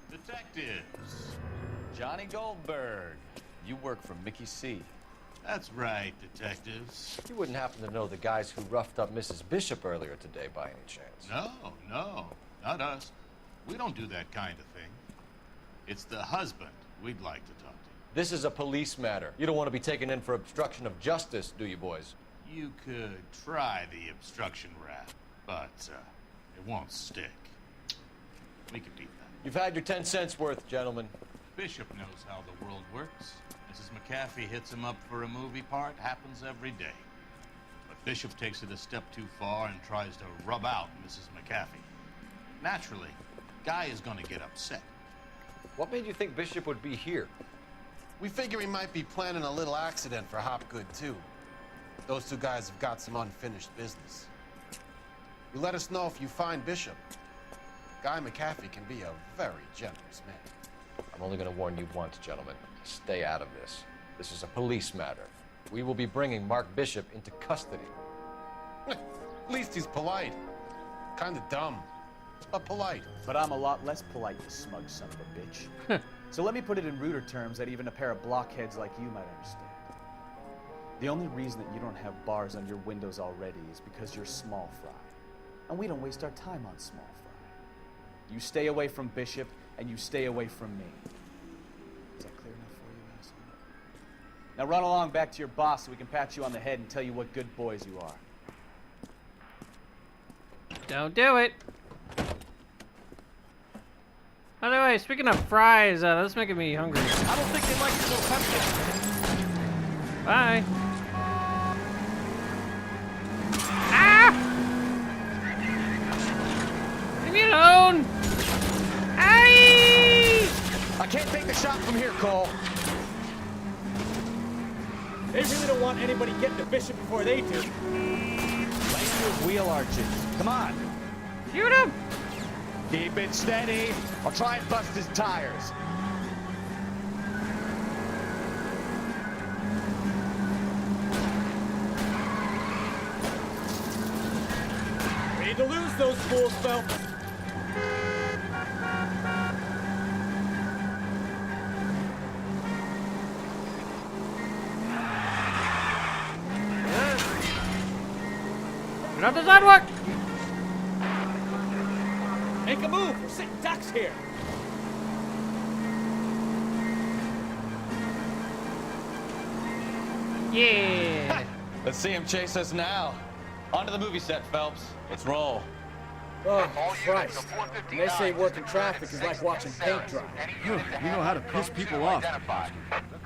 Detectives. Johnny Goldberg. You work for Mickey C. That's right, detectives. You wouldn't happen to know the guys who roughed up Mrs. Bishop earlier today by any chance? No, not us. We don't do that kind of thing. It's the husband we'd like to talk to. This is a police matter. You don't want to be taken in for obstruction of justice, do you, boys? You could try the obstruction rap, but it won't stick. We could beat that. You've had your 10 cents worth, gentlemen. Bishop knows how the world works. Mrs. McAfee hits him up for a movie part. Happens every day. But Bishop takes it a step too far and tries to rub out Mrs. McAfee. Naturally, Guy is going to get upset. What made you think Bishop would be here? We figure he might be planning a little accident for Hopgood, too. Those two guys have got some unfinished business. You let us know if you find Bishop. Guy McAfee can be a very generous man. I'm only going to warn you once, gentlemen. Stay out of this. This is a police matter. We will be bringing Mark Bishop into custody. At least he's polite. Kind of dumb, but polite. But I'm a lot less polite, you smug son of a bitch. So let me put it in ruder terms that even a pair of blockheads like you might understand. The only reason that you don't have bars on your windows already is because you're small fry. And we don't waste our time on small fry. You stay away from Bishop, and you stay away from me. Is that clear enough for you, asshole? Now run along back to your boss so we can pat you on the head and tell you what good boys you are. Don't do it. By the way, speaking of fries, that's making me hungry. I don't think they like it so pepsi. Bye. Ah! Leave me alone. Aye! I can't take the shot from here, Cole. They really don't want anybody getting to Bishop before they do. Land your wheel arches. Come on. Shoot him. Keep it steady. I'll try and bust his tires. We need to lose those fools, Phelps. Get off the sidewalk! Make a move! We're sitting ducks here! Yeah! Let's see him chase us now. Onto the movie set, Phelps. Let's roll. Oh, Christ. When they say working traffic is like watching paint dry. You know how to piss people off.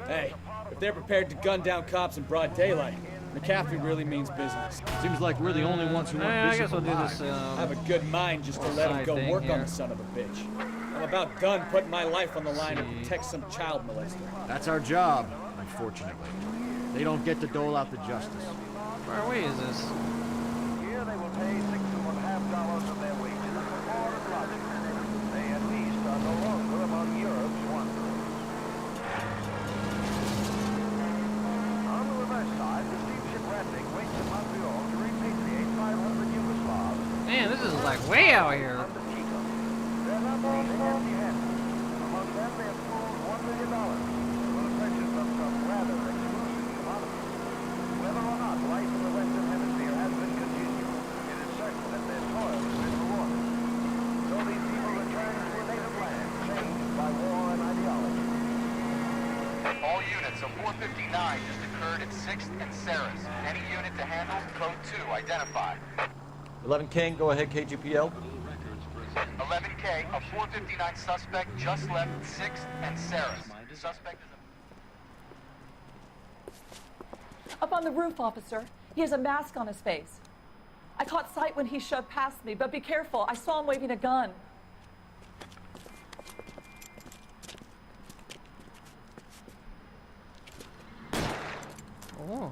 Hey, if they're prepared to gun down cops in broad daylight, McCaffrey really means business. Seems like we're the only ones who want I guess Bishop we'll do alive. this. I have a good mind just to let him side go thing work on here. the son of a bitch. I'm about done putting my life on the line to protect some child molester. That's our job, unfortunately. They don't get to dole out the justice. Where away is this? Here they will pay $6.50 of their wages for board and lodging. They at least are no longer among Europe's wanderers. On the reverse side, the steamship Ratnik waits in Montreal to repatriate 500 Yugoslavs. Man, this is like way out here. They're not leaving empty-handed. Among them, they have pulled $1 million for the purchase of some rather exclusive commodities. Whether or not life in the Western Hemisphere has been continued, it is certain that their toil has been rewarded. So these people return to a native land changed by war and ideology. All units of 459 just occurred at 6th and Saris. Any unit to handle, code 2, identified. 11 King, go ahead, KGPL. 11K, a 459 suspect just left 6th and Saris. Suspect is Up on the roof, officer. He has a mask on his face. I caught sight when he shoved past me, but be careful. I saw him waving a gun. Oh.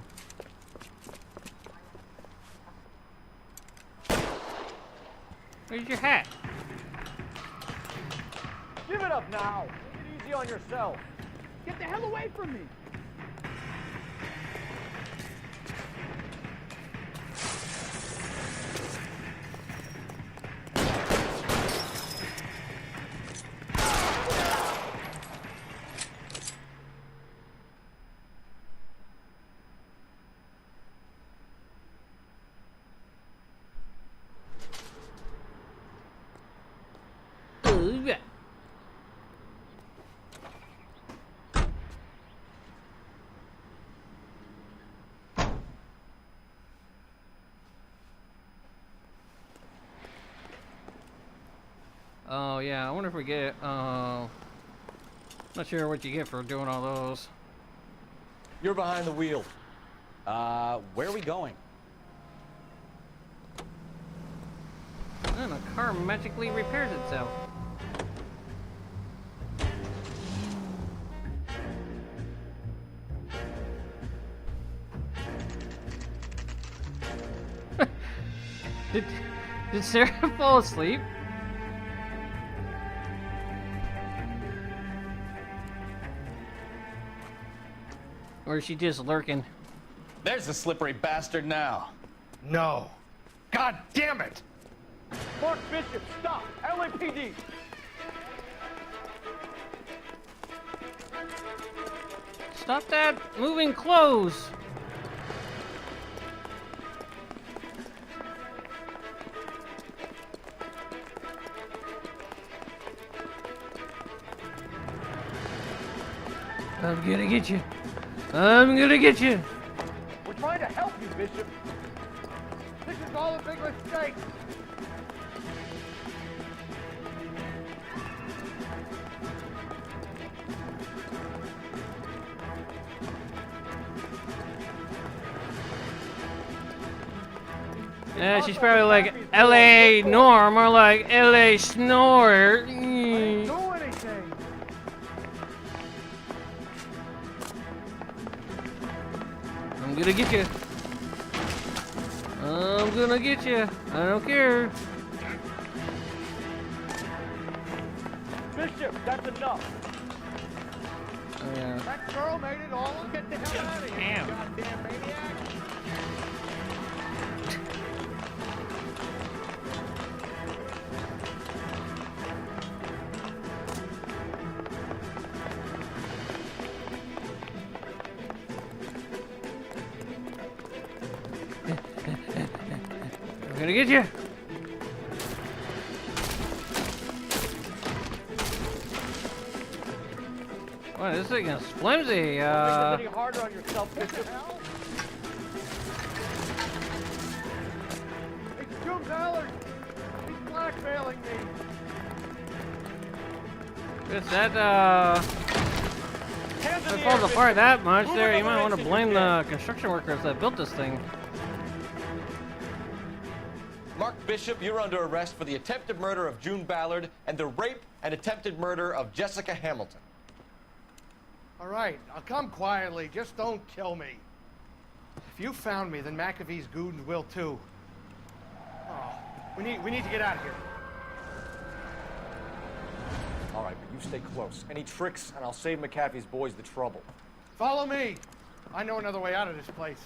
Where's your hat? Give it up now! Take it easy on yourself! Get the hell away from me! Ooh, yeah. Oh yeah, I wonder if we get not sure what you get for doing all those. You're behind the wheel. Where are we going? And the car magically repairs itself. Did Sarah fall asleep? Or is she just lurking? There's the slippery bastard now. No. God damn it! Mark Bishop, stop! LAPD! Stop that moving clothes! I'm gonna get you. I'm gonna get you. We're trying to help you, Bishop. This is all a big mistake. Yeah, she's probably like L.A. Norm or like L.A. Snore. Do anything. I'm gonna get you. I'm gonna get you. I don't care. Bishop, that's enough. Oh, yeah. That girl made it all. Get the hell out of here, Damn. you goddamn maniac. gonna get you. Boy, this thing is flimsy. Make it any harder on yourself, Bishop. It's June Ballard. He's blackmailing me. If that if it falls apart that much, there you might want to blame the construction workers that built this thing. Mark Bishop, you're under arrest for the attempted murder of June Ballard and the rape and attempted murder of Jessica Hamilton. All right, I'll come quietly. Just don't kill me. If you found me, then McAfee's goons will too. Oh, we need to get out of here. All right, but you stay close. Any tricks, and I'll save McAfee's boys the trouble. Follow me. I know another way out of this place.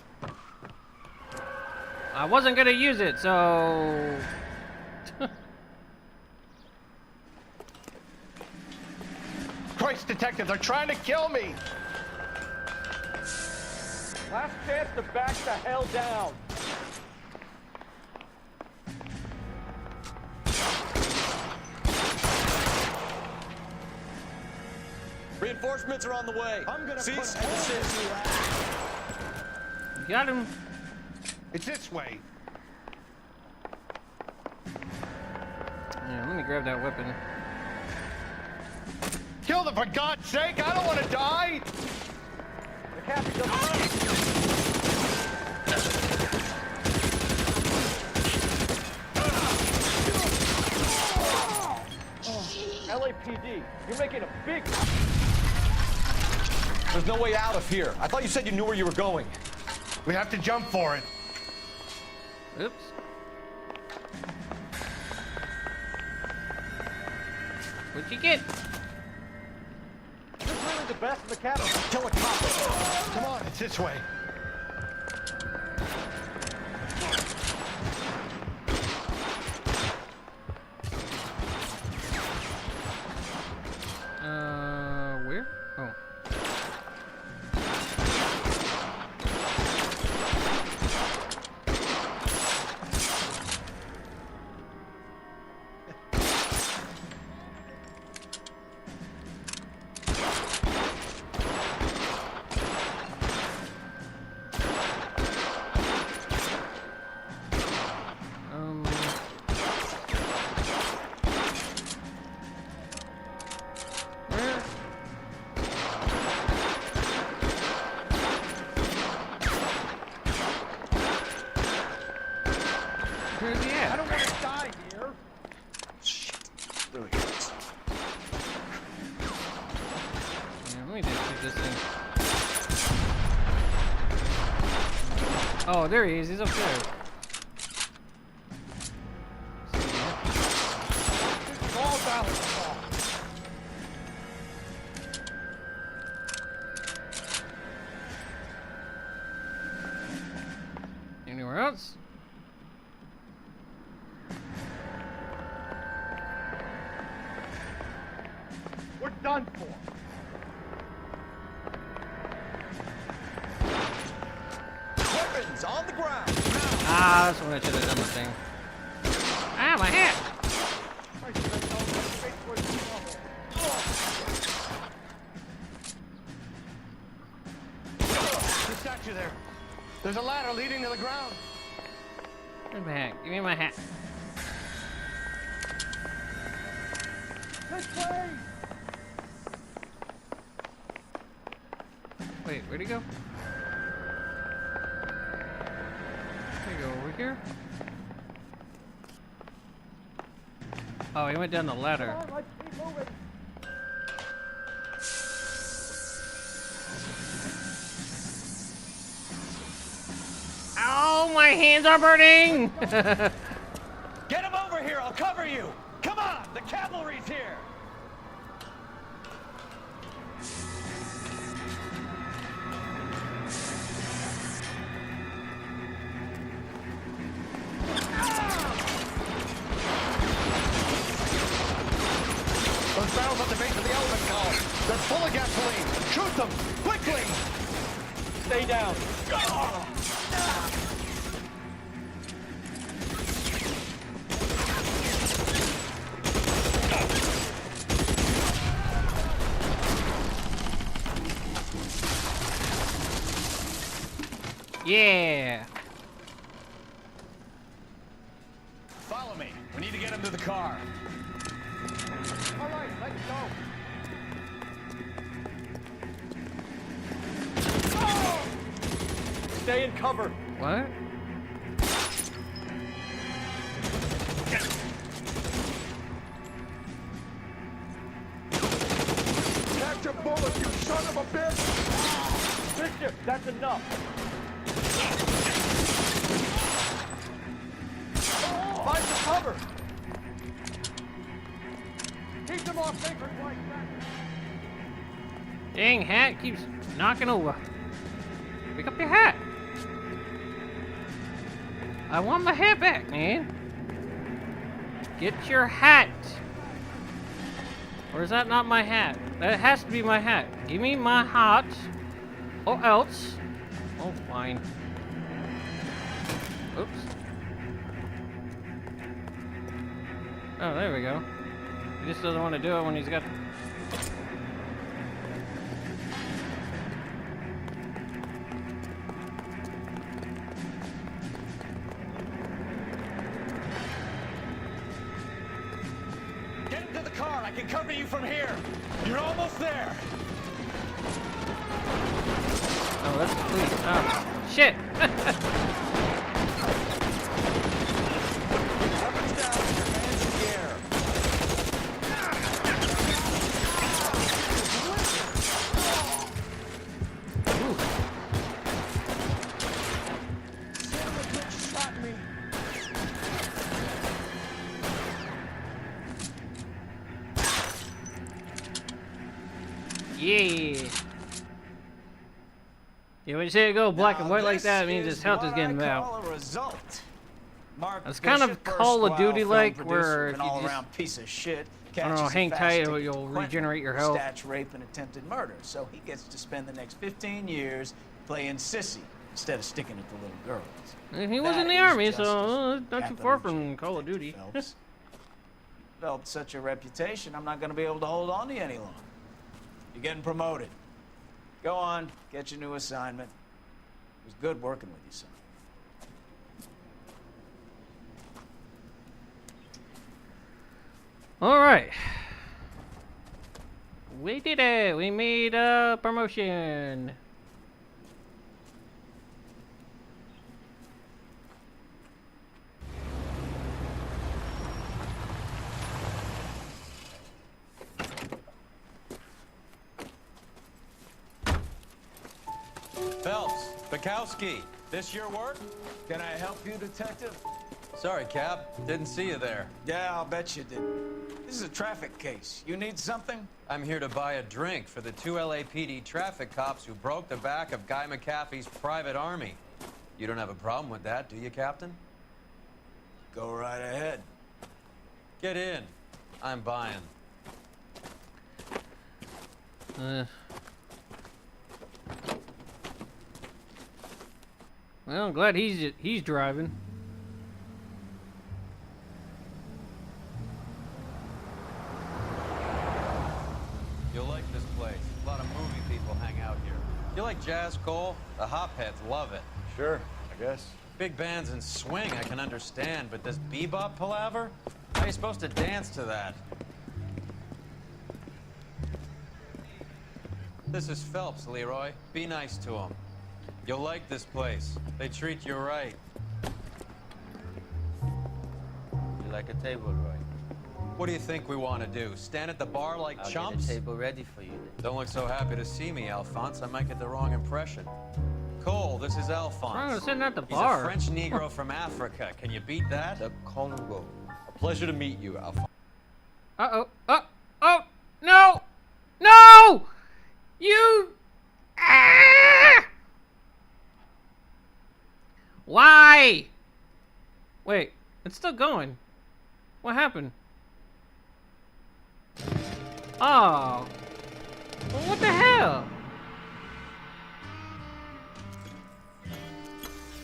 I wasn't gonna use it, so. Christ, detective, they're trying to kill me. Last chance to back the hell down. Reinforcements are on the way. I'm gonna Cease put and desist. Got him. It's this way. Yeah, let me grab that weapon. Kill them, for God's sake! I don't want to die! McAfee doesn't LAPD, you're making a big... There's no way out of here. I thought you said you knew where you were going. We have to jump for it. Oops. What'd you get? This is really the best McAfee. Kill a cop. Come on, it's this way. Where? Oh. Where's he at? I don't want to die here. There he is. Yeah, let me just shoot this thing. Oh, there he is. He's up there. It's all Ballard's fault. Anywhere else? We're done for. Weapons on the ground. Ah, that's when I should have done the thing. Ah, my hat! The statue there. There's a ladder leading to the ground. Where's my hat? Give me my hat. This way. Wait, where'd he go? There you go, over here? Oh, he went down the ladder. Come on, let's keep moving. Ow, my hands are burning! Get him over here. I'll cover you. Come on. The cavalry's here. Those barrels at the base of the element column. They're full of gasoline. Shoot them quickly. Stay down. Yeah. Follow me. We need to get him to the car. All right, let's go. Stay in cover. What? Catch your bullet, you son of a bitch! Bishop, that's enough. Find the cover. Keep them off papers like that. Dang, hat keeps knocking over. Pick up your hat. I want my hat back, man. Get your hat. Or is that not my hat? That has to be my hat. Give me my hat. Or else. Oh, fine. Oops. Oh, there we go. He just doesn't want to do it when he's got... Get him to the car. I can cover you from here. You're almost there. Oh, that's the police. Oh, shit. Yeah. Yeah, when you say it go black and white like that, it means his health is getting out. It's kind of Call of Duty like, where if you just, piece of shit. I don't know, hang tight, or you'll regenerate your health. Stats, rape, and attempted murder. So he gets to spend the next 15 years playing sissy instead of sticking it to little girls. And he was in the army, so not too far from Call of Duty. Phelps. Developed such a reputation, I'm not going to be able to hold on to you any longer. You're getting promoted. Go on, get your new assignment. It was good working with you, son. All right. We did it. We made a promotion. Phelps, Bukowski, this your work? Can I help you, detective? Sorry, Cap. Didn't see you there. Yeah, I'll bet you did. This is a traffic case. You need something? I'm here to buy a drink for the 2 LAPD traffic cops who broke the back of Guy McAfee's private army. You don't have a problem with that, do you, Captain? Go right ahead. Get in. I'm buying. Well, I'm glad he's driving. You'll like this place. A lot of movie people hang out here. You like jazz, Cole? The hopheads love it. Sure, I guess. Big bands and swing I can understand, but this bebop palaver? How are you supposed to dance to that? This is Phelps, Leroy. Be nice to him. You'll like this place. They treat you right. You like a table, Roy? What do you think we want to do? Stand at the bar like I'll chumps? get a table ready for you. Don't look so happy to see me, Alphonse. I might get the wrong impression. Cole, this is Alphonse. Oh, sitting at the He's bar. a French Negro from Africa. Can you beat that? The Congo. A pleasure to meet you, Alphonse. Uh-oh. Oh, no! No! You... Ah! Why? Wait, it's still going. What happened? Oh. Well, what the hell?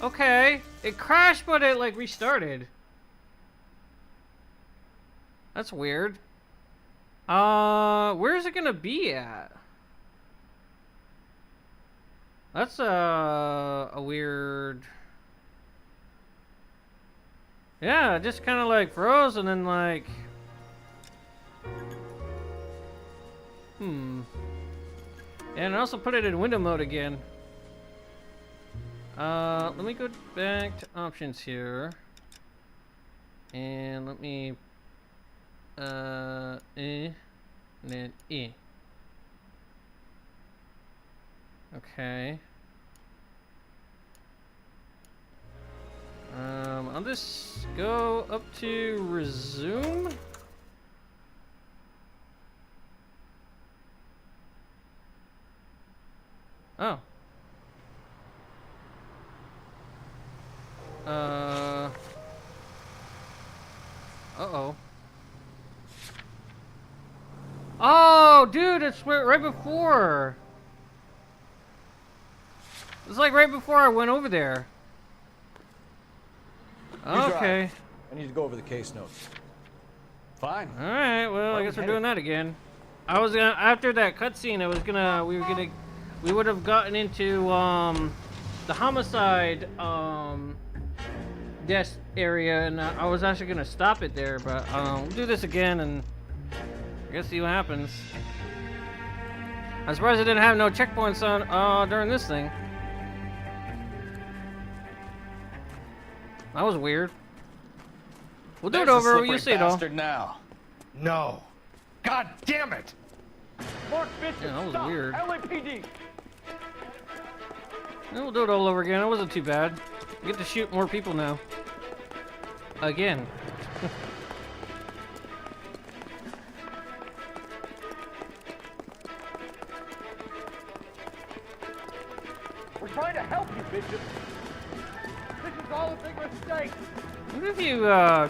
Okay. It crashed, but it, like, restarted. That's weird. Where's it gonna be at? That's a weird. Yeah, it just kind of like froze and then like. And I also put it in window mode again. Let me go back to options here. And let me and then Okay. I'll just go up to resume. Oh. Uh-oh. Oh, dude, it's right before. It's like right before I went over there. Okay. I need to go over the case notes. Fine. All right. Well, I guess we're doing that again. I was gonna after that cutscene. We would have gotten into the homicide desk area, and I was actually gonna stop it there, but we'll do this again, and I guess see what happens. I'm surprised I didn't have no checkpoints on during this thing. That was weird. We'll do it over. You see it all. Now. No. God damn it! Mark Bishop, Yeah, that was stop. weird. LAPD. Yeah, we'll do it all over again. It wasn't too bad. We get to shoot more people now. Again. We're trying to help you, Bishop. This is all a big mistake. What if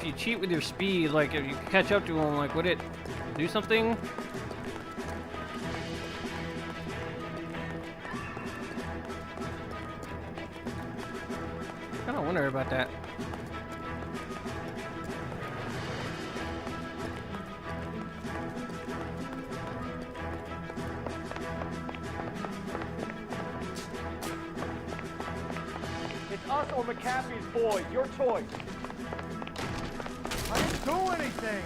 you cheat with your speed, like if you catch up to him, like would it do something? I kind of wonder about that. It's us or McAfee's boy. Your choice. I didn't do anything.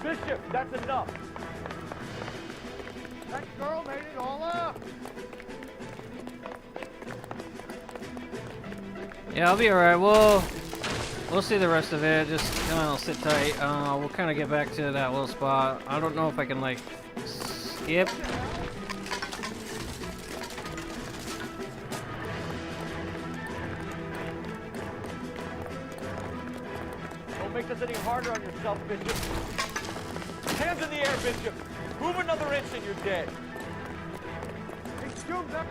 Bishop, that's enough. That girl made it all up. Yeah, I'll be alright. We'll see the rest of it. Just sit tight. We'll kind of get back to that little spot. I don't know if I can like skip. Don't make this any harder on yourself, Bishop. Hands in the air, Bishop. Move another inch and you're dead. Hey, Scum, that...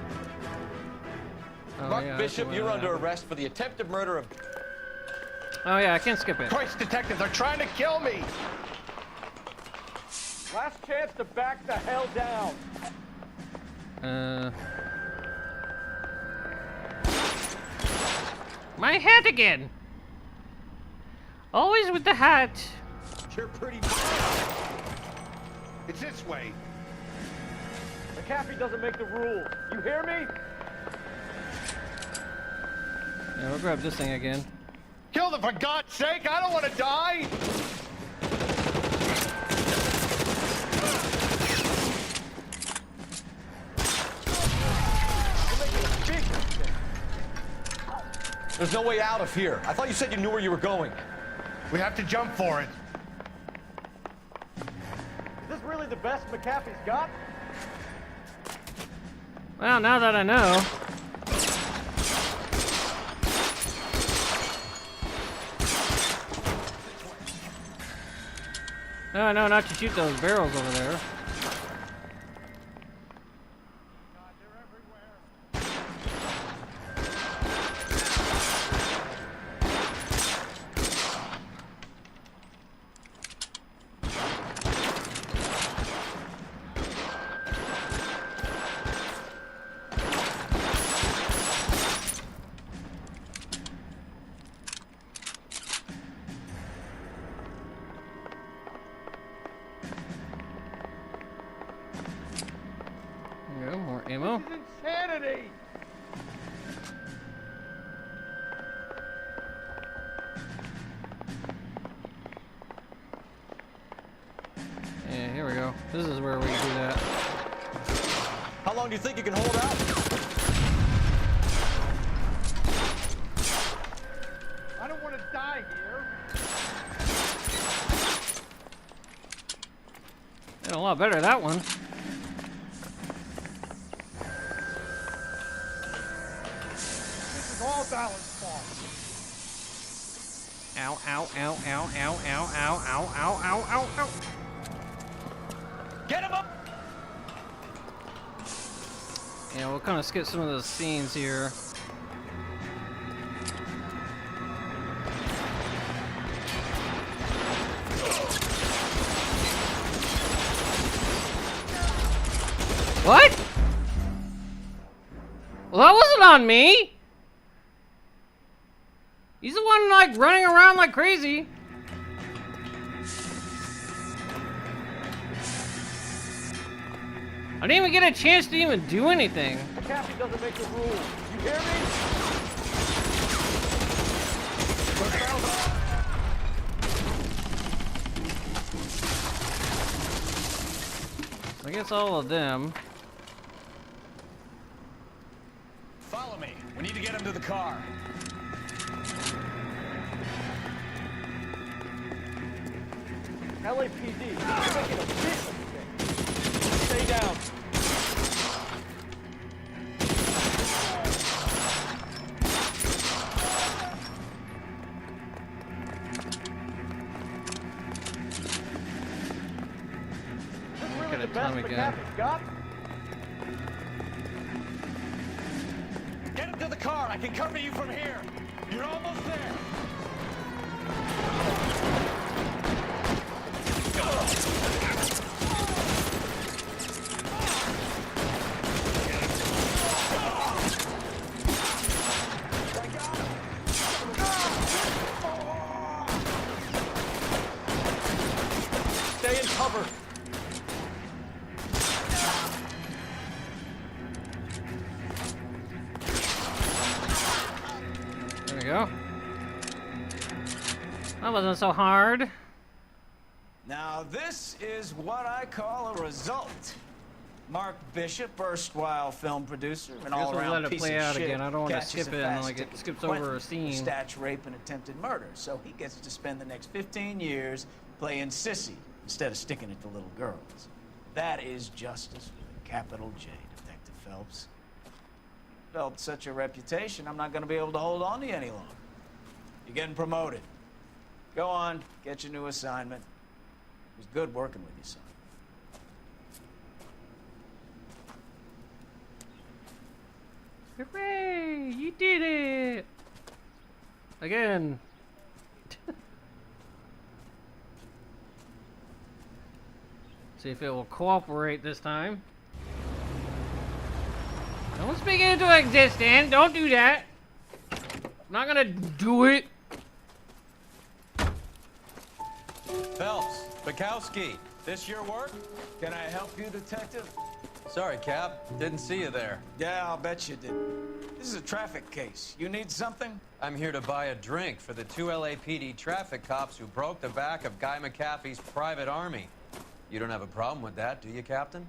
Mark yeah, Bishop, you're under arrest for the attempted murder of... Oh yeah, I can't skip it. Christ, detective, they're trying to kill me. Last chance to back the hell down. My hat again. Always with the hat. You're pretty... It's this way. McAfee doesn't make the rules. You hear me? Yeah, we'll grab this thing again. Kill them for God's sake! I don't want to die! There's no way out of here. I thought you said you knew where you were going. We have to jump for it. Is this really the best McAfee's got? Well, now that I know. No, no, not to shoot those barrels over there. ammo. This is insanity! Yeah, here we go. This is where we do that. How long do you think you can hold out? I don't want to die here. Did a lot better that one. This is all Ballard's fault. Ow, ow, ow, ow, ow, ow, ow, ow, ow, ow, ow, ow. Get him up! Yeah, we'll kind of skip some of those scenes here. What? Well, that wasn't on me. He's the one like running around like crazy. I didn't even get a chance to even do anything. McAfee doesn't make the rules. You hear me? I guess all of them. Follow me. We need to get him to the car. LAPD, you're making a big mistake. Stay down. Look at a time again. Get him to the car. I can cover you from here. You're almost there. Stay in cover. There we go. That wasn't so hard. Now, this is what I call a result. Mark Bishop, erstwhile film producer, an I guess we'll let all-around it piece play of out shit, again. I don't want to catches skip a it and fast like it ticket to skips Quentin over a for scene. Statch, rape, and attempted murder. So he gets to spend the next 15 years playing sissy instead of sticking it to little girls. That is justice with a capital J, Detective Phelps. Developed such a reputation, I'm not going to be able to hold on to you any longer. You're getting promoted. Go on, get your new assignment. It was good working with you, son. Hooray! You did it! Again. See if it will cooperate this time. Don't speak it into existence. Don't do that. I'm not gonna do it. Phelps, Bukowski, this your work? Can I help you, Detective? Sorry, Cap. Didn't see you there. Yeah, I'll bet you did. This is a traffic case. You need something? I'm here to buy a drink for the 2 LAPD traffic cops who broke the back of Guy McAfee's private army. You don't have a problem with that, do you, Captain?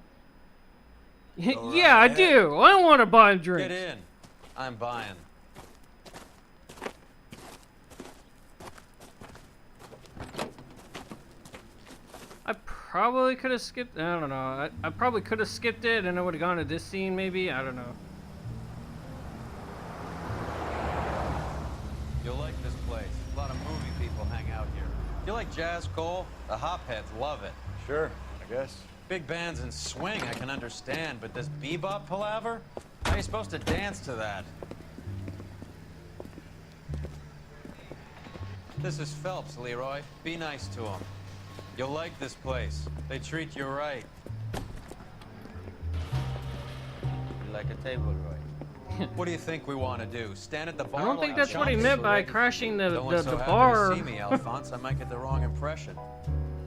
Yeah, I do. I don't want to buy a drink. Get in. I'm buying. I probably could have skipped. I don't know. I probably could have skipped it and I would have gone to this scene maybe. I don't know. You'll like this place. A lot of movie people hang out here. You like jazz, Cole? The hopheads love it. Sure, I guess. Big bands and swing I can understand, but this bebop palaver? How are you supposed to dance to that? This is Phelps, Leroy. Be nice to him. You'll like this place. They treat you right. You like a table, Roy? What do you think we want to do? Stand at the bar? I don't think like that's what he chumps? meant by crashing the Don't look so happy bar. to see me, Alphonse. I might get the wrong impression.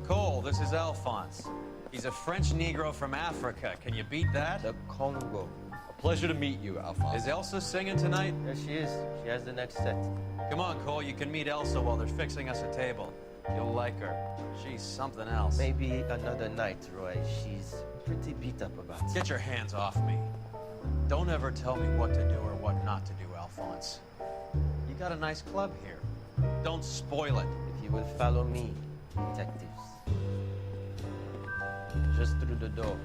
Cole, this is Alphonse. He's a French Negro from Africa. Can you beat that? The Congo. Pleasure to meet you, Alphonse. Is Elsa singing tonight? Yes, she is. She has the next set. Come on, Cole, you can meet Elsa while they're fixing us a table. You'll like her. She's something else. Maybe another night, Roy. She's pretty beat up about it. Get your hands off me. Don't ever tell me what to do or what not to do, Alphonse. You got a nice club here. Don't spoil it. If you will follow me, detectives. Just through the door.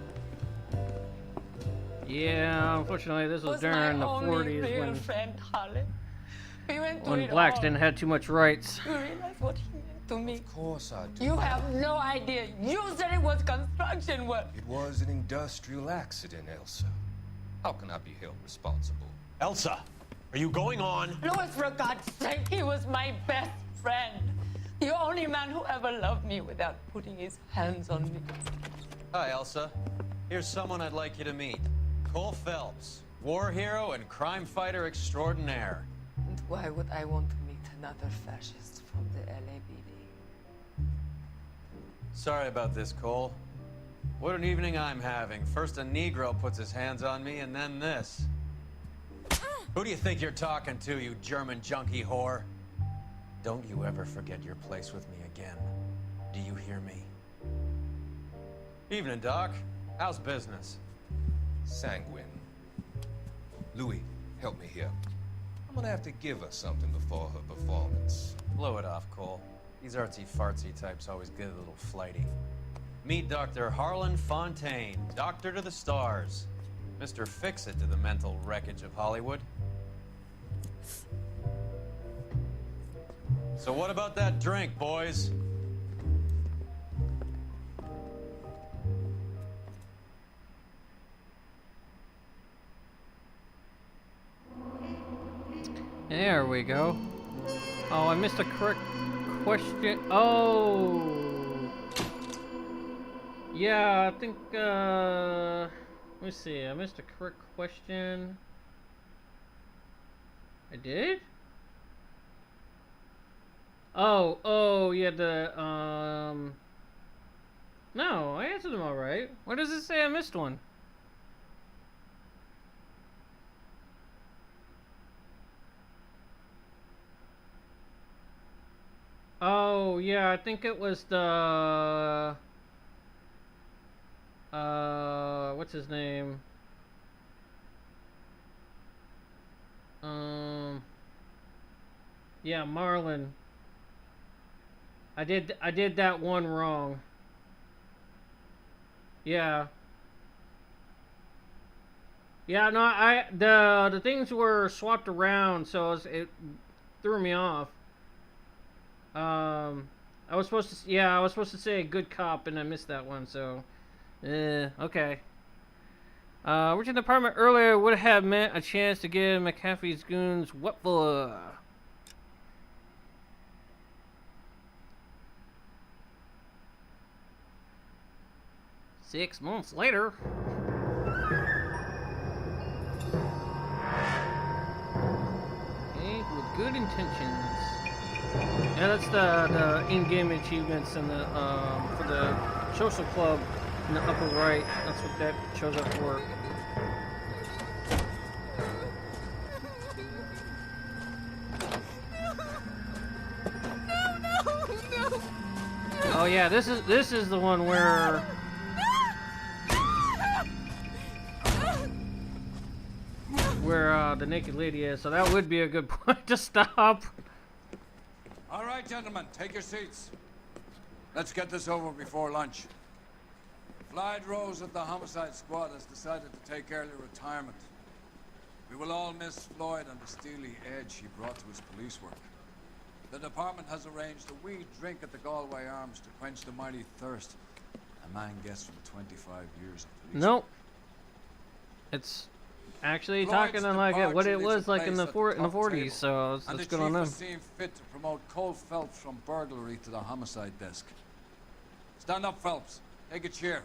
Yeah, unfortunately, this was during the 40s when friend, Harley. We went through when it blacks all. didn't have too much rights. You realize what he meant to me? Of course I do. You have no idea. You said it was construction work. It was an industrial accident, Elsa. How can I be held responsible? Elsa, are you going on? Louis, for God's sake, he was my best friend. The only man who ever loved me without putting his hands on me. Hi, Elsa. Here's someone I'd like you to meet. Cole Phelps, war hero and crime fighter extraordinaire. And why would I want to meet another fascist from the LAPD? Sorry about this, Cole. What an evening I'm having. First a Negro puts his hands on me, and then this. Who do you think you're talking to, you German junkie whore? Don't you ever forget your place with me again. Do you hear me? Evening, Doc. How's business? Sanguine. Louis, help me here. I'm gonna have to give her something before her performance. Blow it off, Cole. These artsy-fartsy types always get a little flighty. Meet Dr. Harlan Fontaine, doctor to the stars. Mr. Fix-It to the mental wreckage of Hollywood. So what about that drink, boys? There we go. Oh, I missed a correct question. Oh. Yeah, I think, let me see. I missed a correct question. I did? Oh, yeah, no, I answered them all right. What does it say I missed one? Oh, yeah, I think it was the, what's his name? Yeah, Marlon. I did that one wrong. Yeah. Yeah, no, the things were swapped around, so it threw me off. I was supposed to say good cop, and I missed that one, so, okay. Reaching the apartment earlier would have meant a chance to give McAfee's goons what for. 6 months later. Okay, with good intentions. Yeah, that's the in-game achievements and the for the social club in the upper right. That's what that shows up for. No. Oh yeah, this is the one where the naked lady is. So that would be a good point to stop. All right, gentlemen, take your seats. Let's get this over before lunch. Clyde Rose of the Homicide Squad has decided to take early retirement. We will all miss Floyd and the steely edge he brought to his police work. The department has arranged a wee drink at the Galway Arms to quench the mighty thirst a man gets from 25 years of police Nope. It's actually talking on like what it was like in the 40s, so that's good on them. And the chief has seen fit to promote Cole Phelps from burglary to the homicide desk. Stand up, Phelps. Take a chair.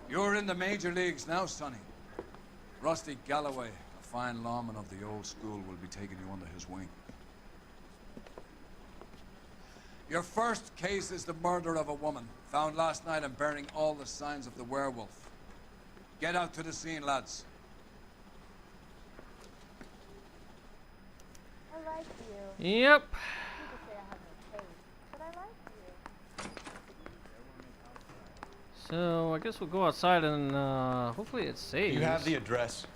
You're in the major leagues now, Sonny. Rusty Galloway, a fine lawman of the old school, will be taking you under his wing. Your first case is the murder of a woman, found last night and bearing all the signs of the werewolf. Get out to the scene, lads. I like you. Yep. You could say I have no taste, but I like you. So I guess we'll go outside and hopefully it saves. You have the address.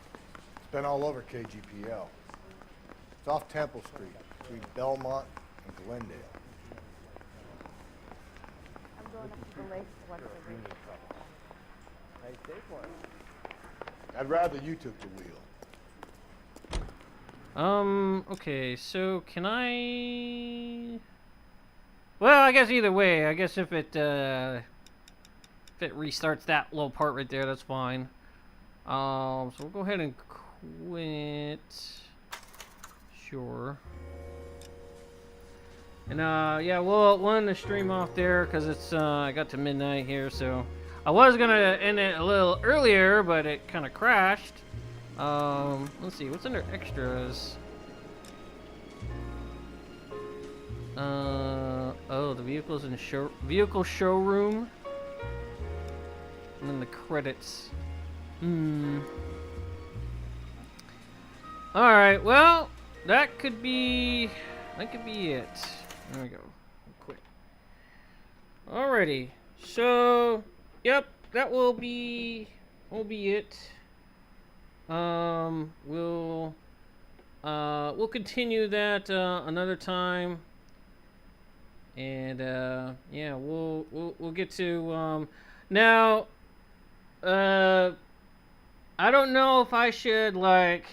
It's been all over KGPL. It's off Temple Street, between Belmont and Glendale. I'm going up to the lake to watch the race. Hey, stay for it. I'd rather you took the wheel. Okay, so can I... Well, I guess either way, I guess if it restarts that little part right there, that's fine. So we'll go ahead and quit. Sure. And yeah, we'll end the stream off there because it's I got to midnight here, so I was gonna end it a little earlier, but it kind of crashed. Let's see, what's under extras? Oh, the vehicles and vehicle showroom, and then the credits. All right, well, that could be it. There we go. Quit. Alrighty. So, yep, that will be it. We'll continue that another time. And yeah, we'll get to now. I don't know if I should like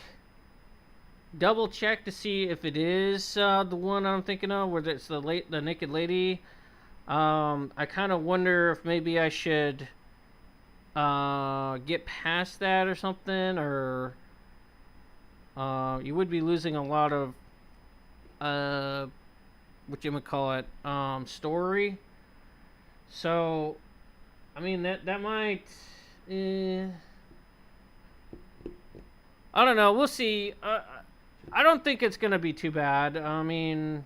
double check to see if it is the one I'm thinking of, where it's the naked lady. I kind of wonder if maybe I should get past that or something, or you would be losing a lot of whatchamacallit, story. So I mean that might I don't know, we'll see. I don't think it's gonna be too bad. I mean,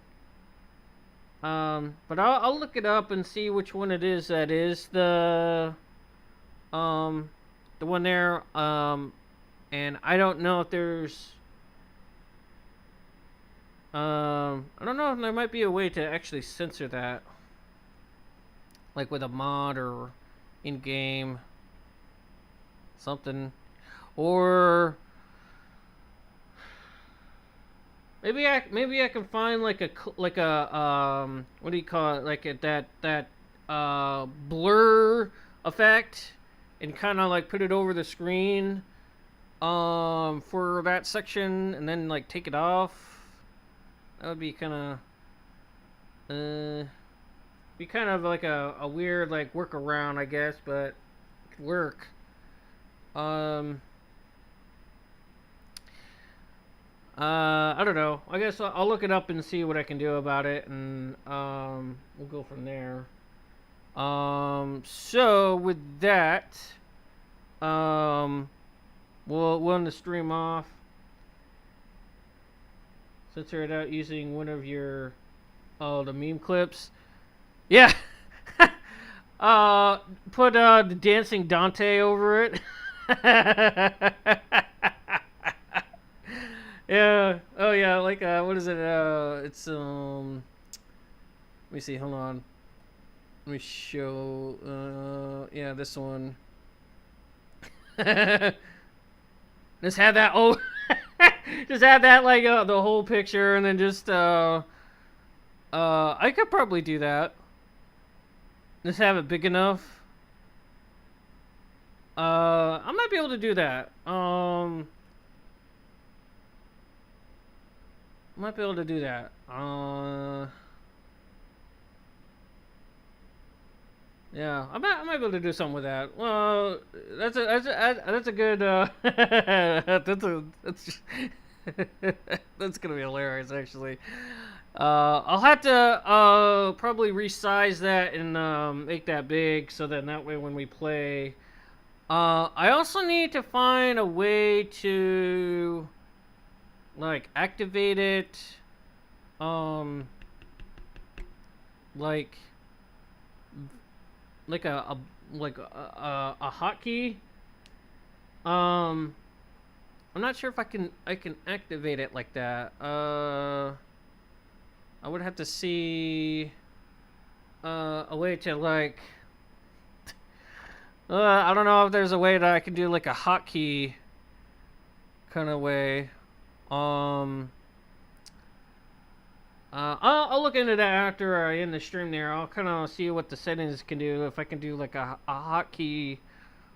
but I'll look it up and see which one it is that is the one there. And I don't know if there's I don't know if there might be a way to actually censor that, like with a mod or in-game something, or maybe I can find like a what do you call it, like that blur effect, and kind of like put it over the screen for that section, and then like take it off. That would be kind of like a weird like workaround, I guess, but it could work. I don't know. I guess I'll look it up and see what I can do about it, and we'll go from there. So with that, we'll end the stream off. Censor it out using one of your the meme clips. Yeah. Put the dancing Dante over it. Yeah. Oh yeah, like what is it? It's let me see, hold on. Let me show yeah, this one. Just have that just have that like the whole picture, and then just I could probably do that. Just have it big enough. I might be able to do that. Might be able to do that. Yeah, I might be able to do something with that. Well, that's a good that's gonna be hilarious, actually. I'll have to probably resize that and make that big, so that way when we play, I also need to find a way to like activate it, like a hotkey, I'm not sure if I can activate it like that. I would have to see a way to like. I don't know if there's a way that I can do like a hotkey kind of way. I'll look into that after I end the stream there. I'll kind of see what the settings can do. If I can do like a hotkey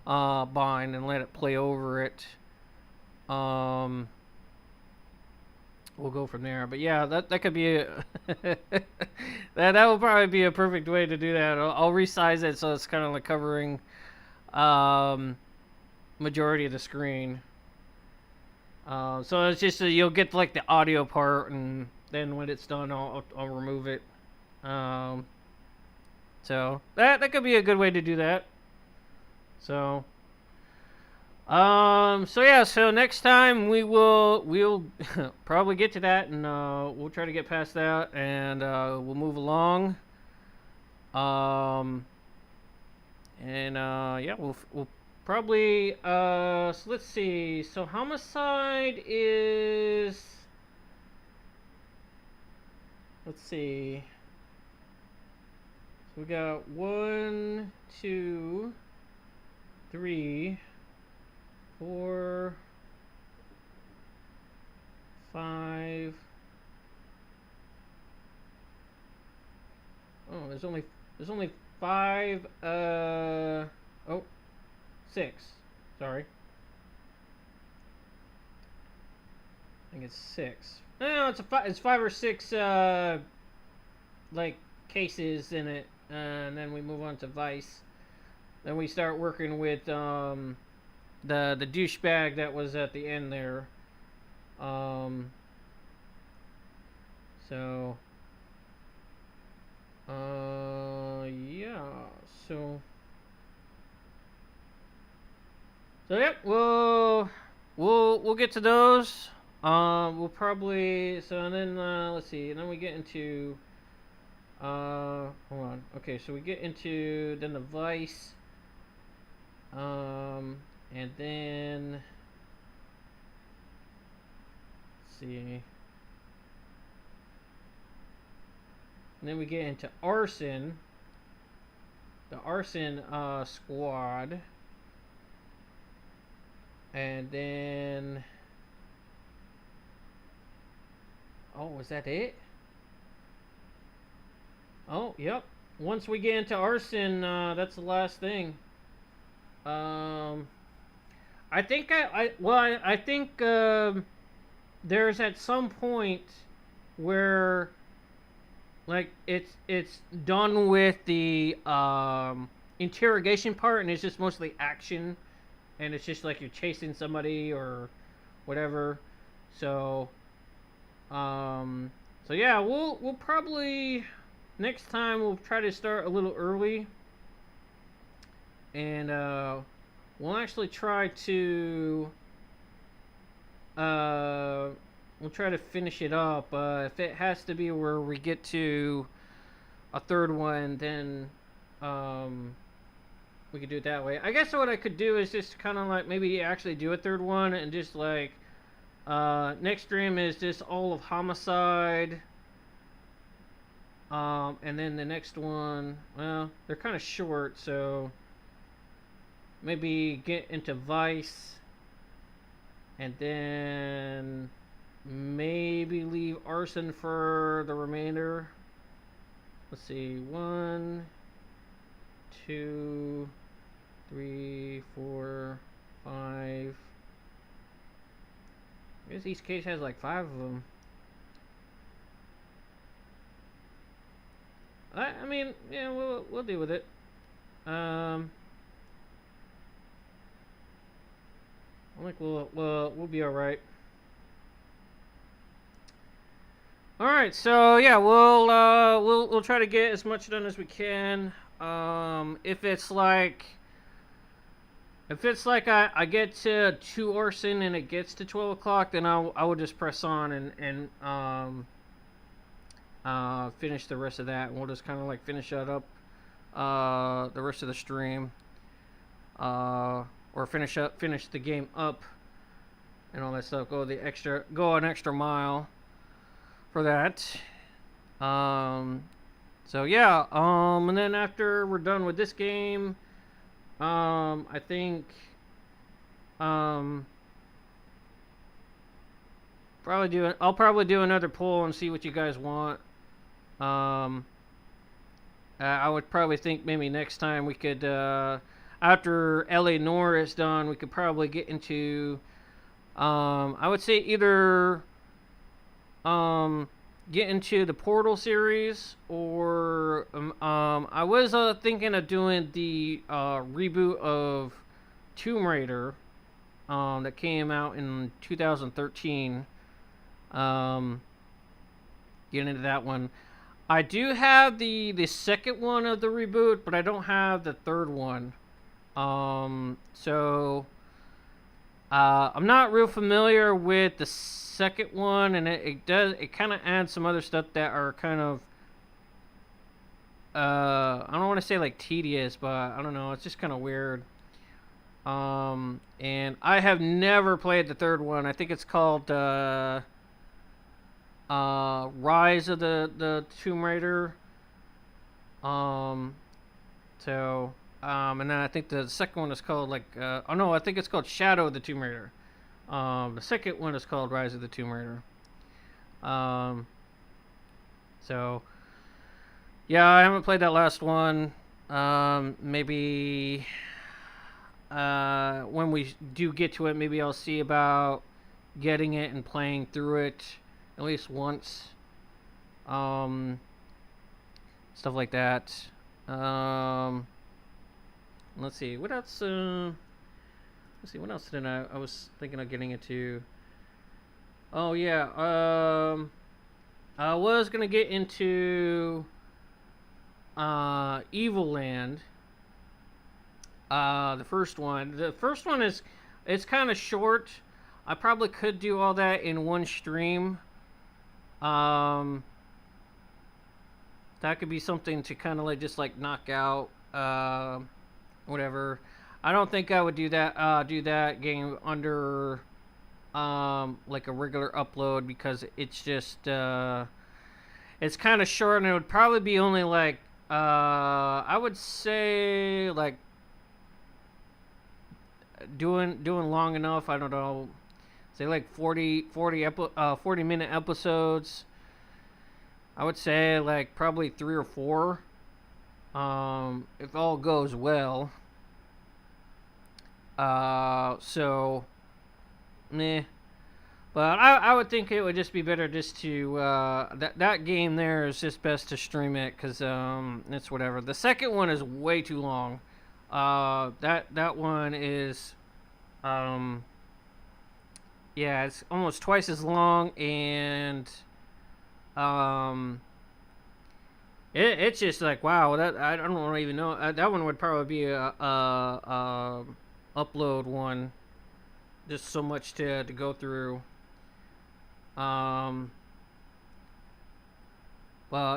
bind and let it play over it. We'll go from there. But yeah, that could be a that will probably be a perfect way to do that. I'll resize it so it's kind of like covering majority of the screen. So it's just you'll get like the audio part, and then when it's done, I'll remove it. So that could be a good way to do that. So yeah, so next time we'll probably get to that, and we'll try to get past that, and we'll move along. Yeah, we'll probably so let's see. So homicide is, let's see. So we got 1, 2, 3, 4, 5. Oh, there's only 5. 6. Sorry. I think it's 6. No, it's 5 or 6 like cases in it, and then we move on to Vice. Then we start working with the douchebag that was at the end there. So yeah, so yeah, we'll get to those. We'll probably, so, and then let's see, and then we get into hold on. Okay, so we get into then the Vice, and then let's see, and then we get into arson, the arson squad, and then, oh, was that it? Oh, yep. Once we get into arson, that's the last thing. I think I think there's at some point where like it's done with the interrogation part, and it's just mostly action, and it's just like you're chasing somebody or whatever. So so yeah, we'll probably next time we'll try to start a little early, and we'll actually try to we'll try to finish it up. If it has to be where we get to a third one, then we could do it that way. I guess what I could do is just kind of like maybe actually do a third one, and just like next stream is just all of homicide, and then the next one, well, they're kind of short, so maybe get into Vice, and then maybe leave arson for the remainder. Let's see, 1, 2, 3, 4, 5. I guess each case has like 5 of them. I mean, yeah, we'll deal with it. I think we'll be all right. All right, so yeah, we'll try to get as much done as we can. If it's like I get to 2 arson and it gets to 12 o'clock, then I will just press on and finish the rest of that, and we'll just kind of like finish that up the rest of the stream. Or or finish the game up, and all that stuff. Go an extra mile for that. So yeah. And then after we're done with this game, I think I'll probably do another poll and see what you guys want. I would probably think maybe next time we could, after LA Noire is done, we could probably get into, I would say either get into the Portal series, or I was thinking of doing the reboot of Tomb Raider that came out in 2013. Get into that one. I do have the second one of the reboot, but I don't have the third one. So I'm not real familiar with the second one, and it kind of adds some other stuff that are kind of I don't want to say like tedious, but I don't know, it's just kind of weird. And I have never played the third one. I think it's called Rise of the Tomb Raider. And then I think the second one is called like oh no, I think it's called Shadow of the Tomb Raider. The second one is called Rise of the Tomb Raider. So yeah, I haven't played that last one. Maybe when we do get to it, maybe I'll see about getting it and playing through it at least once. Stuff like that. Let's see, what else? Let's see, what else did I was thinking of getting into. Oh yeah, I was gonna get into Evil Land. The first one. The first one it's kind of short. I probably could do all that in one stream. That could be something to kind of like just like knock out. Whatever. I don't think I would do that game under like a regular upload, because it's just it's kind of short, and it would probably be only like I would say like doing long enough. I don't know, say like 40 minute episodes. I would say like probably 3 or 4 if all goes well. So meh. But I would think it would just be better just to that game there is just best to stream it, because it's whatever. The second one is way too long. That one is yeah, it's almost twice as long, and it's just like, wow, that I don't even know. That one would probably be a upload one. Just so much to go through. Well,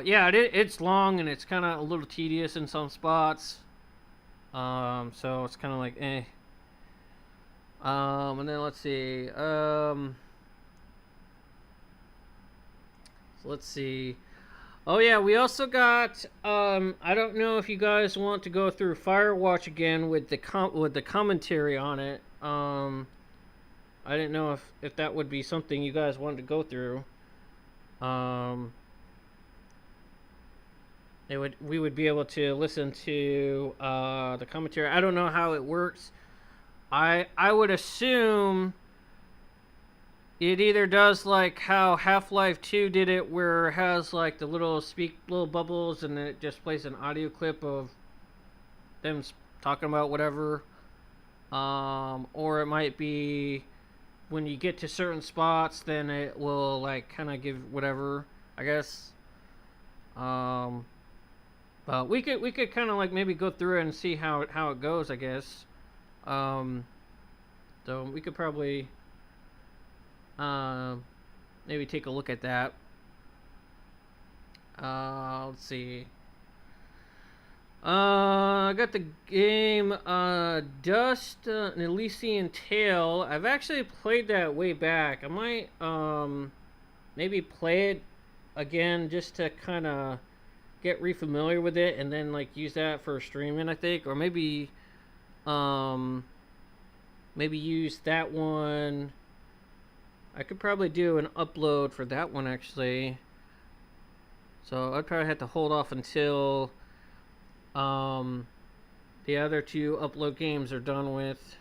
yeah, it's long, and it's kind of a little tedious in some spots. So it's kind of like eh. And then let's see. So let's see. Oh yeah, we also got. I don't know if you guys want to go through Firewatch again with the commentary on it. I didn't know if that would be something you guys wanted to go through. We would be able to listen to the commentary. I don't know how it works. I would assume it either does like how Half-Life 2 did it, where it has like the little bubbles, and then it just plays an audio clip of them talking about whatever. Or it might be when you get to certain spots, then it will like kind of give whatever, I guess. But we could kind of like maybe go through it and see how it goes, I guess. So we could probably maybe take a look at that. Let's see. I got the game Dust an Elysian Tale. I've actually played that way back. I might maybe play it again just to kind of get re-familiar with it, and then like use that for streaming, I think, or maybe maybe use that one. I could probably do an upload for that one actually. So I'd probably have to hold off until the other two upload games are done with.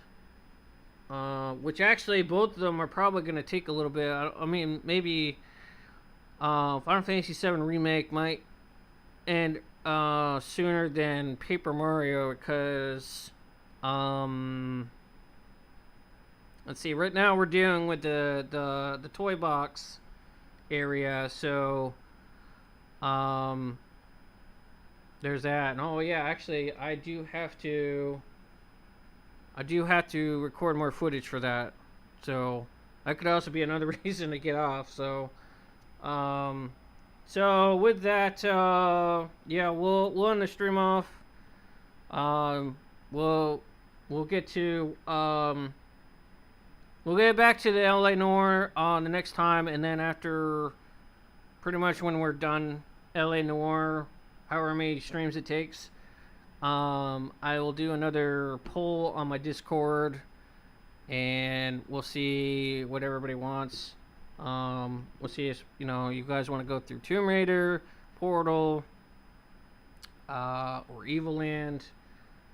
Which actually both of them are probably going to take a little bit. I mean, maybe Final Fantasy VII Remake might end sooner than Paper Mario, because let's see, right now we're dealing with the toy box area, so there's that. And oh yeah, actually I do have to record more footage for that, so that could also be another reason to get off. So so with that, yeah, we'll end the stream off. We'll get to we'll get back to the LA Noire on the next time, and then after, pretty much when we're done LA Noire, however many streams it takes, I will do another poll on my Discord, and we'll see what everybody wants. We'll see if, you know, you guys want to go through Tomb Raider, Portal, or Evil Land.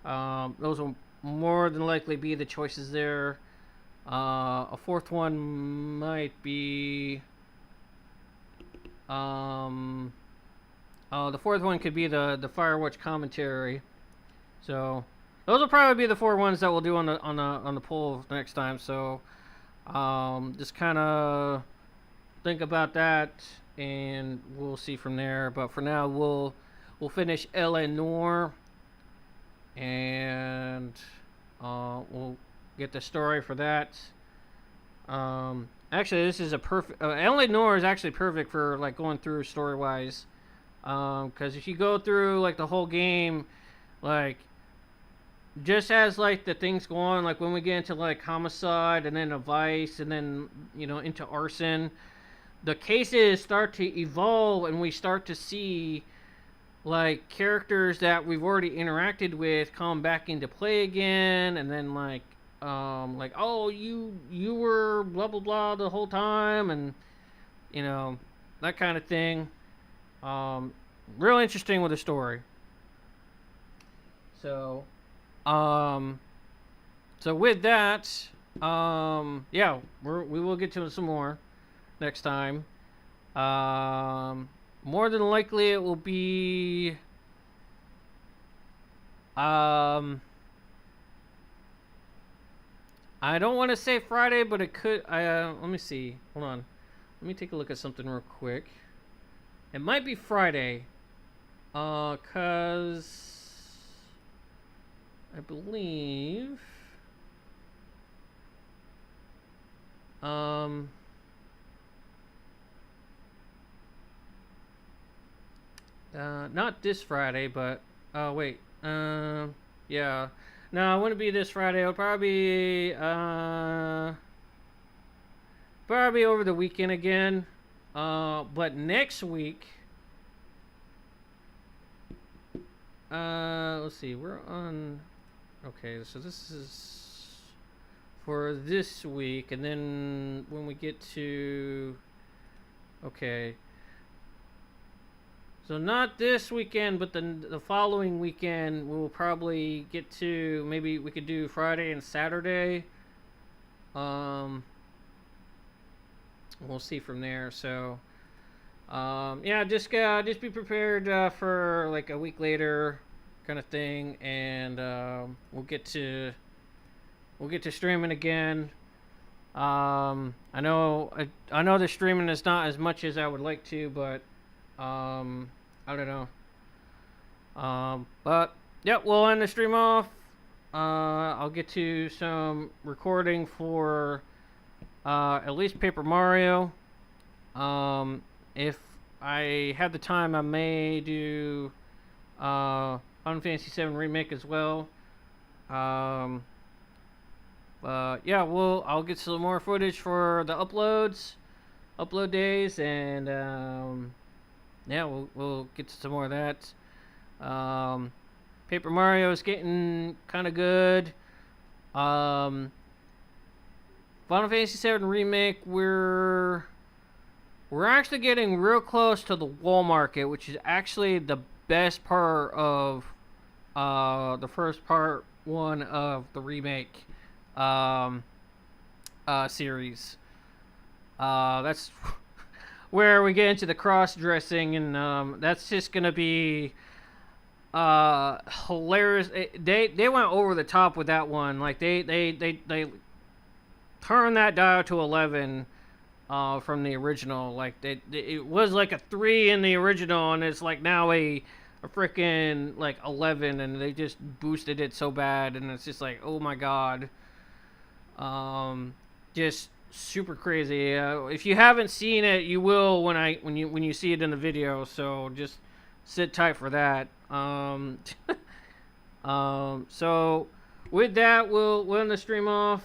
Those will more than likely be the choices there. A fourth one might be the fourth one could be the Firewatch commentary. So those will probably be the four ones that we'll do on the poll next time. So just kind of think about that, and we'll see from there. But for now, we'll finish LA Noire, and we'll get the story for that. Actually, this is a perfect. LA Noire is actually perfect for like going through story wise, because if you go through like the whole game, like just as like the things go on, like when we get into like homicide and then a vice and then, you know, into arson, the cases start to evolve, and we start to see like characters that we've already interacted with come back into play again, and then like oh, you were blah blah blah the whole time, and you know, that kind of thing. Real interesting with the story. So so with that, yeah, we will get to some more next time. More than likely it will be I don't want to say Friday, but it could. Let me see. Hold on. Let me take a look at something real quick. It might be Friday, cause I believe not this Friday, but wait, yeah. No, it wouldn't be this Friday. It'll probably be over the weekend again. But next week, let's see, we're on. Okay, so this is for this week, and then when we get to, okay. So not this weekend, but the following weekend, we'll probably get to, maybe we could do Friday and Saturday. We'll see from there. So, yeah, just be prepared for like a week later kind of thing, and we'll get to streaming again. I know the streaming is not as much as I would like to, but I don't know. But yeah, we'll end the stream off. I'll get to some recording for at least Paper Mario. If I have the time, I may do. I Final Fantasy VII Remake as well. Yeah, I'll get some more footage for the upload days, and yeah, we'll get to some more of that. Paper Mario is getting kind of good. Final Fantasy VII Remake, we're actually getting real close to the wall market, which is actually the best part of the first part one of the remake series. That's where we get into the cross-dressing, and that's just gonna be hilarious. They went over the top with that one. Like they turned that dial to 11 from the original. Like it was like a 3 in the original, and it's like now a freaking like 11, and they just boosted it so bad, and it's just like, oh my god. Just super crazy. If you haven't seen it, you will when you see it in the video, so just sit tight for that. So with that, we'll end the stream off.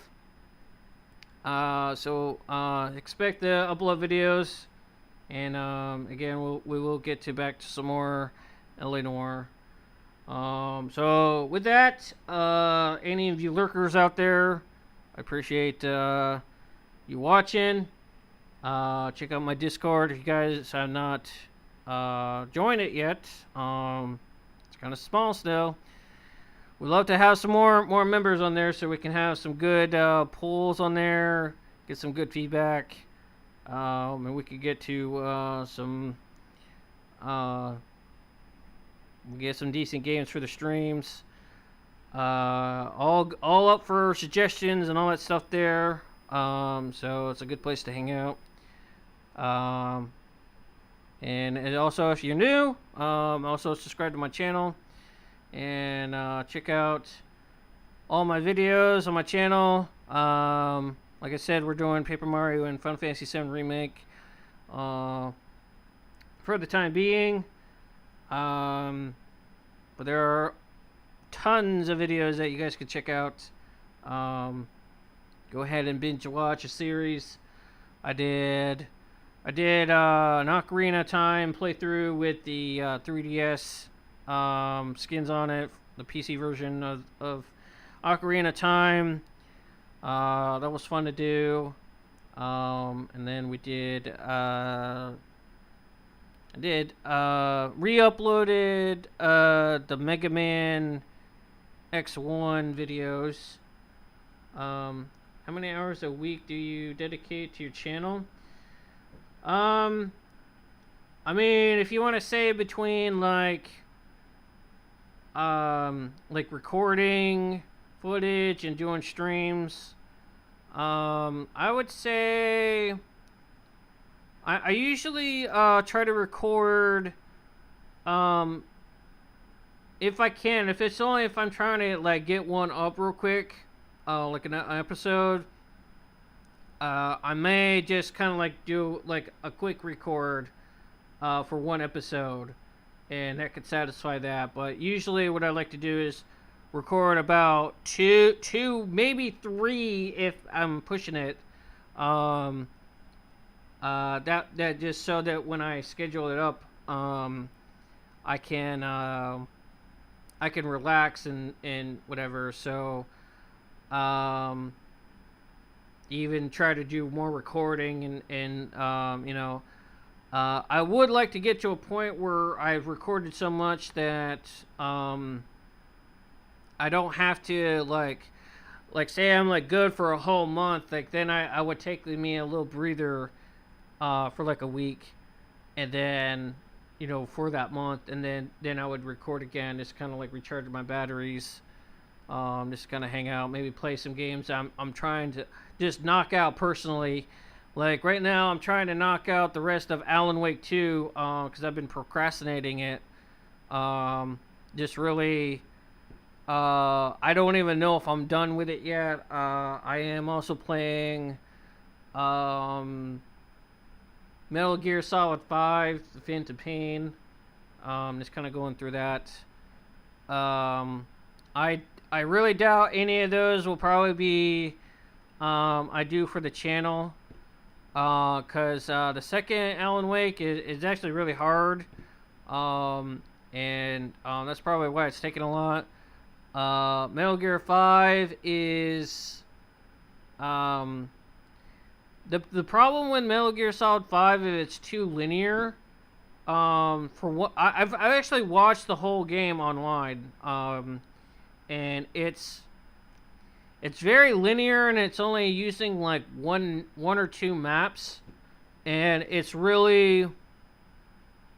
Expect the upload videos, and again, we will get back to some more LA Noire. So with that, any of you lurkers out there, I appreciate you watching. Check out my Discord if you guys have not joined it yet. It's kind of small still. We'd love to have some more members on there, so we can have some good polls on there, get some good feedback, and we could get to get some decent games for the streams. All up for suggestions and all that stuff there. So it's a good place to hang out. And also, if you're new, also subscribe to my channel, and check out all my videos on my channel. Like I said, we're doing Paper Mario and Final Fantasy VII Remake for the time being. But there are tons of videos that you guys can check out. Go ahead and binge watch a series. I did an Ocarina of Time playthrough with the 3DS skins on it, the PC version of Ocarina of Time. That was fun to do. And then we did re-uploaded the Mega Man X1 videos. How many hours a week do you dedicate to your channel? I mean, if you want to say between like recording footage and doing streams, I would say I usually try to record if I can. If I'm trying to like get one up real quick, like an episode, I may just kind of like do like a quick record for one episode, and that could satisfy that. But usually what I like to do is record about two, maybe 3 if I'm pushing it. That just so that when I schedule it up, I can relax and whatever. So even try to do more recording, and you know, I would like to get to a point where I've recorded so much that I don't have to like say I'm like good for a whole month. Like then I would take me a little breather for like a week, and then, you know, for that month, and then I would record again, just kind of like recharge my batteries, just kind of hang out, maybe play some games I'm trying to just knock out personally. Like right now I'm trying to knock out the rest of Alan Wake 2 because I've been procrastinating it. Just really I don't even know if I'm done with it yet. I am also playing Metal Gear Solid 5, The Phantom Pain. Just kind of going through that. I really doubt any of those will probably be I do for the channel. Cause the second Alan Wake is actually really hard. And that's probably why it's taking a lot. Metal Gear 5 is the problem with Metal Gear Solid 5 is it's too linear. For what I've actually watched the whole game online. And it's very linear, and it's only using like one or two maps, and it's really,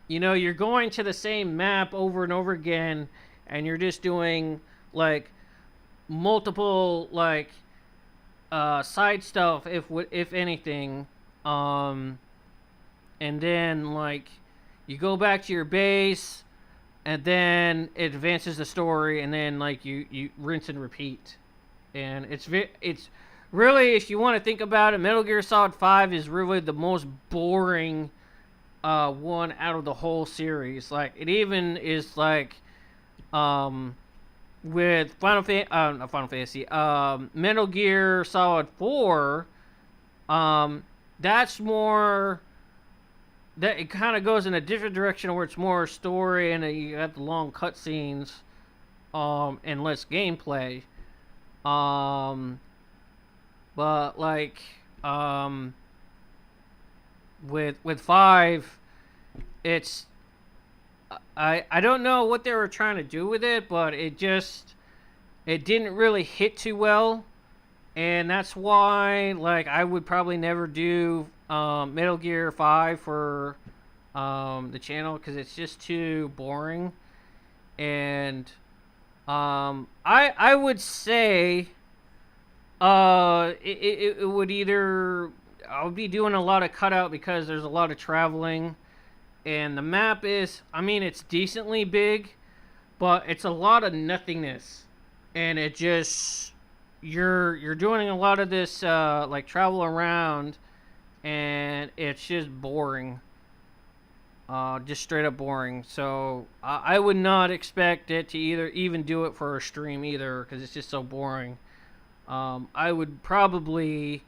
you know, you're going to the same map over and over again, and you're just doing like multiple like side stuff if anything, and then like you go back to your base, and then it advances the story, and then like you rinse and repeat. And it's really, if you want to think about it, Metal Gear Solid 5 is really the most boring one out of the whole series. Like, it even is like with not Final Fantasy, Metal Gear Solid 4, that's more, that it kind of goes in a different direction where it's more story, and you have the long cutscenes and less gameplay. But like with 5, it's I don't know what they were trying to do with it, but it didn't really hit too well, and that's why like I would probably never do Metal Gear 5 for the channel, because it's just too boring. And I would say it would either, I would be doing a lot of cutout because there's a lot of traveling, and the map is, I mean, it's decently big, but it's a lot of nothingness, and it just, you're doing a lot of this like travel around, and it's just boring. Just straight up boring. So I would not expect it to even do it for a stream either, because it's just so boring. I would probably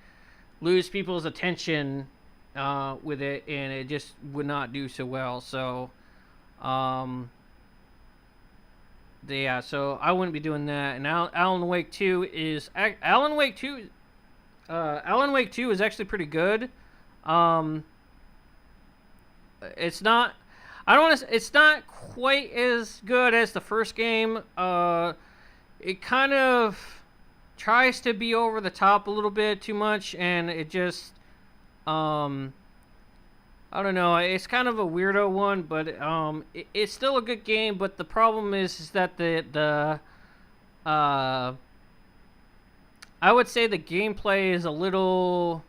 lose people's attention with it, and it just would not do so well. So yeah, so I wouldn't be doing that. And Alan Wake 2 is Alan Wake 2 is actually pretty good. It's not, I don't want to, it's not quite as good as the first game. It kind of tries to be over the top a little bit too much, and it just, I don't know, it's kind of a weirdo one, but it's still a good game. But the problem is that the I would say the gameplay is a little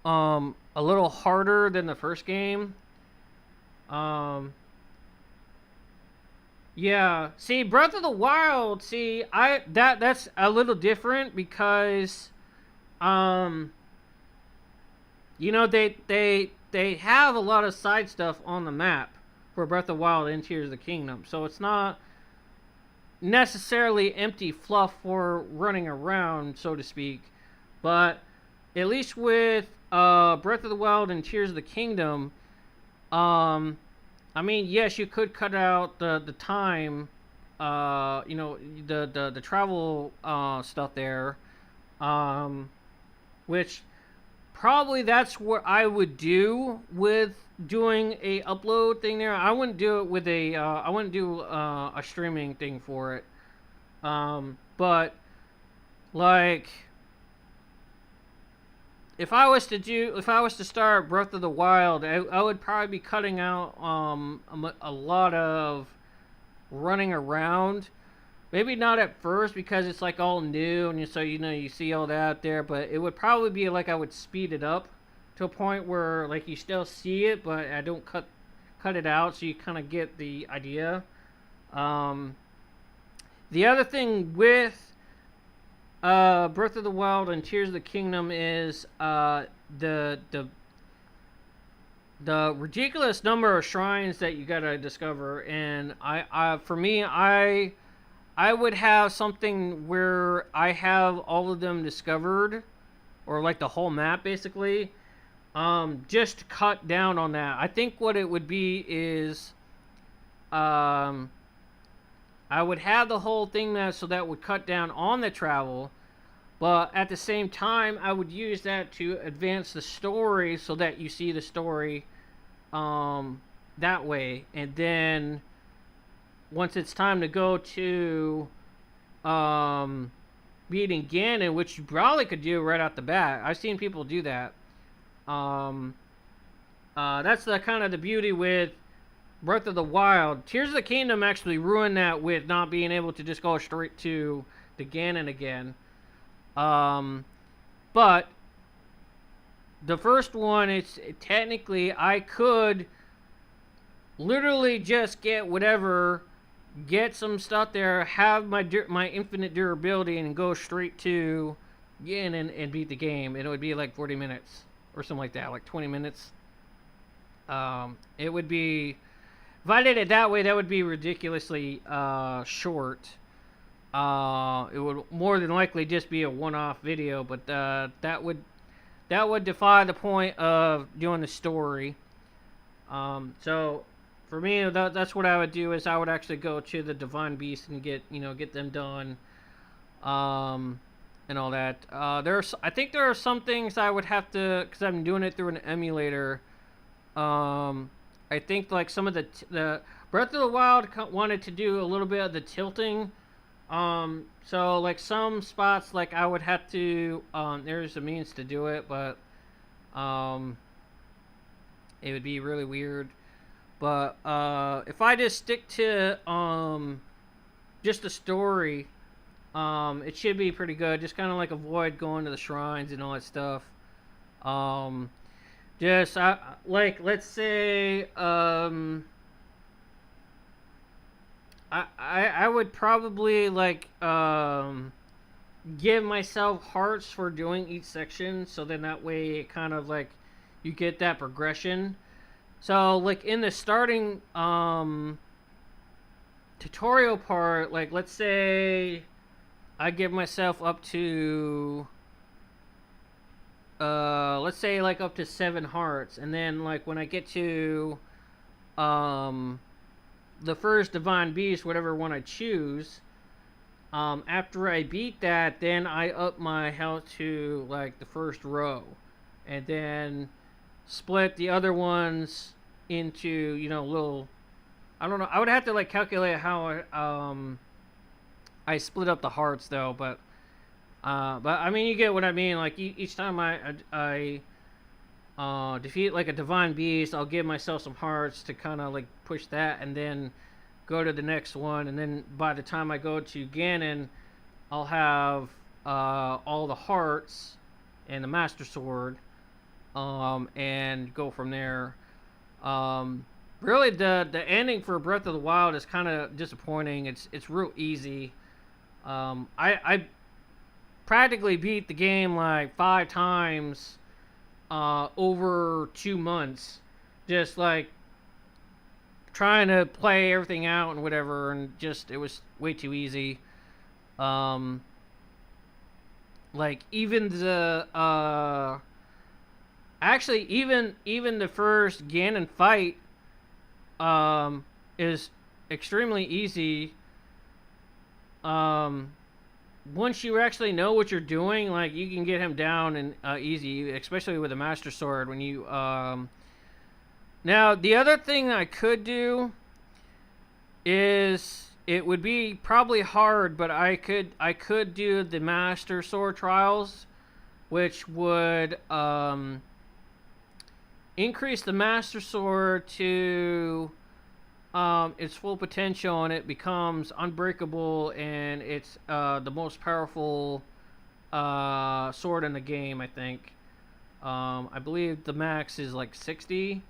harder than the first game. Yeah. See, Breath of the Wild, that's a little different because you know, they have a lot of side stuff on the map for Breath of the Wild and Tears of the Kingdom. So it's not necessarily empty fluff for running around, so to speak. But at least with Breath of the Wild and Tears of the Kingdom, I mean, yes, you could cut out the time, you know, the travel stuff there, which probably that's what I would do with doing a upload thing there. I wouldn't do it with a I wouldn't do a streaming thing for it, but like, if I was to start Breath of the Wild, I would probably be cutting out a lot of running around. Maybe not at first, because it's like all new, and so, you know, you see all that out there. But it would probably be like I would speed it up to a point where like you still see it, but I don't cut it out, so you kind of get the idea. The other thing with Breath of the Wild and Tears of the Kingdom is the the ridiculous number of shrines that you gotta discover, and for me, I would have something where I have all of them discovered, or like the whole map basically, just to cut down on that. I think what it would be is, I would have the whole thing there, so that would cut down on the travel, but at the same time, I would use that to advance the story, so that you see the story that way. And then once it's time to go to beating Ganon, which you probably could do right off the bat. I've seen people do that. That's the kind of the beauty with Breath of the Wild. Tears of the Kingdom actually ruined that with not being able to just go straight to the Ganon again. But the first one, it's technically, I could literally just get whatever, get some stuff there, have my infinite durability, and go straight to Ganon and beat the game. And it would be like 40 minutes or something like that, like 20 minutes. It would be, if I did it that way, that would be ridiculously short. It would more than likely just be a one-off video, but that would defy the point of doing the story. So for me, that's what I would do, is I would actually go to the Divine Beast and get them done, and all that. I think there are some things I would have to, because I'm doing it through an emulator. I think like some of the Breath of the Wild wanted to do a little bit of the tilting. So like some spots, like I would have to, there's a means to do it, but, it would be really weird. But, if I just stick to, just the story, it should be pretty good. Just kind of like avoid going to the shrines and all that stuff. Just, like, let's say, I would probably like give myself hearts for doing each section, so then that way it kind of like you get that progression. So like in the starting tutorial part, like let's say I give myself up to let's say like up to 7 hearts, and then like when I get to the first Divine Beast, whatever one I choose, after I beat that, then I up my health to like the first row, and then split the other ones into, little, I don't know, I would have to like calculate how I split up the hearts though, but I mean, you get what I mean. Like each time I defeat like a Divine Beast, I'll give myself some hearts to kind of like push that, and then go to the next one, and then by the time I go to Ganon, I'll have all the hearts and the Master Sword, and go from there. Really, the ending for Breath of the Wild is kind of disappointing. It's real easy. I practically beat the game like 5 times over 2 months, just like trying to play everything out and whatever, and just it was way too easy. Like even the actually even the first Ganon fight is extremely easy. Once you actually know what you're doing, like you can get him down and easy, especially with a Master Sword. When you now the other thing I could do is, it would be probably hard, but I could do the Master Sword trials, which would increase the Master Sword to its full potential, and it becomes unbreakable, and it's the most powerful sword in the game, I think. I believe the max is like 60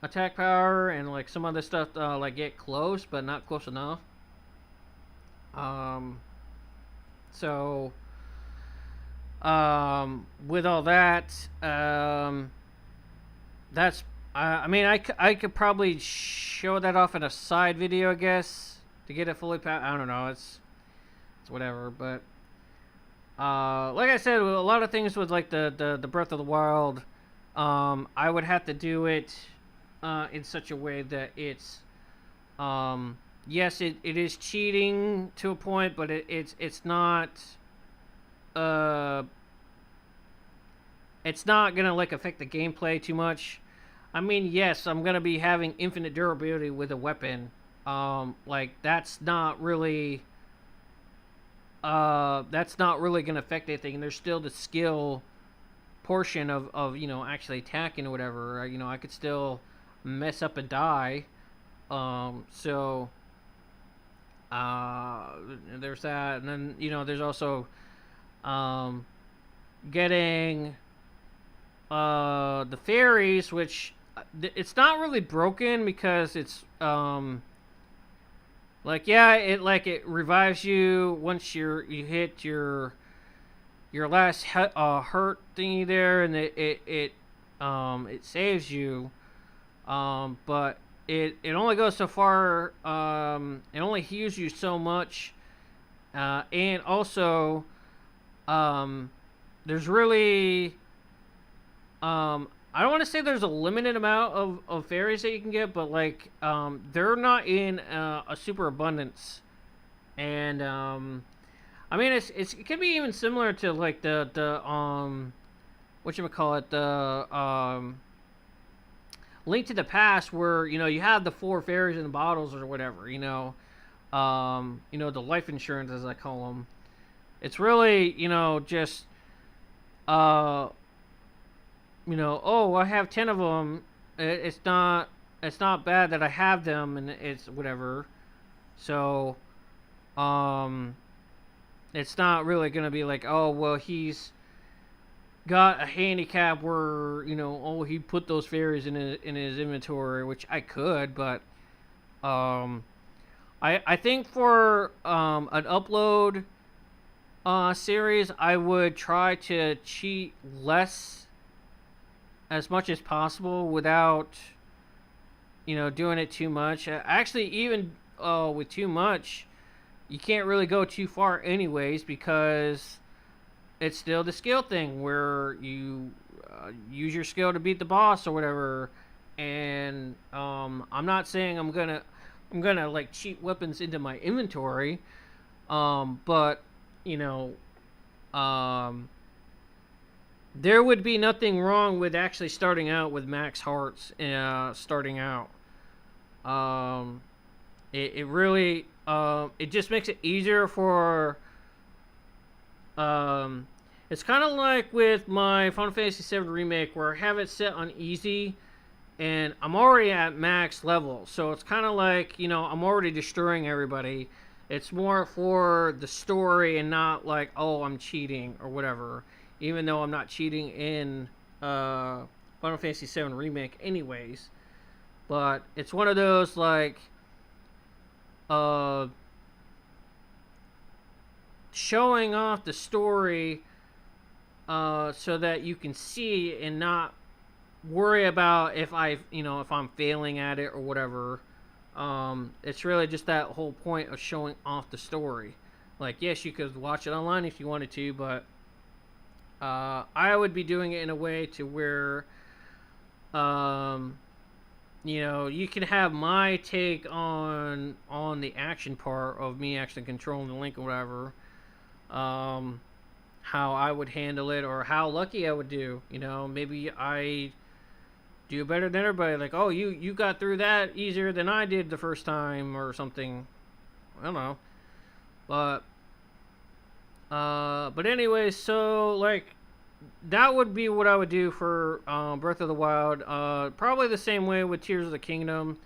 attack power, and like some other stuff like get close, but not close enough. So with all that, that's I mean I could probably show that off in a side video, I guess, to get it fully I don't know, it's whatever, but like I said, a lot of things with like the Breath of the Wild, I would have to do it in such a way that it's yes, it is cheating to a point, but it's not gonna like affect the gameplay too much. I mean, yes, I'm gonna be having infinite durability with a weapon. Like that's not really gonna affect anything. There's still the skill portion of you know, actually attacking or whatever. You know, I could still mess up and die. So there's that, and then you know, there's also getting the fairies, which it's not really broken because it's like, yeah, it revives you once you hit your last hurt thingy there, and it saves you, but it only goes so far. It only heals you so much, and also there's really I don't want to say there's a limited amount of fairies that you can get, but like they're not in a super abundance, and I mean it can be even similar to like the whatchamacallit, the Link to the Past, where you know you have the 4 fairies in the bottles or whatever, you know, the life insurance as I call them. It's really, you know, just you know, oh, I have 10 of them. It's not bad that I have them, and it's whatever. So, it's not really gonna be like, oh, well, he's got a handicap where, you know, oh, he put those fairies in his inventory, which I could, but I think for an upload series, I would try to cheat less as much as possible without, you know, doing it too much. Actually, even with too much, you can't really go too far anyways, because it's still the skill thing where you use your skill to beat the boss or whatever. And I'm not saying I'm gonna like cheat weapons into my inventory, but you know, there would be nothing wrong with actually starting out with max hearts. Starting out, it really it just makes it easier for. It's kind of like with my Final Fantasy VII Remake, where I have it set on easy, and I'm already at max level. So it's kind of like, you know, I'm already destroying everybody. It's more for the story and not like, oh, I'm cheating or whatever. Even though I'm not cheating in Final Fantasy VII Remake anyways. But it's one of those, like, showing off the story so that you can see and not worry about if I'm failing at it or whatever. It's really just that whole point of showing off the story. Like, yes, you could watch it online if you wanted to, but I would be doing it in a way to where, you know, you can have my take on the action part of me actually controlling the Link or whatever, how I would handle it, or how lucky I would do. You know, maybe I do better than everybody. Like, oh, you got through that easier than I did the first time or something. I don't know. But anyway, so like that would be what I would do for Breath of the Wild. Probably the same way with Tears of the Kingdom.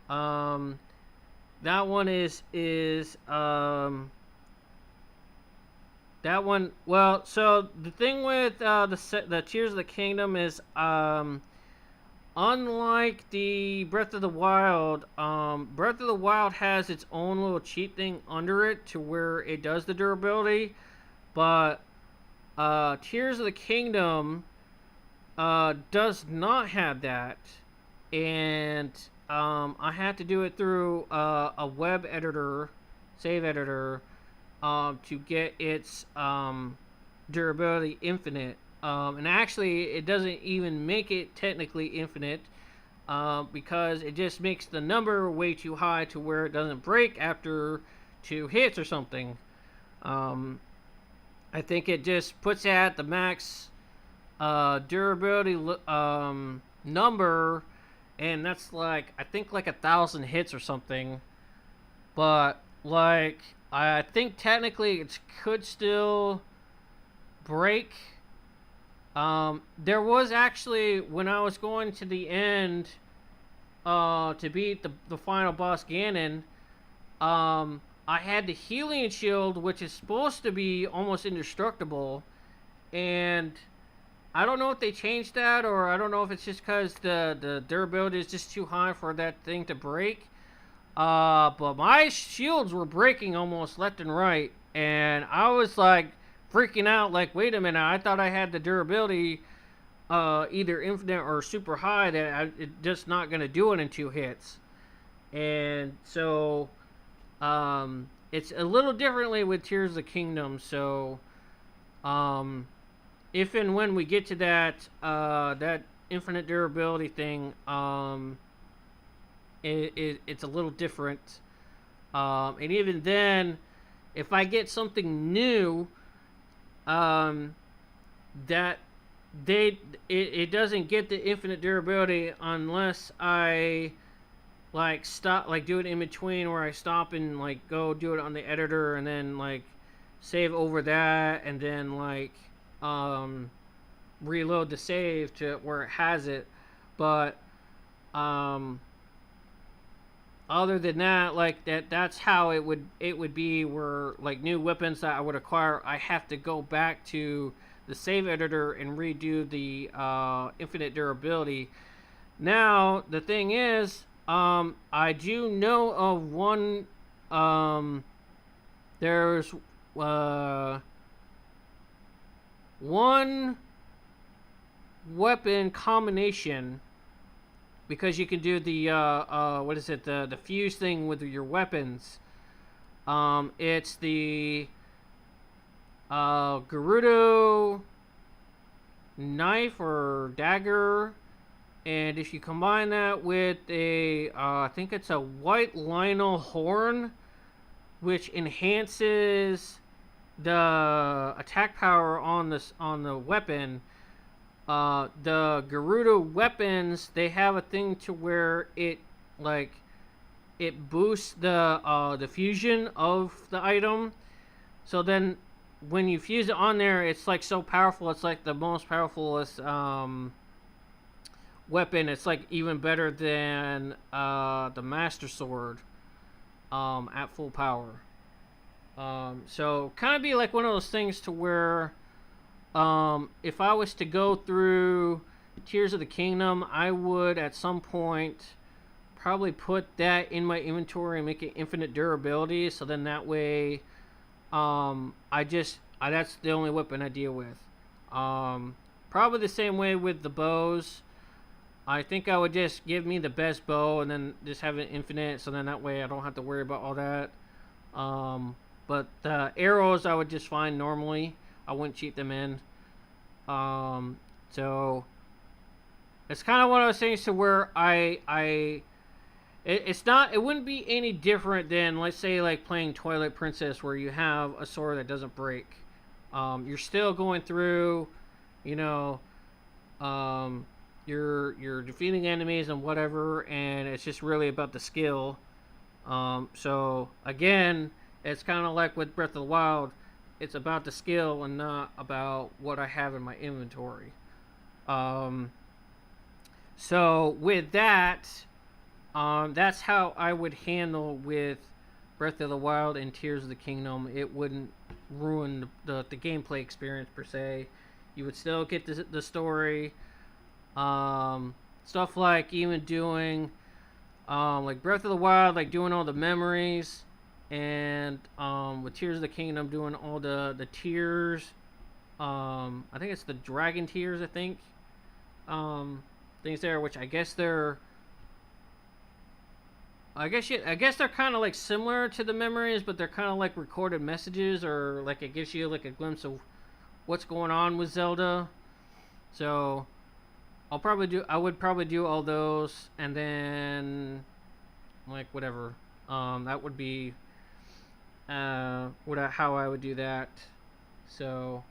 That one is that one. Well, so the thing with the Tears of the Kingdom is unlike the Breath of the Wild, Breath of the Wild has its own little cheat thing under it to where it does the durability, but Tears of the Kingdom, does not have that, and I had to do it through a web editor, save editor, to get its durability infinite. And actually, it doesn't even make it technically infinite, because it just makes the number way too high to where it doesn't break after 2 hits or something. I think it just puts it at the max durability number, and that's like, I think like 1,000 hits or something. But like, I think technically it could still break. There was actually, when I was going to the end to beat the final boss Ganon, I had the healing shield, which is supposed to be almost indestructible, and I don't know if they changed that, or I don't know if it's just because the durability is just too high for that thing to break. But my shields were breaking almost left and right, and I was like freaking out, like, wait a minute, I thought I had the durability either infinite or super high, that it's just not going to do it in 2 hits. And so it's a little differently with Tears of the Kingdom. So if and when we get to that that infinite durability thing, it's a little different. And even then, if I get something new, that it doesn't get the infinite durability unless I like stop, like do it in between, where I stop and like go do it on the editor, and then like save over that, and then like reload the save to where it has it. But other than that, like that's how it would be, where like new weapons that I would acquire, I have to go back to the save editor and redo the infinite durability. Now the thing is, I do know of one, there's one weapon combination, because you can do the what is it, the fuse thing with your weapons. It's the Gerudo knife or dagger, and if you combine that with a I think it's a white Lionel horn, which enhances the attack power on the weapon. The Gerudo weapons, they have a thing to where it boosts the fusion of the item. So then when you fuse it on there, it's like so powerful. It's like the most powerfulest weapon. It's like even better than the Master Sword at full power. So kind of be like one of those things to where if I was to go through Tears of the Kingdom, I would at some point probably put that in my inventory and make it infinite durability, so then that way that's the only weapon I deal with. Probably the same way with the bows. I think I would just give me the best bow and then just have it infinite, so then that way I don't have to worry about all that. But the arrows I would just find normally. I wouldn't cheat them in. So it's kind of one of those things to where it wouldn't be any different than, let's say, like playing Twilight Princess, where you have a sword that doesn't break. You're still going through, you're defeating enemies and whatever, and it's just really about the skill. So again, it's kind of like with Breath of the Wild. It's about the skill and not about what I have in my inventory. So with that, that's how I would handle with Breath of the Wild and Tears of the Kingdom. It wouldn't ruin the gameplay experience per se. You would still get the story. Stuff like even doing like Breath of the Wild, like doing all the memories. And with Tears of the Kingdom, doing all the tears. I think it's the dragon tears, I think. things there, which I guess they're I guess they're kind of like similar to the memories, but they're kind of like recorded messages, or like it gives you like a glimpse of what's going on with Zelda. So I would probably do all those, and then like whatever. That would be how I would do that. So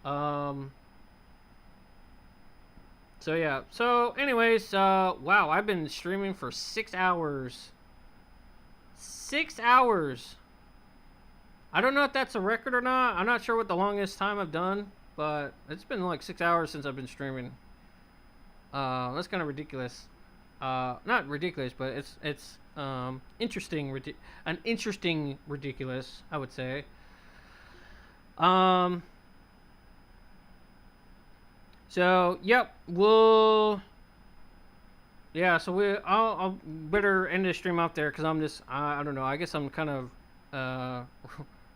so yeah. So anyways, wow, I've been streaming for 6 hours. 6 hours. I don't know if that's a record or not. I'm not sure what the longest time I've done, but it's been like 6 hours since I've been streaming. That's kind of ridiculous. Not ridiculous, but it's interesting. An interesting ridiculous, I would say. So yep, yeah. So I'll better end the stream out there because I'm just I don't know. I guess I'm kind of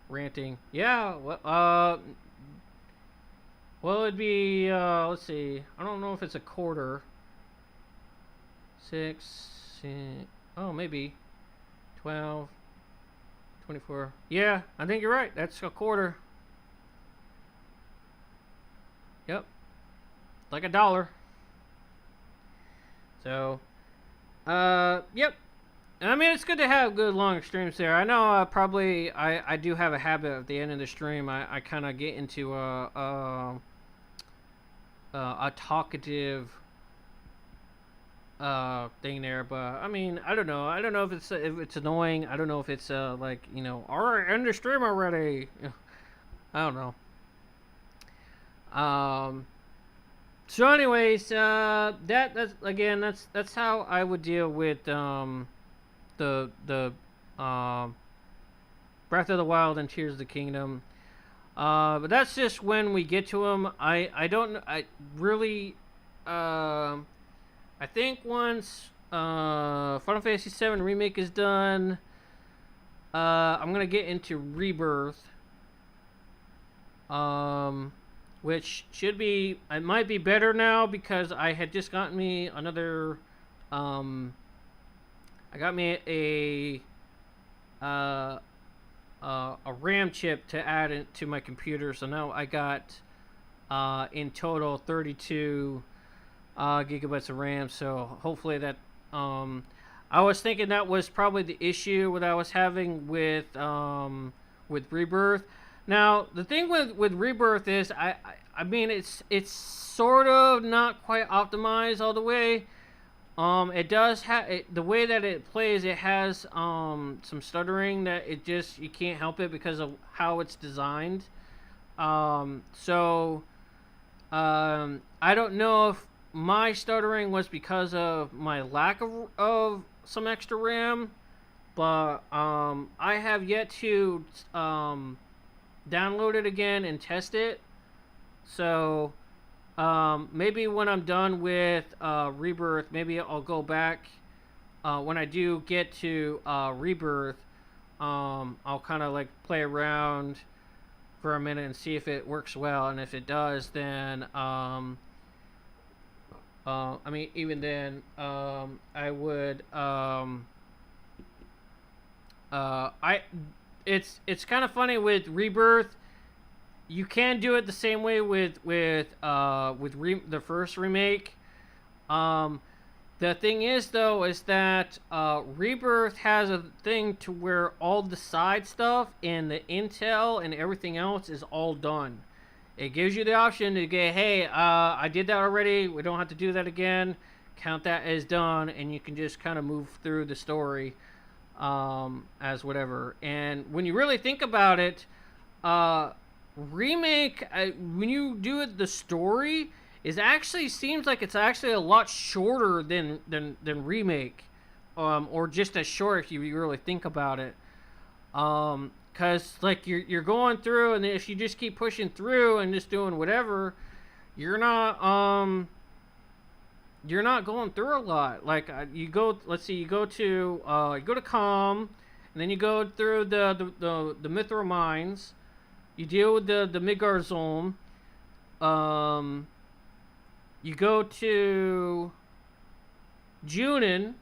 ranting. Yeah. Well, it'd be let's see. I don't know if it's a quarter. 6. Oh, maybe 12, 24. Yeah, I think you're right. That's a quarter. Yep. Like $1. So, yep. I mean, it's good to have good long streams there. I know I do have a habit at the end of the stream. I kind of get into a talkative thing there, but I mean, I don't know if it's annoying. I don't know if it's like, you know, all right, end the stream already. I don't know. So anyways, that's again, that's how I would deal with the Breath of the Wild and Tears of the Kingdom. But that's just when we get to them. I think once Final Fantasy VII Remake is done, I'm gonna get into Rebirth. Which should be, it might be better now because I had just gotten me another, I got me a RAM chip to add into my computer, so now I got in total 32 gigabytes of RAM. So hopefully that I was thinking that was probably the issue that I was having with Rebirth. Now the thing with Rebirth is I mean it's sort of not quite optimized all the way. It does have the way that it plays. It has some stuttering that you can't help it because of how it's designed. So I don't know if my stuttering was because of my lack of some extra RAM, but I have yet to download it again and test it. So maybe when I'm done with Rebirth, maybe I'll go back when I do get to Rebirth. I'll kind of like play around for a minute and see if it works well, and if it does, then I mean, even then I would it's kind of funny with Rebirth. You can do it the same way with the first remake. The thing is, though, is that Rebirth has a thing to where all the side stuff and the intel and everything else is all done. It gives you the option to get, hey, I did that already. We don't have to do that again. Count that as done, and you can just kind of move through the story as whatever. And when you really think about it, remake, when you do it, the story is actually seems like it's actually a lot shorter than remake, or just as short if you really think about it. Cause like you're going through, and if you just keep pushing through and just doing whatever, you're not going through a lot. Like you go, let's see, you go to Calm, and then you go through the Mithril Mines. You deal with the Midgard Zone. you go to Junin.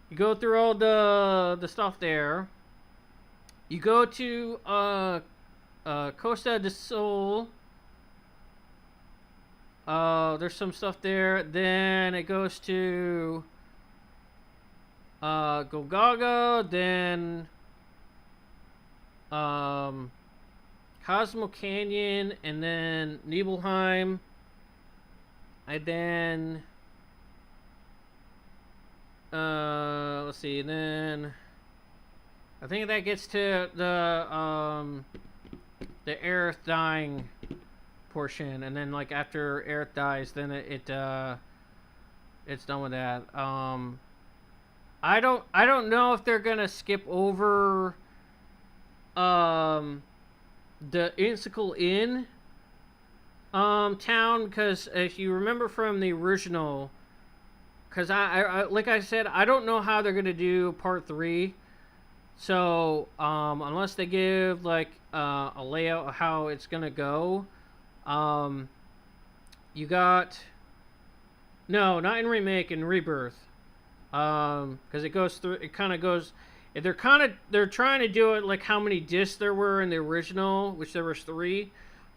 You go through all the stuff there. You go to Costa del Sol. There's some stuff there. Then it goes to Gogaga. Then Cosmo Canyon, and then Nibelheim, and then let's see, then I think that gets to the Aerith dying portion, and then like after Aerith dies, then it's done with that. I don't know if they're gonna skip over the Insicle Inn town, because if you remember from the original, because I like I said, I don't know how they're gonna do part 3. So unless they give like a layout of how it's gonna go, you got no, not in remake, in rebirth, because it goes through. It kind of goes. They're trying to do it like how many discs there were in the original, which there was 3.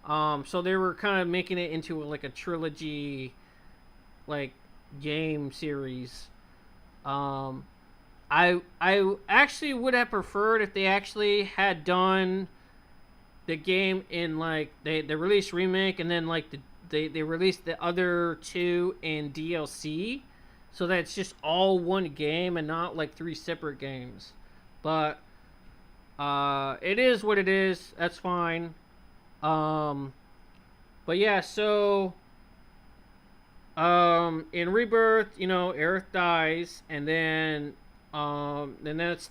So they were kind of making it into like a trilogy, like game series. I actually would have preferred if they actually had done the game in like they released remake, and then like they released the other 2 in DLC, so that it's just all one game and not like 3 separate games. But it is what it is. That's fine. But yeah, so in Rebirth, you know, Aerith dies, and then that's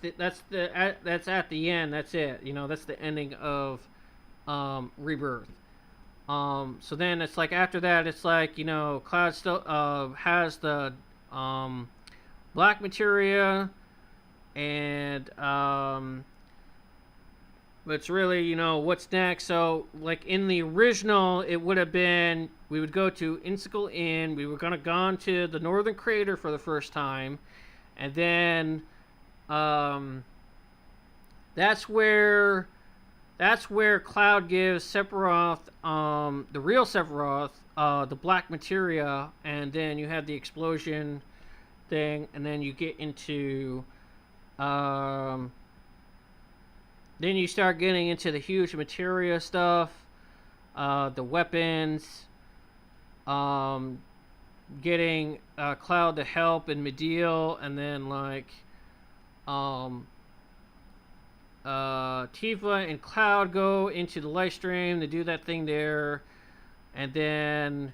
at the end. That's it. You know, that's the ending of Rebirth. So then it's like after that, it's like, you know, Cloud still has the black materia. And it's really, you know, what's next. So like in the original, it would have been, we would go to Insicle Inn, we were gonna gone to the Northern Crater for the first time, and then that's where Cloud gives Sephiroth, the real Sephiroth, the black materia, and then you have the explosion thing, and then you get into then you start getting into the huge materia stuff, the weapons, getting Cloud to help in Mediel, and then like Tifa and Cloud go into the Livestream to do that thing there, and then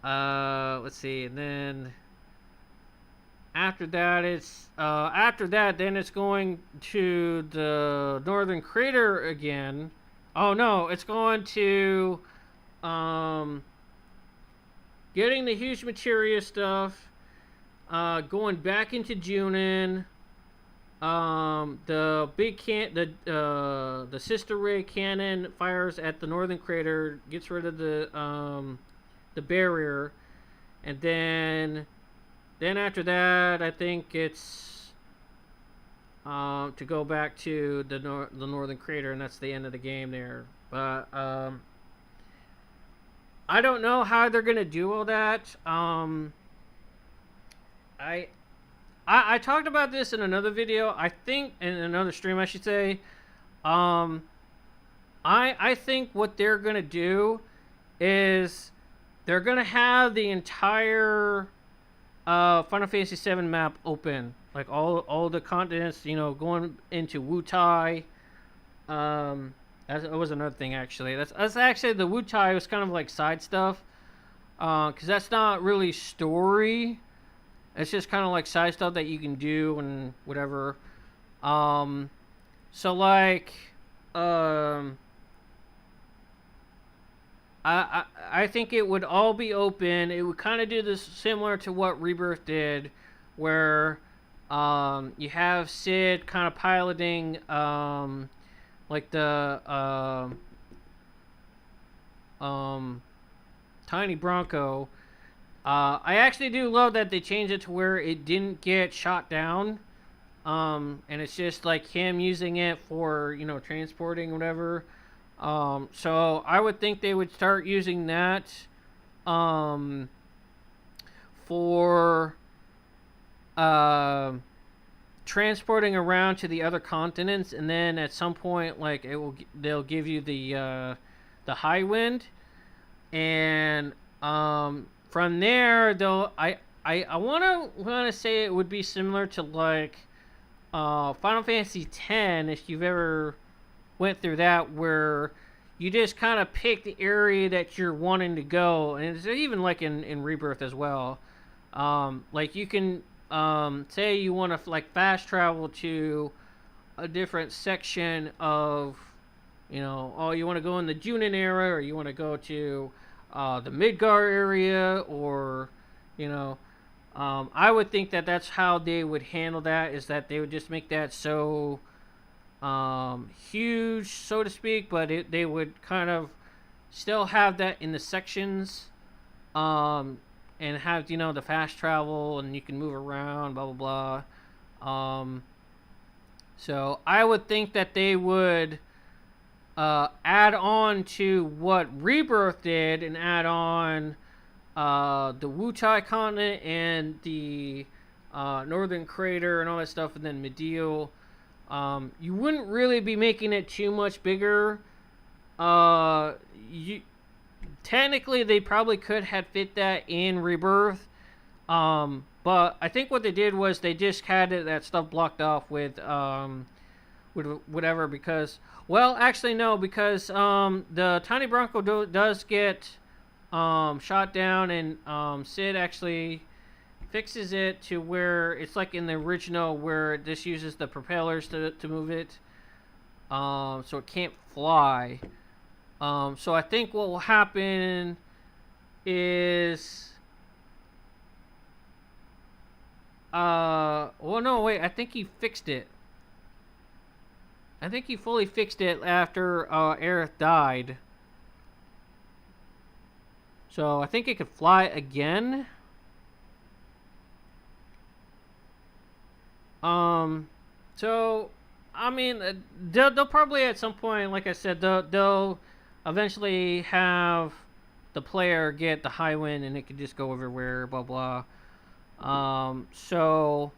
let's see, and then after that, then it's going to the Northern Crater again. Oh no, it's going to getting the huge materia stuff, going back into Junin. The big the sister ray cannon fires at the Northern Crater, gets rid of the barrier, and then after that, I think it's to go back to the Northern Crater, and that's the end of the game there. But I don't know how they're gonna do all that. I talked about this in another video. I think in another stream, I should say. I think what they're gonna do is they're gonna have the entire Final Fantasy VII map open, like all the continents, you know, going into Wutai. That was another thing actually. That's actually the Wutai was kind of like side stuff, because that's not really story. It's just kind of like side stuff that you can do and whatever. So like, I think it would all be open. It would kind of do this similar to what Rebirth did, where you have Sid kind of piloting like the Tiny Bronco, I actually do love that they changed it to where it didn't get shot down. And it's just like him using it for, you know, transporting whatever. So I would think they would start using that for transporting around to the other continents, and then at some point, like they'll give you the high wind, and from there they'll I want to say it would be similar to like Final Fantasy X, if you've ever went through that, where you just kind of pick the area that you're wanting to go, and it's even like in Rebirth as well. Like you can say you want to like fast travel to a different section of, you know, oh, you want to go in the Junin era, or you want to go to the Midgar area, or, you know, I would think that that's how they would handle that, is that they would just make that so huge, so to speak, but they would kind of still have that in the sections, and have, you know, the fast travel, and you can move around, blah blah blah. So I would think that they would add on to what Rebirth did, and add on the Wutai continent and the Northern Crater and all that stuff, and then Medial. You wouldn't really be making it too much bigger. Technically, they probably could have fit that in Rebirth. But I think what they did was they just had that stuff blocked off with whatever, because, well, actually no, because the Tiny Bronco does get shot down, and Sid actually fixes it to where it's like in the original, where this uses the propellers to move it, so it can't fly. So I think what will happen is, well, no, wait, I think he fixed it. I think he fully fixed it after Aerith died. So I think it could fly again. So I mean, they'll probably at some point, like I said, they'll eventually have the player get the high wind, and it can just go everywhere, blah blah. So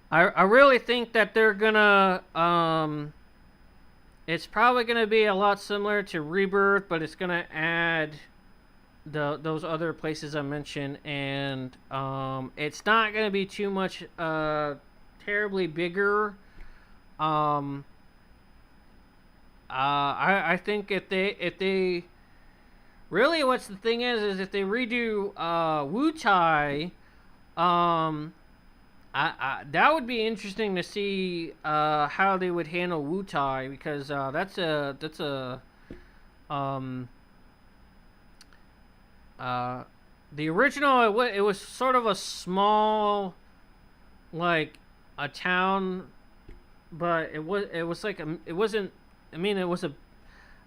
I really think that they're gonna it's probably gonna be a lot similar to Rebirth, but it's gonna add those other places I mentioned, and it's not gonna be too much terribly bigger. I think if they really, what's the thing is if they redo Wutai, that would be interesting to see how they would handle Wutai, because that's a the original, it was sort of a small, like a town, but it was like it wasn't. I mean, it was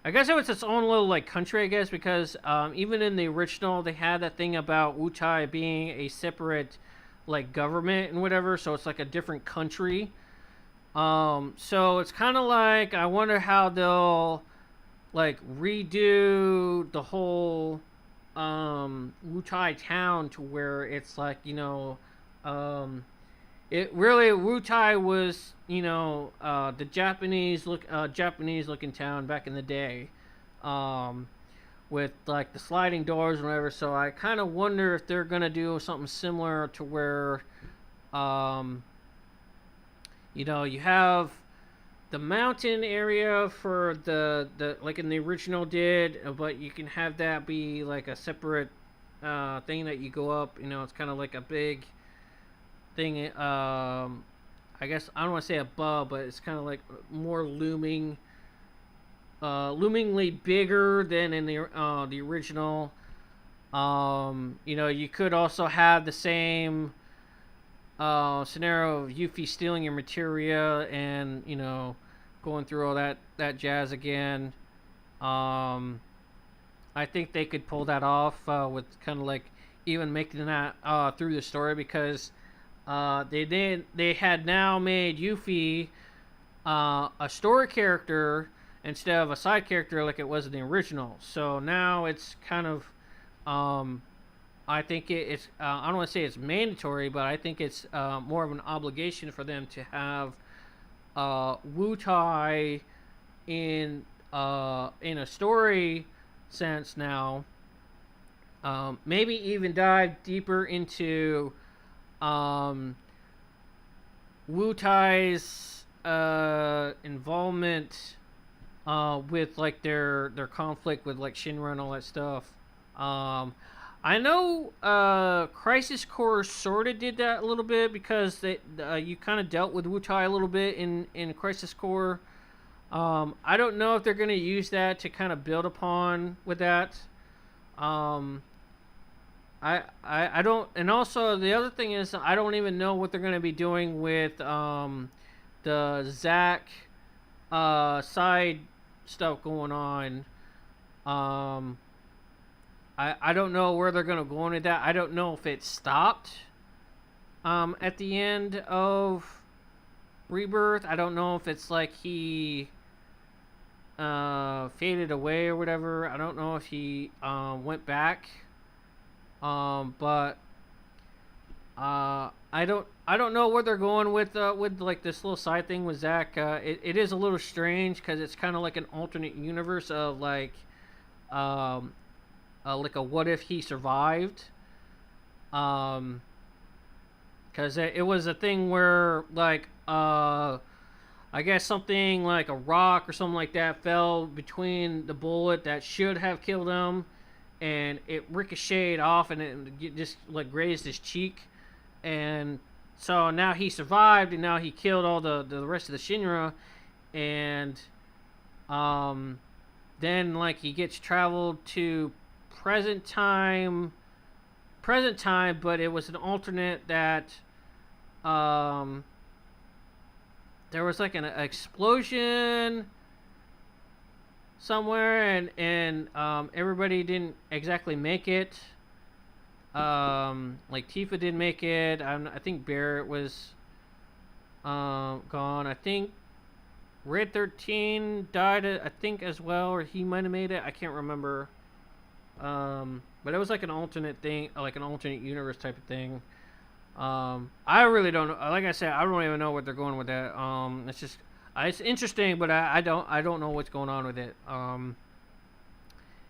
I guess it was its own little like country, I guess, because even in the original they had that thing about Wutai being a separate like government and whatever, so it's like a different country. So it's kind of like, I wonder how they'll like redo the whole Wutai town to where it's like, you know, it really, Wutai was, you know, the Japanese looking town back in the day, with like the sliding doors and whatever. So I kind of wonder if they're gonna do something similar to where, you know, you have the mountain area for the like in the original did, but you can have that be like a separate thing that you go up. You know, it's kind of like a big thing. I guess I don't want to say above, but it's kind of like more loomingly bigger than in the original. You know, you could also have the same scenario of Yuffie stealing your materia and, you know, going through all that jazz again. I think they could pull that off with kind of like even making that through the story, because they had now made Yuffie a story character instead of a side character like it was in the original. So now it's kind of I think it's I don't want to say it's mandatory, but I think it's more of an obligation for them to have Wu Tai in a story sense now. Maybe even dive deeper into Wu Tai's involvement with like their conflict with like Shinra and all that stuff. I know Crisis Core sort of did that a little bit, because you kind of dealt with Wu Tai a little bit in Crisis Core. I don't know if they're going to use that to kind of build upon with that. I don't, and also the other thing is I don't even know what they're going to be doing with the Zack side stuff going on. I don't know where they're going to go into that. I don't know if it stopped at the end of Rebirth. I don't know if it's like he faded away or whatever. I don't know if he went back. But I don't know where they're going with like this little side thing with Zack. It is a little strange, because it's kind of like an alternate universe of like a what if he survived. Because it was a thing where like I guess something like a rock or something like that fell between the bullet that should have killed him, and it ricocheted off, and it just like grazed his cheek, and so now he survived, and now he killed all the rest of the Shinra, and then like he gets traveled to present time, but it was an alternate that there was like an explosion somewhere, and everybody didn't exactly make it. Like Tifa didn't make it. I think Barrett was gone. I think Red 13 died, I think, as well, or he might have made it. I can't remember. But it was like an alternate thing, like an alternate universe type of thing. I really don't know. Like I said, I don't even know what they're going with that. It's just, it's interesting, but I don't know what's going on with it.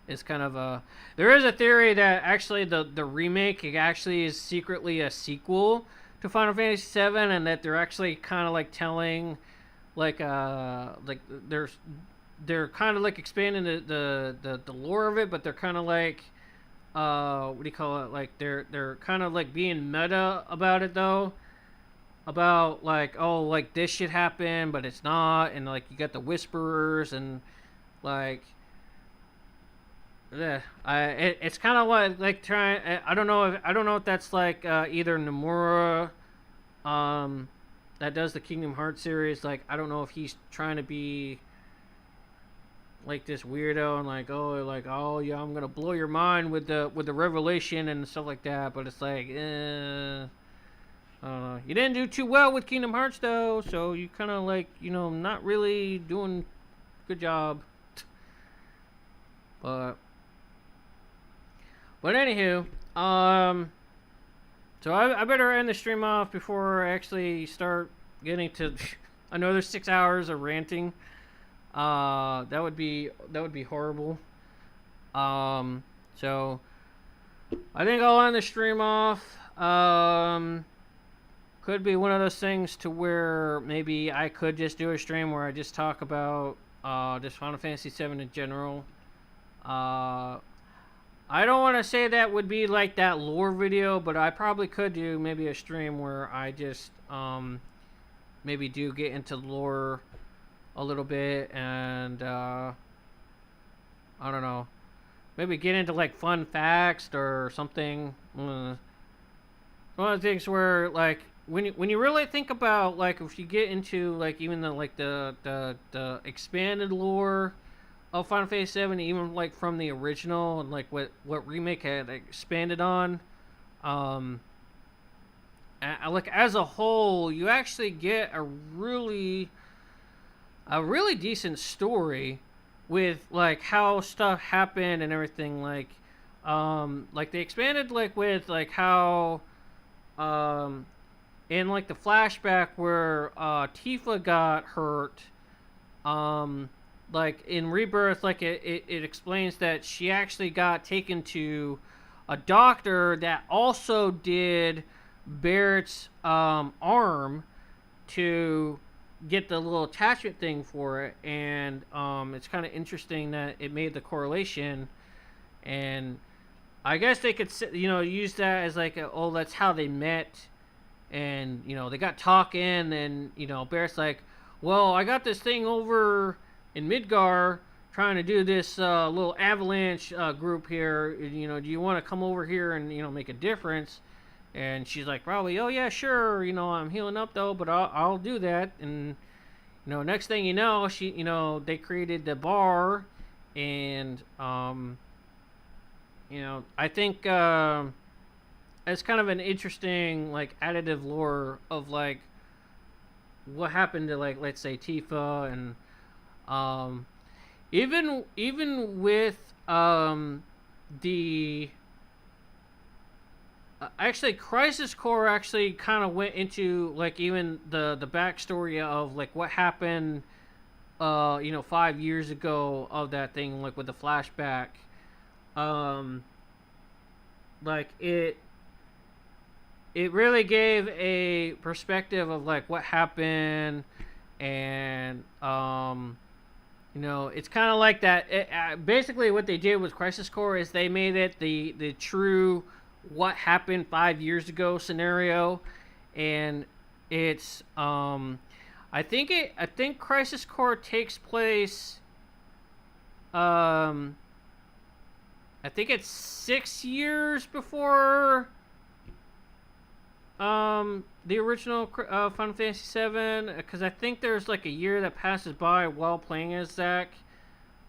It's kind of a, there is a theory that actually the remake actually is secretly a sequel to Final Fantasy VII, and that they're actually kind of like telling, like they're kind of like expanding the lore of it, but they're kind of like what do you call it, like they're kind of like being meta about it though, about like, oh, like this shit happened but it's not, and like you got the whisperers, and like yeah, it's kind of like trying, I don't know if that's like either Nomura that does the Kingdom Hearts series, like I don't know if he's trying to be like this weirdo and like, oh yeah, I'm gonna blow your mind with the revelation and stuff like that, but it's like, I don't know. You didn't do too well with Kingdom Hearts though, so you kind of like, you know, not really doing good job. But anywho, so I better end the stream off before I actually start getting to another 6 hours of ranting. That would be horrible. So I think I'll end the stream off. Could be one of those things to where maybe I could just do a stream where I just talk about just Final Fantasy VII in general. I don't want to say that would be like that lore video, but I probably could do maybe a stream where I just maybe do get into lore a little bit, and I don't know, maybe get into like fun facts or something. One of the things where like when you really think about, like, if you get into like even the expanded lore of Final Fantasy VII, even like from the original, and like what remake had expanded on, like as a whole, you actually get a really decent story with like how stuff happened and everything. Like they expanded like with like how in like the flashback where Tifa got hurt, like in Rebirth, like it explains that she actually got taken to a doctor that also did Barrett's arm to get the little attachment thing for it, and it's kind of interesting that it made the correlation, and I guess they could use that as like oh, that's how they met, and they got talking, and Barrett's like, well, I got this thing over in Midgar trying to do this little avalanche group here, do you want to come over here and make a difference? And she's like, probably, oh yeah, sure, I'm healing up though, but I'll do that. And next thing you know, she they created the bar, and I think it's kind of an interesting like additive lore of like what happened to like, let's say, Tifa, and even with the actually, Crisis Core actually kind of went into like even the backstory of like what happened, 5 years ago of that thing, like with the flashback. Like it really gave a perspective of like what happened, and it's kind of like that. Basically, what they did with Crisis Core is they made it the true what happened 5 years ago scenario, and it's I think Crisis Core takes place I think it's 6 years before the original Final Fantasy VII, because I think there's like a year that passes by while playing as Zack,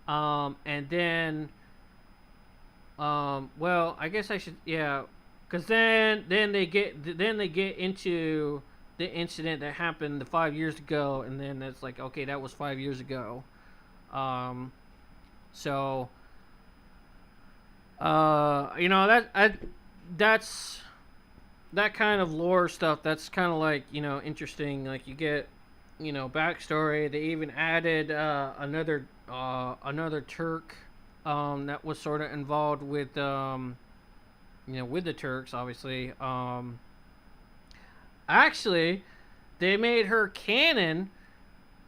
and then well, I guess I should, yeah, because then they get into the incident that happened the 5 years ago, and then it's like, okay, that was 5 years ago. So that's that kind of lore stuff. That's kind of like interesting. Like you get backstory. They even added another Turk that was sort of involved with with the Turks, obviously. Actually, they made her canon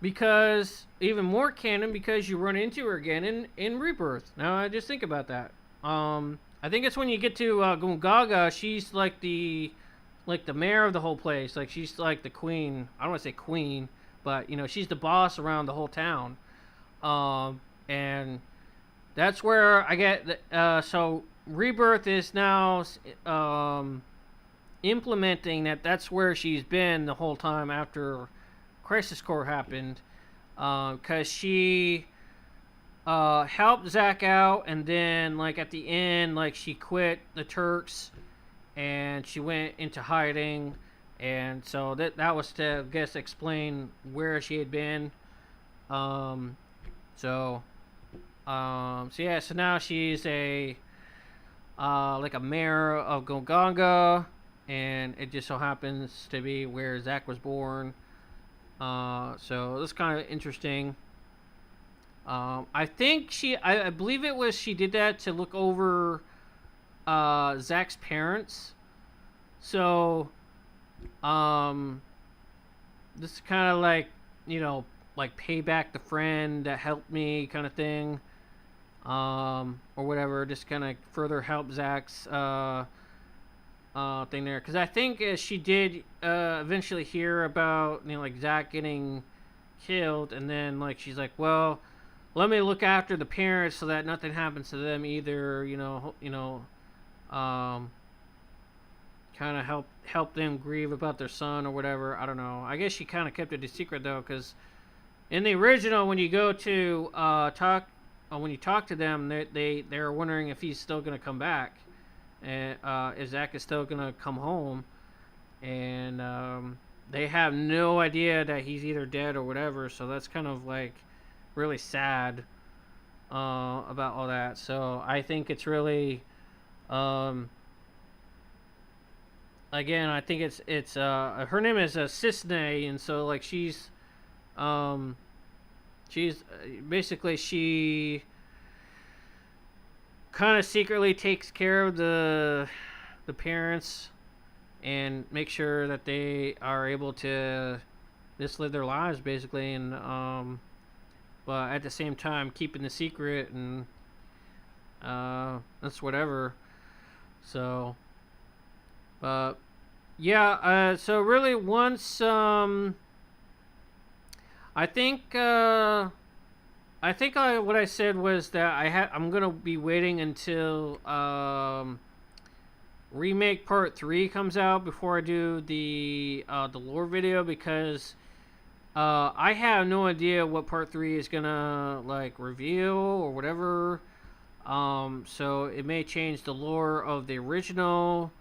because even more canon because you run into her again in Rebirth. Now I just think about that. I think it's when you get to Gungaga, she's like the mayor of the whole place. Like she's like the queen. I don't want to say queen, but she's the boss around the whole town. And that's where I get so Rebirth is now implementing that's where she's been the whole time after Crisis Core happened, because she helped Zack out, and then like at the end, like she quit the Turks and she went into hiding, and so that was to, I guess, explain where she had been. So yeah, so now she's a like a mayor of Gonganga, and it just so happens to be where Zack was born. So that's kind of interesting. I think I believe it was she did that to look over Zack's parents. So this is kind of like like pay back the friend that helped me kind of thing, or whatever. Just kind of further help Zack's thing there, because I think she did eventually hear about like Zack getting killed, and then like she's like, well, let me look after the parents so that nothing happens to them either. Kind of help them grieve about their son or whatever. I don't know. I guess she kind of kept it a secret though, because in the original, when you go to when you talk to them, they're wondering if he's still gonna come back, and if Zach is still gonna come home, and they have no idea that he's either dead or whatever. So that's kind of like really sad about all that. So I think it's really, again, I think it's her name is Cisne, and so like she's basically she kind of secretly takes care of the parents and make sure that they are able to just live their lives basically, and but at the same time keeping the secret, and that's whatever. So but yeah, so really once I think what I said was that I'm gonna be waiting until remake part 3 comes out before I do the lore video, because I have no idea what part 3 is gonna like reveal or whatever. So it may change the lore of the original.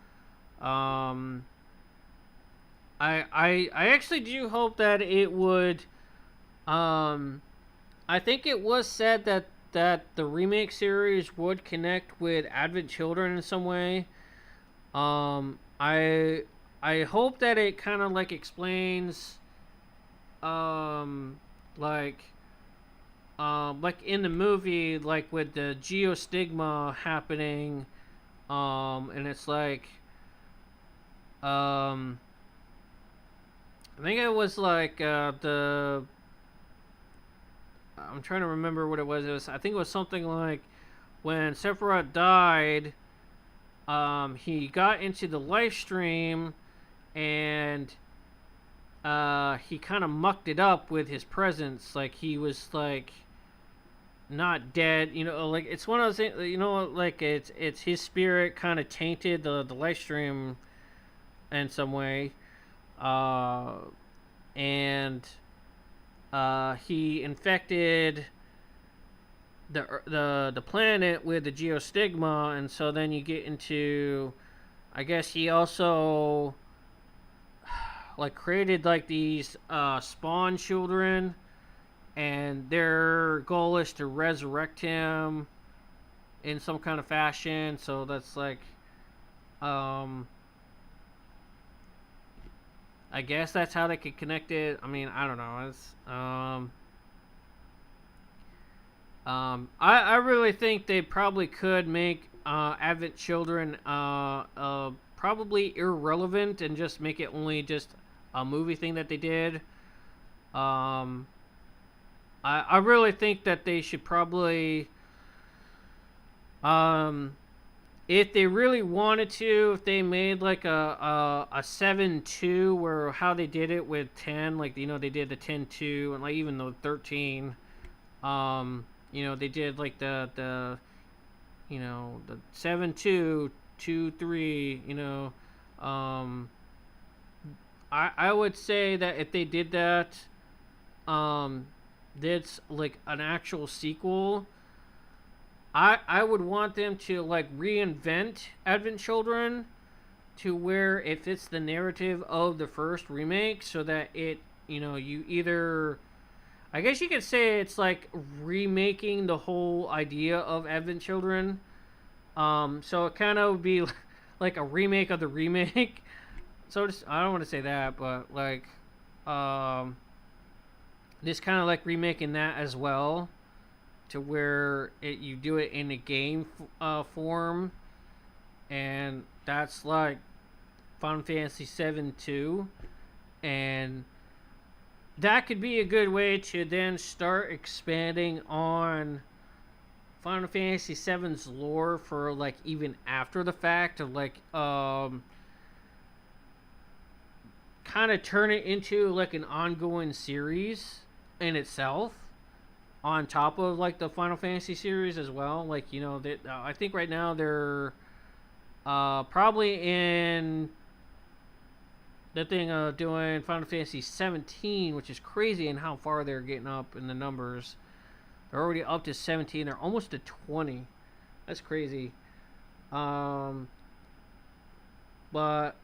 I actually do hope that it would. I think it was said that the remake series would connect with Advent Children in some way. I hope that it kind of like explains, like in the movie, like with the geostigma happening, and it's like, I think it was like I'm trying to remember what it was. I think it was something like when Sephiroth died, he got into the Livestream, and he kind of mucked it up with his presence. Like he was like not dead, you know, like it's one of those things, you know, like it's his spirit kind of tainted the Livestream in some way, and he infected the planet with the geostigma, and so then you get into, I guess he also like created like these spawn children, and their goal is to resurrect him in some kind of fashion. So that's like, I guess that's how they could connect it. I mean, I don't know. It's I really think they probably could make Advent Children probably irrelevant and just make it only just a movie thing that they did. I really think that they should probably, if they really wanted to, if they made like a 7-2, where how they did it with 10, like, you know, they did the 10-2, and like even the 13, you know, they did like the you know, the 7-2, 2-3, you know, I would say that if they did that, that's like an actual sequel, I would want them to like reinvent Advent Children to where it fits the narrative of the first remake, so that it, you know, you either, I guess you could say it's like remaking the whole idea of Advent Children. So it kind of would be like a remake of the remake. So just, I don't want to say that, but like, this kind of like remaking that as well, to where you do it in a game form, and that's like Final Fantasy 7-2, and that could be a good way to then start expanding on Final Fantasy 7's lore for like even after the fact, of like kind of turn it into like an ongoing series in itself, on top of like the Final Fantasy series as well. Like, you know, that I think right now they're probably in the thing of doing Final Fantasy 17, which is crazy, and how far they're getting up in the numbers. They're already up to 17. They're almost to 20. That's crazy. but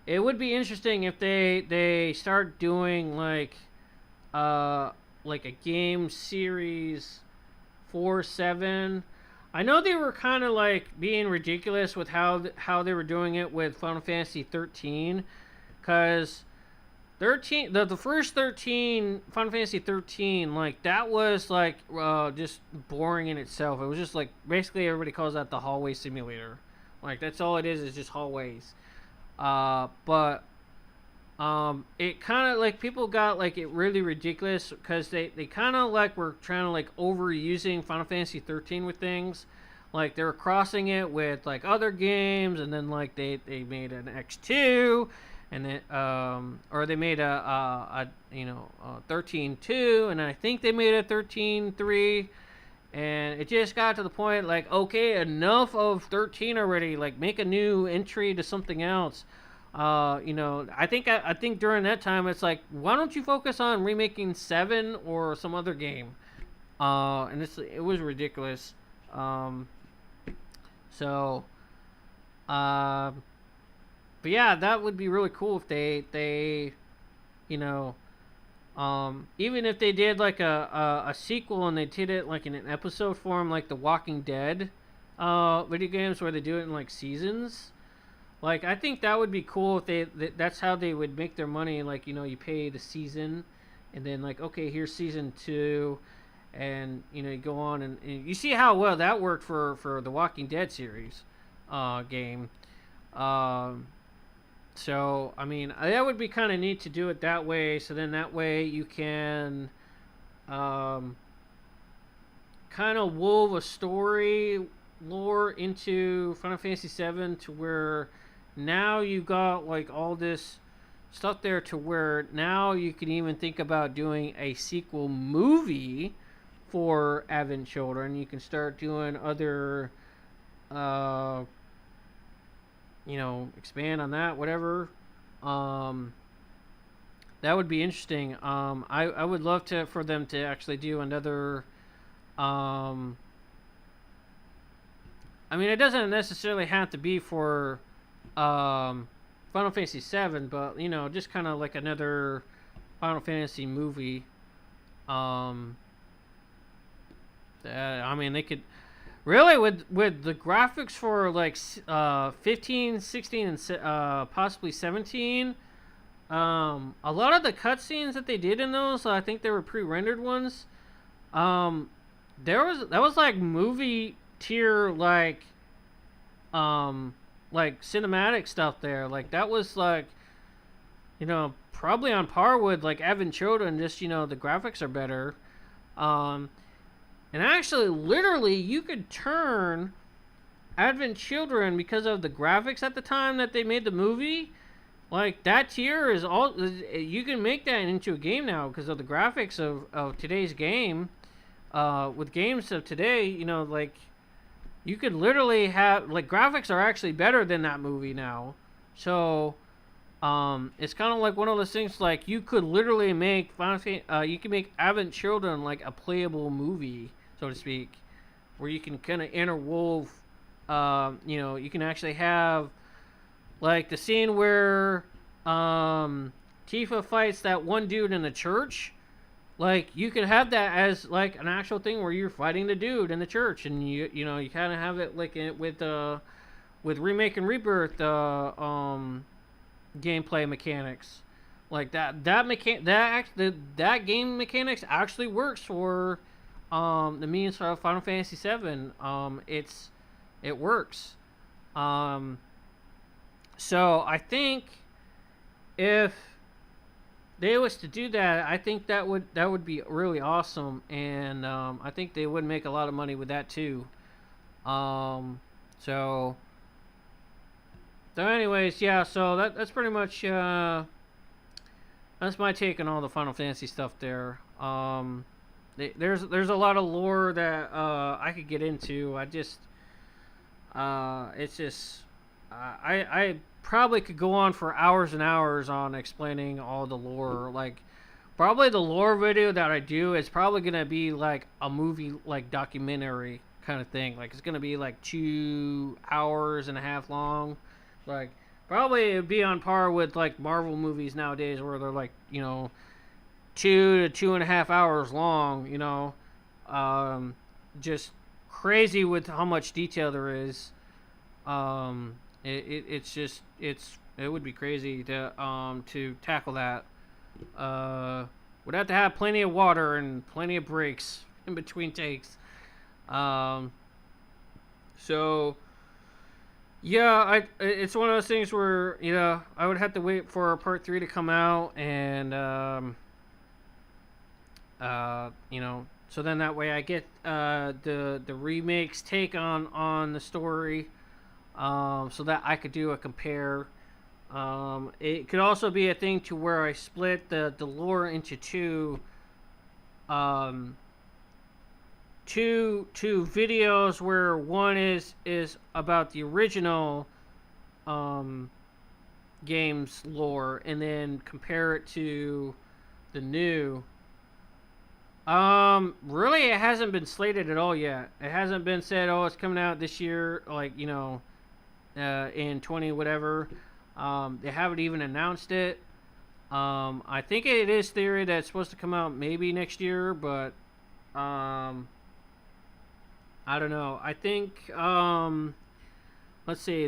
it would be interesting if they start doing like a game series 4-7. I know they were kind of like being ridiculous with how they were doing it with Final Fantasy 13, because 13 the first 13 Final Fantasy 13, like that was like just boring in itself. It was just like basically everybody calls that the hallway simulator. Like that's all it is just hallways. But it kind of like people got like it really ridiculous because they kind of like were trying to like overusing Final Fantasy 13 with things. Like they were crossing it with like other games, and then like they made an X2, and then or they made a 13.2, and I think they made a 13.3, and it just got to the point like, okay, enough of 13 already. Like make a new entry to something else. I think during that time it's like, why don't you focus on remaking 7 or some other game? And it was ridiculous. But yeah, that would be really cool if they even if they did like a sequel and they did it like in an episode form, like the Walking Dead video games where they do it in like seasons. Like, I think that would be cool if that's how they would make their money. Like, you pay the season, and then, like, okay, here's season 2, and, you go on, and you see how well that worked for the Walking Dead series game. So, I mean, that would be kind of neat to do it that way, so then that way you can kind of wove a story lore into Final Fantasy 7 to where now you got like all this stuff there to where now you can even think about doing a sequel movie for Advent Children. You can start doing other expand on that, whatever. That would be interesting. I would love for them to actually do another I mean, it doesn't necessarily have to be for Final Fantasy 7, but just kind of like another Final Fantasy movie. I mean, they could really with the graphics for like 15, 16, and possibly 17. A lot of the cutscenes that they did in those, I think they were pre-rendered ones. That was like movie tier like cinematic stuff there. Like that was like probably on par with like Advent Children, just the graphics are better. And actually literally you could turn Advent Children, because of the graphics at the time that they made the movie, like that tier is all, you can make that into a game now because of the graphics of today's game. With games of today, like you could literally have like graphics are actually better than that movie now. So it's kind of like one of those things, like you could literally make you can make Advent Children like a playable movie, so to speak, where you can kind of interwove you can actually have like the scene where Tifa fights that one dude in the church. Like you could have that as like an actual thing where you're fighting the dude in the church, and you kind of have it like with Remake and Rebirth gameplay mechanics, like that game mechanics actually works for the means of Final Fantasy 7. It works. So I think if they was to do that, I think that would be really awesome, and I think they would make a lot of money with that too. So anyways, yeah. So that's pretty much that's my take on all the Final Fantasy stuff there. There's a lot of lore that I could get into. It's just I probably could go on for hours and hours on explaining all the lore. Like probably the lore video that I do is probably gonna be like a movie like documentary kind of thing. Like, it's gonna be like 2 hours and a half long. Like, probably it'd be on par with like Marvel movies nowadays, where they're like, 2 to 2.5 hours long. Just crazy with how much detail there is. It would be crazy to tackle that. Would have to have plenty of water and plenty of breaks in between takes. So yeah, it's one of those things where I would have to wait for part 3 to come out, and so then that way I get the remake's take on the story, so that I could do a compare. It could also be a thing to where I split the lore into two videos, where one is about the original game's lore, and then compare it to the new. Really, it hasn't been slated at all yet. It hasn't been said, oh, it's coming out this year, like, in 20 whatever. They haven't even announced it. I think it is theory that it's supposed to come out maybe next year, but I don't know. I think let's see,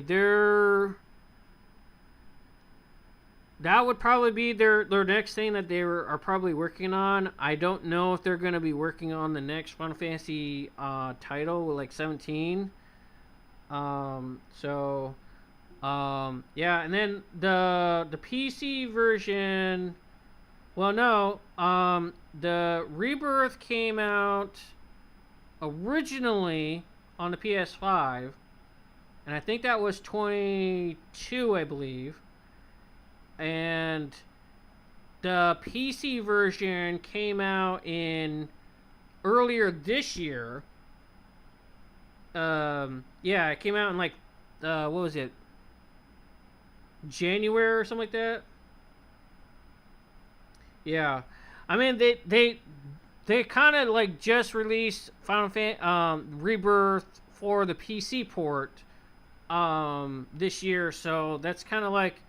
that would probably be their next thing that they are probably working on. I don't know if they're going to be working on the next Final Fantasy title, like 17. Yeah, and then the PC version, well, no, the Rebirth came out originally on the PS5, and I think that was 22, I believe. And the PC version came out earlier this year. Yeah, it came out in like what was it? January or something like that. Yeah, I mean they kind of like just released Final Fantasy Rebirth for the PC port this year, so that's kind of like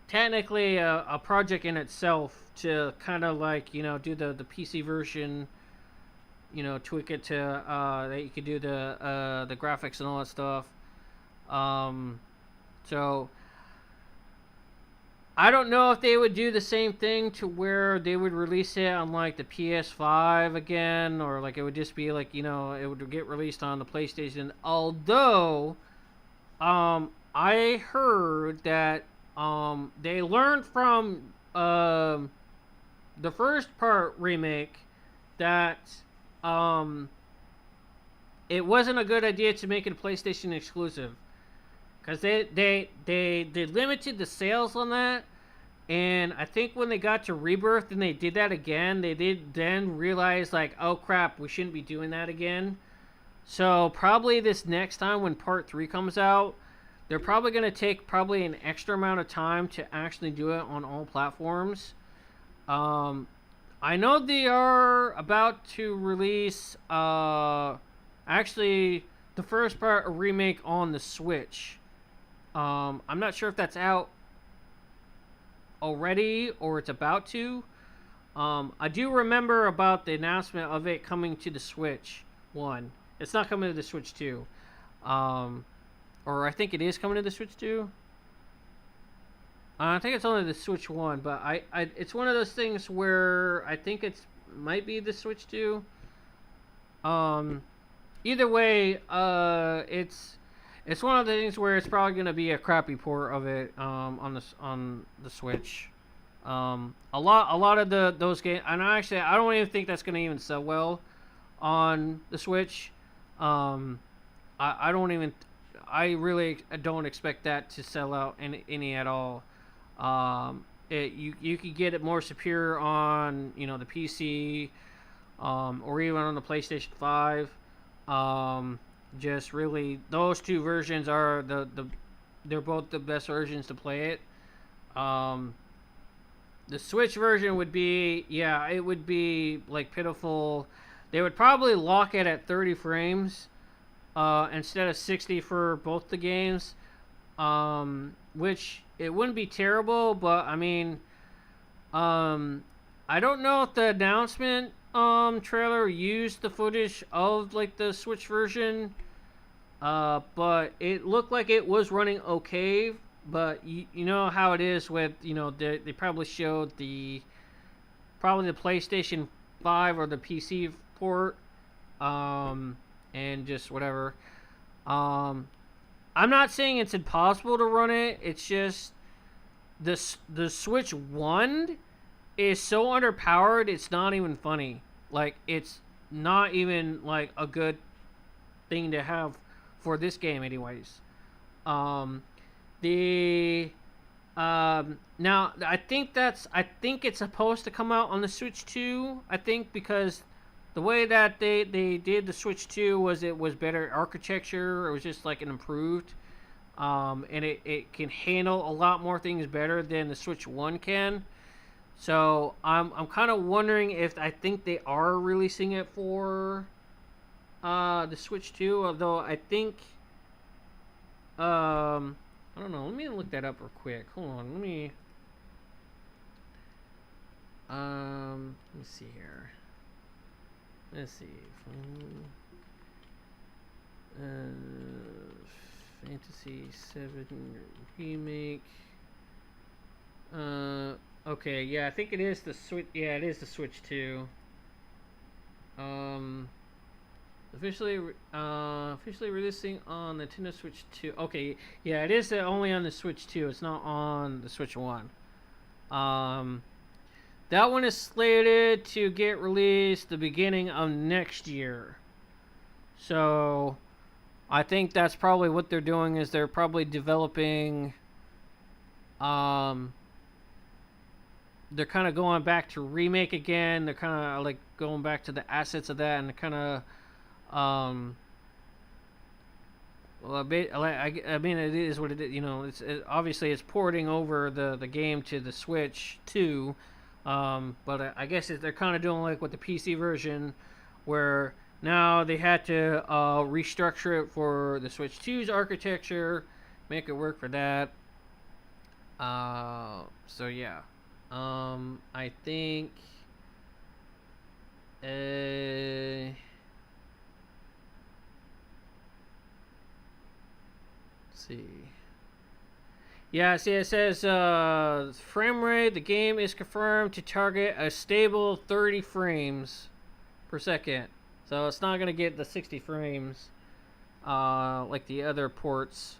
technically a project in itself to kind of like do the PC version, tweak it to that you could do the graphics and all that stuff. So I don't know if they would do the same thing to where they would release it on like the PS5 again, or like it would just be like it would get released on the PlayStation. Although I heard that they learned from the first part remake that it wasn't a good idea to make it a PlayStation exclusive, because they limited the sales on that. And I think when they got to Rebirth and they did that again, they did then realize like, oh crap, we shouldn't be doing that again. So probably this next time when part 3 comes out, they're probably going to take probably an extra amount of time to actually do it on all platforms. I know they are about to release actually the first part, a remake on the Switch. I'm not sure if that's out already or it's about to. I do remember about the announcement of it coming to the Switch 1. It's not coming to the Switch 2. Or I think it is coming to the Switch 2. I think it's only the Switch 1, but it's one of those things where I think it might be the Switch 2. Either way, it's one of the things where it's probably going to be a crappy port of it on the Switch. A lot of those games, and I don't even think that's going to even sell well on the Switch. I really don't expect that to sell out any at all. You could get it more superior on the PC, or even on the PlayStation 5. Just really, those two versions are they're both the best versions to play it. The Switch version would be, it would be like pitiful. they would probably lock it at 30 frames instead of 60 for both the games, which it wouldn't be terrible, but I mean, I don't know if the announcement trailer used the footage of like the Switch version, but it looked like it was running okay. But you know how it is with, you know, they probably showed probably the PlayStation 5 or the PC port, and just whatever. I'm not saying it's impossible to run it. It's just the Switch 1 is so underpowered, it's not even funny. Like, it's not even like a good thing to have for this game anyways. Now I think it's supposed to come out on the Switch 2, I think, because the way that they did the Switch 2 was it was better architecture. It was just like an improved, and it can handle a lot more things better than the Switch 1 can. So I'm kind of wondering if I think they are releasing it for the Switch 2, although I think I don't know. Let me look that up real quick. Hold on. Let me see here. Let's see. Fantasy 7 remake. Okay, yeah, I think it is the Switch. Yeah, it is the Switch 2. Officially releasing on Nintendo Switch 2. Okay, yeah, it is only on the Switch 2. It's not on the Switch 1. That one is slated to get released the beginning of next year. So, I think that's probably what they're doing, is they're probably developing, they're kind of going back to remake again. They're kind of like going back to the assets of that, and they're kind of, well, I mean, it is what it is. You know, obviously it's porting over the game to the Switch 2, but I guess they're kind of doing like with the PC version, where now they had to restructure it for the Switch 2's architecture, make it work for that. So yeah, I think. See. Yeah, see, it says frame rate. The game is confirmed to target a stable 30 frames per second. So it's not going to get the 60 frames like the other ports.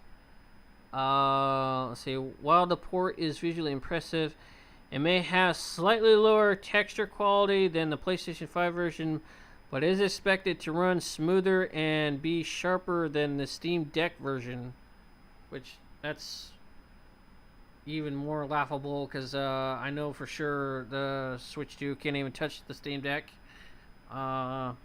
Let's see. While the port is visually impressive, it may have slightly lower texture quality than the PlayStation 5 version, but is expected to run smoother and be sharper than the Steam Deck version. Which, that's even more laughable, because I know for sure the Switch 2 can't even touch the Steam Deck. Yeah,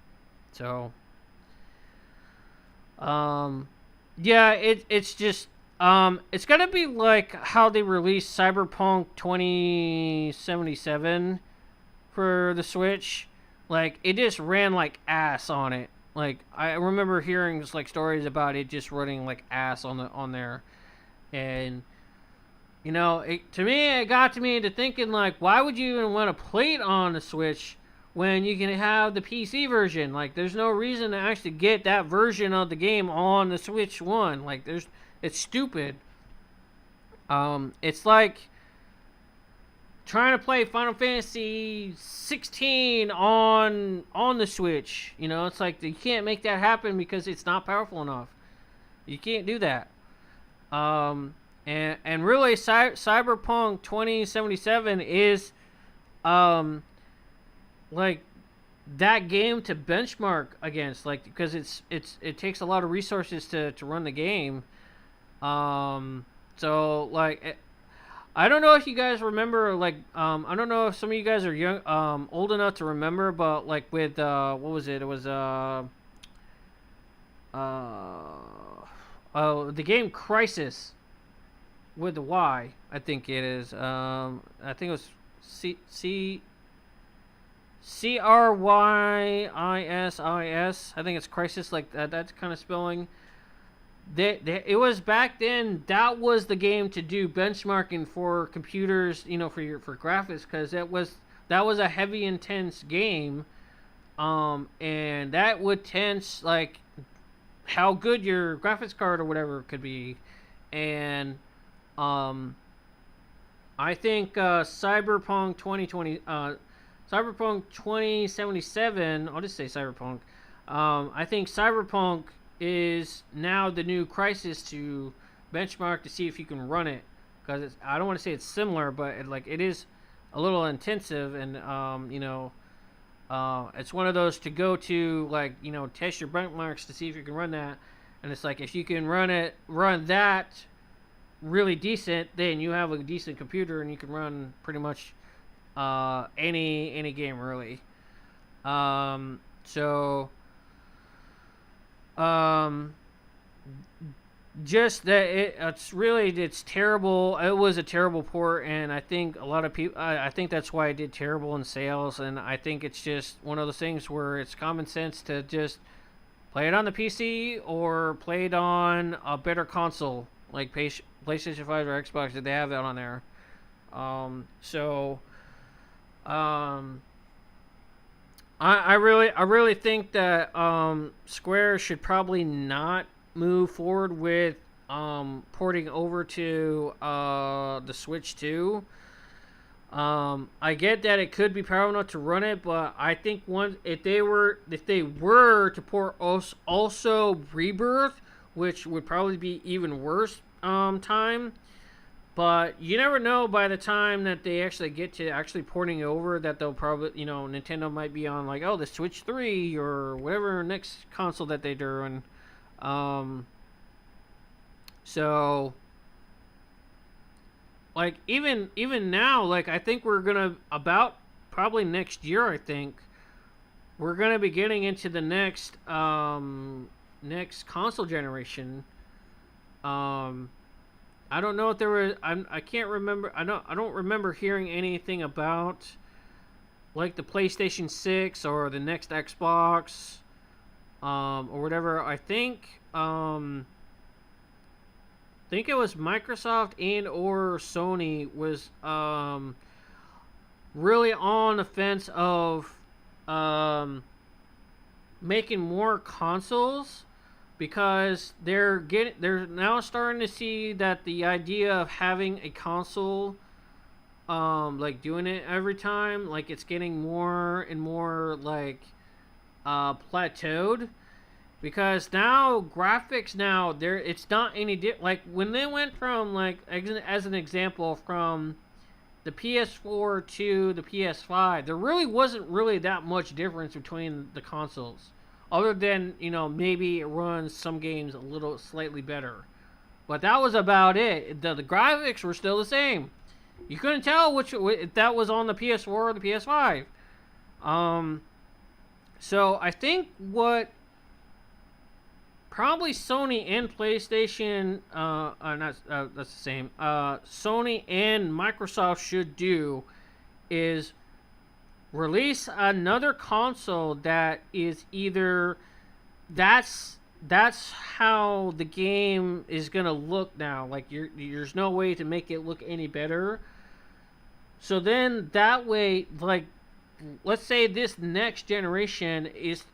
it's just, it's gonna be like how they released Cyberpunk 2077 for the Switch. Like, it just ran like ass on it. Like, I remember hearing just like stories about it just running like ass on there, and you know, to me it got me into thinking, like, why would you even want to play it on the Switch when you can have the PC version? Like, there's no reason to actually get that version of the game on the Switch 1. Like, it's stupid. It's like trying to play Final Fantasy 16 on the Switch. You know, it's like you can't make that happen because it's not powerful enough. You can't do that. And really, Cyberpunk 2077 is like that game to benchmark against, like, because it takes a lot of resources to run the game. So like, I don't know if you guys remember, like, I don't know if some of you guys are young, old enough to remember, but like with what was it? It was the game Crisis with the Y, I think it is. I think it was Crysis. I think it's crisis, like that. That's kind of spelling. It was back then. That was the game to do benchmarking for computers, for graphics, because that was a heavy, intense game, and that would tense like how good your graphics card or whatever could be, and I think Cyberpunk 2077. I'll just say Cyberpunk. I think Cyberpunk is now the new Crisis to benchmark to see if you can run it, because I don't want to say it's similar, but it is a little intensive, and it's one of those to go to, test your benchmarks to see if you can run that, and it's like if you can run that really decent, then you have a decent computer and you can run pretty much any game really. Just that it's terrible. It was a terrible port, and I think a lot of people. I think that's why it did terrible in sales, and I think it's just one of those things where it's common sense to just play it on the PC or play it on a better console like PlayStation 5 or Xbox if they have it on there. I really think that Square should probably not move forward with porting over to the Switch 2. I get that it could be powerful enough to run it, but I think if they were to port also Rebirth, which would probably be even worse time. But you never know, by the time that they actually get to actually porting over, that they'll probably, Nintendo might be on the Switch 3 or whatever next console that they're doing. So even now, I think we're gonna probably next year, I think we're gonna be getting into the next console generation. I don't know if there were. I can't remember. I don't remember hearing anything about the PlayStation 6 or the next Xbox, or whatever. I think it was Microsoft and or Sony was really on the fence of making more consoles, because they're now starting to see that the idea of having a console, doing it every time, it's getting more and more plateaued, because now graphics it's not any when they went from as an example from the PS4 to the PS5, there really wasn't that much difference between the consoles. Other than, maybe it runs some games a little slightly better. But that was about it. The graphics were still the same. You couldn't tell if that was on the PS4 or the PS5. So I think what probably Sony and PlayStation, that's the same. Sony and Microsoft should do is release another console that is either that's how the game is gonna look now. There's no way to make it look any better. So then that way, let's say this next generation is,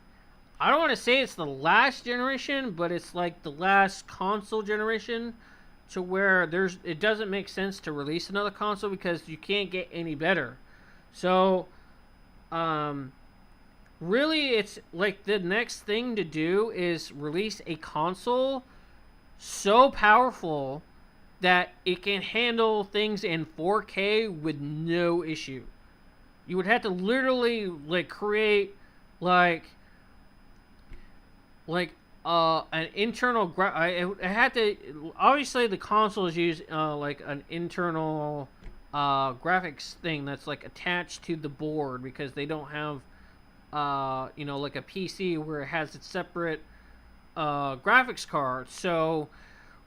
I don't want to say it's the last generation, but it's the last console generation, to where it doesn't make sense to release another console because you can't get any better. So really, it's the next thing to do is release a console so powerful that it can handle things in 4K with no issue. You would have to literally create an internal it had to, obviously the consoles use an internal graphics thing that's attached to the board, because they don't have a PC where it has its separate graphics card. So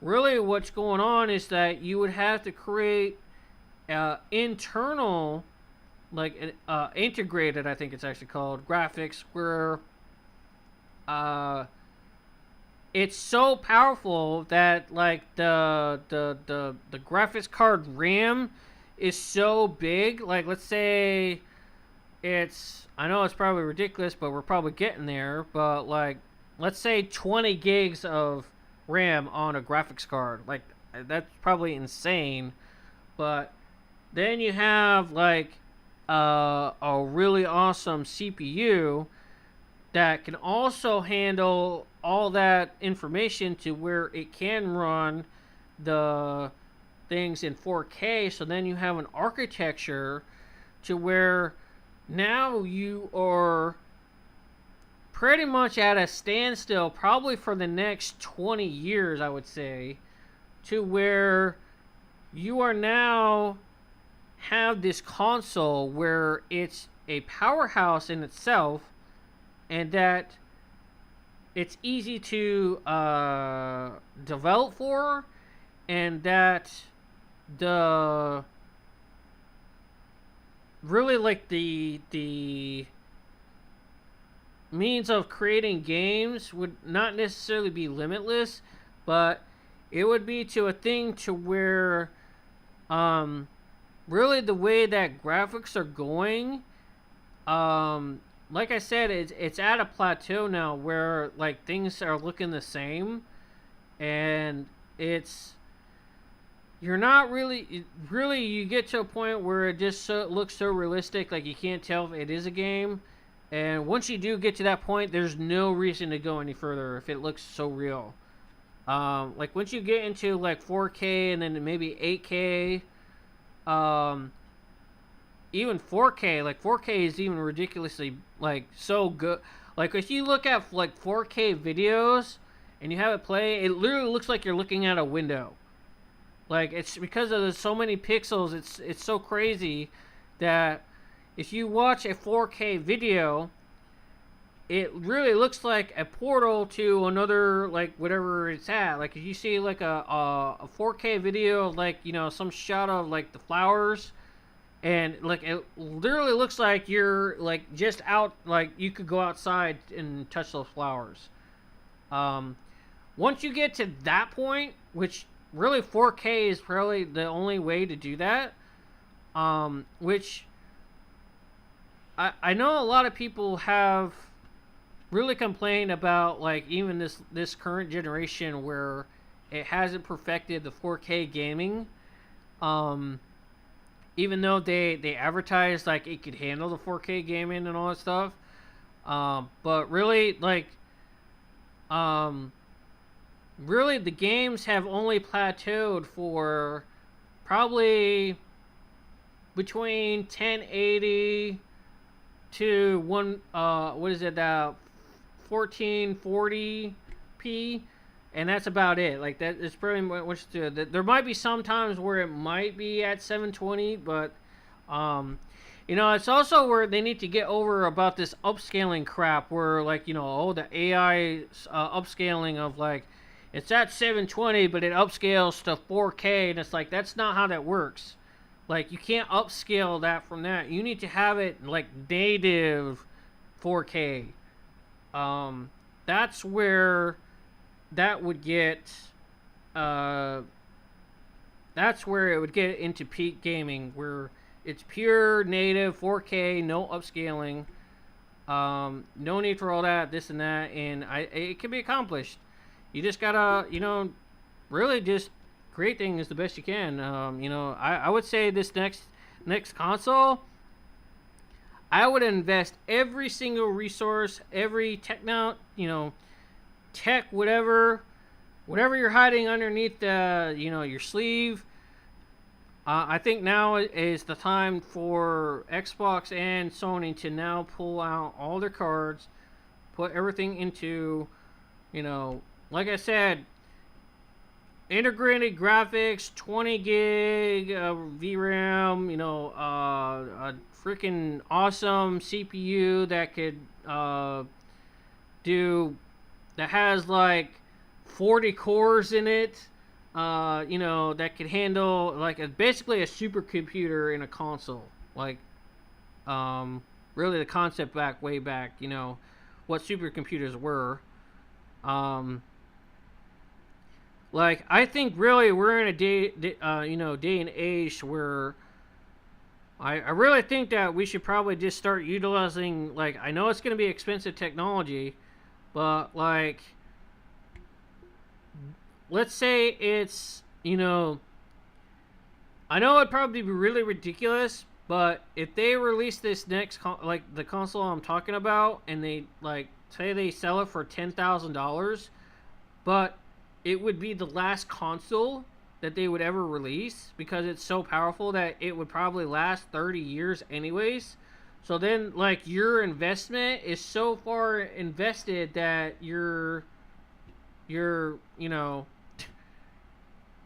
really what's going on is that you would have to create internal integrated, I think it's actually called, graphics, where it's so powerful that like the graphics card RAM is so big. Like, let's say I know it's probably ridiculous, but we're probably getting there. But like, let's say 20 gigs of RAM on a graphics card. Like, that's probably insane. But then you have like a really awesome CPU that can also handle all that information to where it can run the things in 4K. So then you have an architecture to where now you are pretty much at a standstill, probably for the next 20 years, I would say, to where you are now have this console where it's a powerhouse in itself, and that it's easy to develop for, and that the really like the means of creating games would not necessarily be limitless, but it would be to a thing to where really the way that graphics are going, like I said, it's at a plateau now where like things are looking the same, and you're not really you get to a point where it just looks so realistic, like you can't tell if it is a game. And once you do get to that point, there's no reason to go any further if it looks so real. Like once you get into like 4K and then maybe 8K, even 4K, like 4K is even ridiculously like so good. Like if you look at like 4K videos and you have it play, it literally looks like you're looking at a window. Like it's because of so many pixels, it's so crazy that if you watch a 4K video, it really looks like a portal to another, like whatever it's at. Like if you see like a 4K video, like, you know, some shot of like the flowers, and like it literally looks like you're like just out, like you could go outside and touch those flowers. Once you get to that point, which really 4K is probably the only way to do that, which I know a lot of people have really complained about, like even this current generation where it hasn't perfected the 4K gaming. Even though they advertised like it could handle the 4K gaming and all that stuff, but really like really the games have only plateaued for probably between 1080 to 1440p, and that's about it. Like that is pretty much there might be some times where it might be at 720, but you know, it's also where they need to get over about this upscaling crap, where like, you know, the AI upscaling of like it's at 720 but it upscales to 4K, and it's like that's not how that works. Like you can't upscale that from that. You need to have it like native 4K. That's where that would get that's where it would get into peak gaming, where it's pure native 4K, no upscaling, no need for all that, this and that, and it can be accomplished. You just gotta, you know, really just create things the best you can. You know, I would say this next console, I would invest every single resource, every tech, whatever you're hiding underneath the, you know, your sleeve. I think now is the time for Xbox and Sony to now pull out all their cards, put everything into, you know, like I said, integrated graphics, 20 gig VRAM, you know, a freaking awesome CPU that could that has like 40 cores in it, you know, that could handle like basically a supercomputer in a console. Like really the concept way back, you know, what supercomputers were. Like, I think really we're in a day and age where I really think that we should probably just start utilizing, like, I know it's going to be expensive technology, but, like, let's say it's, you know, I know it'd probably be really ridiculous, but if they release this next, like, the console I'm talking about, and they, like, say they sell it for $10,000, but it would be the last console that they would ever release because it's so powerful that it would probably last 30 years anyways. So then, like, your investment is so far invested that you're you know,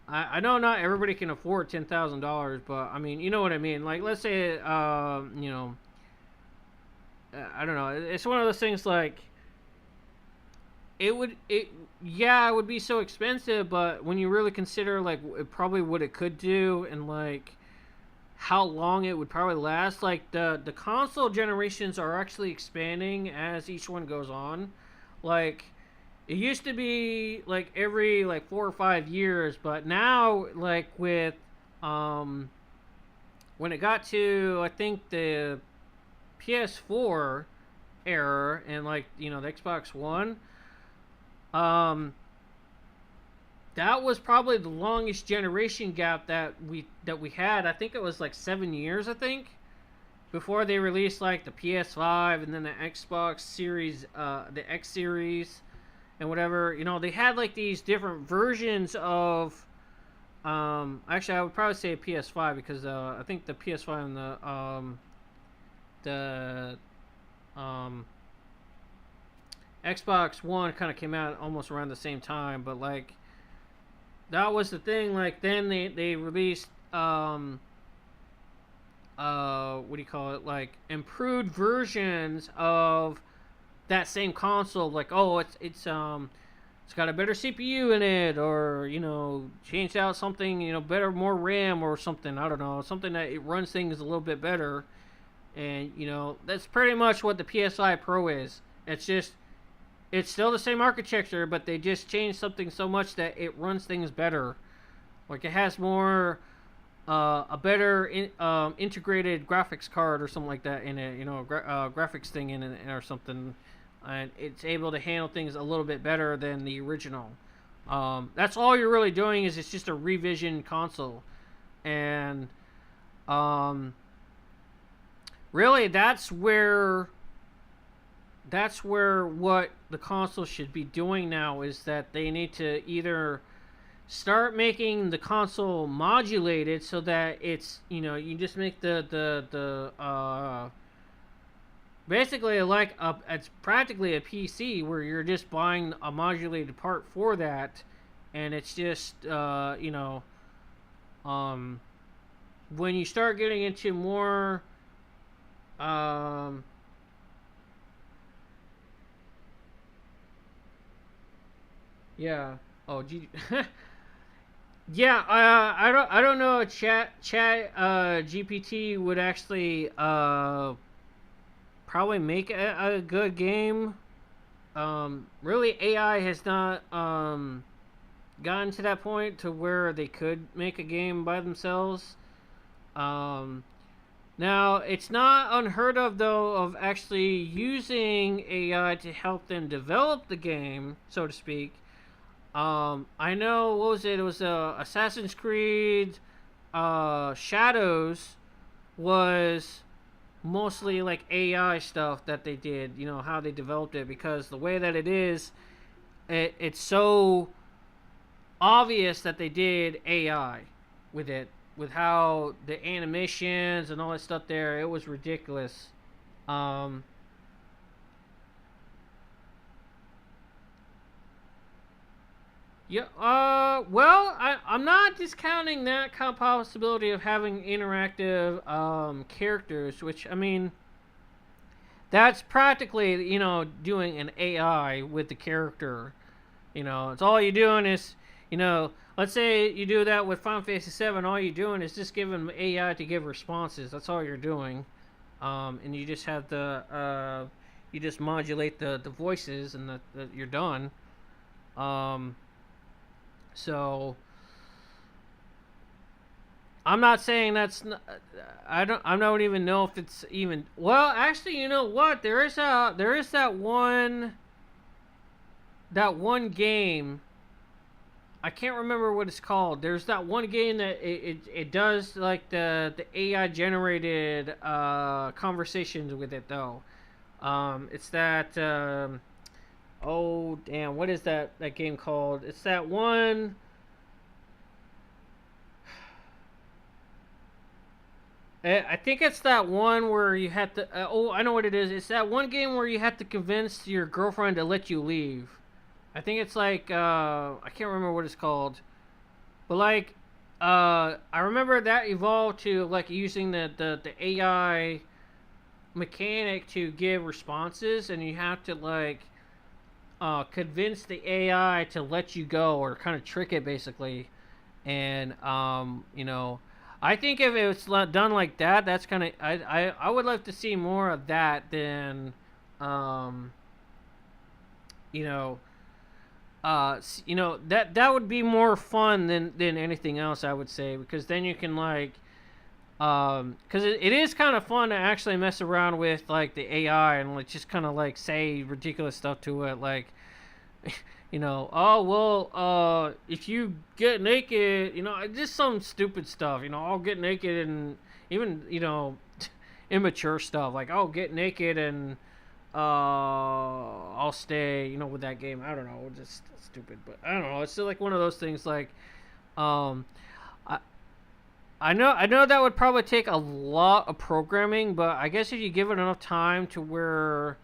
I know not everybody can afford $10,000, but I mean, you know what I mean. Like, let's say, you know, I don't know. It's one of those things like, it would be so expensive, but when you really consider, like, probably what it could do and, like, how long it would probably last, like, the console generations are actually expanding as each one goes on. Like, it used to be, like, every, like, 4 or 5 years, but now, like, with, when it got to, I think, the PS4 era and, like, you know, the Xbox One, that was probably the longest generation gap that we had. I think it was, like, 7 years, I think, before they released, like, the PS5 and then the Xbox Series, the X Series, and whatever. You know, they had, like, these different versions of, actually, I would probably say PS5 because, I think the PS5 and the Xbox One kind of came out almost around the same time, but, like, that was the thing. Like, then they released, what do you call it, like, improved versions of that same console, like, oh, it's got a better CPU in it, or, you know, changed out something, you know, better, more RAM or something, I don't know, something that it runs things a little bit better. And, you know, that's pretty much what the PS5 Pro is. It's still the same architecture, but they just changed something so much that it runs things better. Like, it has more, a better integrated graphics card or something like that in it, you know, graphics thing in it or something. And it's able to handle things a little bit better than the original. That's all you're really doing is it's just a revision console. And, really, that's where what the console should be doing now is that they need to either start making the console modulated so that it's, you know, you just make basically like it's practically a PC where you're just buying a modulated part for that, and it's just, you know, when you start getting into more, yeah. Oh, yeah. I don't know. Chat GPT would actually probably make a good game. Really, AI has not gotten to that point to where they could make a game by themselves. Now, it's not unheard of, though, of actually using AI to help them develop the game, so to speak. I know, what was it? It was Assassin's Creed Shadows was mostly like AI stuff that they did, you know, how they developed it, because the way that it is, it's so obvious that they did AI with it, with how the animations and all that stuff there, it was ridiculous. Yeah, well, I'm not discounting that kind of possibility of having interactive, characters, which, I mean, that's practically, you know, doing an AI with the character. You know, it's all you're doing is, you know, let's say you do that with Final Fantasy VII, all you're doing is just giving AI to give responses. That's all you're doing. and you just have the you just modulate the voices, and you're done. So I'm not saying that's not, I don't even know if it's even, well, actually, you know what, there is that one game, I can't remember what it's called. There's that one game that it does like the AI generated conversations with it though. It's that oh damn, what is that game called? It's that one. I think it's that one where you have to. Oh, I know what it is. It's that one game where you have to convince your girlfriend to let you leave. I think it's like I can't remember what it's called, but like I remember that evolved to like using the AI mechanic to give responses, and you have to like convince the AI to let you go, or kind of trick it basically, and you know. I think if it was done like that, that's kind of I would like to see more of that than, you know, that would be more fun than anything else, I would say, because then you can like, because it is kind of fun to actually mess around with like the AI and like just kind of like say ridiculous stuff to it, like. You know, oh, well, if you get naked, you know, just some stupid stuff, you know, I'll get naked, and even, you know, immature stuff, like, I'll get naked and, I'll stay, you know, with that game. I don't know, just stupid, but I don't know, it's still like one of those things, like, I know that would probably take a lot of programming, but I guess if you give it enough time to where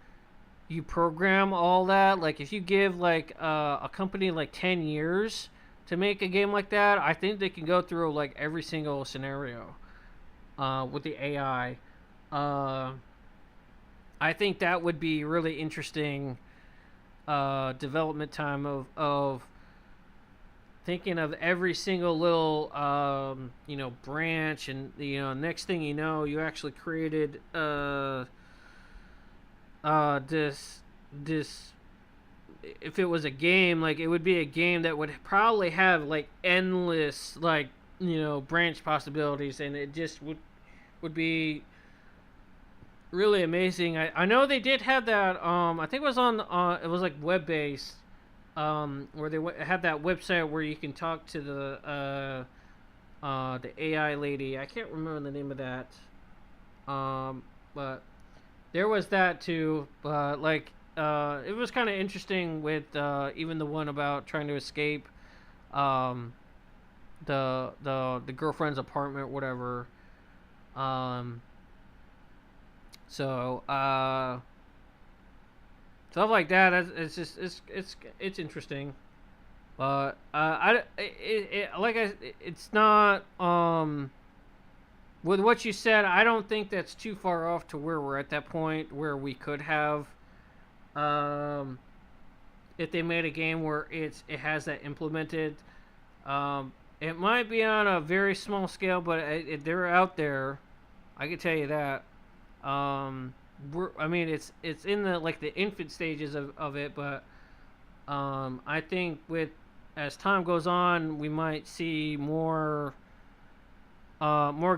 you program all that, like if you give like a company like 10 years to make a game like that, I think they can go through like every single scenario with the AI. I think that would be really interesting development time of thinking of every single little you know, branch, and you know, next thing you know, you actually created this if it was a game, like it would be a game that would probably have like endless, like, you know, branch possibilities, and it just would be really amazing. I know they did have that, I think it was on it was like web based, where they had that website where you can talk to the AI lady. I can't remember the name of that, but there was that too, but like it was kind of interesting with even the one about trying to escape the girlfriend's apartment, whatever. So stuff like that. It's just it's interesting, but it's not with what you said, I don't think that's too far off to where we're at that point where we could have, if they made a game where it has that implemented. It might be on a very small scale, but they're out there. I can tell you that. I mean, it's in the like the infant stages of it, but I think as time goes on, we might see more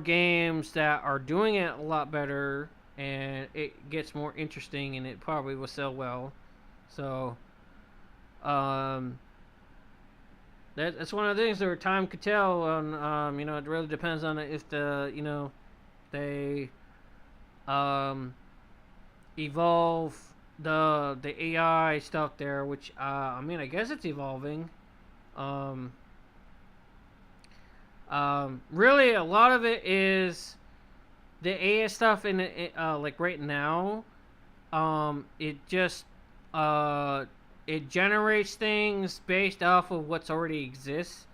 games that are doing it a lot better, and it gets more interesting, and it probably will sell well. So that's one of the things that time could tell on. You know, it really depends on if you know, they evolve the AI stuff there, which I mean, I guess it's evolving. Really, a lot of it is the AI stuff in it, like right now. It just it generates things based off of what's already exists,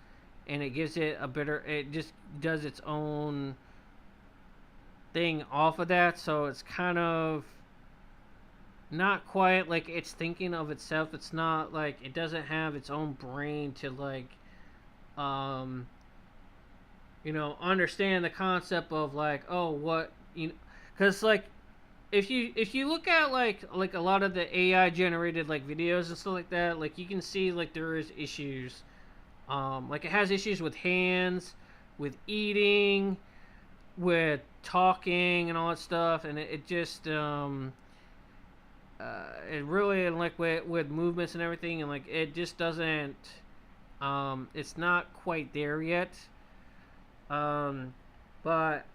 and it gives it a better. It just does its own thing off of that, so it's kind of not quite like it's thinking of itself. It's not like it doesn't have its own brain to like you know, understand the concept of like, oh, what, you know, because like if you look at like a lot of the AI generated like videos and stuff like that, like you can see like there is issues. Like it has issues with hands, with eating, with talking and all that stuff, and it just it really, and like with movements and everything, and like it just doesn't it's not quite there yet. But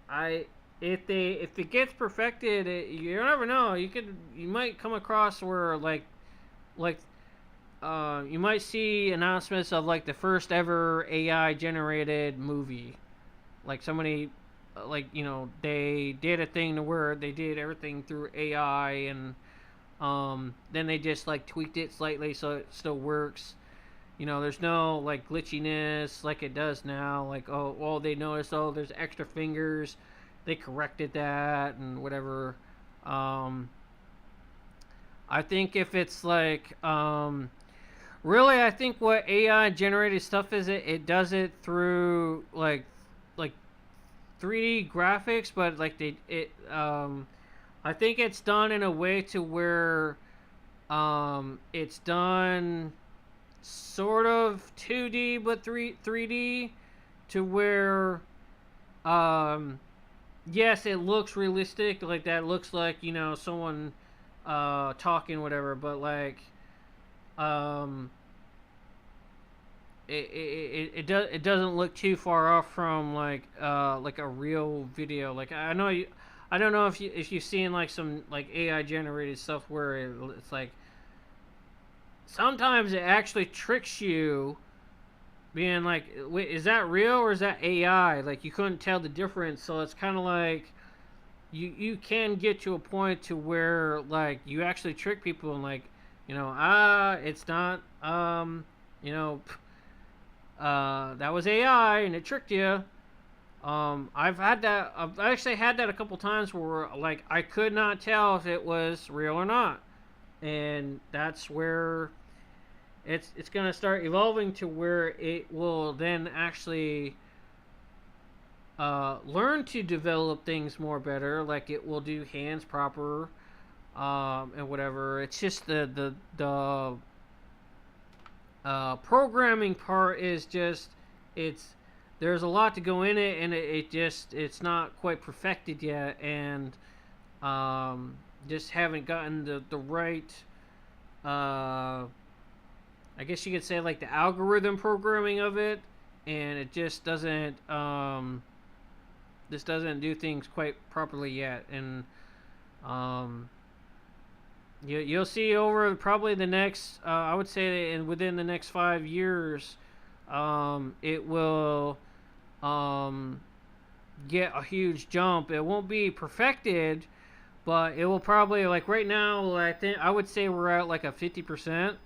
if it gets perfected, you never know. You might come across where you might see announcements of like the first ever AI generated movie. Like somebody, like, you know, they did a thing to where they did everything through AI, and then they just like tweaked it slightly so it still works. You know, there's no like glitchiness like it does now. Like, oh, well, they noticed, oh, there's extra fingers. They corrected that and whatever. I think if it's like, really, I think what AI generated stuff is, it does it through like 3D graphics, but like I think it's done in a way to where it's done sort of 2D but 3D, to where yes, it looks realistic, like that looks like, you know, someone talking, whatever, but like it doesn't look too far off from like a real video. Like I don't know if you've seen like some like AI generated stuff where it's like sometimes it actually tricks you, being like, wait, is that real or is that AI? Like you couldn't tell the difference. So it's kind of like you can get to a point to where like you actually trick people and like, you know, it's not, you know, that was AI and it tricked you. I've actually had that a couple times where like I could not tell if it was real or not, and that's where it's gonna start evolving to where it will then actually learn to develop things more better. Like it will do hands proper, and whatever. It's just the programming part is just, there's a lot to go in it, and it's not quite perfected yet, and just haven't gotten the right, I guess you could say like the algorithm programming of it, and it just doesn't do things quite properly yet, and you'll see over probably the next, I would say, within the next 5 years, it will get a huge jump. It won't be perfected, but it will probably, like right now, I would say we're at like a 50%.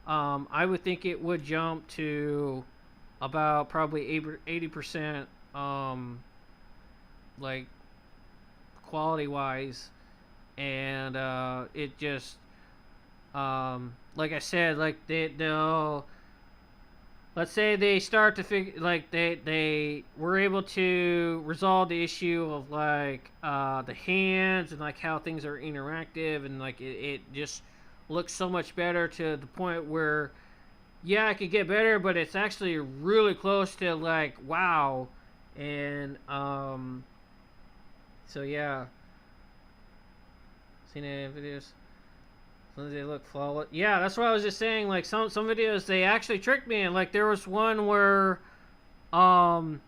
I would think it would jump to about probably 80%, like quality wise. And it just, like I said, like they'll, let's say they start to figure, like they were able to resolve the issue of like the hands and like how things are interactive, and like it just looks so much better, to the point where, yeah, it could get better, but it's actually really close to like wow. And so yeah. Seen any videos? They look flawless. Yeah, that's what I was just saying. Like some videos, they actually tricked me, and like there was one where, there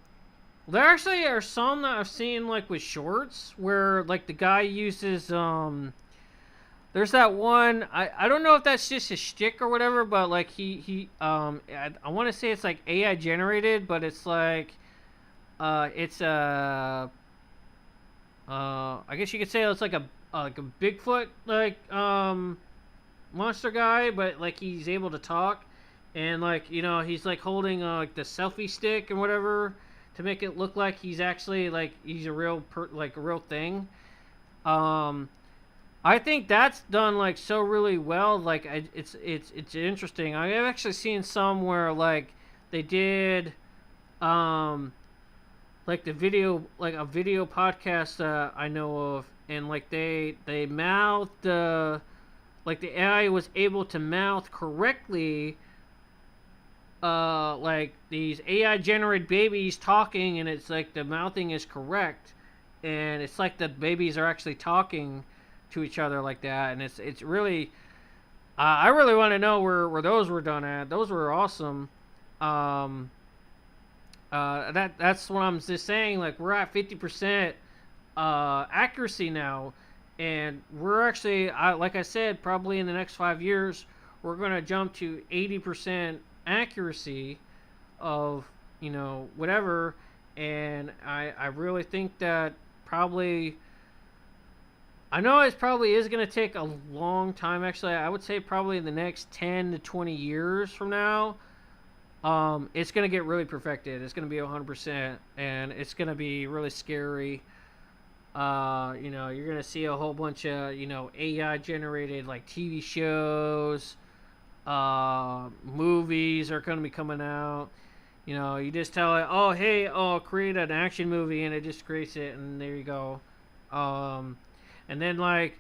actually are some that I've seen like with shorts where like the guy uses there's that one, I don't know if that's just a shtick or whatever, but like I want to say it's like AI generated, but it's like it's I guess you could say it's like a Bigfoot like monster guy, but like he's able to talk, and like, you know, he's like holding like the selfie stick and whatever to make it look like he's actually like he's a real like a real thing. I think that's done like so really well. Like it's interesting. I've actually seen some where like they did like the video, like a video podcast I know of, and like they mouthed like the AI was able to mouth correctly like these AI generated babies talking, and it's like the mouthing is correct, and it's like the babies are actually talking to each other like that, and it's really I really want to know where those were done at. Those were awesome. That's what I'm just saying. Like, we're at 50% accuracy now, and we're actually, like I said, probably in the next 5 years, we're gonna jump to 80% accuracy of, you know, whatever. And I really think that probably, I know it probably is going to take a long time. Actually, I would say probably in the next 10 to 20 years from now, it's going to get really perfected. It's going to be 100%, and it's going to be really scary. You know, you're going to see a whole bunch of, you know, AI generated like TV shows, movies are going to be coming out. You know, you just tell it, oh, hey, create an action movie, and it just creates it, and there you go. And then, like,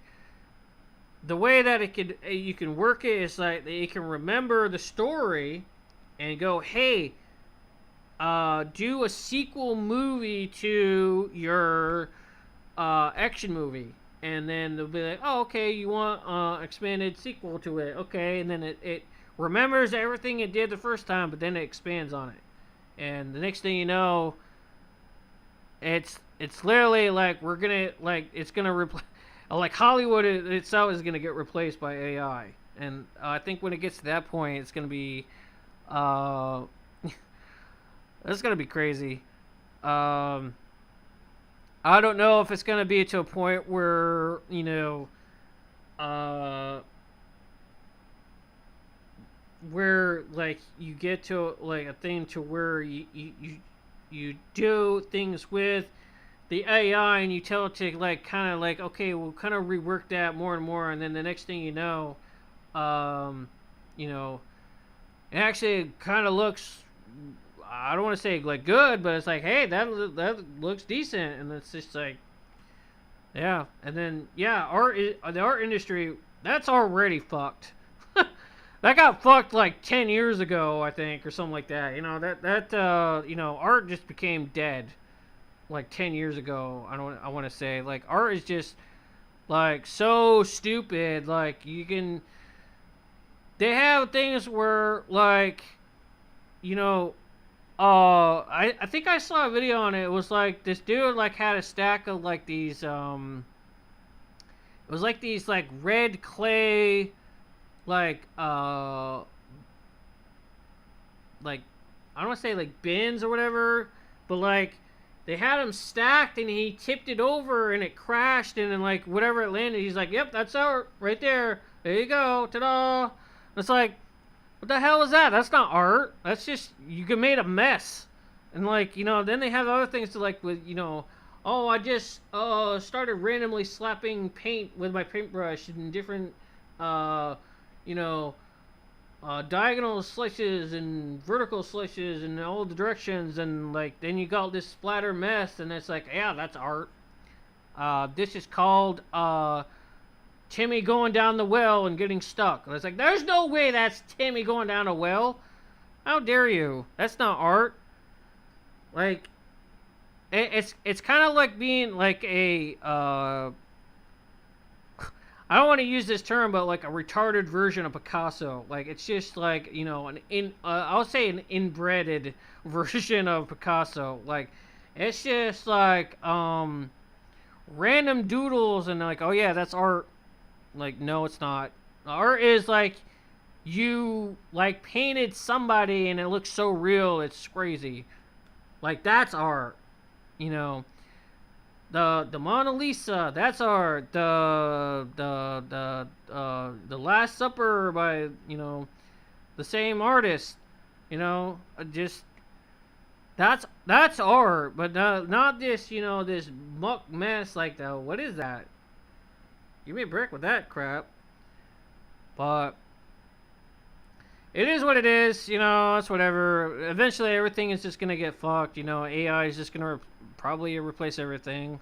the way that you can work it is like it can remember the story and go, hey, do a sequel movie to your action movie. And then they'll be like, oh, okay, you want expanded sequel to it. Okay, and then it remembers everything it did the first time, but then it expands on it. And the next thing you know, it's literally like we're gonna, like, it's gonna replace, like Hollywood itself is gonna get replaced by AI. And I think when it gets to that point, it's gonna be, it's gonna be crazy. I don't know if it's gonna be to a point where, you know, where like you get to like a thing to where you do things with the AI and you tell it to like kind of like, okay, we'll kind of rework that more and more, and then the next thing you know, you know, it actually kind of looks, I don't want to say like good, but it's like, hey, that looks decent, and it's just like, yeah. And then yeah, the art industry, that's already fucked. That got fucked like 10 years ago, I think, or something like that. You know, that you know, art just became dead like 10 years ago. I want to say, like, art is just like so stupid. Like, they have things where, like, you know, I think I saw a video on it. It was like this dude like had a stack of like these it was like these like red clay like I don't want to say like bins or whatever, but like they had them stacked and he tipped it over and it crashed, and then like whatever it landed, he's like, yep, that's art right there. There you go. Ta-da. It's like, what the hell is that? That's not art. That's just, you made a mess. And like, you know, then they have other things to like with, you know, oh, I just started randomly slapping paint with my paintbrush in different you know, diagonal slashes and vertical slashes in all the directions, and like then you got this splatter mess, and it's like, yeah, that's art. This is called Timmy going down the well and getting stuck. And it's like, there's no way that's Timmy going down a well. How dare you? That's not art. Like, it's kind of like being like a I don't want to use this term, but like a retarded version of Picasso. Like, it's just like, you know, I'll say an inbreded version of Picasso. Like, it's just like random doodles and like, oh yeah, that's art. Like, no, it's not. Art is like you like painted somebody and it looks so real, it's crazy. Like, that's art, you know. The Mona Lisa, that's art. The Last Supper by, you know, the same artist, you know, just that's art, but not this, you know, this muck mess like that. What is that? Give me a break with that crap. But it is what it is, you know. It's whatever. Eventually, everything is just gonna get fucked. You know, AI is just gonna probably replace everything.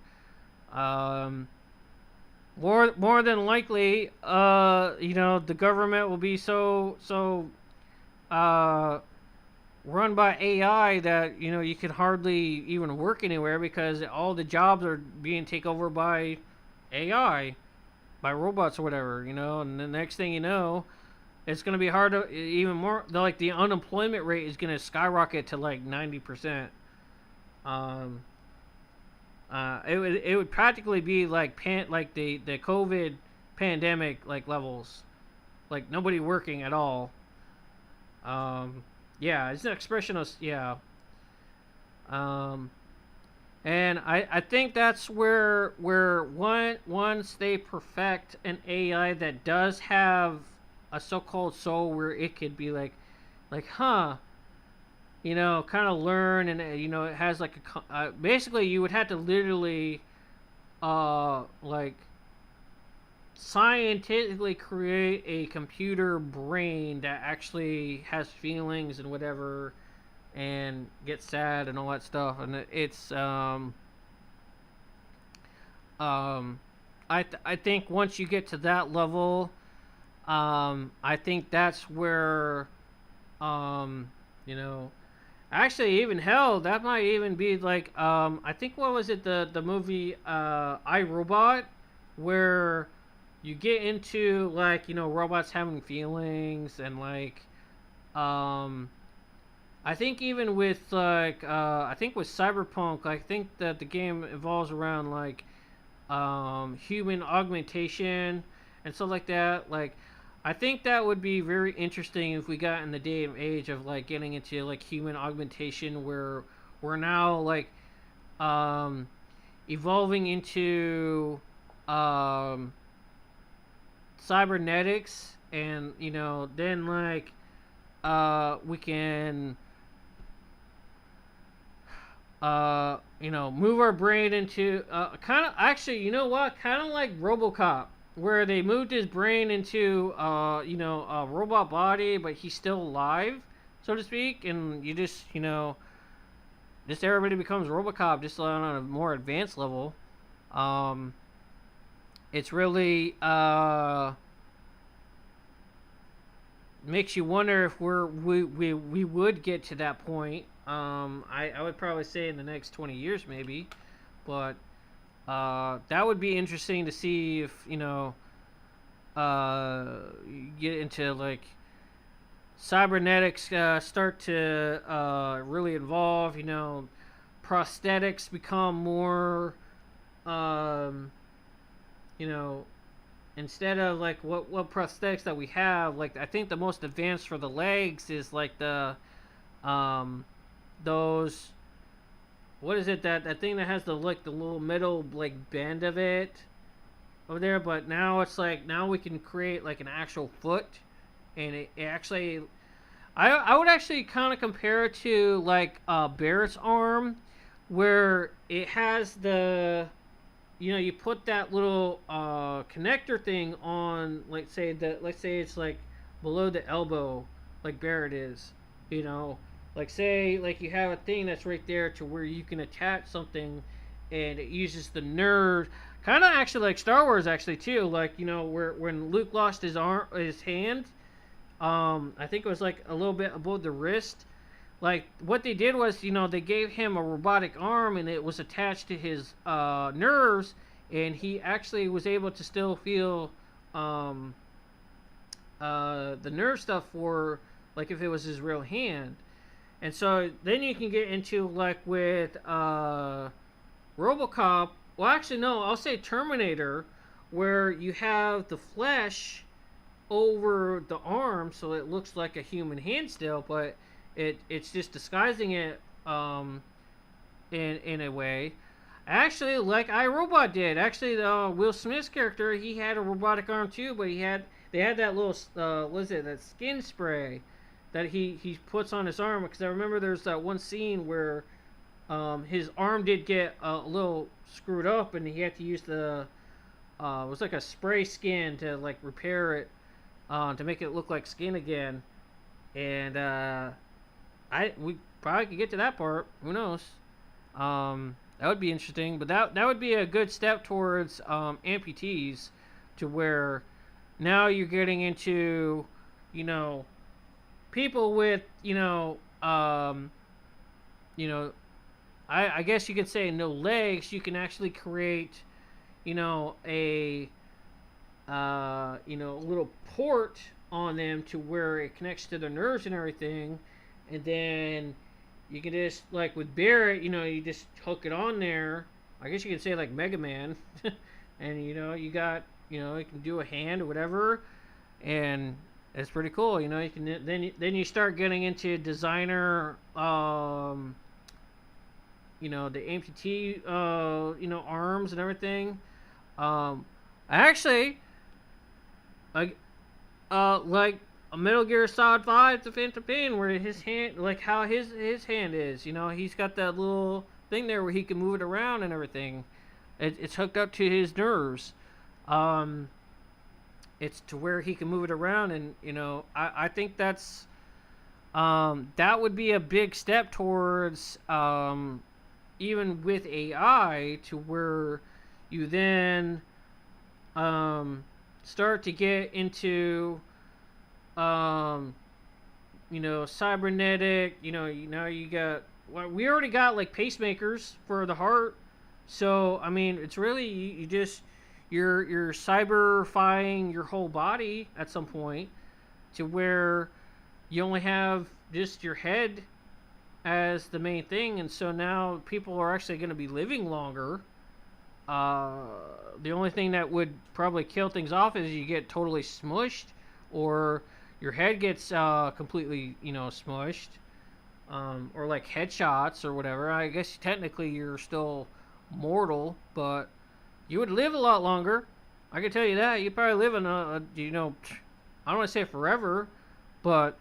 more than likely, you know, the government will be so run by AI that, you know, you can hardly even work anywhere because all the jobs are being taken over by AI, by robots or whatever, you know. And the next thing you know, it's going to be hard to even more. Like the unemployment rate is going to skyrocket to like 90%. It would practically be like the COVID pandemic like levels, like nobody working at all. Yeah, it's an expression of yeah. And I think that's where once they perfect an AI that does have a so-called soul, where it could be like huh, you know, kind of learn, and you know, it has like a basically you would have to literally like scientifically create a computer brain that actually has feelings and whatever, and gets sad and all that stuff. And it's I think once you get to that level, I think that's where you know, actually even hell, that might even be like I think, what was it, the movie I, Robot, where you get into like, you know, robots having feelings, and like I think even with like I think with Cyberpunk, I think that the game evolves around like human augmentation and stuff like that. Like I think that would be very interesting if we got in the day and age of like getting into like human augmentation, where we're now like evolving into cybernetics, and you know, then like we can you know, move our brain into kind of, actually, you know what, kind of like RoboCop, where they moved his brain into you know, a robot body, but he's still alive, so to speak, and you just, you know, just everybody becomes RoboCop, just on a more advanced level. It's really makes you wonder if we would get to that point. I would probably say in the next 20 years maybe, but that would be interesting to see if, you know, you get into like cybernetics start to really evolve, you know, prosthetics become more you know, instead of like what prosthetics that we have, like I think the most advanced for the legs is like the those, what is it, that thing that has the like the little middle like bend of it over there, but now it's like, now we can create like an actual foot, and it actually, I would actually kind of compare it to like Barrett's arm, where it has the, you know, you put that little connector thing on, like say that, let's say it's like below the elbow, like Barrett is, you know, like say like you have a thing that's right there to where you can attach something, and it uses the nerve, kind of actually like Star Wars actually too, like, you know, where when Luke lost his hand, I think it was like a little bit above the wrist. Like what they did was, you know, they gave him a robotic arm, and it was attached to his nerves, and he actually was able to still feel the nerve stuff for like if it was his real hand. And so then you can get into like with RoboCop. Well, actually no, I'll say Terminator, where you have the flesh over the arm, so it looks like a human hand still, but it's just disguising it in a way. Actually, like iRobot did. Actually, Will Smith's character, he had a robotic arm too, but they had that little what is it, that skin spray that he puts on his arm, because I remember there's that one scene where his arm did get a little screwed up, and he had to use the it was like a spray skin to like repair it, to make it look like skin again. And we probably could get to that part, who knows. That would be interesting, but that would be a good step towards amputees, to where now you're getting into, you know, people with, you know, I guess you could say no legs. You can actually create, you know, a little port on them to where it connects to the nerves and everything, and then you can just, like with Barrett, you know, you just hook it on there. I guess you could say like Mega Man, and you know, you got, you know, you can do a hand or whatever, and it's pretty cool. You know, you can then you start getting into designer, you know, the amputee, you know, arms and everything. Actually, like a Metal Gear Solid 5 The Phantom Pain, where his hand, like how his hand is, you know, he's got that little thing there where he can move it around and everything. It's hooked up to his nerves. It's to where he can move it around, and you know, I think that's that would be a big step towards even with AI, to where you then start to get into you know, cybernetic, you know, you got, well, we already got like pacemakers for the heart. So I mean, it's really, you just, you're cyberifying your whole body at some point, to where you only have just your head as the main thing. And so now people are actually going to be living longer. The only thing that would probably kill things off is you get totally smushed, or your head gets completely, you know, smushed, or like headshots or whatever. I guess technically you're still mortal, but you would live a lot longer. I can tell you that. You'd probably live in you know, I don't want to say forever, but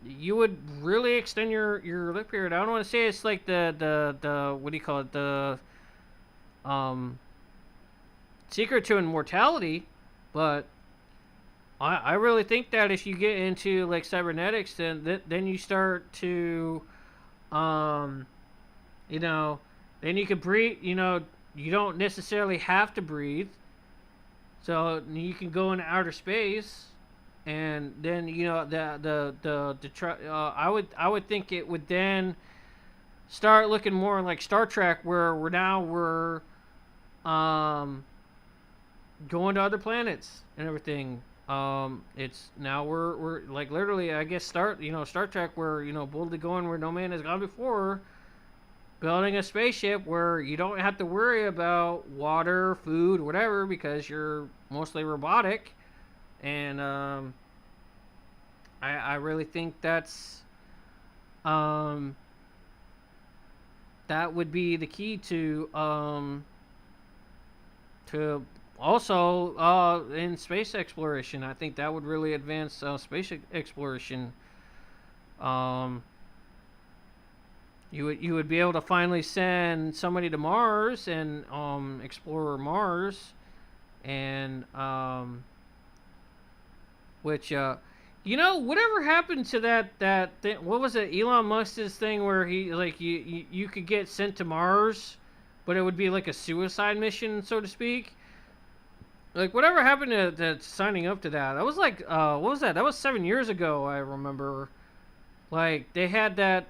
you would really extend your life period. I don't want to say it's like the what do you call it, the secret to immortality, but I really think that if you get into like cybernetics, then you start to, you know, then you can breathe. You know, you don't necessarily have to breathe, so you can go into outer space, and then you know I would think it would then start looking more like Star Trek, where we're going to other planets and everything. It's now we're like literally, I guess, Star Trek, where, you know, boldly going where no man has gone before, building a spaceship where you don't have to worry about water, food, whatever, because you're mostly robotic. And I really think that's that would be the key to also in space exploration. I think that would really advance space exploration. You would be able to finally send somebody to Mars and explore Mars, and which you know, whatever happened to that thing? What was it, Elon Musk's thing, where he, like, you could get sent to Mars, but it would be like a suicide mission, so to speak. Like, whatever happened to signing up to that? That was like, what was that? That was 7 years ago, I remember. Like, they had that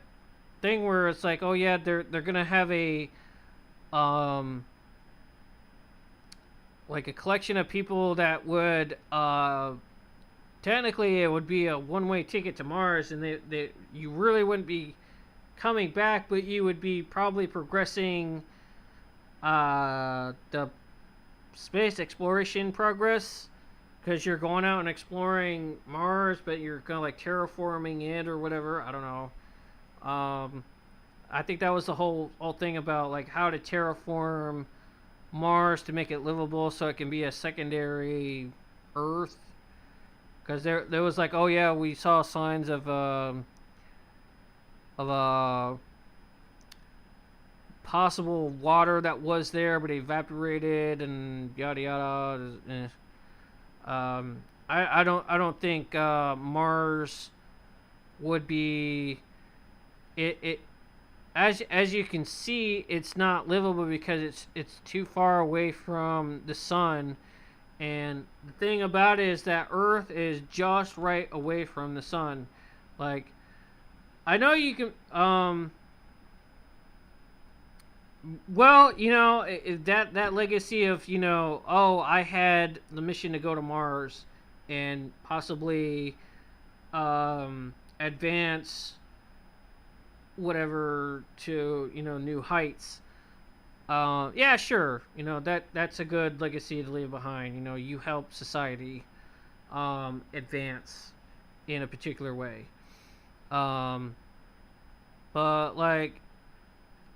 thing where it's like, oh yeah, they're gonna have a like a collection of people that would technically it would be a one-way ticket to Mars, and you really wouldn't be coming back, but you would be probably progressing the space exploration progress, because you're going out and exploring Mars, but you're kind of like terraforming it or whatever. I don't know. I think that was the whole thing about like how to terraform Mars to make it livable, so it can be a secondary Earth. Because there was like, oh yeah, we saw signs of possible water that was there, but it evaporated and yada yada. I don't think Mars would be it as you can see, it's not livable because it's too far away from the sun. And the thing about it is that Earth is just right away from the sun. Like, I know you can, well, you know, that legacy of, you know, oh, I had the mission to go to Mars and possibly advance whatever to, you know, new heights. Yeah, sure. You know, that's a good legacy to leave behind. You know, you help society advance in a particular way. But like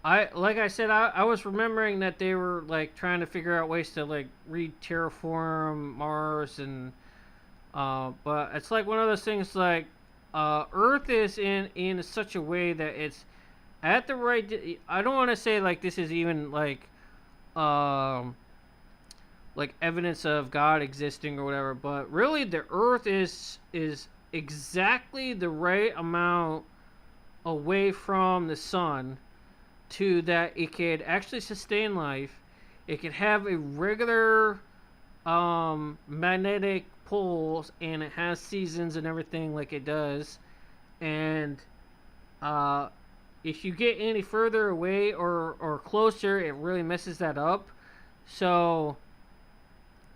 I said, I was remembering that they were like trying to figure out ways to like re-terraform Mars, and but it's like one of those things like Earth is in such a way that it's at the right. I don't want to say like this is even like evidence of God existing or whatever, but really the Earth is exactly the right amount away from the sun to that it could actually sustain life. It could have a regular magnetic poles, and it has seasons and everything like it does. And if you get any further away or closer, it really messes that up. So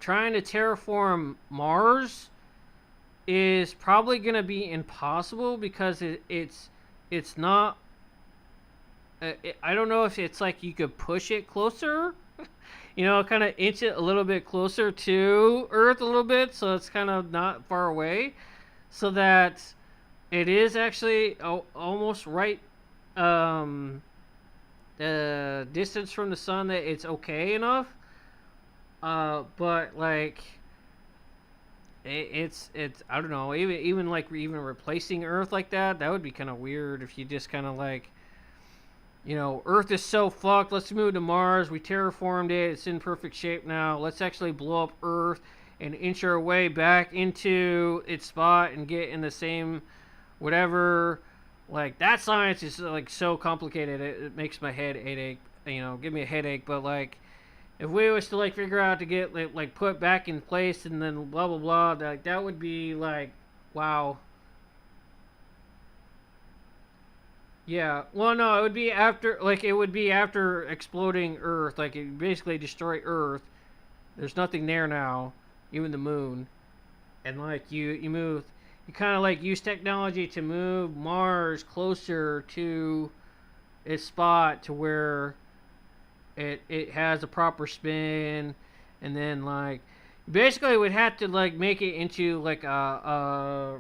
trying to terraform Mars is probably going to be impossible because it's not. I don't know if it's like you could push it closer, you know, kind of inch it a little bit closer to Earth a little bit, so it's kind of not far away, so that it is actually almost right the distance from the sun that it's okay enough. But like it's I don't know, even replacing Earth like that would be kind of weird if you just kind of like, you know, Earth is so fucked, let's move to Mars, we terraformed it, it's in perfect shape now, let's actually blow up Earth and inch our way back into its spot and get in the same whatever. Like, that science is like so complicated, it makes my head headache, you know, give me a headache. But like, if we was to like figure out to get like put back in place and then blah blah blah, like that would be like, wow. Yeah, well, no, it would be after exploding Earth. Like, it basically destroy Earth. There's nothing there now, even the moon. And like you kind of like use technology to move Mars closer to its spot to where it has a proper spin, and then like basically would have to like make it into like a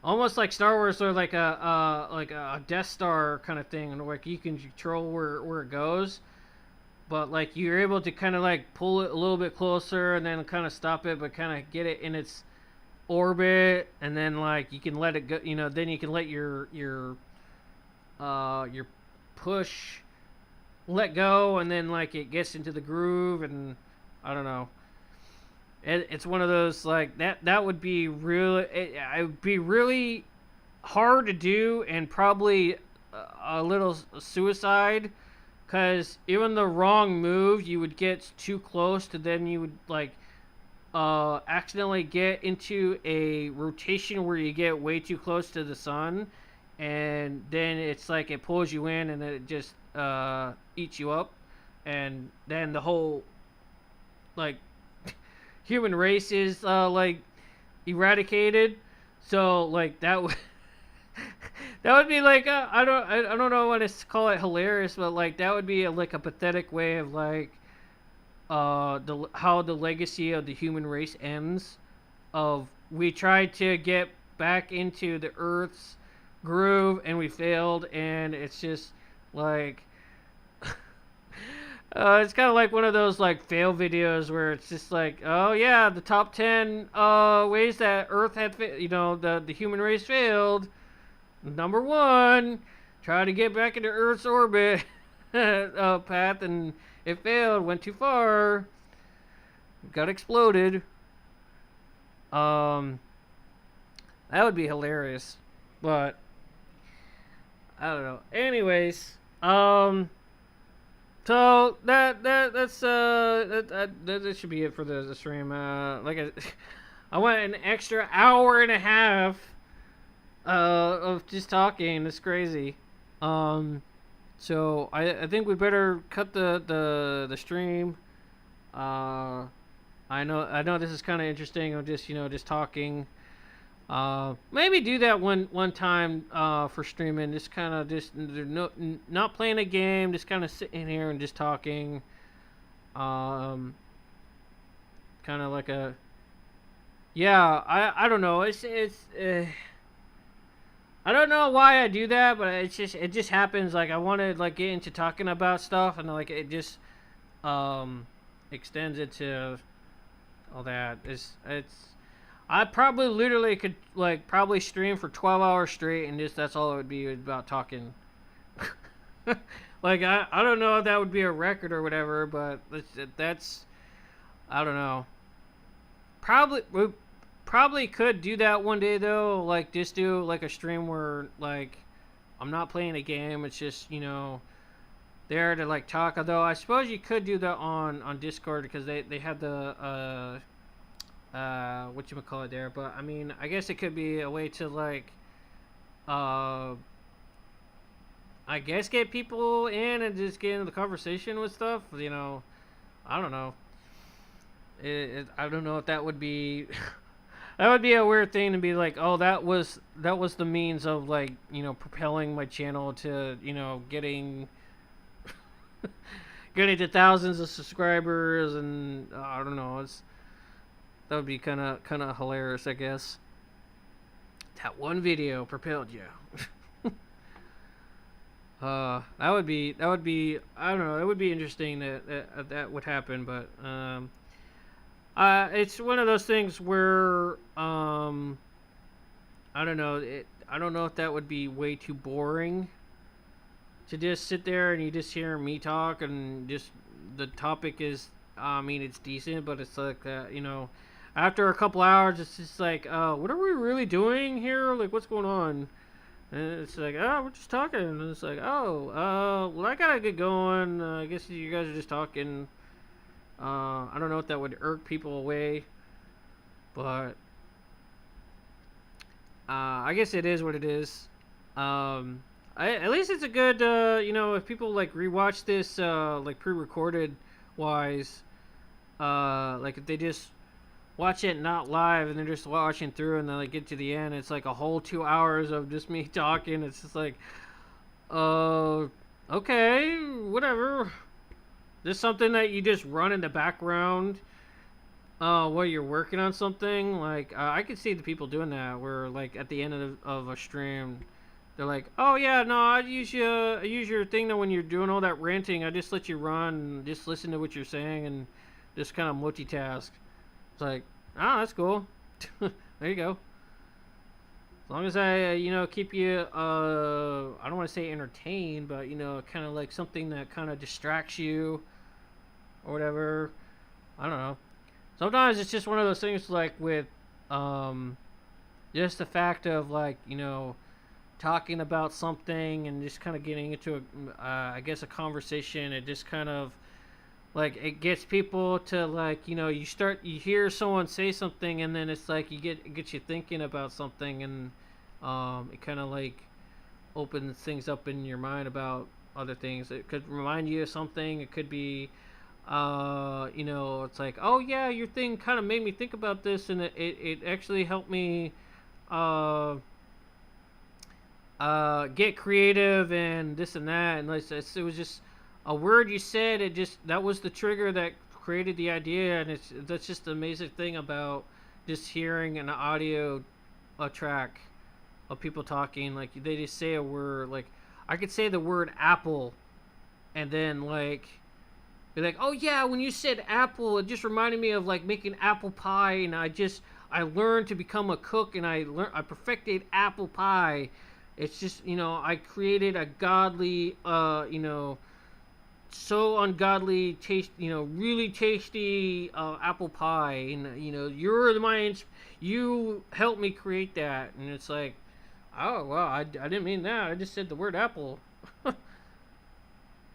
almost like Star Wars, or like a Death Star kind of thing, and like you can control where it goes, but like you're able to kind of like pull it a little bit closer and then kind of stop it, but kind of get it in its orbit, and then like you can let it go. You know, then you can let your push let go, and then like it gets into the groove, and I don't know. It's one of those like that would be really, it would be really hard to do, and probably a little suicide, because even the wrong move, you would get too close to, then you would like accidentally get into a rotation where you get way too close to the sun, and then it's like it pulls you in, and then it just eats you up, and then the whole like human race is like eradicated. So like that would that would be like I don't know what to call it, hilarious, but like that would be like a pathetic way of like how the legacy of the human race ends. Of we tried to get back into the Earth's groove and we failed, and it's just like it's kind of like one of those like fail videos where it's just like, oh yeah, the top 10 ways that Earth had the human race failed. Number 1, try to get back into Earth's orbit path, and it failed, went too far, got exploded. That would be hilarious, but I don't know. Anyways, so that should be it for the stream. I went an extra hour and a half of just talking. It's crazy. So I think we better cut the stream. I know this is kind of interesting. I'm just talking. Maybe do that one time for streaming. Just kind of not playing a game. Just kind of sitting here and just talking. Kind of like a I don't know. It's I don't know why I do that, but it just happens. Like I want to like get into talking about stuff, and like it just extends it to all that. It's I probably literally could like probably stream for 12 hours straight, and that's all it would be about talking. Like I don't know if that would be a record or whatever, but that's I don't know. Probably could do that one day though, like just do like a stream where like I'm not playing a game, it's just there to like talk. Although I suppose you could do that on Discord because they have the whatchamacallit there, but I mean I guess it could be a way to like I guess get people in and just get into the conversation with stuff, I don't know. I don't know if that would be that would be a weird thing to be like, oh, that was the means of like, propelling my channel to, getting to thousands of subscribers, and I don't know, that would be kind of hilarious, I guess. That one video propelled you. That would be I don't know, it would be interesting that would happen, but it's one of those things where I don't know. I don't know if that would be way too boring to just sit there and you just hear me talk, and just the topic is I mean it's decent, but it's like after a couple hours it's just like what are we really doing here? Like what's going on? And it's like we're just talking, and it's like well I gotta get going. I guess you guys are just talking. I don't know if that would irk people away, but I guess it is what it is. At least it's a good, if people like rewatch this, like pre-recorded wise, like if they just watch it not live and they're just watching through and then like get to the end, it's like a whole 2 hours of just me talking. It's just like, okay, whatever. There's something that you just run in the background while you're working on something. Like I could see the people doing that where like at the end of a stream they're like, oh yeah, no, I use your thing that when you're doing all that ranting, I just let you run and just listen to what you're saying and just kind of multitask. It's like, that's cool. There you go. As long as I keep you I don't want to say entertained, but kind of like something that kind of distracts you or whatever. I don't know. Sometimes it's just one of those things like with just the fact of like talking about something and just kind of getting into I guess a conversation. It just kind of like it gets people to like you hear someone say something, and then it's like it gets you thinking about something, and it kind of like opens things up in your mind about other things. It could remind you of something. It could be it's like, oh yeah, your thing kind of made me think about this, and it actually helped me get creative and this and that, and like it was just a word you said. That was the trigger that created the idea, and that's just the amazing thing about just hearing an audio track of people talking. Like they just say a word. Like I could say the word apple, and then like be like, oh yeah, when you said apple, it just reminded me of like making apple pie, and I learned to become a cook, and I perfected apple pie. It's just I created a godly so ungodly taste, really tasty apple pie, and you helped me create that. And it's like, Oh, well, I didn't mean that. I just said the word apple.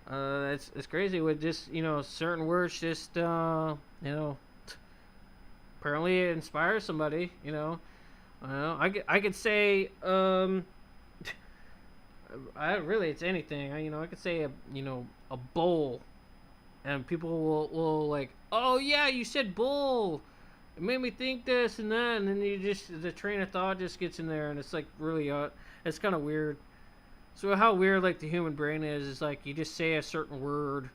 It's crazy with just, you know, certain words just, you know, apparently it inspires somebody, you know. I could say, really, it's anything. You know, I could say, you know, a bowl. And people will like, oh, yeah, you said bowl. It made me think this and that. And then the train of thought just gets in there. And it's like really, it's kind of weird. So how weird like the human brain is like you just say a certain word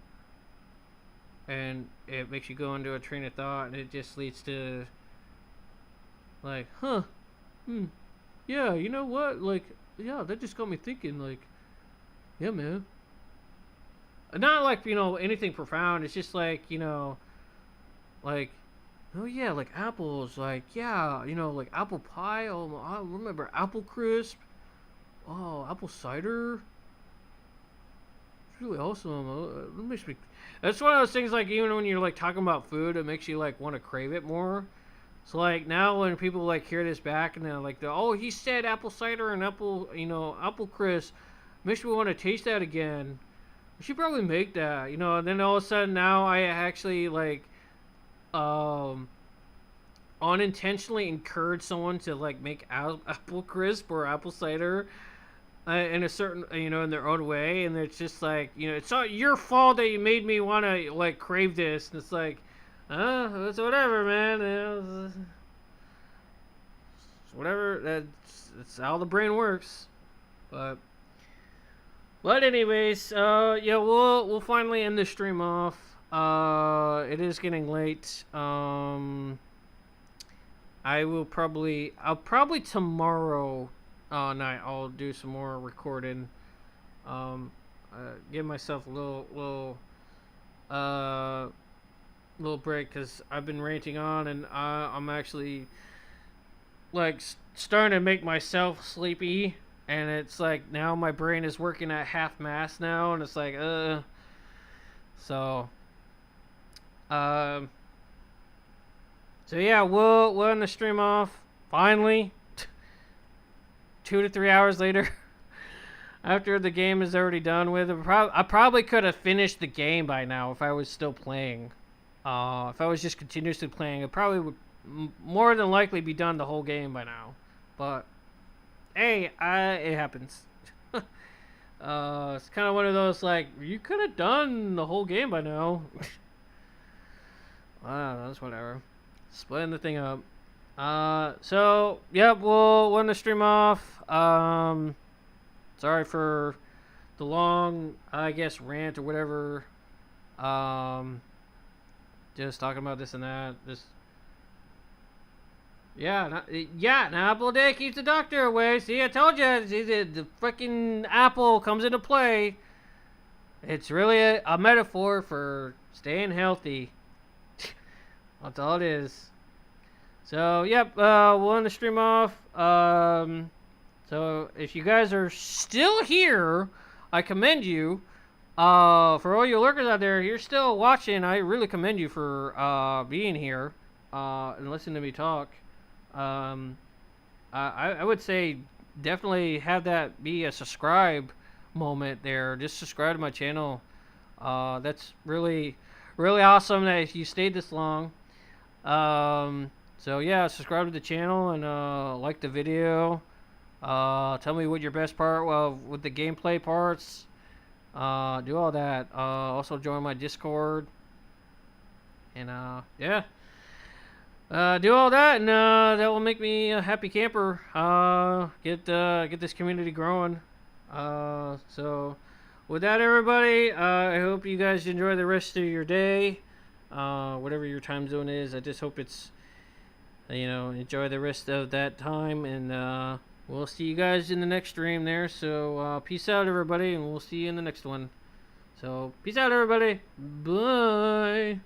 and it makes you go into a train of thought and it just leads to like, yeah, you know what, like, yeah, that just got me thinking, like, yeah, man. Not like, you know, anything profound. It's just like, you know, like, oh yeah, like apples, like, yeah, you know, like apple pie. Oh, I remember apple crisp. Oh, apple cider. It's really awesome. It makes me. That's one of those things. Like even when you're like talking about food, it makes you like want to crave it more. So like now when people like hear this back and they're like, oh, he said apple cider and apple, you know, apple crisp, makes me want to taste that again. We should probably make that, you know. And then all of a sudden now I actually like, unintentionally encourage someone to like make apple crisp or apple cider. In a certain, you know, in their own way, and it's just like, you know, it's not your fault that you made me want to like crave this, and it's like, it's whatever, man. It's whatever. That's how the brain works. But anyways, yeah, we'll finally end the stream off. It is getting late. I'll probably tomorrow night I'll do some more recording. Give myself a little break because I've been ranting on and I'm actually like starting to make myself sleepy, and it's like now my brain is working at half mast now, and it's like so yeah, we'll end the stream off finally. 2 to 3 hours later, after the game is already done with. I probably could have finished the game by now if I was still playing. If I was just continuously playing, it probably would more than likely be done the whole game by now. But hey, it happens. It's kind of one of those like, you could have done the whole game by now. I don't know, that's whatever. Splitting the thing up. So yep, we'll end the stream off. Sorry for the long, I guess, rant or whatever. Just talking about this and that. Just yeah, an apple a day keeps the doctor away. See, I told you, the freaking apple comes into play. It's really a metaphor for staying healthy. That's all it is. So, yep, we'll end the stream off. So, if you guys are still here, I commend you. For all you lurkers out there, you're still watching, I really commend you for being here and listening to me talk. I would say definitely have that be a subscribe moment there. Just subscribe to my channel. That's really, really awesome that if you stayed this long. So yeah, subscribe to the channel and like the video. Tell me what your best part, well, with the gameplay parts. Do all that. Also join my Discord. And yeah. Do all that, and that will make me a happy camper. Get this community growing. So with that, everybody, I hope you guys enjoy the rest of your day. Whatever your time zone is, I just hope it's, you know, enjoy the rest of that time, and we'll see you guys in the next stream there. So peace out, everybody, and we'll see you in the next one. So peace out, everybody. Bye.